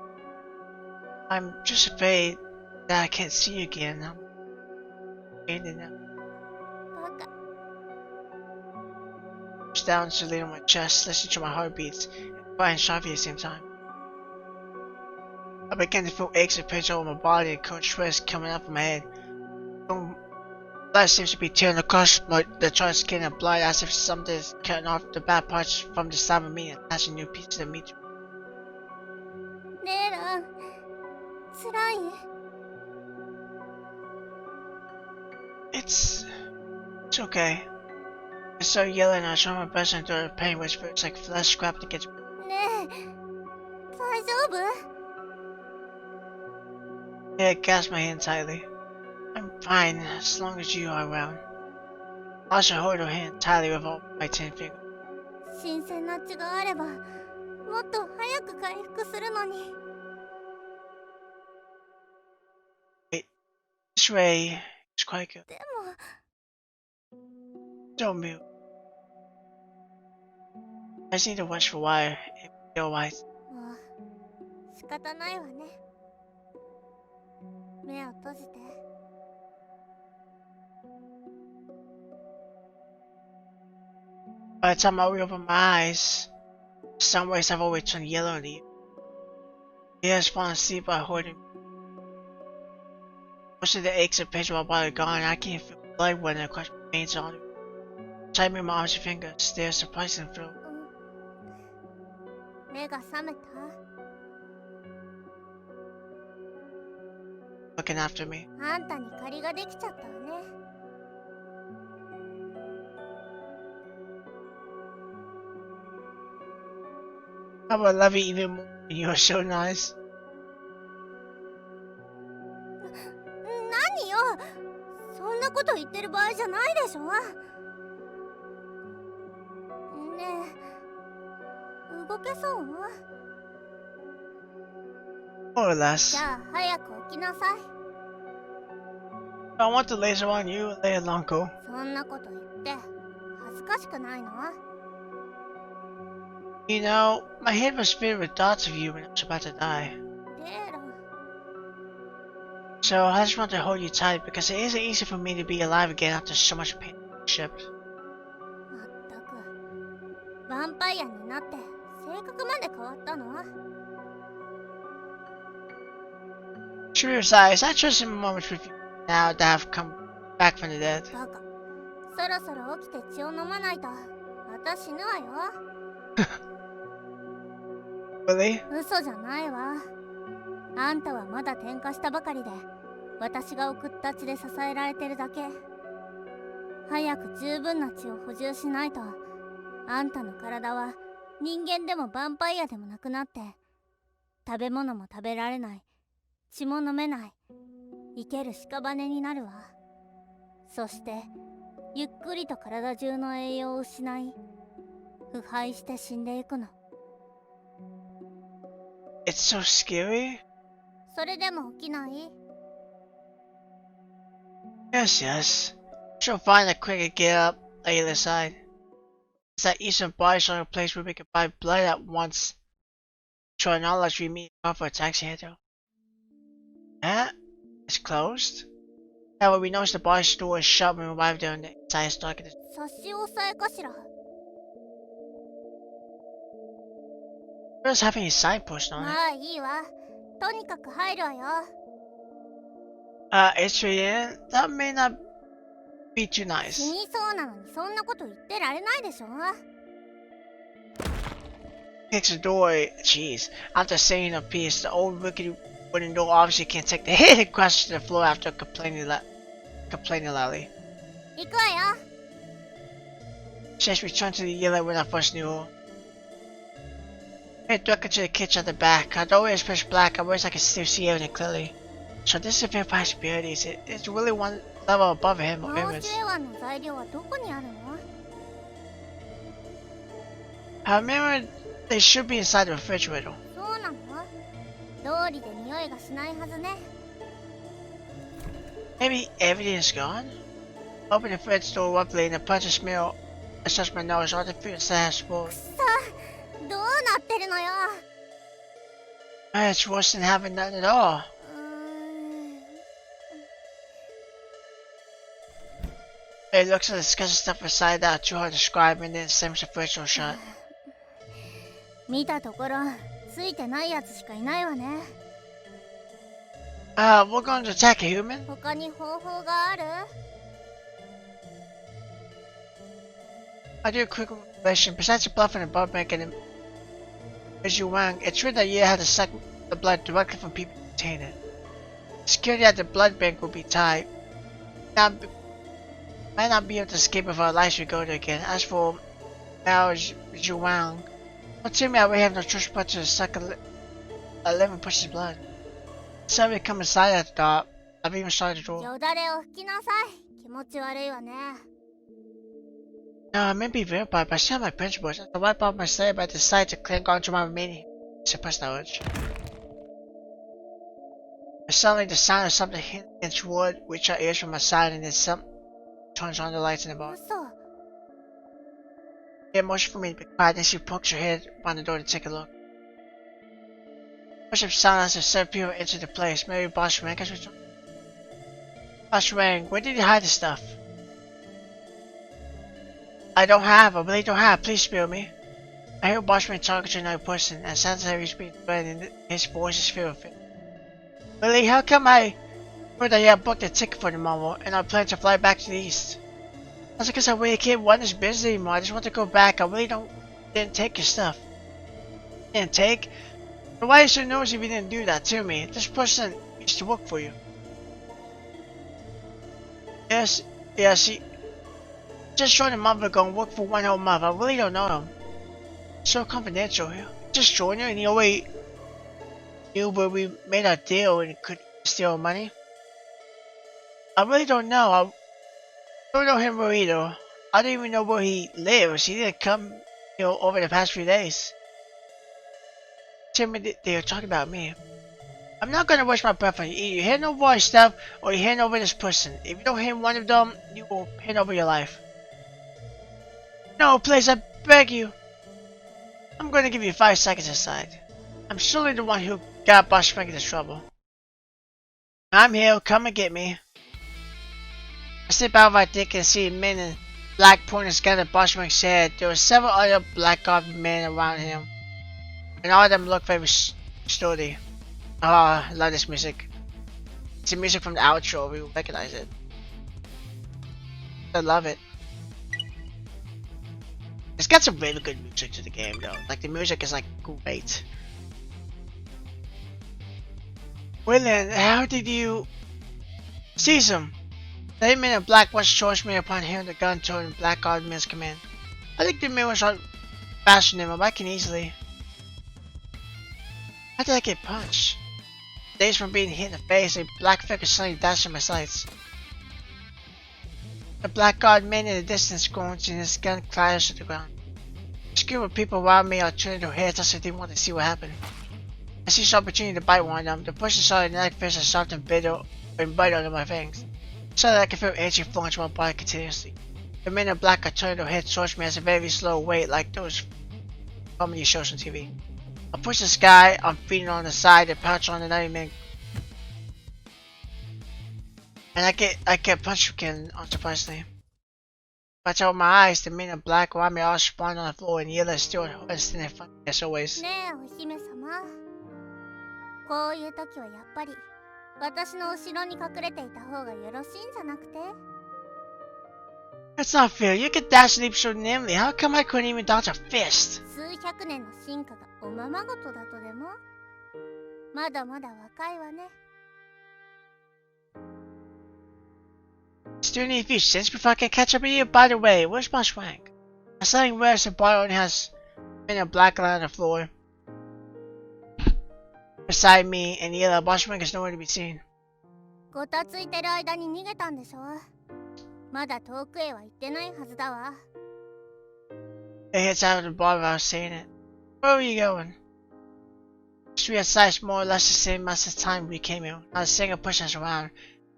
I'm just afraid that I can't see you again. And it never. バカ。 Reach down to lay on my chest, listening to my heartbeats, and crying sharply at the same time. I began to feel aches and pains all over my body and cold sweats coming up from my head. Blood seems to be tearing across the dry skin and blood as if something is cutting off the bad parts from the side of me and attaching new pieces of meat to it. レイラン、辛い？ It's okay. I started yelling and I tried my best to endure the pain, which feels like flesh scrapped against me. ねえ、大丈夫？ Yeah, I gasped my hand tightly. I'm fine, as long as you are around. I also hold her hand tightly with all my 10 fingers. 新鮮な血があれば、もっと早く回復するのに。This ray is quite good. でも、 Don't move. I just need to watch for a while and be alright. もう仕方ないわね。目を閉じて。 By the time I reopen my eyes, some rays have always turned yellow on the He has fallen asleep by holding. Most of the aches and pains of my body are gone, and I can't feel blood running across my veins on it. Tightening my arms and fingers, they are surprisingly filled. 目が覚めた？ Looking after me. あんたに借りができちゃったわね。 I would love you even more. You are so nice. 何よ、そんなこと言ってる場合じゃないでしょ。ねえ、動けそう？ More or じ less. ゃあ早く起きなさい。 I want to laser on you and lay along, go. そんなこと言って恥ずかしくないの？ You know, my head was filled with thoughts of you when I was about to die. レイラ、 So I just want to hold you tight because it isn't easy for me to be alive again after so much pain shipped. まったくヴァンパイアになって性格まで変わったの？ True size, I trust in moments with you now that I've come back from the dead. バカ、そろそろ起きて血を飲まないと私死ぬわよ。 Really? 嘘じゃないわ。あんたはまだ転化したばかりで、私が送った血で支えられてるだけ。早く十分な血を補充しないと、あんたの体は人間でもヴァンパイアでもなくなって、食べ物も食べられない、血も飲めない、生ける屍になるわ。そして、ゆっくりと体中の栄養を失い、腐敗して死んでいくの。 It's so scary. それでも起きない？ Yes, yes. She'll find a quick and get up, lay it aside. It's that eastern body showing a place where we can buy blood at once. Try not let you meet up for a taxi handle. That is closed. That way we notice the body store is shut when we arrive there and the inside is dark. 差し押さえかしら？ What does having a signpost on it? まあいいわ。とにかく入るわよ。 It's in. That may not be too 死 nice. にそうなのにそんなこと言ってられないでしょ。 Kicks the door. Jeez. After saying a piece, the old rickety wooden door obviously can't take the hit and crashes to the floor after complaining loudly. 行くわよ。 She has returned to the yellow when I first knew her. I ducked into the kitchen at the back. Although it is pitch black, I wish I could still see everything clearly. So this is Vampire's abilities. It's really one level above him or マオ Emmons. シュエワンの材料はどこにあるの？ I remember they should be inside the refrigerator. そうなの？通りで匂いがしないはずね。 Maybe everything's gone? Open the fridge door abruptly and a punch of smell. I touch my nose, all the food inside has spoiled. さあ、どうなってるのよ。 It's worse than having none at all. うーん。 It looks like disgusting stuff inside that are too hard to describe and then slams the fridge door shut. 見たところ、ついてないやつしかいないわね。 We're going to attack a human? 他に方法がある？ I do a quick question. Besides the blood from the blood bank and the Mizhu Wang, it's true that you had to suck the blood directly from people who obtain it. Security at the blood bank will be tight. Now, Might not be able to escape if our lives we go there again. As for Mao Zhuang, well, to me, I really have no choice but to suck a living person's blood. Somebody come inside at the door. I've even started the door. よだれを拭きなさい。気持ち悪いわね。No, I may be vampire, but I still have my principles. After wipe off my slave, I decide to cling on to my remaining suppressed knowledge. Suddenly, the sound of something hitting against wood reached our ears from my side, and then something turns on the lights in the bar. 嘘。 It motioned for me to be quiet, then she pokes her head around the door to take a look. Push up silence as several people entered the place. Maybe Boss Rank has returned. Boss Rank, where did you hide the stuff? I really don't have. Please spare me. I hear Boss Rank talking to another person, and it sounds like he's being threatened, and his voice is filled with fear. Really, how come I heard that you have booked a ticket for tomorrow, and I plan to fly back to the east? That's because I really can't run this business anymore. I just want to go back. I really didn't take your stuff. Didn't take? But why are you so nosy if you didn't do that to me? This person used to work for you. Yes, he just joined a month ago and worked for 1 whole month. I really don't know him. So confidential. Just joined you and he already knew where we made our deal and could steal money. I really don't know. I don't know him really either. I don't even know where he lives. He didn't come, over the past few days. Tell me they are talking about me. I'm not gonna waste my breath on you. Either you hand over our stuff or you hand over this person. If you don't hand one of them, you will hand over your life. No, please, I beg you. I'm gonna give you 5 seconds aside. I'm surely the one who got Boss Frank into trouble. I'm here, come and get me. I step out of my dick and see men in black pointing gun at Boss Frank's head. There were several other black-garbed men around him. And all of them look very sturdy. Oh, I love this music. It's the music from the outro, we recognize it. I love it. It's got some really good music to the game though. Like the music is like great. William, how did you seize him? The man in black once charged me upon hearing the gun turned in black-garbed men's command. I think the man was faster than him, I can easily. How did I get punched? Days from being hit in the face, a black figure suddenly dashed in my sights. The black-garbed man in the distance groans and his gun clatters to the ground. A scream of people around me are turning their heads as if they want to see what happened. I seized the opportunity to bite one of them. The person saw the knife fist and soft and bitter and bite under my fangs. So that I could feel energy flowing to my body continuously. The men in black are turning their heads towards me as a very slow weight like those comedy shows on TV. I push this guy, I'm feeding on the side and pounce on another man. And I get punched again, unsurprisingly. If I open my eyes, the men in black around me all spawned on the floor and yellow still standing in front of me as always. ねえお姫様。こういう時はやっぱり私の後ろに隠れていた方がよろしいんじゃなくて？ That's not fair. You could dash and leap so nimbly. How come I couldn't even dodge a fist? 数百年の進化がおままごとだとでも？まだまだ若いわね。Still need a few cents before I can catch up with you. By the way, where's my swank? I suddenly realized the bar only has men in black line on the floor. Beside me and yellow, Boss Rank is nowhere to be seen. ごたついてる間に逃げたんでしょ？まだ遠くへは行ってないはずだわ。They heads out of the bar without saying it. Where are you going? The street outside is more or less the same as the time we came here. Not a single pushing us around.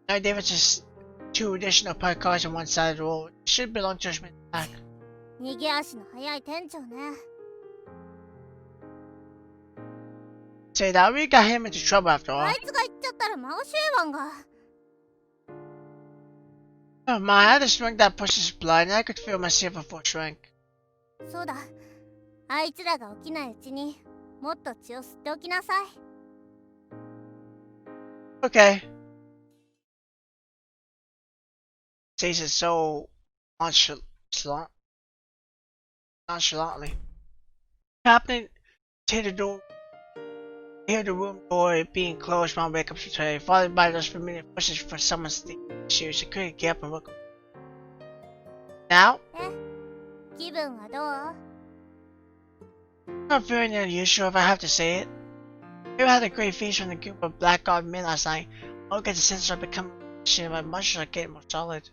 Now there was just 2 additional parked cars on one side of the road. It should belong to us in the back. 逃げ足の速い店長ね。Say that we got him into trouble after all. あいつが行っちゃったら回しえわんが。Oh my, I had a strength that pushes blood and I could feel myself before shrink. そうだ。あいつらが起きないうちにもっと血を吸っておきなさい。Okay. Says it so nonchalantly. Happening to hit the door. Hear the room door being closed while wake up to tray, followed by those familiar pushes for someone's shoes. I couldn't get up and look. Now, 気分はどう？ not very unusual if I have to say it. We had a great feast from the group of black-eyed men last night. I'll get the sense of becoming my muscles are getting more solid.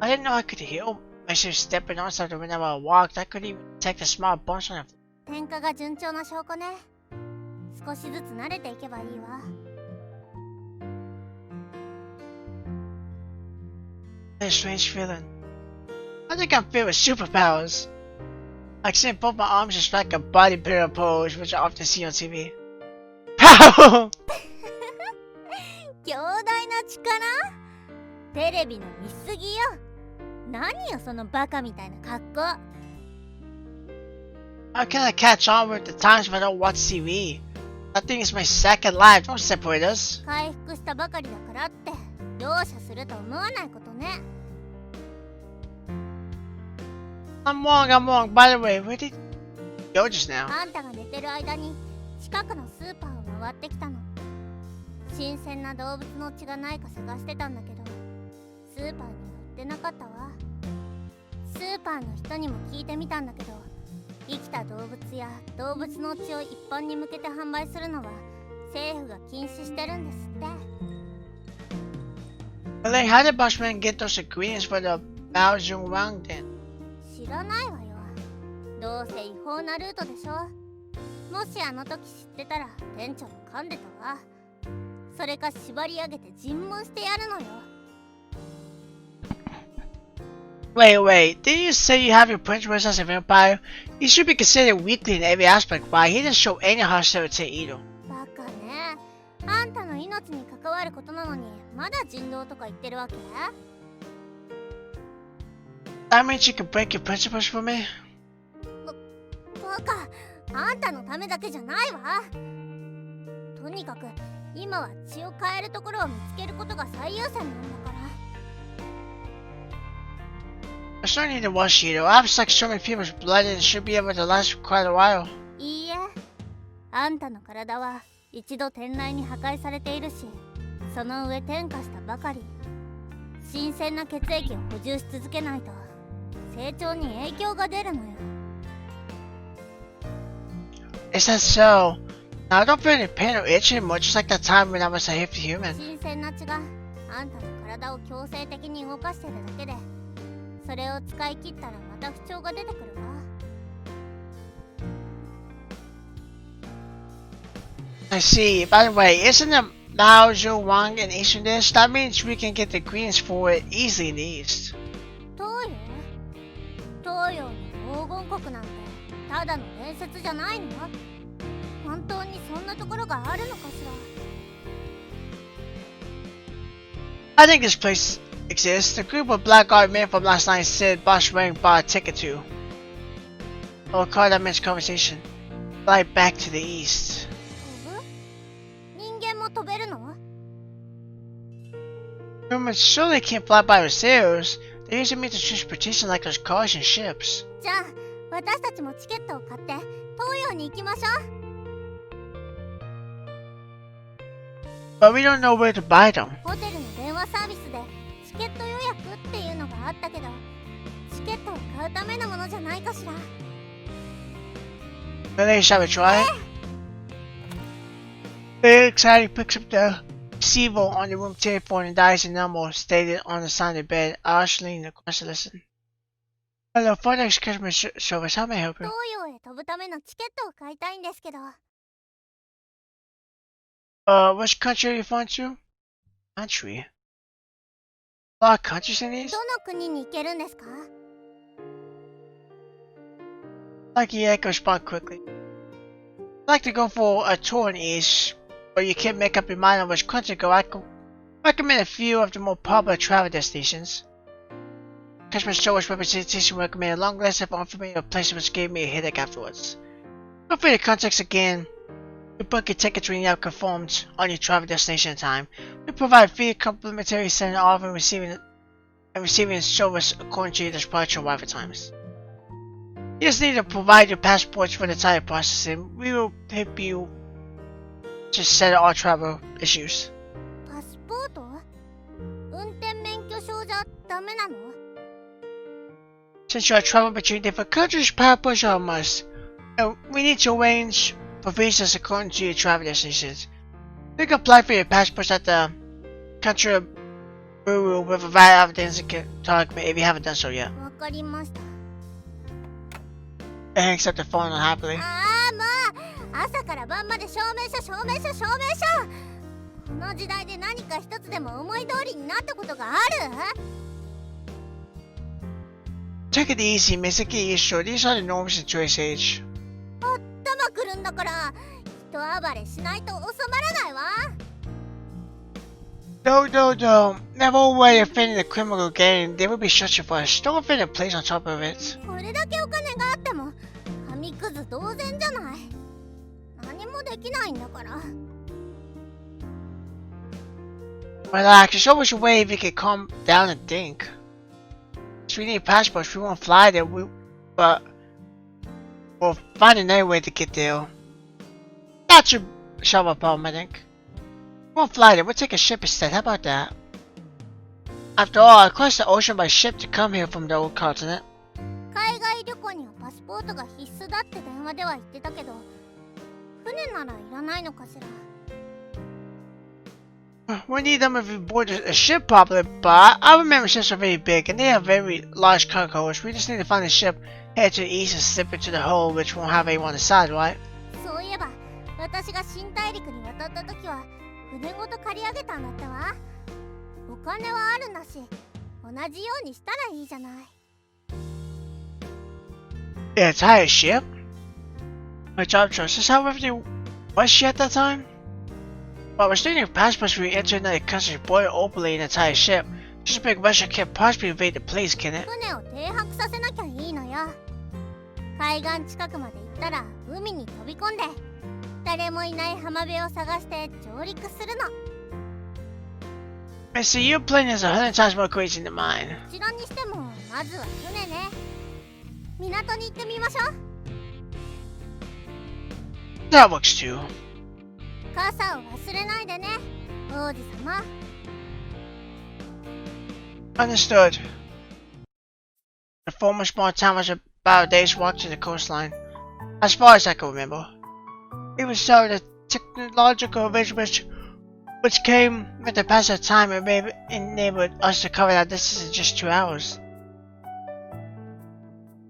I didn't know I could heal myself stepping on something whenever I walked. I couldn't even detect a small bumps on the 転化が順調な証拠ね。少しずつ慣れていけばいいわ。A strange feeling. I think I'm filled with superpowers. I extend both my arms and strike a bodybuilder pose, which I often see on TV. Pow! 強大な力？テレビの見すぎよ。何よそのバカみたいな格好。How can I catch on with the times if I don't watch TV? I think it's my second life. Don't separate us. 回復したばかりだからって容赦すると思わないことね。I'm wrong. By the way, where did you go just now? あんたが寝てる間に近くのスーパーを回ってきたの。新鮮な動物の血がないか探してたんだけど、スーパーには売ってなかったわ。スーパーの人にも聞いてみたんだけど、生きた動物や動物の血を一般に向けて販売するのは政府が禁止してるんですって。 But then, how did Bushman get those ingredients for the Bao Zhong Wang then? 知らないわよ。どうせ違法なルートでしょ。もしあの時知ってたら店長も噛んでたわ。それか縛り上げて尋問してやるのよ。Wait, didn't you say you have your principles as a vampire? He should be considered weakly in every aspect, why he didn't show any hostility either. バカね。あんたの命に関わることなのにまだ人道とか言ってるわけ？ That means you can break your principles for me? バカ、あんたのためだけじゃないわ。とにかく今は血を変えるところを見つけることが最優先なんだから。I still need to wash you though. I have sucked so many people's blood and it should be able to last for quite a while. いいえ、あんたの体は一度天雷に破壊されているし、その上転化したばかり。新鮮な血液を補充し続けないと成長に影響が出るのよ。 Is that so? Now I don't feel any pain or itch anymore, just like that time when I was a healthy human. 新鮮な血があんたの体を強制的に動かしてるだけで、それを使い切ったらまた不調が出てくるわ。 I see. By the way, isn't the Bao Zhou Wang an Eastern dish? That means we can get the ingredients for it easily in the East. 東洋？東洋の黄金国なんてただの伝説じゃないの？本当にそんなところがあるのかしら？ I think this place exists. The group of black-eyed men from last night said Bosch Wang bought a ticket to. I'll call that man's conversation. Fly back to the East. 飛ぶ？人間も飛べるの？ Humans surely can't fly by themselves. They usually mean to transportation like those cars and ships. じゃあ私たちもチケットを買って東洋に行きましょう。 But we don't know where to buy them. ホテルの電話サービスでチケット予約っていうのがあったけど、チケットを買うためのものじゃないかしら。 Really, shall we try it? Very excited, picks up the receiver on the room telephone and dials the number stated on the side of the bed. Ash leaned across to listen. Hello, FedEx customer service. How may I help you? 東洋へ飛ぶためのチケットを買いたいんですけど。 Which country are you flying to? Country? A lot of countries in these? どの国に行けるんですか？ Like yeah, I can respond quickly. I'd like to go for a tour in East, but you can't make up your mind on which country to go. I can recommend a few of the more popular travel destinations. Customer service representation recommended a long list of unfamiliar places which gave me a headache afterwards. Feel free to contact us again. You book your tickets when you have confirmed on your travel destination time. We provide free complimentary sending off and receiving service according to your departure arrival times. You just need to provide your passports for the entire processing. We will help you to settle all travel issues. パスポート？運転免許証じゃダメなの？ Since you are traveling between different countries, passports are a must. And we need to arrange for visas according to your travel destinations. You can apply for your passports at the country bureau with a valid evidence document if you haven't done so yet. わかりました。 It hangs up the phone unhappily. ああもう朝から晩まで証明書証明書証明書。この時代で何か一つでも思い通りになったことがある？ Take it easy, Miss. Get used to it. These are the norms in today's age. 頭くるんだから人暴れしないと収まらないわ。 No. Never worry offending the criminal gang. They will be shut for us. Don't offend the place on top of it. これだけお金があっても紙くず同然じゃない。何もできないんだから。 Relax. There's always a way if you can calm down and think. We need passports. We won't fly there. But we'll find another way to get there. That should solve our problem, I think. We won't fly there. We'll take a ship instead. How about that? After all, I crossed the ocean by ship to come here from the old continent. 海外旅行にはパスポートが必須だって電話では言ってたけど、船ならいらないのかしら。 We need them if we board a ship properly, but I remember ships are very big and they have very large cargo holds. We just need to find a ship, head to the east and slip into the hole which won't have anyone inside, right? そういえば、私が新大陸に渡った時は船ごと借り上げたんだってわ。お金はあるんだし、同じようにしたらいいじゃない。 The entire ship? My job trust is how everything was she at that time? While we're studying passports, we enter another country, board openly an entire ship. Such a big Russia can't possibly invade the place, can it? 船を停泊させなきゃいいのよ。海岸近くまで行ったら海に飛び込んで、誰もいない浜辺を探して上陸するの。 Missy, your plan is 100 times more crazy than mine. どちらにしてもまずは船ね。港に行ってみましょう。 That works too. 傘を忘れないでね、王子様。 Understood. The former small town was about a day's walk to the coastline, as far as I can remember. It was so the technological advancements which came with the passage of time and enabled us to cover that distance in just 2 hours.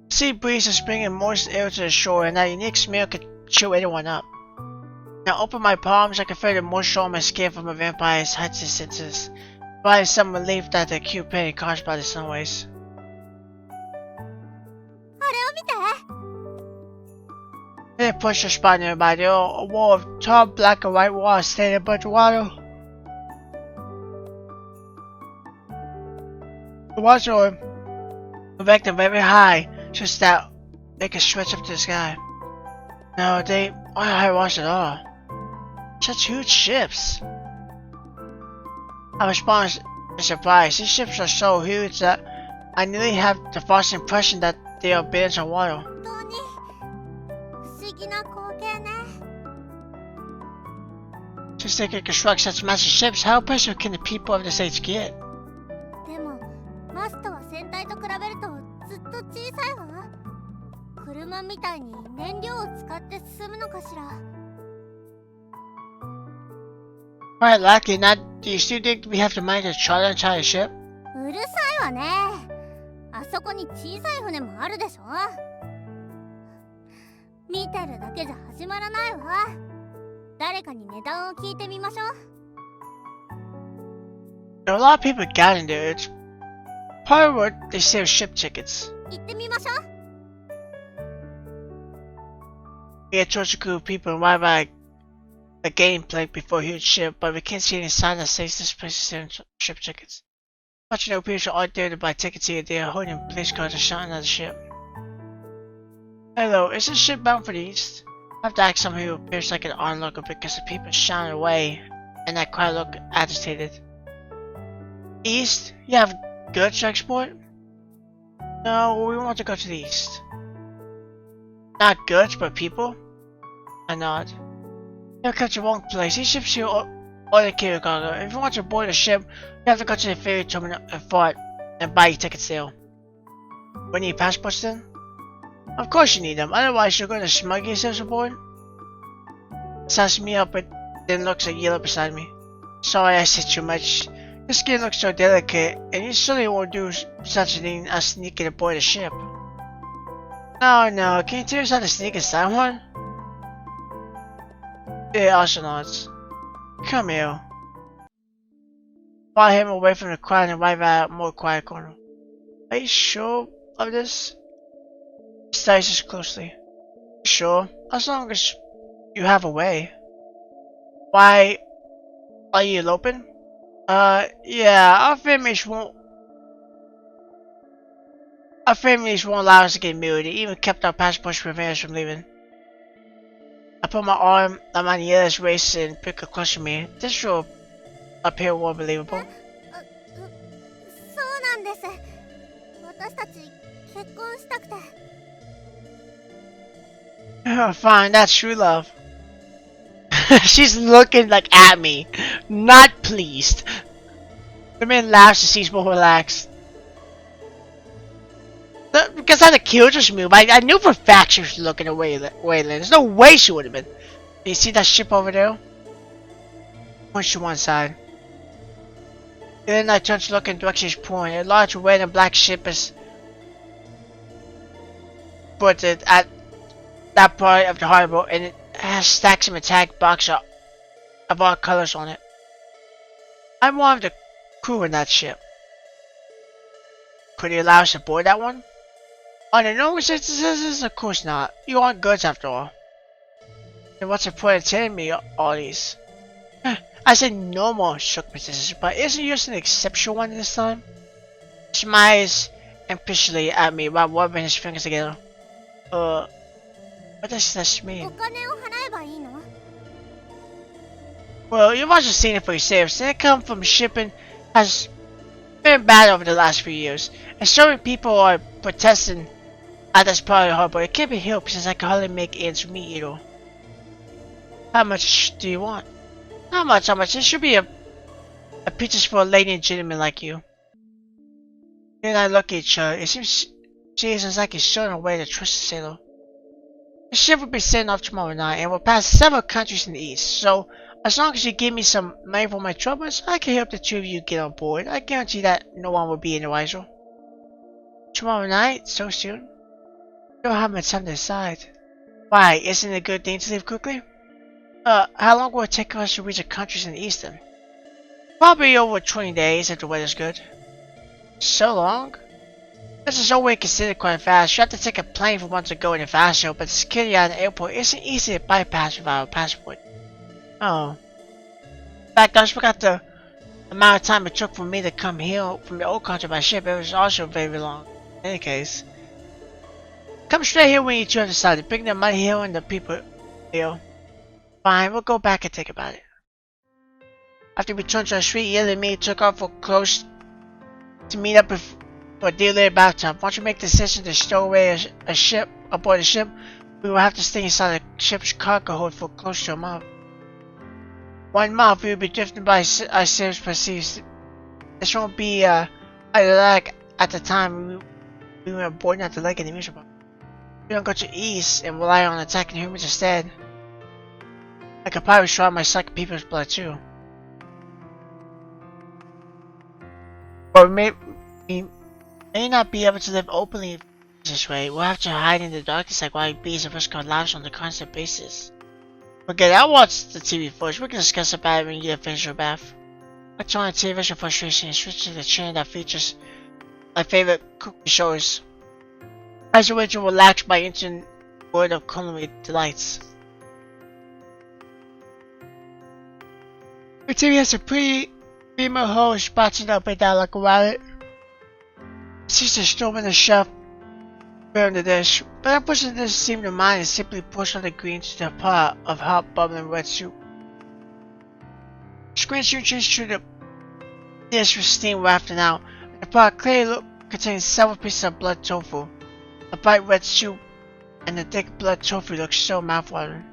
The sea breeze is bringing moist air to the shore, and that unique smell could chew anyone up. Now open my palms, I can feel the moisture on my skin from a vampire's heightened senses, providing some relief that the acute pain caused by the sun rays. あれを見て。 They pushed a spot nearby. There was a wall of tall black and white walls standing above the water. The walls were erected very high, just that they could stretch up to the sky. No, they aren't high walls at all. Such huge ships. I responded in surprise. These ships are so huge that I nearly have the false impression that they are built on water. 本当に不思議な光景ね。 Since they can construct such massive ships, how impressive can the people of this age get? でもマストは船体と比べるとずっと小さいわ。車みたいに燃料を使って進むのかしら。 Quite likely not. Do you still think we have the money to charter an entire ship? うるさいわね。あそこに小さい船もあるでしょ。見てるだけじゃ始まらないわ。誰かに値段を聞いてみましょう。 There are a lot of people gathering there. It's part of what they sell ship tickets. 行ってみましょう。 We had towards a group of people and arrived by a game plank before a huge ship, but we can't see any sign that says this place is selling ship tickets. Watching no people aren't there to buy tickets here. They are holding place cards and shouting at the ship. Hello, is this ship bound for the east? I have to ask someone who appears like an onlooker because the people shouting away and that crowd look agitated. East? You have goods to export? No, we want to go to the east. Not goods, but people? I nod. You've come to the wrong place. These ships here only carry cargo. If you want to board a ship, you have to go to the ferry terminal and fort and buy your tickets there. We need passports then? Of course you need them, otherwise you're going to smuggle yourselves aboard. Sized me up, but then looks like yellow beside me. Sorry I said too much. Your skin looks so delicate, and you certainly won't do such a thing as sneaking aboard a ship. No, can you tell us how to sneak inside one? Yeah, astronauts. Come here. Follow him away from the crowd and right out a more quiet corner. Are you sure of this? He studies us closely. Sure, as long as you have a way. Why? Are you eloping? Yeah, our families won't allow us to get married. They even kept our passports to prevent us from leaving. I put my arm on my nearest waist and pick her close to me. This will appear more believable. そうなんです。私たち結婚したくて。Fine, that's true love. She's looking like at me, not pleased. The man laughs and seems more relaxed. Because I had a killjoy's move, I knew for a fact she was looking at Wayland. There's no way she would have been. You see that ship over there? Push to one side. Then I turned to look in the direction she's pointing. A large red and black ship is ported at that part of the harbor, and it has stacks of metallic boxes of all colors on it. I'm one of the crew in that ship. Could you allow us to board that one? Under no circumstances, of course not. You aren't goods after all. Then what's the point of telling me all these? I said no more, shook Mrs. But isn't yours an exceptional one this time? He smiles impatiently at me while rubbing his fingers together. What does this mean? お金を払えばいいの？ Well, you've also seen it for yourself. The income from shipping has been bad over the last few years, and so many people are protesting at this part of the harbor. It can't be helped since I can hardly make ends meet either. How much do you want? How much? It should be a pittance for a lady and gentleman like you. You and I look at each other. It seems Jesus like he's showing a way to trust the sailor. The ship will be sailing off tomorrow night and will pass several countries in the east, so as long as you give me some money for my troubles, I can help the two of you get on board. I guarantee that no one will be any wiser. Tomorrow night? So soon? You don't have much time to decide. Why, isn't it a good thing to leave quickly? How long will it take us to reach the countries in the east then? Probably over 20 days if the weather's good. So long? This is always considered quite fast. You have to take a plane from one to go any faster, but security at the airport isn't easy to bypass without a passport. Oh. In fact, I just forgot the amount of time it took for me to come here from the old country by ship. It was also very long. In any case. Come straight here when you two have decided. Bring the money here and the people here. Fine, we'll go back and think about it. After we returned to the street, Yellow and me took off for close to meet up with for a deal later bathtub. Once we make the decision to stow away a ship aboard the ship, we will have to stay inside the ship's cargo hold for close to a month. 1 month we will be drifting by our sailors perceives. This won't be like at the time we were boarding at the lake in the amusement park. We don't go to east and rely on attacking humans instead. I could probably try my suck people's blood too. But we may not be able to live openly this way. We'll have to hide in the darkness like wild bees and risk our lives on a constant basis. Okay, I'll watch the TV first. We can discuss about it when you get finished your bath. I turn on television frustration and switch to the channel that features my favorite cooking shows. As a way to relax by entering the world of culinary delights. The TV has a pretty female host spotted up and down like a rabbit. She's just storming the chef preparing the dish, but that person doesn't seem to mind and simply push on the greens to the pot of hot bubbling red soup. Screen changes to the dish with steam wafting out. The pot clearly contains several pieces of blood tofu. The bright red soup and the thick blood tofu look so mouthwatering.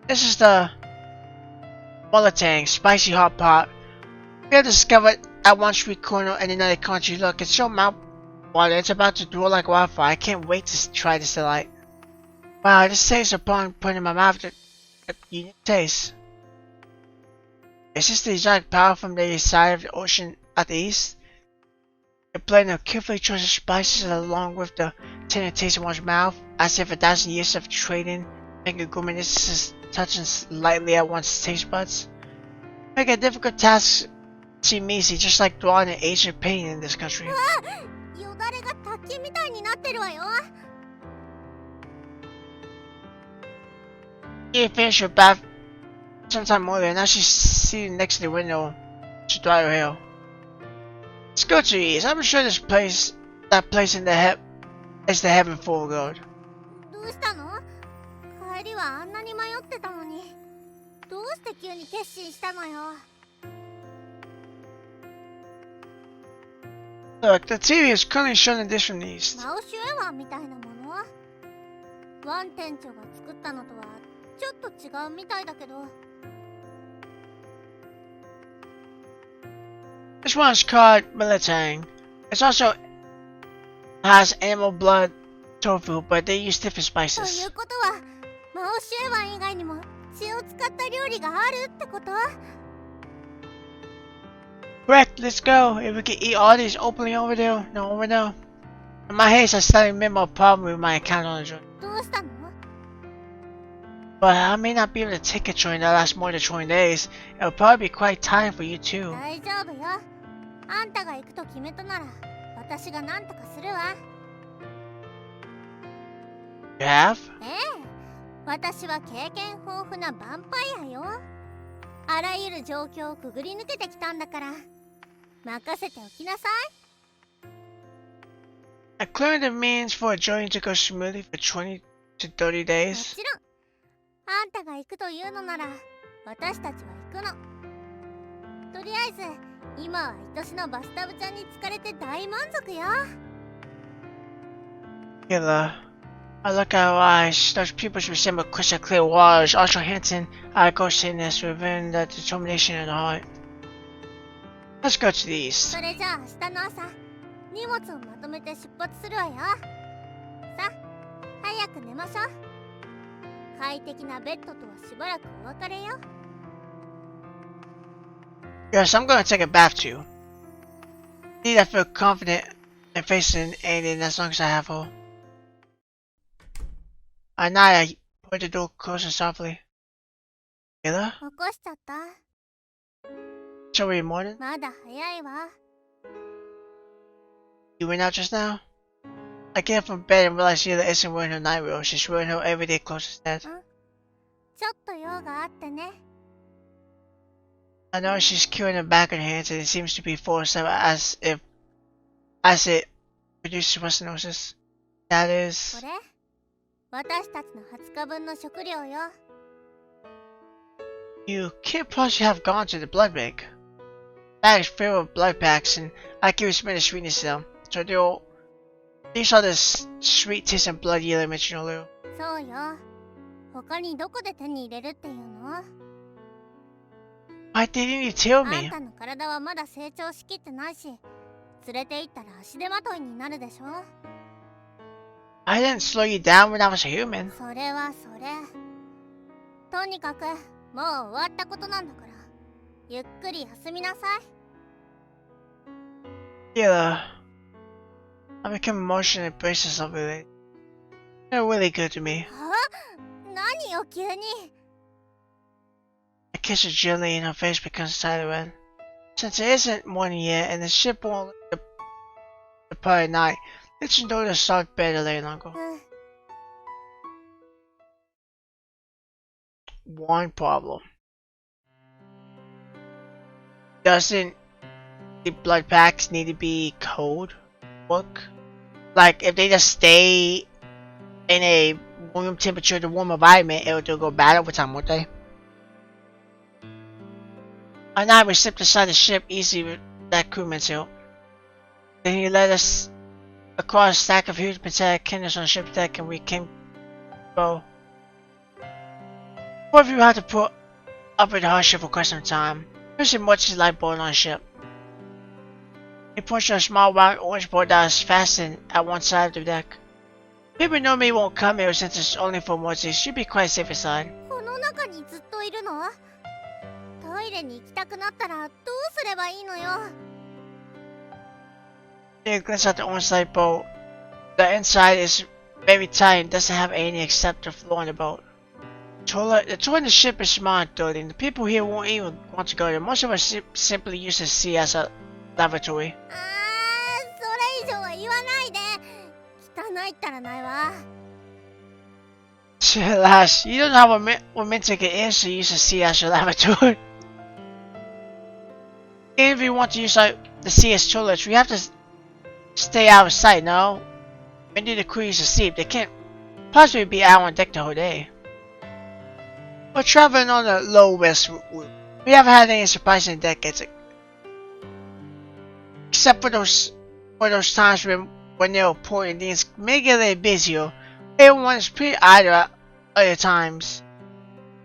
This is the Mulatang spicy hot pot. We have discovered at one street corner and another country. Look, it's so water. It's about to grow like wildfire. I can't wait to try this delight. Wow, this tastes upon putting in my mouth a unique taste. Is this the exotic power from the side of the ocean at the east? A blend of carefully chosen spices along with the tender taste in one's mouth, as if 1,000 years of trading make a gourmandness touching lightly at one's taste buds. Make a difficult task seem easy, just like drawing an ancient painting in this country. よだれが滝みたいになってるわよ。 She finished her bath sometime earlier. Now she's seated next to the window to dry her hair. Let's go to ease. I'm sure this place, that place in the is the heaven for God. どうしたの？帰りはあんなに迷ってたのに、どうして急に決心したのよ。 Look, the TV is currently showing the dish from the east. マウシュエワンみたいなもの？ワン店長が作ったのとはちょっと違うみたいだけど。 This one's called Militang. It also has animal blood tofu, but they use different とい spices. うことは、マウシュエワン以外にも血を使った料理があるってこと？ Correct, let's go. If we can eat all these openly over there. In my haste, I suddenly made a problem with my account on the joint. どうしたの？ But I may not be able to take a joint that lasts more than 20 days. It'll probably be quite tiring for you too. 大丈夫よ。あんたが行くと決めたなら、私が何とかするわ。 You have? ええ、私は経験豊富なヴァンパイアよ。あらゆる状況をくぐり抜けてきたんだから、任せておきなさい。 And clearing the means for a journey to go smoothly for 20 to 30も days. ちろん、あんたが行くというのなら、私たちは行くの。とりあえず、今は愛しのバスタブちゃんに疲れて大満足よ。 Killer. I look at her eyes. Those pupils resemble crystal clear waters, also hinting at ghostliness within the determination in the heart. Let's go to the east. それじゃあ明日の朝、荷物をまとめて出発するわよ。さ、早く寝ましょう。快適なベッドとはしばらくお別れよ。 Yes, I'm gonna take a bath too. Indeed, I feel confident in facing anything as long as I have her. At night, I put the door closed and softly. Killer? 起こしちゃった。 Shall we morning? まだ早いわ。 You went out just now? I get up from bed and realize Sheila isn't wearing her nightwear. She's wearing her everyday clothes instead. ちょっと用があってね。 I know she's curing the back of her hands and it seems to be forced as it produces rustinosis. That こ is... れ私たちの20日分の食料よ。 You can't possibly have gone to the blood bank. Bag is filled with blood packs and I can smell the sweetness to them. So these are the sweet taste and blood Yela mentioned earlier. そうよ。他にどこで手に入れるっていうの？ Why didn't you tell あん me? たの体はまだ成長しきってないし、連れて行ったら足手まといになるでしょ。 I didn't slow you down when I was a human. それはそれ。とにかくもう終わったことなんだから、ゆっくり休みなさい。 Yela, I become emotional and braces of it. They're really good to me. は？何よ急に。 I kiss her gently and her face becomes entirely red. Since it isn't morning yet and the ship won't depart at night, let's enjoy the soft bed a little longer. うん。 One problem. Doesn't the blood packs need to be cold? Work? Like if they just stay in a room temperature to warm environment, it'll go bad over time, won't they? At night we slipped aside the ship easy with that crewman's help. Then he led us across a stack of huge metallic kindles on the ship's deck and we came go. Both of you had to put up with the hardship for quite some time. There isn't much light board on the ship. He points to a small white orange board that is fastened at one side of the deck. People normally won't come here since it's only for once. It should be quite safe inside. この中にずっといるの？トイレに行きたくなったらどうすればいいのよ。 You glance at the orange light boat. The inside is very tight and doesn't have any except the floor in the boat. The toilet in the ship is small and dirty, and the people here won't even want to go there. Most of us simply use the sea as a lavatory. それ以上は言わないで。汚いったらないわ。 Alas, you don't know how romantic it is to use the sea as your lavatory. Even if you want to use the sea as toilets, we have to stay out of sight, no? Many of the crew is asleep. They can't possibly be out on deck the whole day. We're traveling on the low west route. We haven't had any surprising decades. Except for those times when they're important things may get a little busier. Everyone is pretty idle at other times.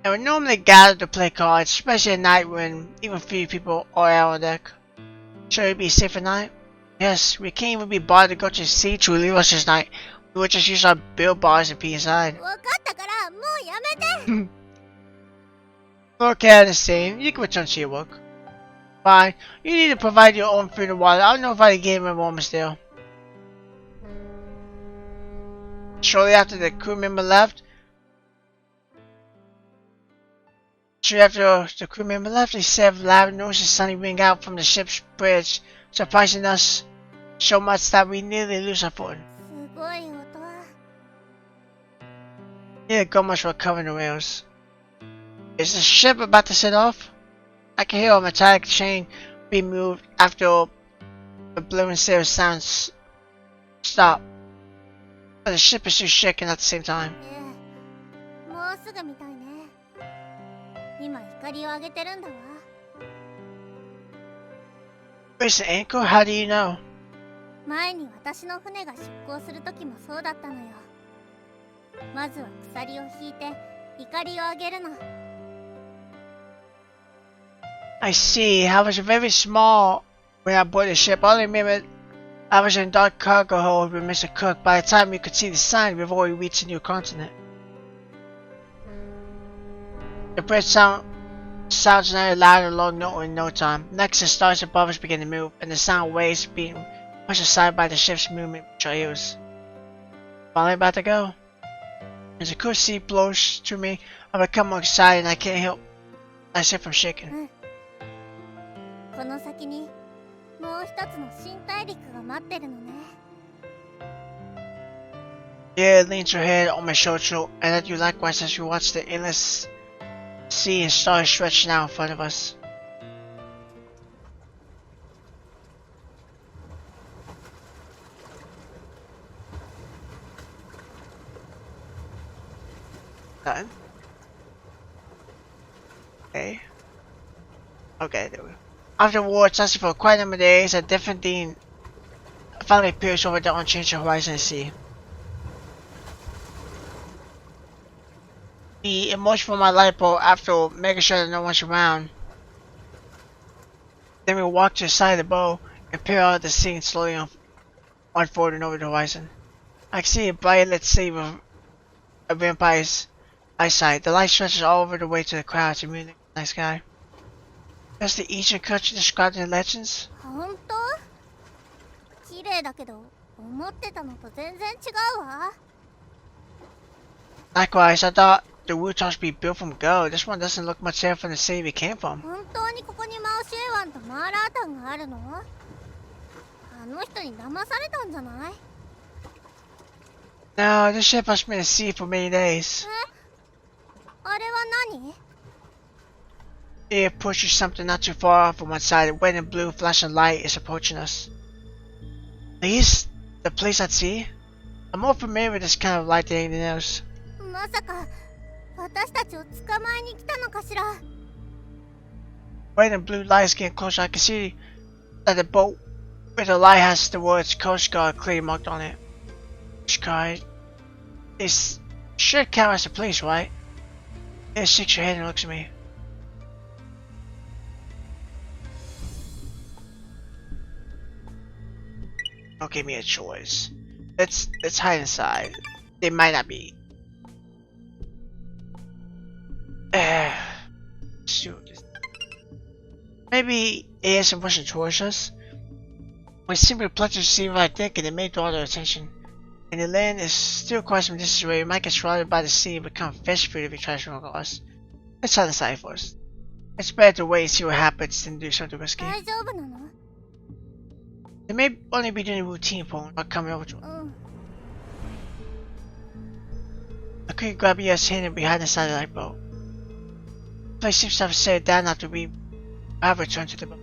And we normally gather to play cards, especially at night when even few people are out on deck. Should it be safe at night? Yes, we can't even be bothered to go to the sea to relieve us this night. We would just use our bill bars and pee inside. わかったからもうやめて。 Okay, I understand. You can return to your work. Fine. You need to provide your own food and water. I'll notify the game when warm is still. Shortly after the crew member left, a set of loud noises suddenly ring out from the ship's bridge, surprising us so much that we nearly lose our footing. すごい音。 Near the gummers were covering the rails. Is the ship about to set off? I can hear a metallic chain being moved after the blowing sail sounds stop. But the ship is still shaking at the same time. もうすぐみたいね。今光を上げてるんだわ。 Where's the anchor? How do you know? 前に私の船が出港する時もそうだったのよ。まずは鎖を引いて光を上げるの。 I see. I was very small when I boarded the ship. I only remember I was in a dark cargo hold with Mr. Cook. By the time we could see the sign, we've already reached a new continent. The bridge sounds another louder long note in no time. Next, the stars above us begin to move, and the sound waves being pushed aside by the ship's movement reach our ears. Finally about to go. As a cool sea blows through me, I become more excited and I can't help myself from shaking. この先にもう一つの新大陸が待ってるのね。 Yeah, leans her head on my shoulder, and I do likewise as we watch the endless sea and stars stretching out in front of us. Done. Okay. Okay, there we go. Afterwards, lasting for quite a number of days, a different thing finally appears over the unchanged horizon of the sea. We emerge from my lifeboat after making sure that no one's around. Then we walk to the side of the boat and peer out at the scene slowly unfolding over the horizon. I can see a bright lit sea with a vampire's eyesight. The light stretches all over the way to the clouds and moving in the night sky. That's the ancient country described in the legends? 本当？綺麗だけど思ってたのと全然違うわ。 Likewise, I thought the rooftops be built from gold. This one doesn't look much different from the city we came from. 本当にここにマオシエ湾とマーラータンがあるの？あの人に騙されたんじゃない？ No, this ship has been at sea for many days. あれは何？ It pushes something not too far off from one side. A red and blue flashing light is approaching us. Is the place at sea? I'm more familiar with this kind of light than anything else. まさか私たちを捕まえに来たのかしら？ Red and blue light is getting closer. I can see that the boat with the light has the words Coast Guard clearly marked on it. Coast Guard. This should count as a police, right? It shakes your head and looks at me. don't give me a choice. Let's hide inside. They might not be. Shoot. Maybe it isn't pushing towards us. We simply plucked to see right thick and it may draw their attention. And the land is still quite some distance away. We might get swallowed by the sea and become fish food if he tries to run across. Let's hide inside first. It's better to wait and see what happens than do something risky. 大丈夫なの？ They may only be doing a routine phone, not coming over to it. うん。 I quickly grab Ya's hand and we hide inside the lifeboat. The place seems to have settled down after we have returned to the boat.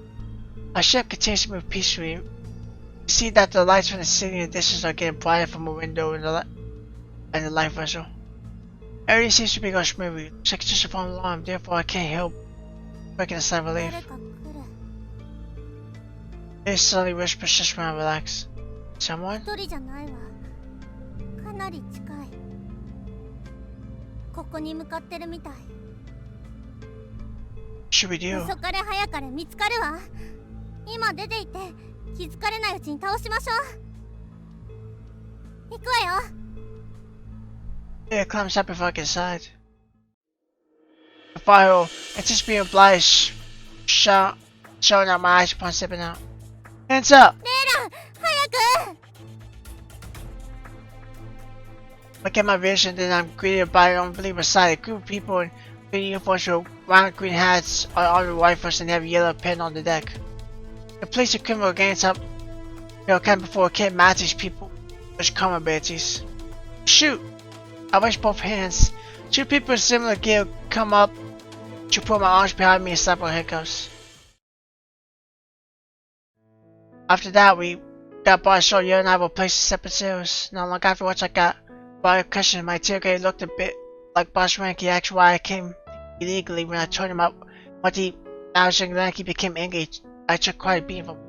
Our ship continues to move peacefully. We see that the lights from the city in the distance are getting brighter from a window in the life vessel. Everything seems to be going smoothly. Looks like it's just a false alarm, therefore I can't help breaking a sigh of relief. 誰か来る。 It suddenly whispers just around relax. Someone? 一人じゃないわ。かなり近い。ここに向かってるみたい。 What should we do? 遅かれ早かれ見つかるわ。今出て行って気づかれないうちに倒しましょう。行くわよ。 Yeah, climbs up before I get inside. The fire, anticipating obliged, showing out my eyes upon stepping out. Hands up! レイラ、早く。 Look at my vision, then I'm greeted by an unbelievable sight. A group of people in green uniforms with round green hats, armed rifles, and have yellow pen on the deck. The police and criminal gangs up, kind before it can't match these people. Which common abilities. Shoot! I raise both hands. Two people in similar gear come up to put my arms behind me and slap our handcuffs. After that, we got by so you and I were placed in separate cells. Not long afterwards, I got by a question. My tailgate looked a bit like Boss Rank. He asked why I came illegally. When I told him what he averaging rank, he became angry. I took quite a beating from him.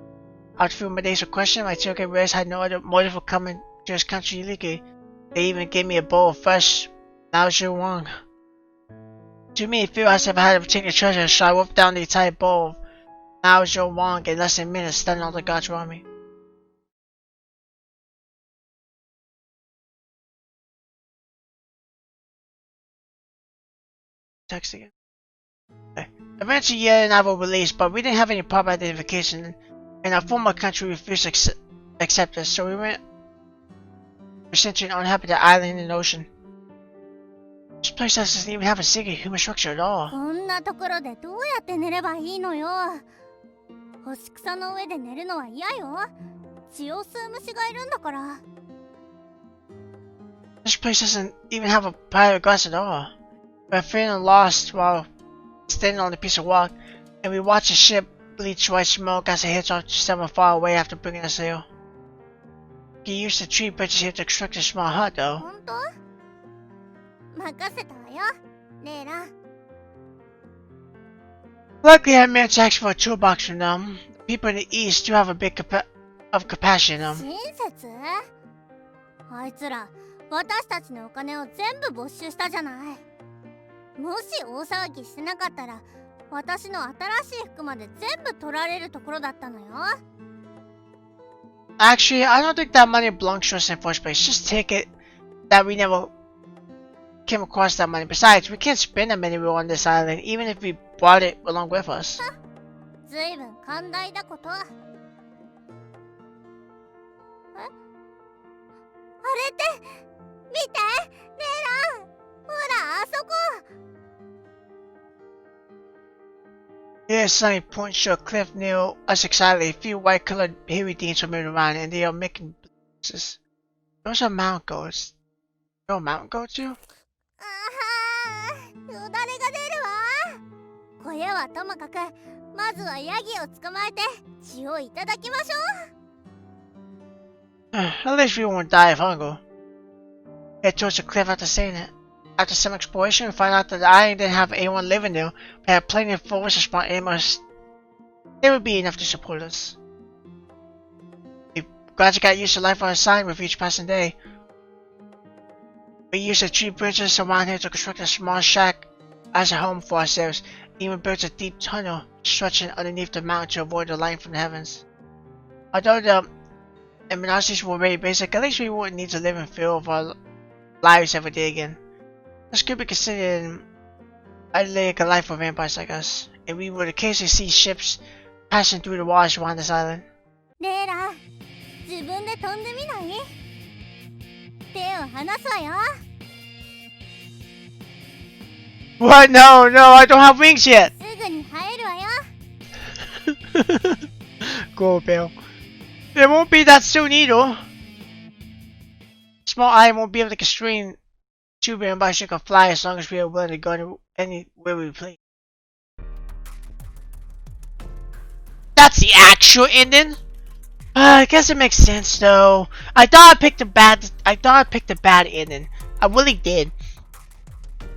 After a few more days of questioning, my tailgate realized I had no other motive for coming to this country illegally. They even gave me a bowl of fresh Naoju Wang. To me, it feels as if I had a particular treasure, so I wolfed down the entire bowl of Naoju Wang in less than a minute, stunning all the gods around me. Text again. Okay. Eventually, Ye and I were released, but we didn't have any proper identification, and our former country refused to accept us, so we went sent to an uninhabited island in the ocean. This place doesn't even have a single human structure at all. こんなところでどうやって寝ればいいのよ。干し草の上で寝るのは嫌よ。血を吸う虫がいるんだから。 This place doesn't even have a pile of grass at all. We're feeling lost while standing on a piece of rock, and we watch a ship bleach white smoke as it hits off somewhere far away after bringing us sail. You used the tree branches here to construct a small hut, though. 本当？任せたわよ、レイラ。 Luckily, I managed to ask for a toolbox from them. People in the east do have a bit of compassion in them. 親切？あいつら、私たちのお金を全部没収したじゃない。もし大騒ぎしてなかったら、私の新しい服まで全部取られるところだったのよ。 Actually, I don't think that money belongs to us in the first place. Just take it that we never came across that money. Besides, we can't spend them anywhere on this island, even if we brought it along with us. ずいぶん寛大だこと。あれって見て、レイラン、ほらあそこ。 Here, Sunny points to a cliff near us excitedly. A few white-colored hairy things are moving around, and they are making noises. Those are mountain goats. You're a mountain goat too? あはー、よだれが出るわ。小屋はともかく、まずはヤギを捕まえて血をいただきましょう。At least we won't die of hunger. Head towards the cliff after saying it. After some exploration, we find out that the island didn't have anyone living there, but had plenty of forests and small animals. They would be enough to support us. We gradually got used to life on the island with each passing day. We used the tree bridges around here to construct a small shack as a home for ourselves, even built a deep tunnel stretching underneath the mountain to avoid the light from the heavens. Although the and monarchies were very basic, at least we wouldn't need to live in fear of our lives every day again. This could be considered like a life for vampires like us, and we would occasionally see ships passing through the waters around this island. レイラ、自分で飛んでみない？手を離すわよ。What? No, no, I don't have wings yet! すぐに生えるわよ。Go, Bill. It won't be that soon either. Small island won't be able to constrain two vampires who can fly as long as we are willing to go anywhere we please. That's the actual ending? I guess it makes sense though. I thought I picked a bad ending. I really did.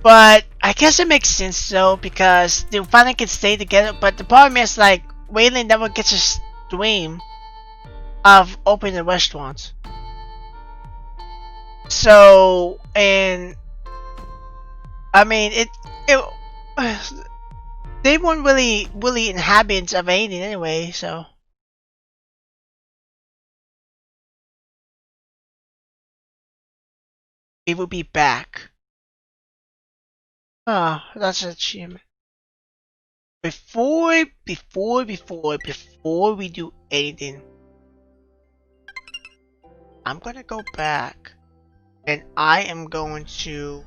But I guess it makes sense though, because they finally can stay together. But the problem is, like, Waylon never gets his dream of opening the restaurant. So, and I mean, they weren't really inhabitants of Aiden anyway, so. It will be back. Oh, that's an achievement. Before we do anything, I'm gonna go back and I am going to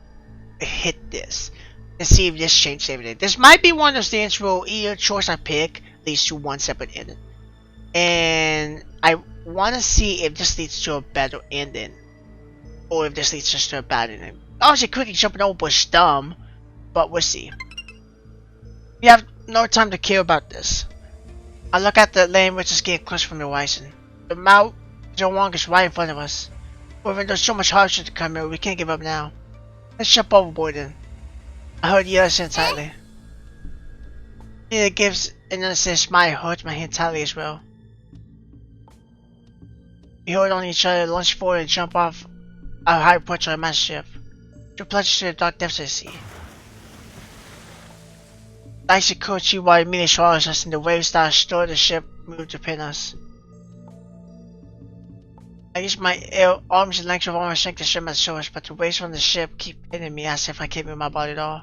hit this and see if this changes everything. This might be one of those things where either choice I pick leads to one separate ending, and I want to see if this leads to a better ending or if this leads just to a bad ending. Obviously, quickly jumping over was dumb, but we'll see. We have no time to care about this. I look at the lane which is getting close from the horizon. The Mount Zhongwang is right in front of us. Even though so much hardship to come here, we can't give up now. Let's jump overboard then. I heard Yella say tightly. Yella gives an innocent smile, holds my hand tightly as well. We hold on each other, launch forward and jump off our high perch on a massive ship. To plunge to the dark depths of the sea. The icy cold sea water immediately swallows us and the waves that store the ship move to pin us. I use my arms and length of arm to sink the ship at the source, but the waves from the ship keep hitting me as if I can't move my body at all.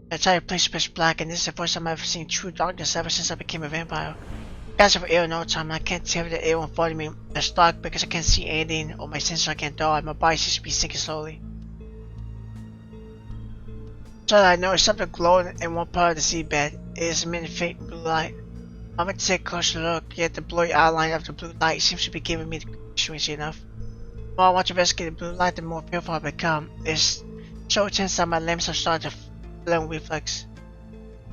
The entire place is pitch black, and this is the first time I've ever seen true darkness ever since I became a vampire. I can't see for air in no time, and I can't tell if the air in front of me is dark because I can't see anything or my senses are getting dull, and my body seems to be sinking slowly. So I noticed something glowing in one part of the seabed. It is emitting faint blue light. I went to take a closer look, yet the blurry outline of the blue light seems to be giving me the strangely enough. The more I want to investigate the blue light, the more fearful I become. It's so intense that my limbs are starting to flame reflex.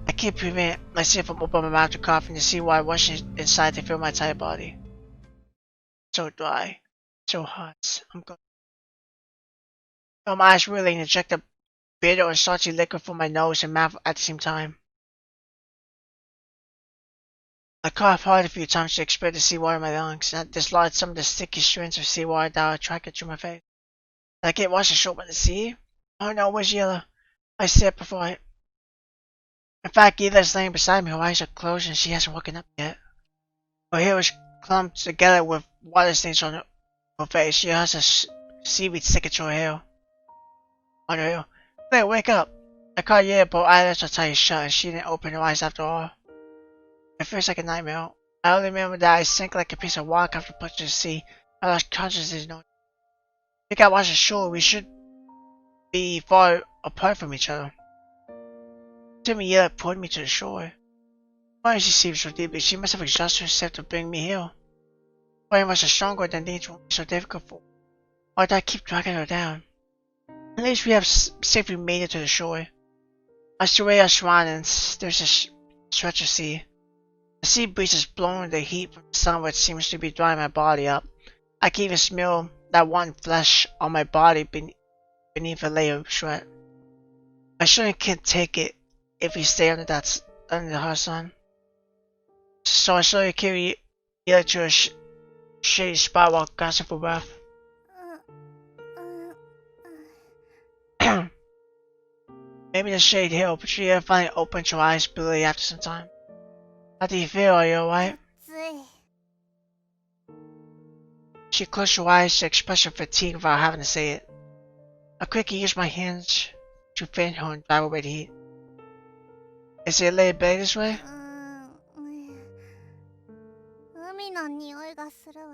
I can't prevent myself from opening my mouth to cough and to see why rushing inside to feel my entire body. So dry, so hot. I'm going. My eyes really inject a bitter and salty liquid from my nose and mouth at the same time. I coughed hard a few times to expel the seawater in my lungs, and I dislodged some of the sticky strands of seawater that were attracted to my face. Did I get washed ashore by the sea? Oh no, where's Yella? I said before I... In fact, Yella's laying beside me, her eyes are closed and she hasn't woken up yet. Her hair is clumped together with water stains on her face. She has a seaweed sticking to her hair. On her hair. Hey, wake up! I caught Yella, but her eyelids are tight shut and she didn't open her eyes after all. It feels like a nightmare. I only remember that I sank like a piece of rock after plunging the sea. I lost consciousness. I think I washed ashore. We should be far apart from each other. Timmy Yella pulled me to the shore. Why did she seem so deeply? She must have exhausted herself to bring me here. Why was stronger than these won't be so difficult for? Why did I keep dragging her down? At least we have safely made it to the shore. I survey our surroundings. There's a stretch of sea. The sea breeze is blowing the heat from the sun, which seems to be drying my body up. I can even smell that warm flesh on my body beneath a layer of sweat. I surely can't take it if we stay under the hot sun. So I slowly carry Yella to a shady spot while gasping for breath. Maybe the shade helped, but Yella finally opened her eyes blurry after some time. How do you feel? Are you alright? She closed her eyes to express her fatigue without having to say it. I quickly used my hands to fan her and drive away the heat. Is it late better this way? 海の匂いがするわ。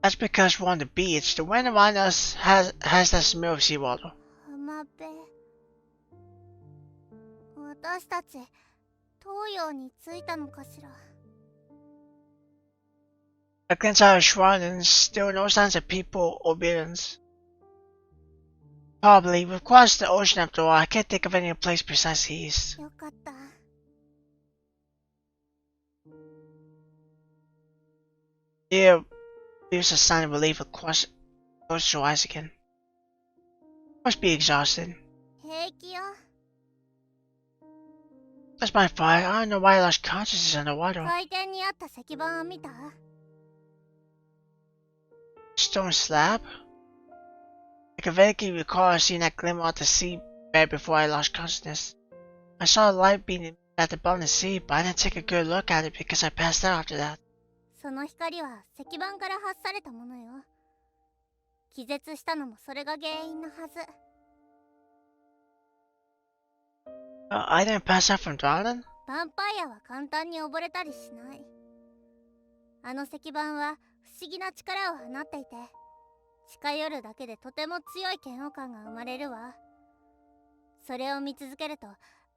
That's because we're on the beach. The wind around us has that smell of seawater. 浜辺。私たち、東洋に着いたのかしら。 I glanced out of Schwanens. There were no signs of people or buildings. Probably. We've crossed the ocean after all. I can't think of any place besides the east. よかった。 There leaves a sign of relief across her eyes again. Must be exhausted. 平気よ。 That's my fault. I don't know why I lost consciousness underwater. 海底にあった石板を見た？ Stone slab? I can vaguely recall seeing that glimmer on the sea bed before I lost consciousness. I saw a light beam at the bottom of the sea, but I didn't take a good look at it because I passed out after that. その光は石板から発されたものよ。気絶したのもそれが原因のはず。 I didn't pass out from drowning? ヴァンパイアは簡単に溺れたりしない。あの石板は不思議な力を放っていて、近寄るだけでとても強い嫌悪感が生まれるわ。それを見続けると、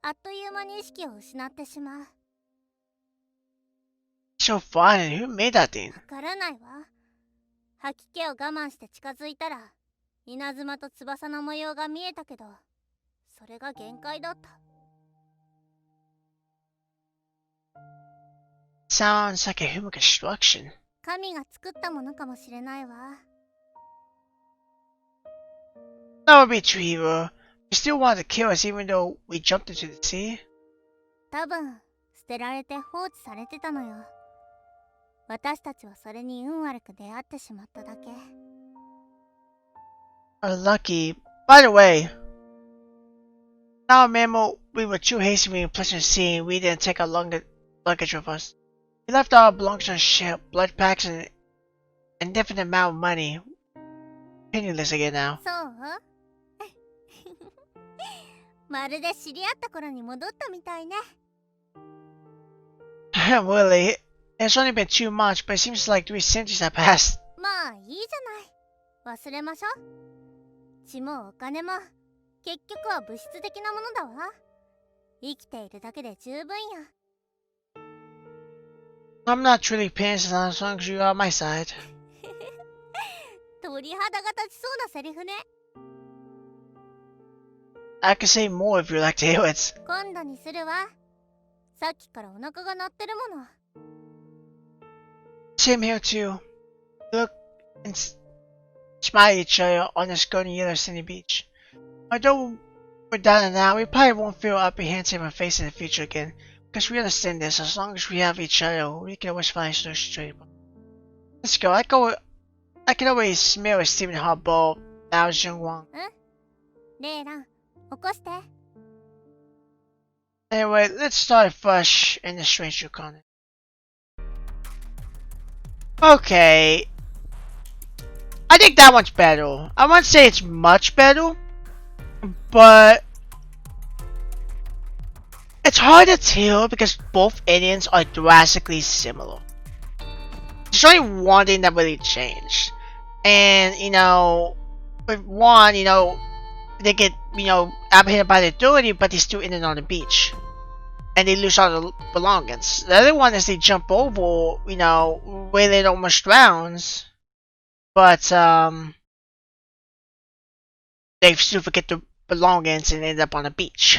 あっという間に意識を失ってしまう。 So fun. Who made that thing? わからないわ。吐き気を我慢して近づいたら、稲妻と翼の模様が見えたけど、それが限界だった。 Sounds like a human construction. 神が作ったものかもしれないわ。 That would be true, hero. You still wanted to kill us even though we jumped into the sea? 多分、捨てられて放置されてたのよ。私たちはそれに運悪く出会ってしまっただけ。 Unlucky. By the way, now remember we were too hasty when we placed in the sea and we didn't take our luggage with us. We left our belongings on the ship, blood packs, and an indefinite amount of money. Penniless again now. そうまるで知り合った頃に戻ったみたいね。 Really? It's only been 2 months, but it seems like 3 centuries have passed. まあいいじゃない。忘れましょう。血もお金も結局は物質的なものだわ。生きているだけで十分や。 I'm not truly pissed as long as you are on my side. 鳥肌が立ちそうなセリフね。 I can say more if you'd like to hear it. 今度にするわ。さっきからお腹が鳴ってるもの。 Same here too. Look and smile at each other on this golden yellow sandy beach. Although we're done and out, we probably won't feel apprehensive and face in the future again. Because we understand this, as long as we have each other, we can always find so straight. Let's go. I can always smell a steaming hot bowl. Now is Jungwon. レイラン、起こして。 Anyway, let's start fresh in the Strange Yukon. Okay. I think that one's better. I won't say it's much better, but it's hard to tell because both aliens are drastically similar. There's only one thing that really changed. And, you know, with one, you know, they get, you know, apprehended by the authority, but they're still in and on the beach. And they lose all the belongings. The other one is they jump over, you know, where it almost drowns. But, they still forget the belongings and end up on the beach.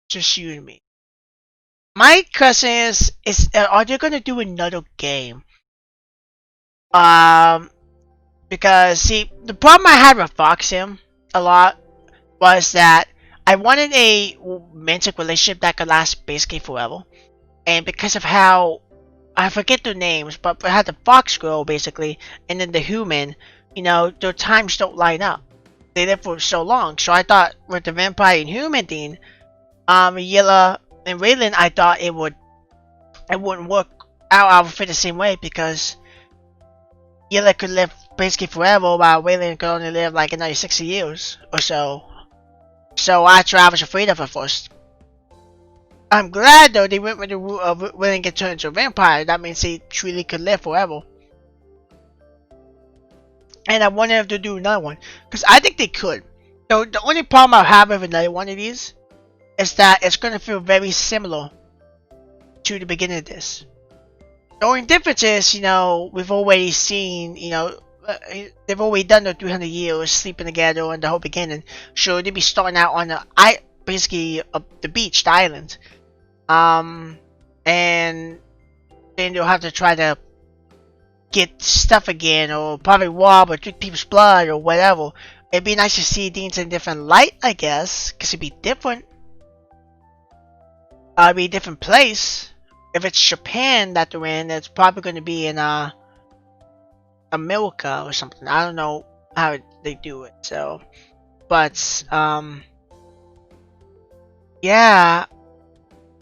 Just you and me. My question is are they gonna do another game? Because see, the problem I had with Foxim a lot was that I wanted a romantic relationship that could last basically forever, and because of how I forget their names, but I had the fox girl basically, and then the human, you know, their times don't line up. They live for so long, so I thought with the vampire and human thing, Yella and Raylan, I thought it wouldn't work out. I would fit the same way because Yella could live basically forever, while Raylan could only live like another 60 years or so. So that's what I was afraid of at first. I'm glad though they went with the route of Raylan get turned into a vampire. That means he truly could live forever. And I wonder if they'll do another one, because I think they could. So the only problem I have with another one of these is that it's going to feel very similar to the beginning of this. The only difference is, you know, we've already seen, you know, they've already done the 300 years sleeping together and the whole beginning. So they'll be starting out on basically the beach, the island. And then they'll have to try to get stuff again, or probably rob or drink people's blood or whatever. It'd be nice to see things in a different light, I guess, because it'd be different. It'd be a different place. If it's Japan that they're in, it's probably going to be in America or something. I don't know how they do it. So, but yeah,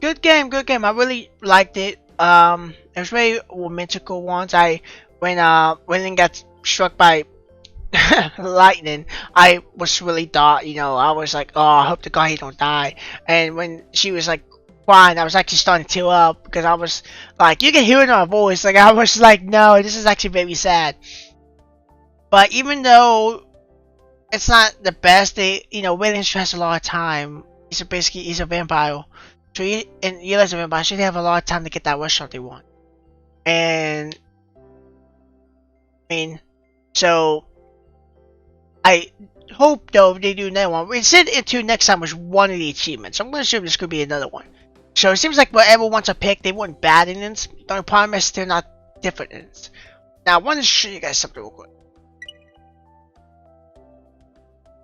good game. I really liked it. It was very romantical once. When Raylan got struck by lightning, I was really thought, you know, I was like, oh, I hope to God he don't die. And when she was like crying, I was actually starting to tear up, because I was like, you can hear it in her voice. Like, I was like, no, this is actually very sad. But even though it's not the best, you know, Raylan has a lot of time. He's a vampire. So and Yella's a vampire, so they have a lot of time to get that restaurant they want. And I mean, so I hope though they do another one. We said into next time was one of the achievements. I'm gonna assume this could be another one. So it seems like whatever ones I picked, they weren't bad endings. The only problem is they're not different endings. Now I want to show you guys something real quick.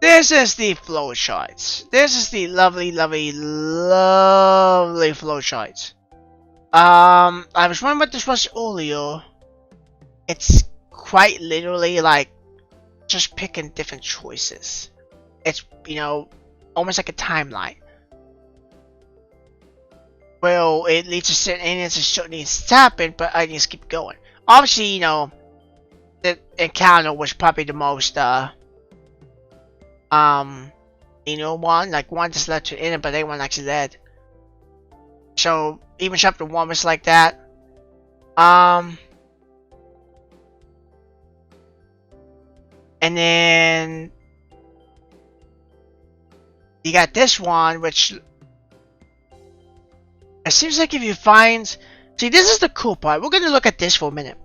This is the flow charts. This is the lovely flow charts. I was wondering what this was earlier. It's quite literally like just picking different choices. It's, you know, almost like a timeline. Well, it leads to certain endings and certain needs to happen, but I just keep going. Obviously, you know, the encounter was probably the most you know, one just led to end, but they weren't actually led. So even chapter 1 was like that. And then you got this one, which it seems like if you find, see, this is the cool part. We're gonna look at this for a minute.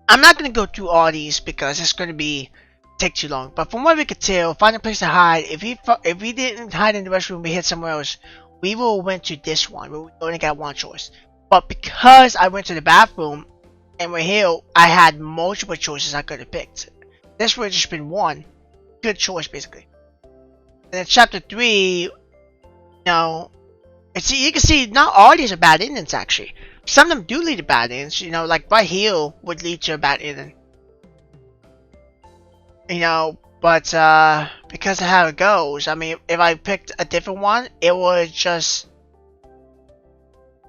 I'm not gonna go through all these because it's gonna take too long. But from what we could tell, find a place to hide. If we didn't hide in the restroom, we hid somewhere else. We will went to this one. We only got one choice. But because I went to the bathroom and we're here, I had multiple choices I could have picked. This would have just been one good choice, basically. And then chapter 3, you know, you can see not all these are bad endings actually. Some of them do lead to bad endings. You know, like right here would lead to a bad ending. You know, but because of how it goes, I mean, if I picked a different one, it would just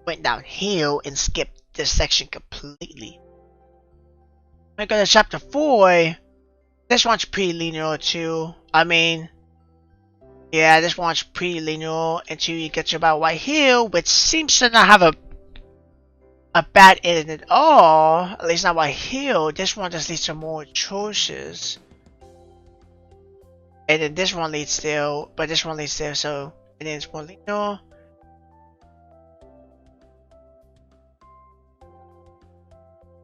went downhill and skipped this section completely. When I go to chapter 4, this one's pretty linear too. I mean, yeah, this one's pretty linear until you get to about right here, which seems to not have a bad ending at all. At least not right here. This one just leads to more choices. And then this one leads there, but this one leads there, so, and then it's more linear.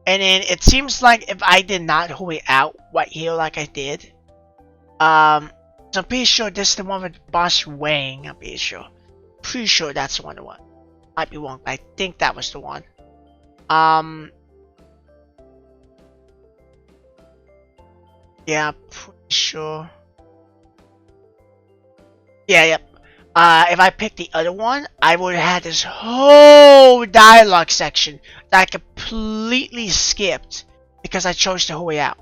And then it seems like if I did not hold it out right here like I did, so I'm pretty sure this is the one with Boss Wang, I'm pretty sure. Pretty sure that's the one. Might be wrong, but I think that was the one. Yeah, I'm pretty sure. Yeah, yep. If I picked the other one, I would have had this whole dialogue section that I completely skipped because I chose to hold it out.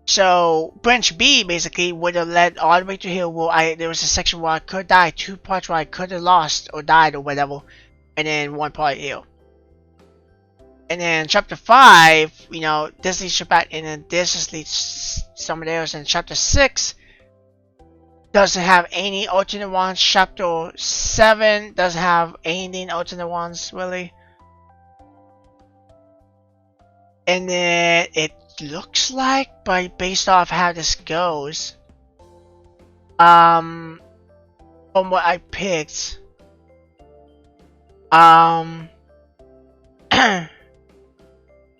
So branch B basically would have led all the way to here where there was a section where I could die, 2 parts where I could have lost or died or whatever, and then 1 part here. And then chapter 5, you know, this leads you back, and then this just leads somewhere else. And chapter 6 doesn't have any alternate ones. Chapter 7 doesn't have anything alternate ones really. And then it looks like, based off how this goes, from what I picked, hang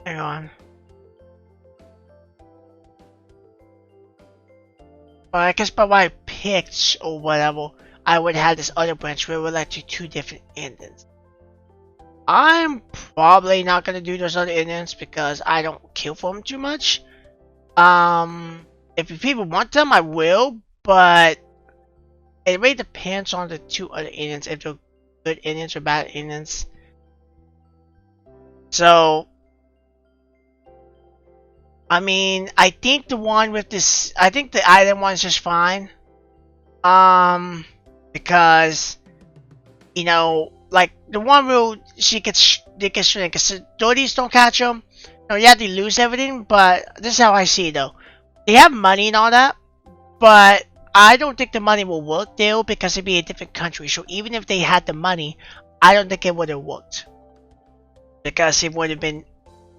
on. Well, I guess by what I picked or whatever, I would have this other branch where it would lead to 2 different endings. I'm probably not gonna do those other endings because I don't care for them too much. If people want them, I will, but it really depends on the 2 other endings, if they're good endings or bad endings. So, I mean, I think the one with this, I think the island one is just fine. Because, you know, like the one rule, they get stranded because authorities don't catch them. No, yeah, they lose everything, but this is how I see it though. They have money and all that, but I don't think the money will work there because it'd be a different country. So even if they had the money, I don't think it would have worked because it would have been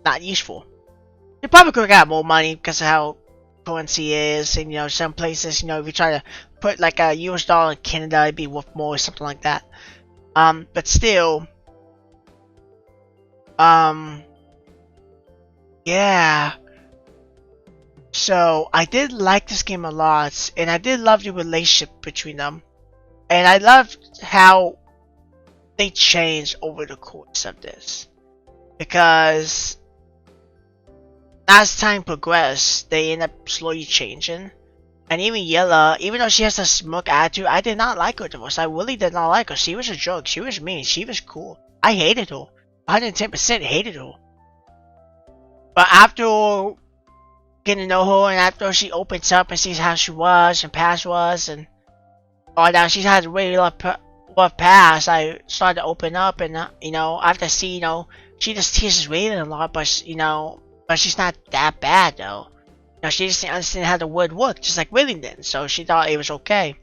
not useful. They probably could have got more money because of how currency is, and you know, some places, you know, if you try to put like a US dollar in Canada, it'd be worth more or something like that. But still, yeah. So I did like this game a lot, and I did love the relationship between them, and I loved how they changed over the course of this, because as time progressed, they end up slowly changing. And even Yella, even though she has a smirk attitude, I did not like her the most. I really did not like her. She was a jerk. She was mean. She was cool. I hated her. 110% hated her. But after getting to know her, and after she opens up and sees how she was and past was, and all that, she had a really rough past. I started to open up, and you know, after seeing, you know, she just teases Raylan a lot, but you know, but she's not that bad though. You know, she just didn't understand how the word worked, just like Raylan did, so she thought it was okay.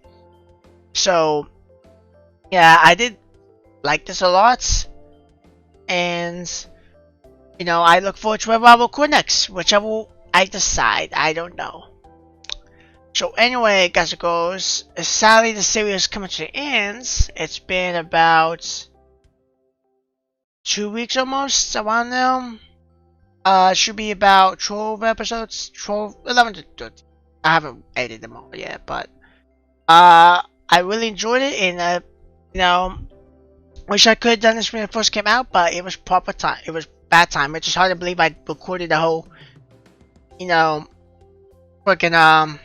So yeah, I did like this a lot, and you know, I look forward to whatever I will record next, whichever I decide. I don't know. So anyway, guys and girls, sadly the series is coming to the end. It's been about 2 weeks almost, around now. Should be about 12 episodes, 11 to 13. I haven't edited them all yet, but I really enjoyed it, and you know, wish I could have done this when it first came out, but it was proper time. It was bad time. It's just hard to believe I recorded the whole, you know, freaking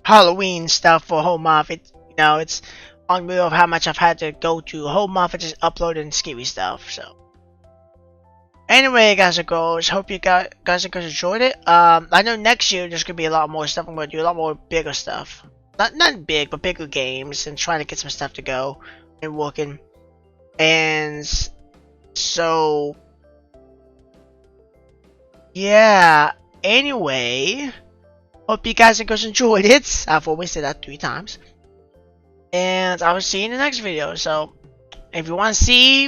Halloween stuff for a whole month. It, you know, it's unreal of how much I've had to go to a whole month of just uploading scary stuff. So anyway, guys and girls, hope you guys and girls enjoyed it. I know next year there's gonna be a lot more stuff. I'm gonna do a lot more bigger stuff. Not big, but bigger games, and trying to get some stuff to go and working. And so yeah. Anyway, hope you guys and girls enjoyed it. I've always said that 3 times. And I will see you in the next video. So if you want to see,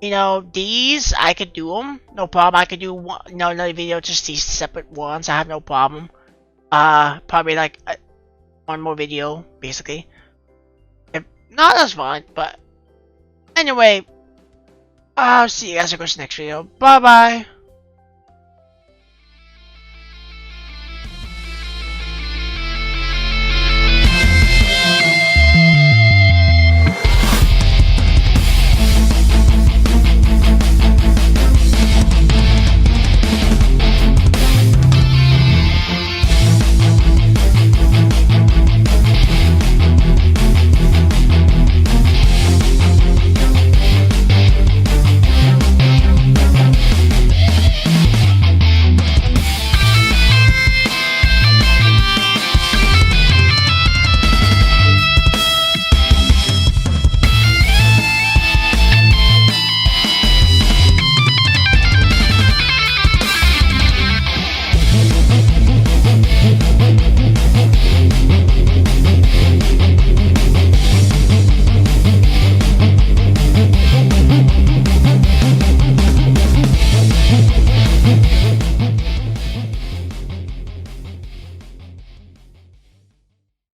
you know, these, I could do them, no problem. I could do one, you know, another video, just these separate ones. I have no problem. Probably like one more video, basically. If not, that's fine. But anyway, I'll see you guys in the next video. Bye bye.